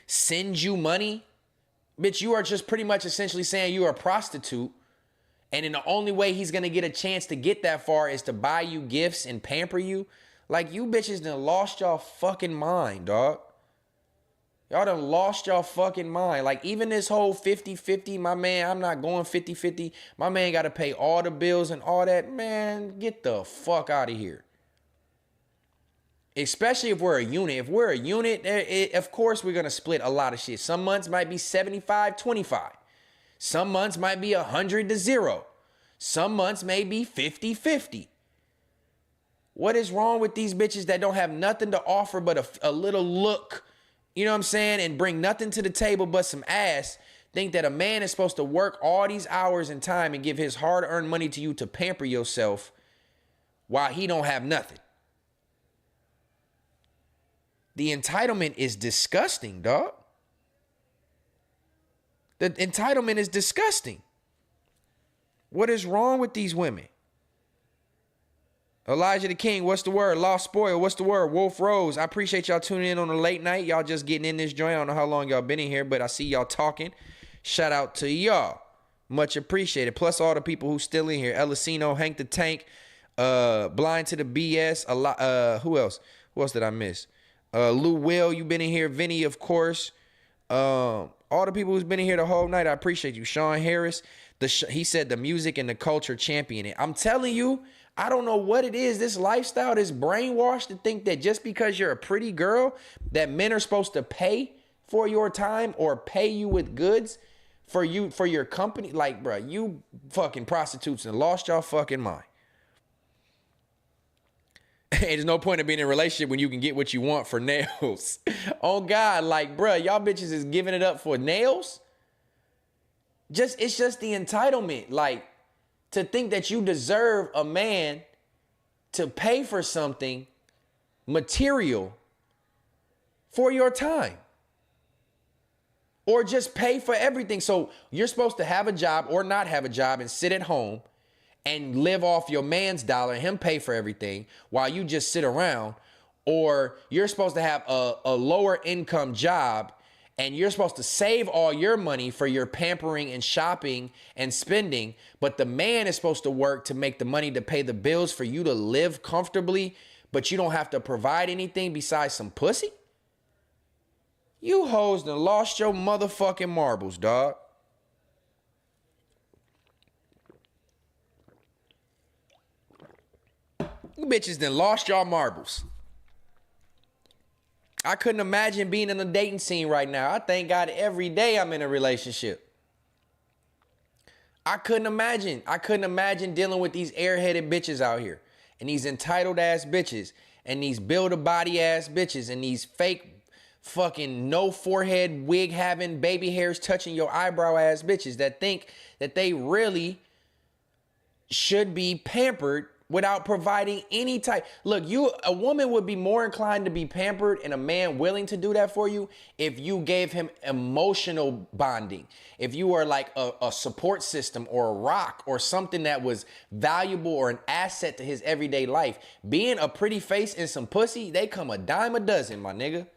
send you money. Bitch, you are just pretty much essentially saying you're a prostitute, and then the only way he's gonna get a chance to get that far is to buy you gifts and pamper you. Like, you bitches done lost y'all fucking mind, dog. Y'all done lost y'all fucking mind. Like, even this whole 50-50, my man, I'm not going 50-50. My man got to pay all the bills and all that. Man, get the fuck out of here. Especially if we're a unit. If we're a unit, of course we're going to split a lot of shit. Some months might be 75-25. Some months might be 100-0. Some months may be 50-50. What is wrong with these bitches that don't have nothing to offer but a little look, you know what I'm saying, and bring nothing to the table but some ass, think that a man is supposed to work all these hours and time and give his hard-earned money to you to pamper yourself while he don't have nothing? The entitlement is disgusting, dog. The entitlement is disgusting. What is wrong with these women? Elijah the King, what's the word? Lost Spoil, what's the word? Wolf Rose, I appreciate y'all tuning in on a late night. Y'all just getting in this joint. I don't know how long y'all been in here, but I see y'all talking. Shout out to y'all. Much appreciated. Plus all the people who still in here. Elisino, Hank the Tank, Blind to the BS. Who else? Who else did I miss? Lou Will, you been in here. Vinny, of course. All the people who's been in here the whole night, I appreciate you. Sean Harris, he said the music and the culture champion it. I'm telling you, I don't know what it is. This lifestyle, this brainwashed to think that just because you're a pretty girl, that men are supposed to pay for your time or pay you with goods for your company. Like, bro, you fucking prostitutes and lost y'all fucking mind. There's no point in being in a relationship when you can get what you want for nails. Oh God, like, bruh, y'all bitches is giving it up for nails. It's just the entitlement, like, to think that you deserve a man to pay for something material for your time, or just pay for everything. So you're supposed to have a job or not have a job and sit at home and live off your man's dollar and him pay for everything while you just sit around. Or you're supposed to have a lower income job and you're supposed to save all your money for your pampering and shopping and spending, but the man is supposed to work to make the money to pay the bills for you to live comfortably, but you don't have to provide anything besides some pussy? You hoes done lost your motherfucking marbles, dog. You bitches done lost y'all marbles. I couldn't imagine being in the dating scene right now. I thank God every day I'm in a relationship. I couldn't imagine dealing with these airheaded bitches out here and these entitled ass bitches and these build a body ass bitches and these fake fucking no forehead wig having baby hairs touching your eyebrow ass bitches that think that they really should be pampered without providing any type. Look, a woman would be more inclined to be pampered and a man willing to do that for you if you gave him emotional bonding. If you were like a support system or a rock or something that was valuable or an asset to his everyday life. Being a pretty face and some pussy, they come a dime a dozen, my nigga.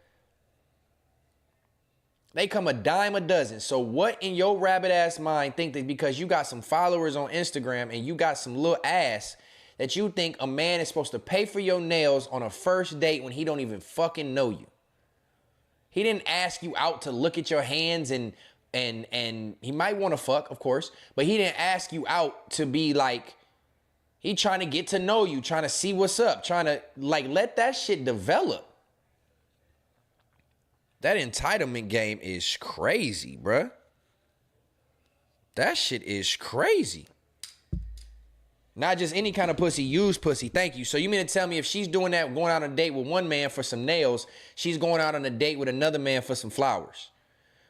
They come a dime a dozen. So what in your rabbit ass mind think that because you got some followers on Instagram and you got some little ass that you think a man is supposed to pay for your nails on a first date when he don't even fucking know you? He didn't ask you out to look at your hands and he might want to fuck, of course, but he didn't ask you out to be like, he trying to get to know you, trying to see what's up, trying to like let that shit develop. That entitlement game is crazy, bruh. That shit is crazy. Not just any kind of pussy, used pussy. Thank you. So you mean to tell me if she's doing that, going out on a date with one man for some nails, she's going out on a date with another man for some flowers?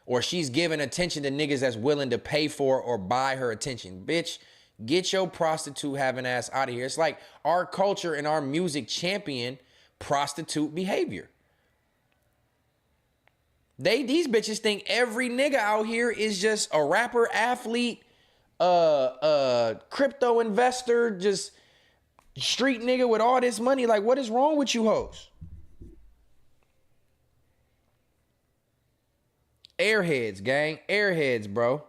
Or she's giving attention to niggas that's willing to pay for or buy her attention? Bitch, get your prostitute having ass out of here. It's like our culture and our music champion prostitute behavior. These bitches think every nigga out here is just a rapper, athlete, crypto investor, just street nigga with all this money. Like, what is wrong with you hoes? Airheads, gang. Airheads, bro.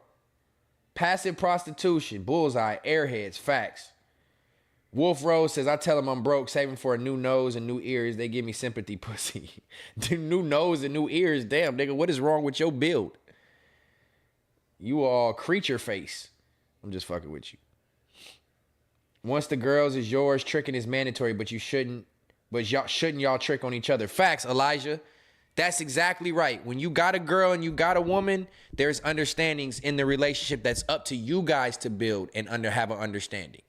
Passive prostitution. Bullseye. Airheads. Facts. Wolf Rose says, I tell them I'm broke, saving for a new nose and new ears. They give me sympathy pussy. New nose and new ears. Damn, nigga, what is wrong with your build? You all creature face. I'm just fucking with you. Once the girls is yours, tricking is mandatory, but you shouldn't But shouldn't y'all trick on each other? Facts, Elijah. That's exactly right. When you got a girl and you got a woman, there's understandings in the relationship that's up to you guys to build and have an understanding.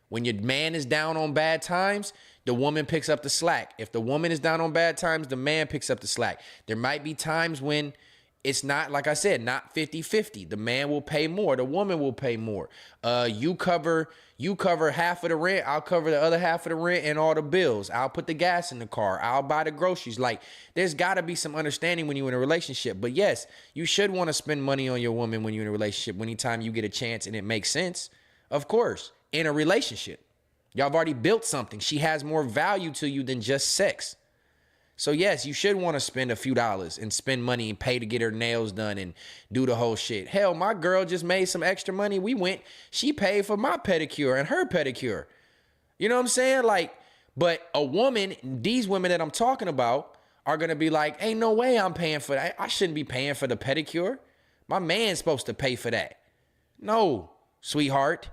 When your man is down on bad times, the woman picks up the slack. If the woman is down on bad times, the man picks up the slack. There might be times when it's not, like I said, not 50-50. The man will pay more. The woman will pay more. You cover half of the rent. I'll cover the other half of the rent and all the bills. I'll put the gas in the car. I'll buy the groceries. Like, there's got to be some understanding when you're in a relationship. But yes, you should want to spend money on your woman when you're in a relationship, anytime you get a chance and it makes sense. Of course, in a relationship, y'all have already built something. She has more value to you than just sex. So yes, you should want to spend a few dollars and spend money and pay to get her nails done and do the whole shit. Hell, my girl just made some extra money. She paid for my pedicure and her pedicure. You know what I'm saying? Like, but a woman, these women that I'm talking about are going to be like, ain't no way I'm paying for that. I shouldn't be paying for the pedicure. My man's supposed to pay for that. No, sweetheart.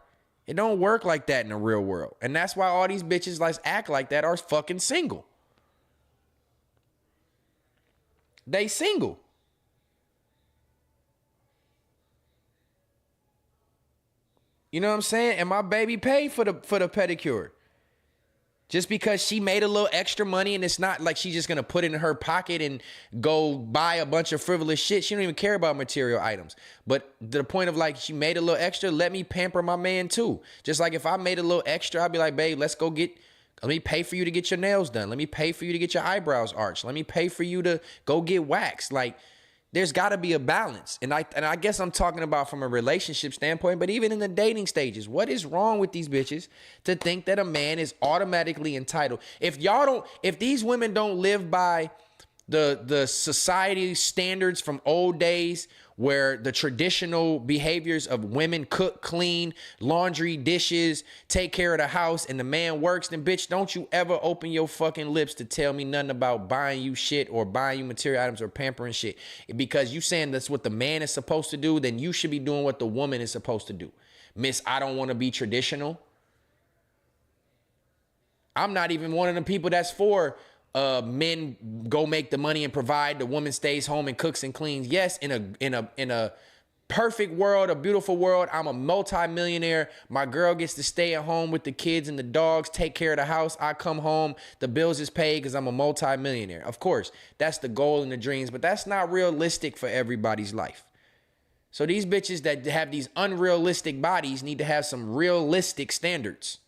It don't work like that in the real world. And that's why all these bitches like act like that are fucking single. They single. You know what I'm saying? And my baby paid for the pedicure. Just because she made a little extra money, and it's not like she's just gonna put it in her pocket and go buy a bunch of frivolous shit. She don't even care about material items. But the point of like, she made a little extra, let me pamper my man too. Just like if I made a little extra, I'd be like, babe, let me pay for you to get your nails done. Let me pay for you to get your eyebrows arched. Let me pay for you to go get waxed. Like, there's got to be a balance. And I guess I'm talking about from a relationship standpoint, but even in the dating stages, what is wrong with these bitches to think that a man is automatically entitled? If these women don't live by the society standards from old days, where the traditional behaviors of women cook, clean, laundry, dishes, take care of the house, and the man works, then bitch, don't you ever open your fucking lips to tell me nothing about buying you shit or buying you material items or pampering shit. Because you saying that's what the man is supposed to do, then you should be doing what the woman is supposed to do. Miss, I don't want to be traditional. I'm not even one of the people that's for men go make the money and provide, the woman stays home and cooks and cleans. Yes, in a perfect world, a beautiful world, I'm a multi-millionaire. My girl gets to stay at home with the kids and the dogs, take care of the house. I come home, the bills is paid because I'm a multi-millionaire. Of course, that's the goal and the dreams, but that's not realistic for everybody's life. So these bitches that have these unrealistic bodies need to have some realistic standards.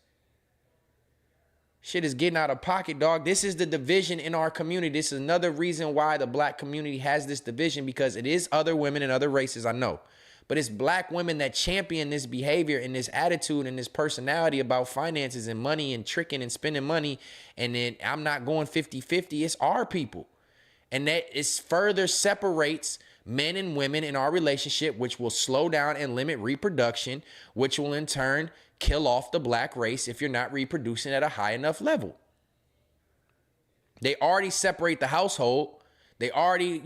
Shit is getting out of pocket, dog. This is the division in our community. This is another reason why the black community has this division, because it is other women and other races, I know. But it's black women that champion this behavior and this attitude and this personality about finances and money and tricking and spending money. And then I'm not going 50-50. It's our people. And that is further separates men and women in our relationship, which will slow down and limit reproduction, which will in turn kill off the black race if you're not reproducing at a high enough level. They already separate the household. They already,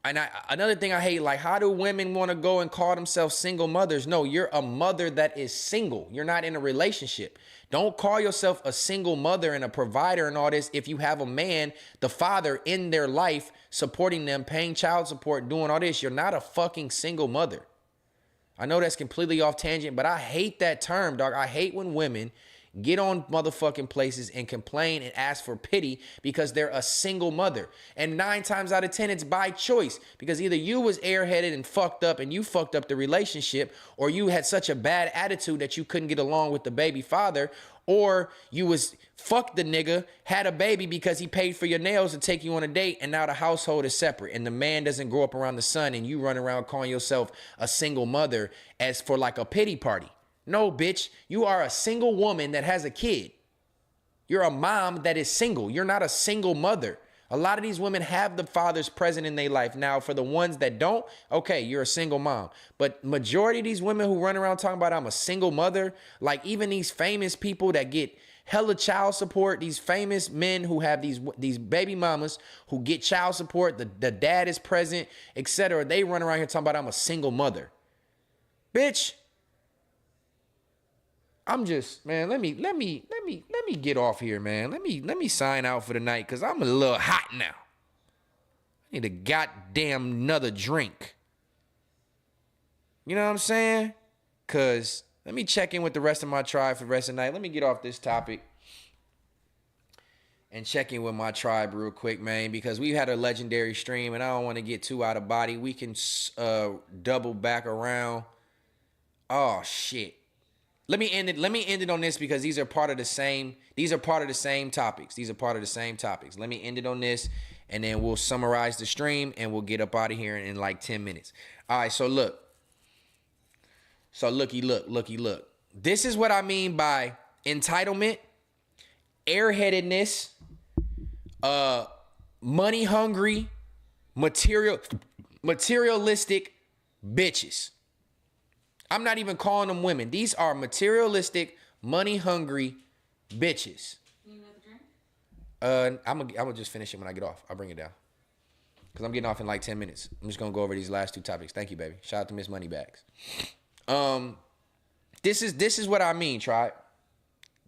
another thing I hate, like, how do women want to go and call themselves single mothers? No, you're a mother that is single. You're not in a relationship. Don't call yourself a single mother and a provider and all this if you have a man, the father in their life, supporting them, paying child support, doing all this. You're not a fucking single mother. I know that's completely off tangent, but I hate that term, dog. I hate when women get on motherfucking places and complain and ask for pity because they're a single mother. And 9 times out of 10, it's by choice, because either you was airheaded and fucked up and you fucked up the relationship, or you had such a bad attitude that you couldn't get along with the baby father, or you was fucked the nigga, had a baby because he paid for your nails to take you on a date, and now the household is separate and the man doesn't grow up around the son, and you run around calling yourself a single mother as for like a pity party. No, bitch, you are a single woman that has a kid. You're a mom that is single. You're not a single mother. A lot of these women have the fathers present in their life. Now, for the ones that don't, okay, you're a single mom. But majority of these women who run around talking about I'm a single mother, like even these famous people that get hella child support, these famous men who have these baby mamas who get child support, the dad is present, etc. They run around here talking about I'm a single mother. Bitch, man, let me get off here, man. Let me sign out for the night because I'm a little hot now. I need a goddamn another drink. You know what I'm saying? Because let me check in with the rest of my tribe for the rest of the night. Let me get off this topic and check in with my tribe real quick, man, because we had a legendary stream and I don't want to get too out of body. We can double back around. Oh, shit. Let me end it on this because these are part of the same topics. Let me end it on this and then we'll summarize the stream and we'll get up out of here in like 10 minutes. All right, so look. So looky look. This is what I mean by entitlement, airheadedness, money hungry, materialistic bitches. I'm not even calling them women. These are materialistic, money hungry bitches. I'm gonna just finish it when I get off. I'll bring it down. Because I'm getting off in like 10 minutes. I'm just gonna go over these last two topics. Thank you, baby. Shout out to Miss Moneybags. This is what I mean, tribe.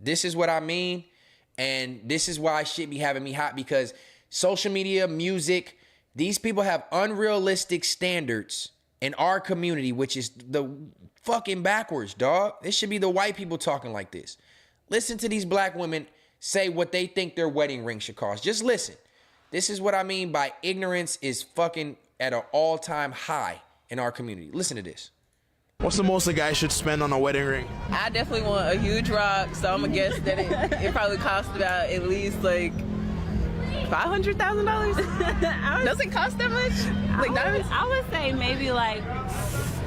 This is what I mean. And this is why shit be having me hot, because social media, music, these people have unrealistic standards in our community, which is the fucking backwards, dog. This should be the white people talking like this. Listen to these black women say what they think their wedding ring should cost. Just listen. This is what I mean by ignorance is fucking at an all-time high in our community. Listen to this. What's the most a guy should spend on a wedding ring? I definitely want a huge rock, so I'm gonna guess that it probably costs about at least like $500,000. Does it cost that much? Like diamonds? I would say maybe like,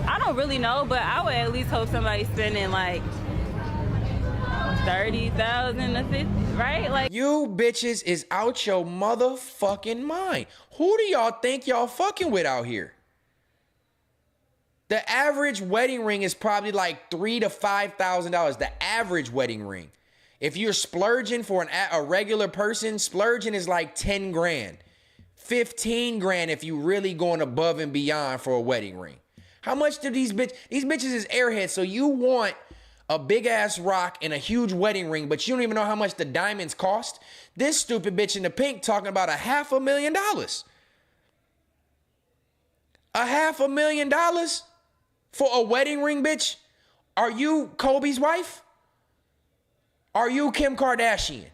I don't really know, but I would at least hope somebody's spending like 30,000 to 50, right? Like, you bitches is out your motherfucking mind. Who do y'all think y'all fucking with out here? The average wedding ring is probably like $3,000 to $5,000. The average wedding ring. If you're splurging for a regular person, splurging is like 10 grand. 15 grand if you really going above and beyond for a wedding ring. How much do these bitches is airheads, so you want a big ass rock and a huge wedding ring, but you don't even know how much the diamonds cost? This stupid bitch in the pink talking about $500,000. $500,000 for a wedding ring, bitch? Are you Kobe's wife? Are you Kim Kardashian?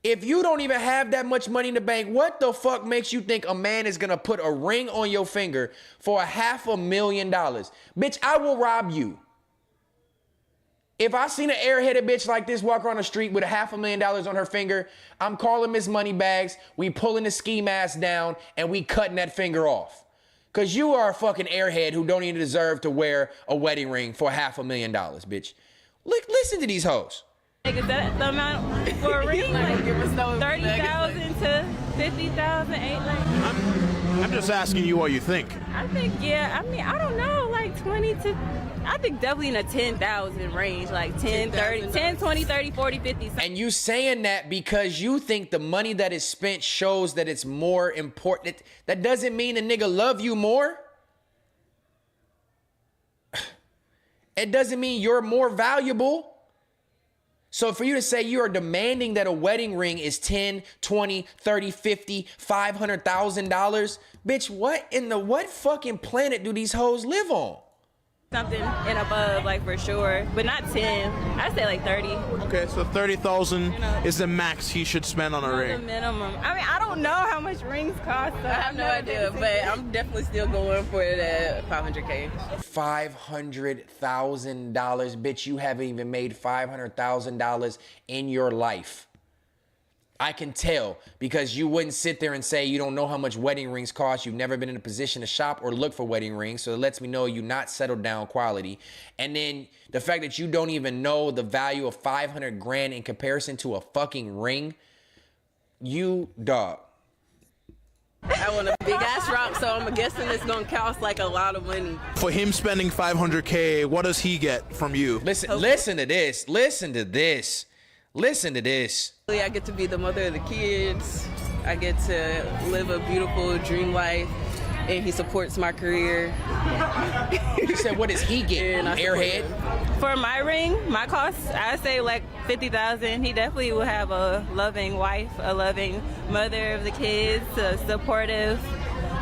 If you don't even have that much money in the bank, what the fuck makes you think a man is gonna put a ring on your finger for $500,000? Bitch, I will rob you. If I seen an airheaded bitch like this walk around the street with $500,000 on her finger, I'm calling Miss Moneybags, we pulling the ski mask down, and we cutting that finger off. Cause you are a fucking airhead who don't even deserve to wear a wedding ring for $500,000, bitch. Listen to these hoes. Like, is that the amount for a ring? Like 30,000 to 50,000, I'm just asking you what you think. I think, yeah, I mean, I don't know, like 20 to, I think definitely in a 10,000 range, like 10, 30, 10, 20, 30, 40, 50. And you saying that because you think the money that is spent shows that it's more important. That doesn't mean a nigga love you more. It doesn't mean you're more valuable. So for you to say you are demanding that a wedding ring is $10, $20, $30, $50, $500,000, bitch, what fucking planet do these hoes live on? Something and above, like for sure, but not 10. I'd say like 30. Okay, so 30,000 is the max he should spend on a ring. The minimum. I mean, I don't know how much rings cost. So I have no idea, but I'm definitely still going for it at $500K. $500,000, bitch. You haven't even made $500,000 in your life. I can tell, because you wouldn't sit there and say you don't know how much wedding rings cost. You've never been in a position to shop or look for wedding rings. So it lets me know you're not settled down quality. And then the fact that you don't even know the value of 500 grand in comparison to a fucking ring. You dog. I want a big ass rock, so I'm guessing it's gonna cost like a lot of money. For him spending $500K, what does he get from you? Listen to this. Listen to this. Listen to this. I get to be the mother of the kids. I get to live a beautiful dream life. and he supports my career. You said, what does he get? Airhead? For my ring, my cost, I say like $50,000. He definitely will have a loving wife, a loving mother of the kids, a supportive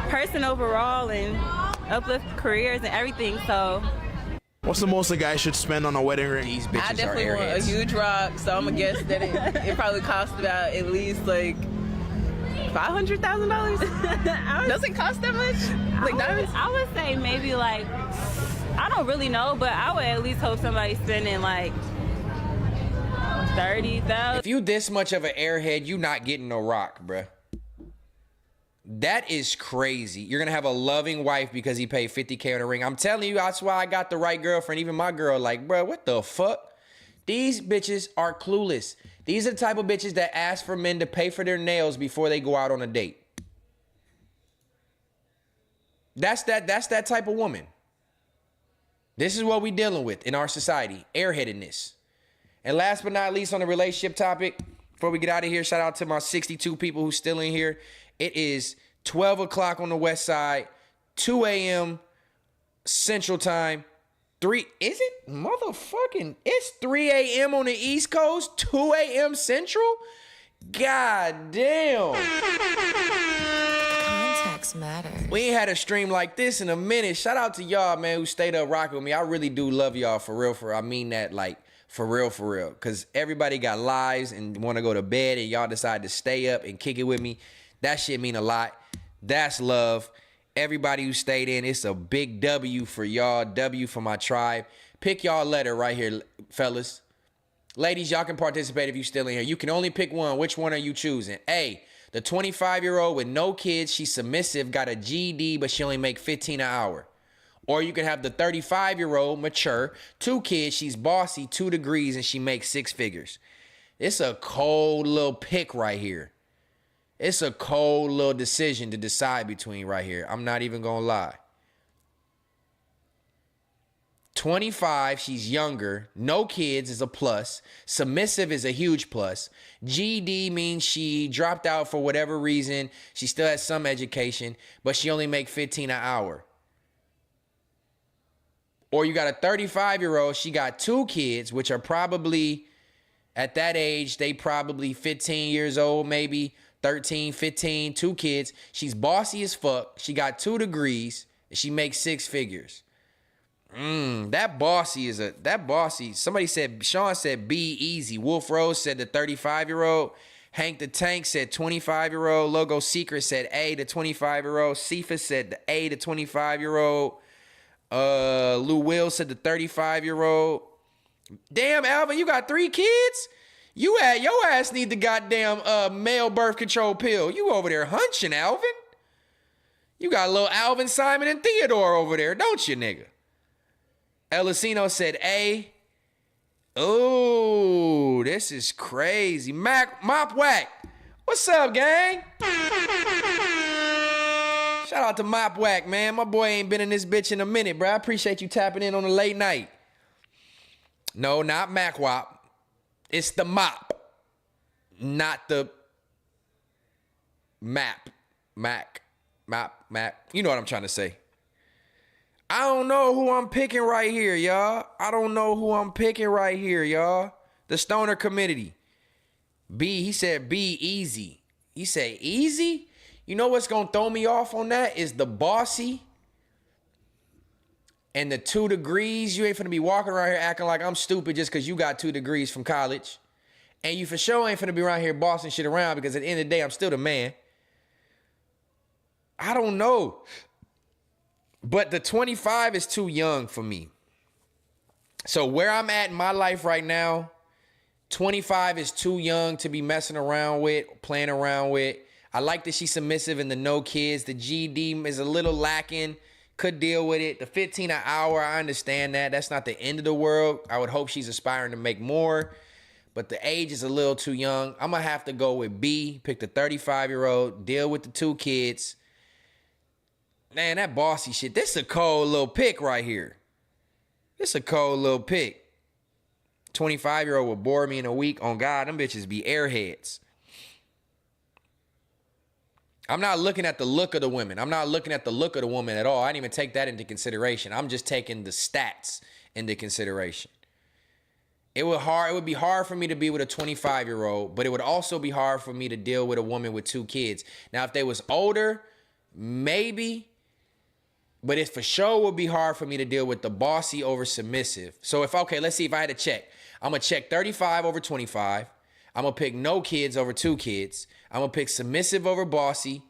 person overall, and uplift careers and everything. So, what's the most a guy should spend on a wedding ring? These bitches I definitely are want a airheads. huge rock, so I'm gonna guess that it probably costs about at least like $500,000. Does it cost that much? Like diamonds? I would say maybe like, I don't really know, but I would at least hope somebody's spending like $30,000. If you this much of an airhead, you not getting no rock, bruh. That is crazy. You're gonna have a loving wife because he paid $50K on a ring. I'm telling you, that's why I got the right girlfriend. Even my girl, like, bruh, what the fuck? These bitches are clueless. These are the type of bitches that ask for men to pay for their nails before they go out on a date. That's that type of woman. This is what we dealing with in our society, airheadedness. And last but not least on the relationship topic, before we get out of here, shout out to my 62 people who's still in here. It is 12 o'clock on the west side, 2 a.m. Central Time. Is it? Motherfucking, it's 3 a.m. on the East Coast, 2 a.m. Central? God damn. Context matters. We ain't had a stream like this in a minute. Shout out to y'all, man, who stayed up rocking with me. I really do love y'all, for real, I mean that, like, for real. Because everybody got lives and want to go to bed, and y'all decide to stay up and kick it with me. That shit mean a lot. That's love. Everybody who stayed in, it's a big W for y'all. W for my tribe. Pick y'all letter right here, fellas. Ladies, y'all can participate if you still in here. You can only pick one. Which one are you choosing? A, the 25-year-old with no kids. She's submissive, got a GED, but she only make $15 an hour. Or you can have the 35-year-old, mature, 2 kids. She's bossy, 2 degrees, and she makes 6 figures. It's a cold little pick right here. It's a cold little decision to decide between right here. I'm not even gonna lie. 25, she's younger. No kids is a plus. Submissive is a huge plus. GED means she dropped out for whatever reason. She still has some education, but she only make $15 an hour. Or you got a 35-year-old, she got 2 kids, which are probably, at that age, they probably 15 years old, maybe 13, 15, 2 kids. She's bossy as fuck. She got 2 degrees, and she makes 6 figures. That bossy. Somebody said, Sean said, be easy. Wolf Rose said the 35-year-old. Hank the Tank said 25-year-old. Logo Secret said A, the 25-year-old. Cephas said the A, the 25-year-old. Lou Will said the 35-year-old. Damn, Alvin, you got 3 kids? Your ass need the goddamn male birth control pill. You over there hunching, Alvin. You got little Alvin, Simon, and Theodore over there, don't you, nigga? Elisino said A. Oh, this is crazy. Mop Whack. What's up, gang? Shout out to Mop Whack, man. My boy ain't been in this bitch in a minute, bro. I appreciate you tapping in on a late night. No, not Mac Wop. It's the mop, not the map. Mac. You know what I'm trying to say. I don't know who I'm picking right here, y'all. The stoner community. B, he said be easy. He said easy? You know what's going to throw me off on that is the bossy and the 2 degrees. You ain't finna be walking around here acting like I'm stupid just because you got 2 degrees from college. And you for sure ain't finna be around here bossing shit around because at the end of the day, I'm still the man. I don't know. But the 25 is too young for me. So where I'm at in my life right now, 25 is too young to be messing around with, playing around with. I like that she's submissive and the no kids. The GD is a little lacking. Could deal with it. The 15 an hour, I understand that. That's not the end of the world. I would hope she's aspiring to make more. But the age is a little too young. I'm going to have to go with B. Pick the 35-year-old. Deal with the 2 kids. Man, that bossy shit. This is a cold little pick right here. This is a cold little pick. 25-year-old will bore me in a week. On God, them bitches be airheads. I'm not looking at the look of the women. I'm not looking at the look of the woman at all. I didn't even take that into consideration. I'm just taking the stats into consideration. It would be hard for me to be with a 25-year-old, but it would also be hard for me to deal with a woman with 2 kids. Now, if they was older, maybe, but it for sure would be hard for me to deal with the bossy over submissive. So okay, let's see if I had to check. I'm going to check 35 over 25. I'm going to pick no kids over 2 kids. I'm going to pick submissive over bossy.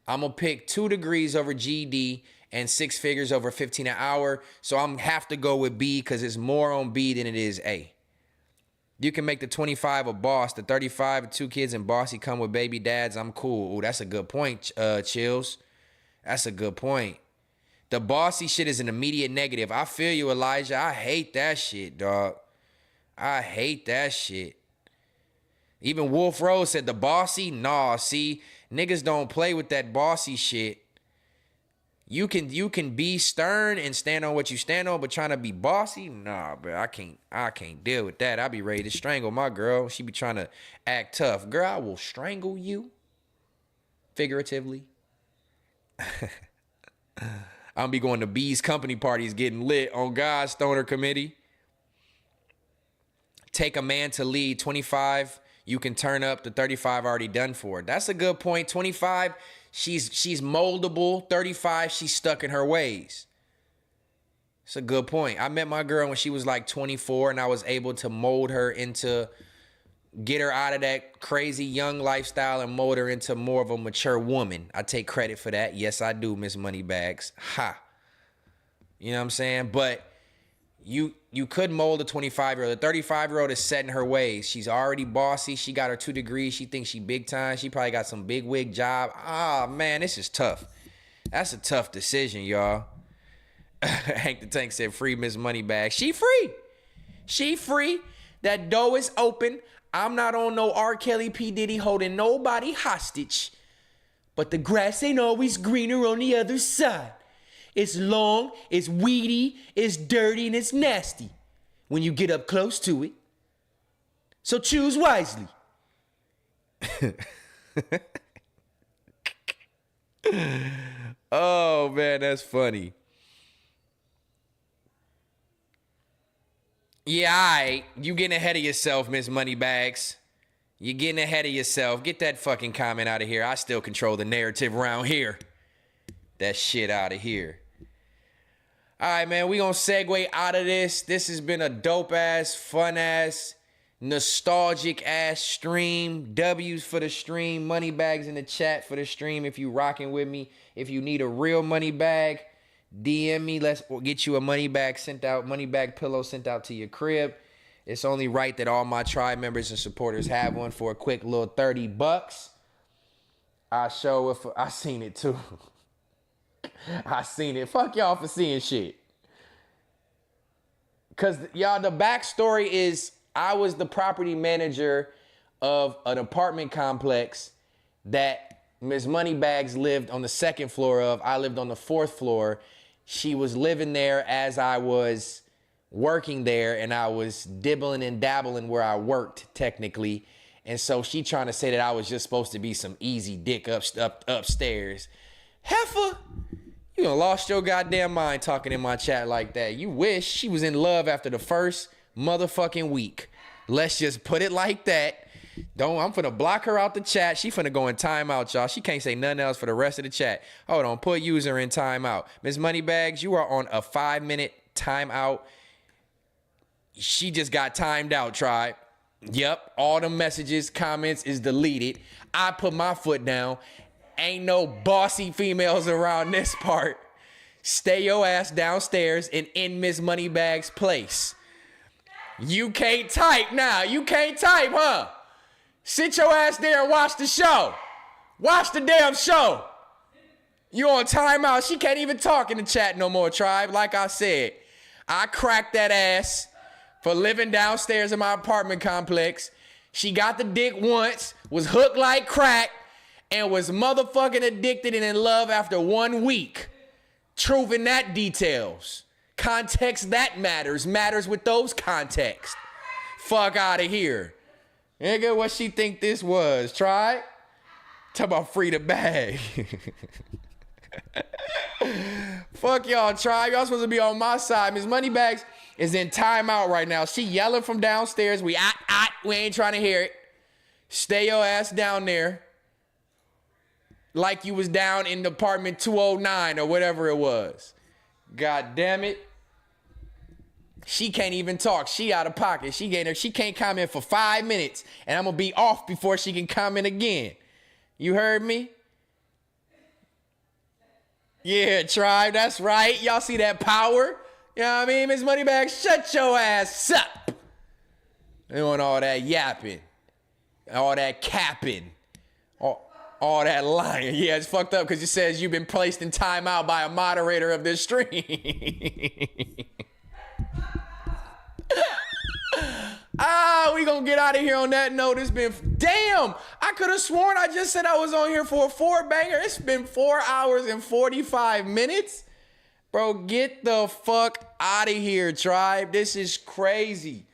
I'm going to pick 2 degrees over GD and 6 figures over 15 an hour. So I'm have to go with B because it's more on B than it is A. You can make the 25 a boss, the 35 2 kids and bossy come with baby dads. I'm cool. Ooh, that's a good point, Chills. That's a good point. The bossy shit is an immediate negative. I feel you, Elijah. I hate that shit, dog. I hate that shit. Even Wolf Rose said the bossy, nah, see, niggas don't play with that bossy shit. You can be stern and stand on what you stand on, but trying to be bossy, nah, bro, I can't deal with that. I be ready to strangle my girl. She be trying to act tough. Girl, I will strangle you. Figuratively. I'll be going to B's company parties getting lit on God's Stoner Committee. Take a man to lead. 25, you can turn up. The 35 already done for. That's a good point. 25, she's moldable. 35, she's stuck in her ways. It's a good point. I met my girl when she was like 24, and I was able to mold her get her out of that crazy young lifestyle and mold her into more of a mature woman. I take credit for that. Yes, I do, Miss Moneybags. Ha. You know what I'm saying? But you could mold a 25-year-old. The 35-year-old is set in her ways. She's already bossy. She got her 2 degrees. She thinks she big time. She probably got some big wig job. Ah, man, this is tough. That's a tough decision, y'all. Hank the Tank said, free Miss Moneybags. She free. She free. That door is open. I'm not on no R. Kelly, P. Diddy holding nobody hostage. But the grass ain't always greener on the other side. It's long, it's weedy, it's dirty, and it's nasty when you get up close to it. So choose wisely. Oh, man, that's funny. Yeah, all right. You getting ahead of yourself, Miss Moneybags. You getting ahead of yourself. Get that fucking comment out of here. I still control the narrative around here. That shit out of here. All right, man. We gonna segue out of this. This has been a dope-ass, fun-ass, nostalgic-ass stream. W's for the stream. Moneybags in the chat for the stream if you rocking with me. If you need a real money bag, DM me. Let's get you a money bag sent out, money bag pillow sent out to your crib. It's only right that all my tribe members and supporters have one for a quick little $30. I show if I seen it too. I seen it. Fuck y'all for seeing shit. Cause y'all, the backstory is I was the property manager of an apartment complex that Ms. Moneybags lived on the 2nd floor of. I lived on the 4th floor. She was living there as I was working there, and I was dibbling and dabbling where I worked, technically. And so she trying to say that I was just supposed to be some easy dick upstairs. Heifer, you done lost your goddamn mind talking in my chat like that. You wish. She was in love after the first motherfucking week. Let's just put it like that. I'm finna block her out the chat. She finna go in timeout, y'all. She can't say nothing else for the rest of the chat. Hold on, put user in timeout. Ms. Moneybags, you are on a 5-minute timeout. She just got timed out, tribe. Yep, all the messages, comments is deleted. I put my foot down. Ain't no bossy females around this part. Stay your ass downstairs and in Ms. Moneybags' place. You can't type now. You can't type, huh? Sit your ass there and watch the show. Watch the damn show. You on timeout. She can't even talk in the chat no more, tribe. Like I said, I cracked that ass for living downstairs in my apartment complex. She got the dick once, was hooked like crack, and was motherfucking addicted and in love after 1 week. Truth in that details. Context that matters. Matters with those contexts. Fuck out of here. Nigga, what she think this was? Try? Talk about free the bag. Fuck y'all, tribe. Y'all supposed to be on my side. Miss Moneybags is in timeout right now. She yelling from downstairs. We ain't trying to hear it. Stay your ass down there. Like you was down in apartment 209 or whatever it was. God damn it. She can't even talk. She out of pocket. She can't comment for 5 minutes. And I'm going to be off before she can comment again. You heard me? Yeah, tribe, that's right. Y'all see that power? You know what I mean? Miss Moneybags, shut your ass up. Doing all that yapping. All that capping. All that lying. Yeah, it's fucked up because it says you've been placed in timeout by a moderator of this stream. We gonna get out of here on that note. It's been, damn, I could have sworn I just said I was on here for a 4-banger. It's been 4 hours and 45 minutes. Bro, get the fuck out of here, tribe. This is crazy.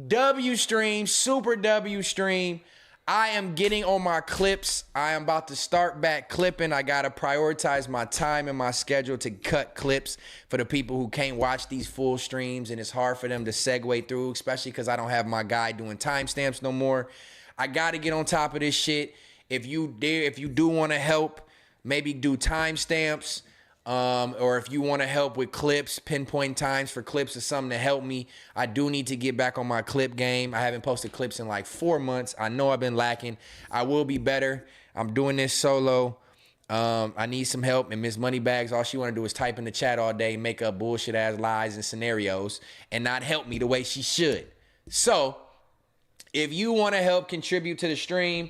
W stream, super W stream. I am getting on my clips. I am about to start back clipping. I got to prioritize my time and my schedule to cut clips for the people who can't watch these full streams and it's hard for them to segue through, especially because I don't have my guy doing timestamps no more. I got to get on top of this shit. If you do want to help, maybe do timestamps. Or if you want to help with clips, pinpoint times for clips is something to help me. I do need to get back on my clip game. I haven't posted clips in like 4 months. I know I've been lacking. I will be better. I'm doing this solo. I need some help. And Miss Moneybags, all she want to do is type in the chat all day, make up bullshit ass lies and scenarios, and not help me the way she should. So if you want to help contribute to the stream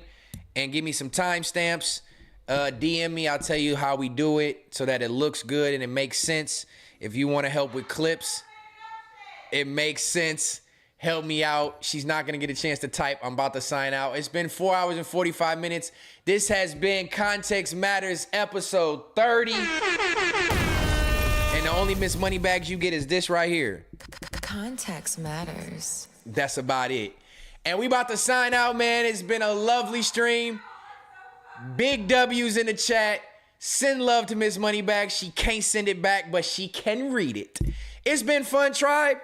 and give me some timestamps, DM me. I'll tell you how we do it so that it looks good and it makes sense. If you want to help with clips, it makes sense. Help me out. She's not going to get a chance to type. I'm about to sign out. It's been 4 hours and 45 minutes. This has been Context Matters episode 30. And the only Miss Moneybags you get is this right here. Context Matters. That's about it. And we about to sign out, man. It's been a lovely stream. Big W's in the chat. Send love to Miss Moneybags. She can't send it back, but she can read it. It's been fun, tribe.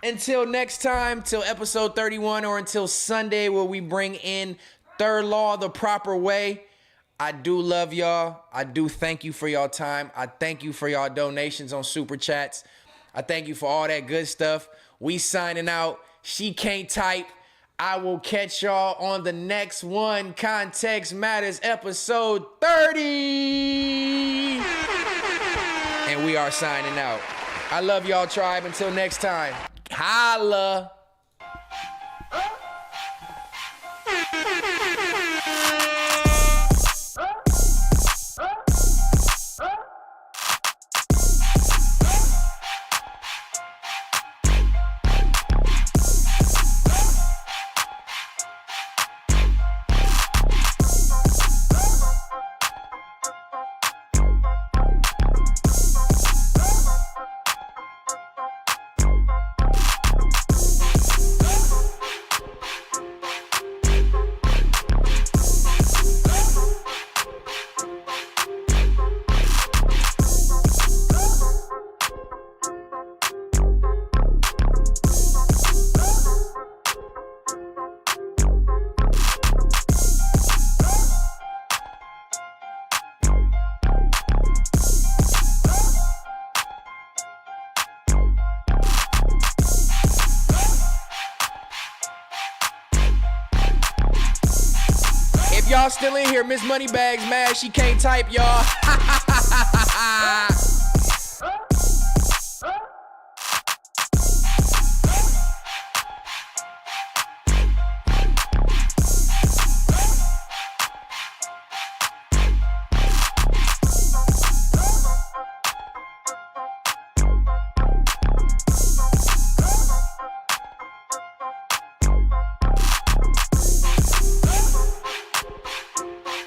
Until next time, till episode 31 or until Sunday where we bring in Third Law the proper way. I do love y'all. I do thank you for y'all time. I thank you for y'all donations on Super Chats. I thank you for all that good stuff. We signing out. She can't type. I will catch y'all on the next one. Context Matters episode 30. And we are signing out. I love y'all, tribe. Until next time. Holla. Y'all still in here. Miss Moneybags mad she can't type, y'all.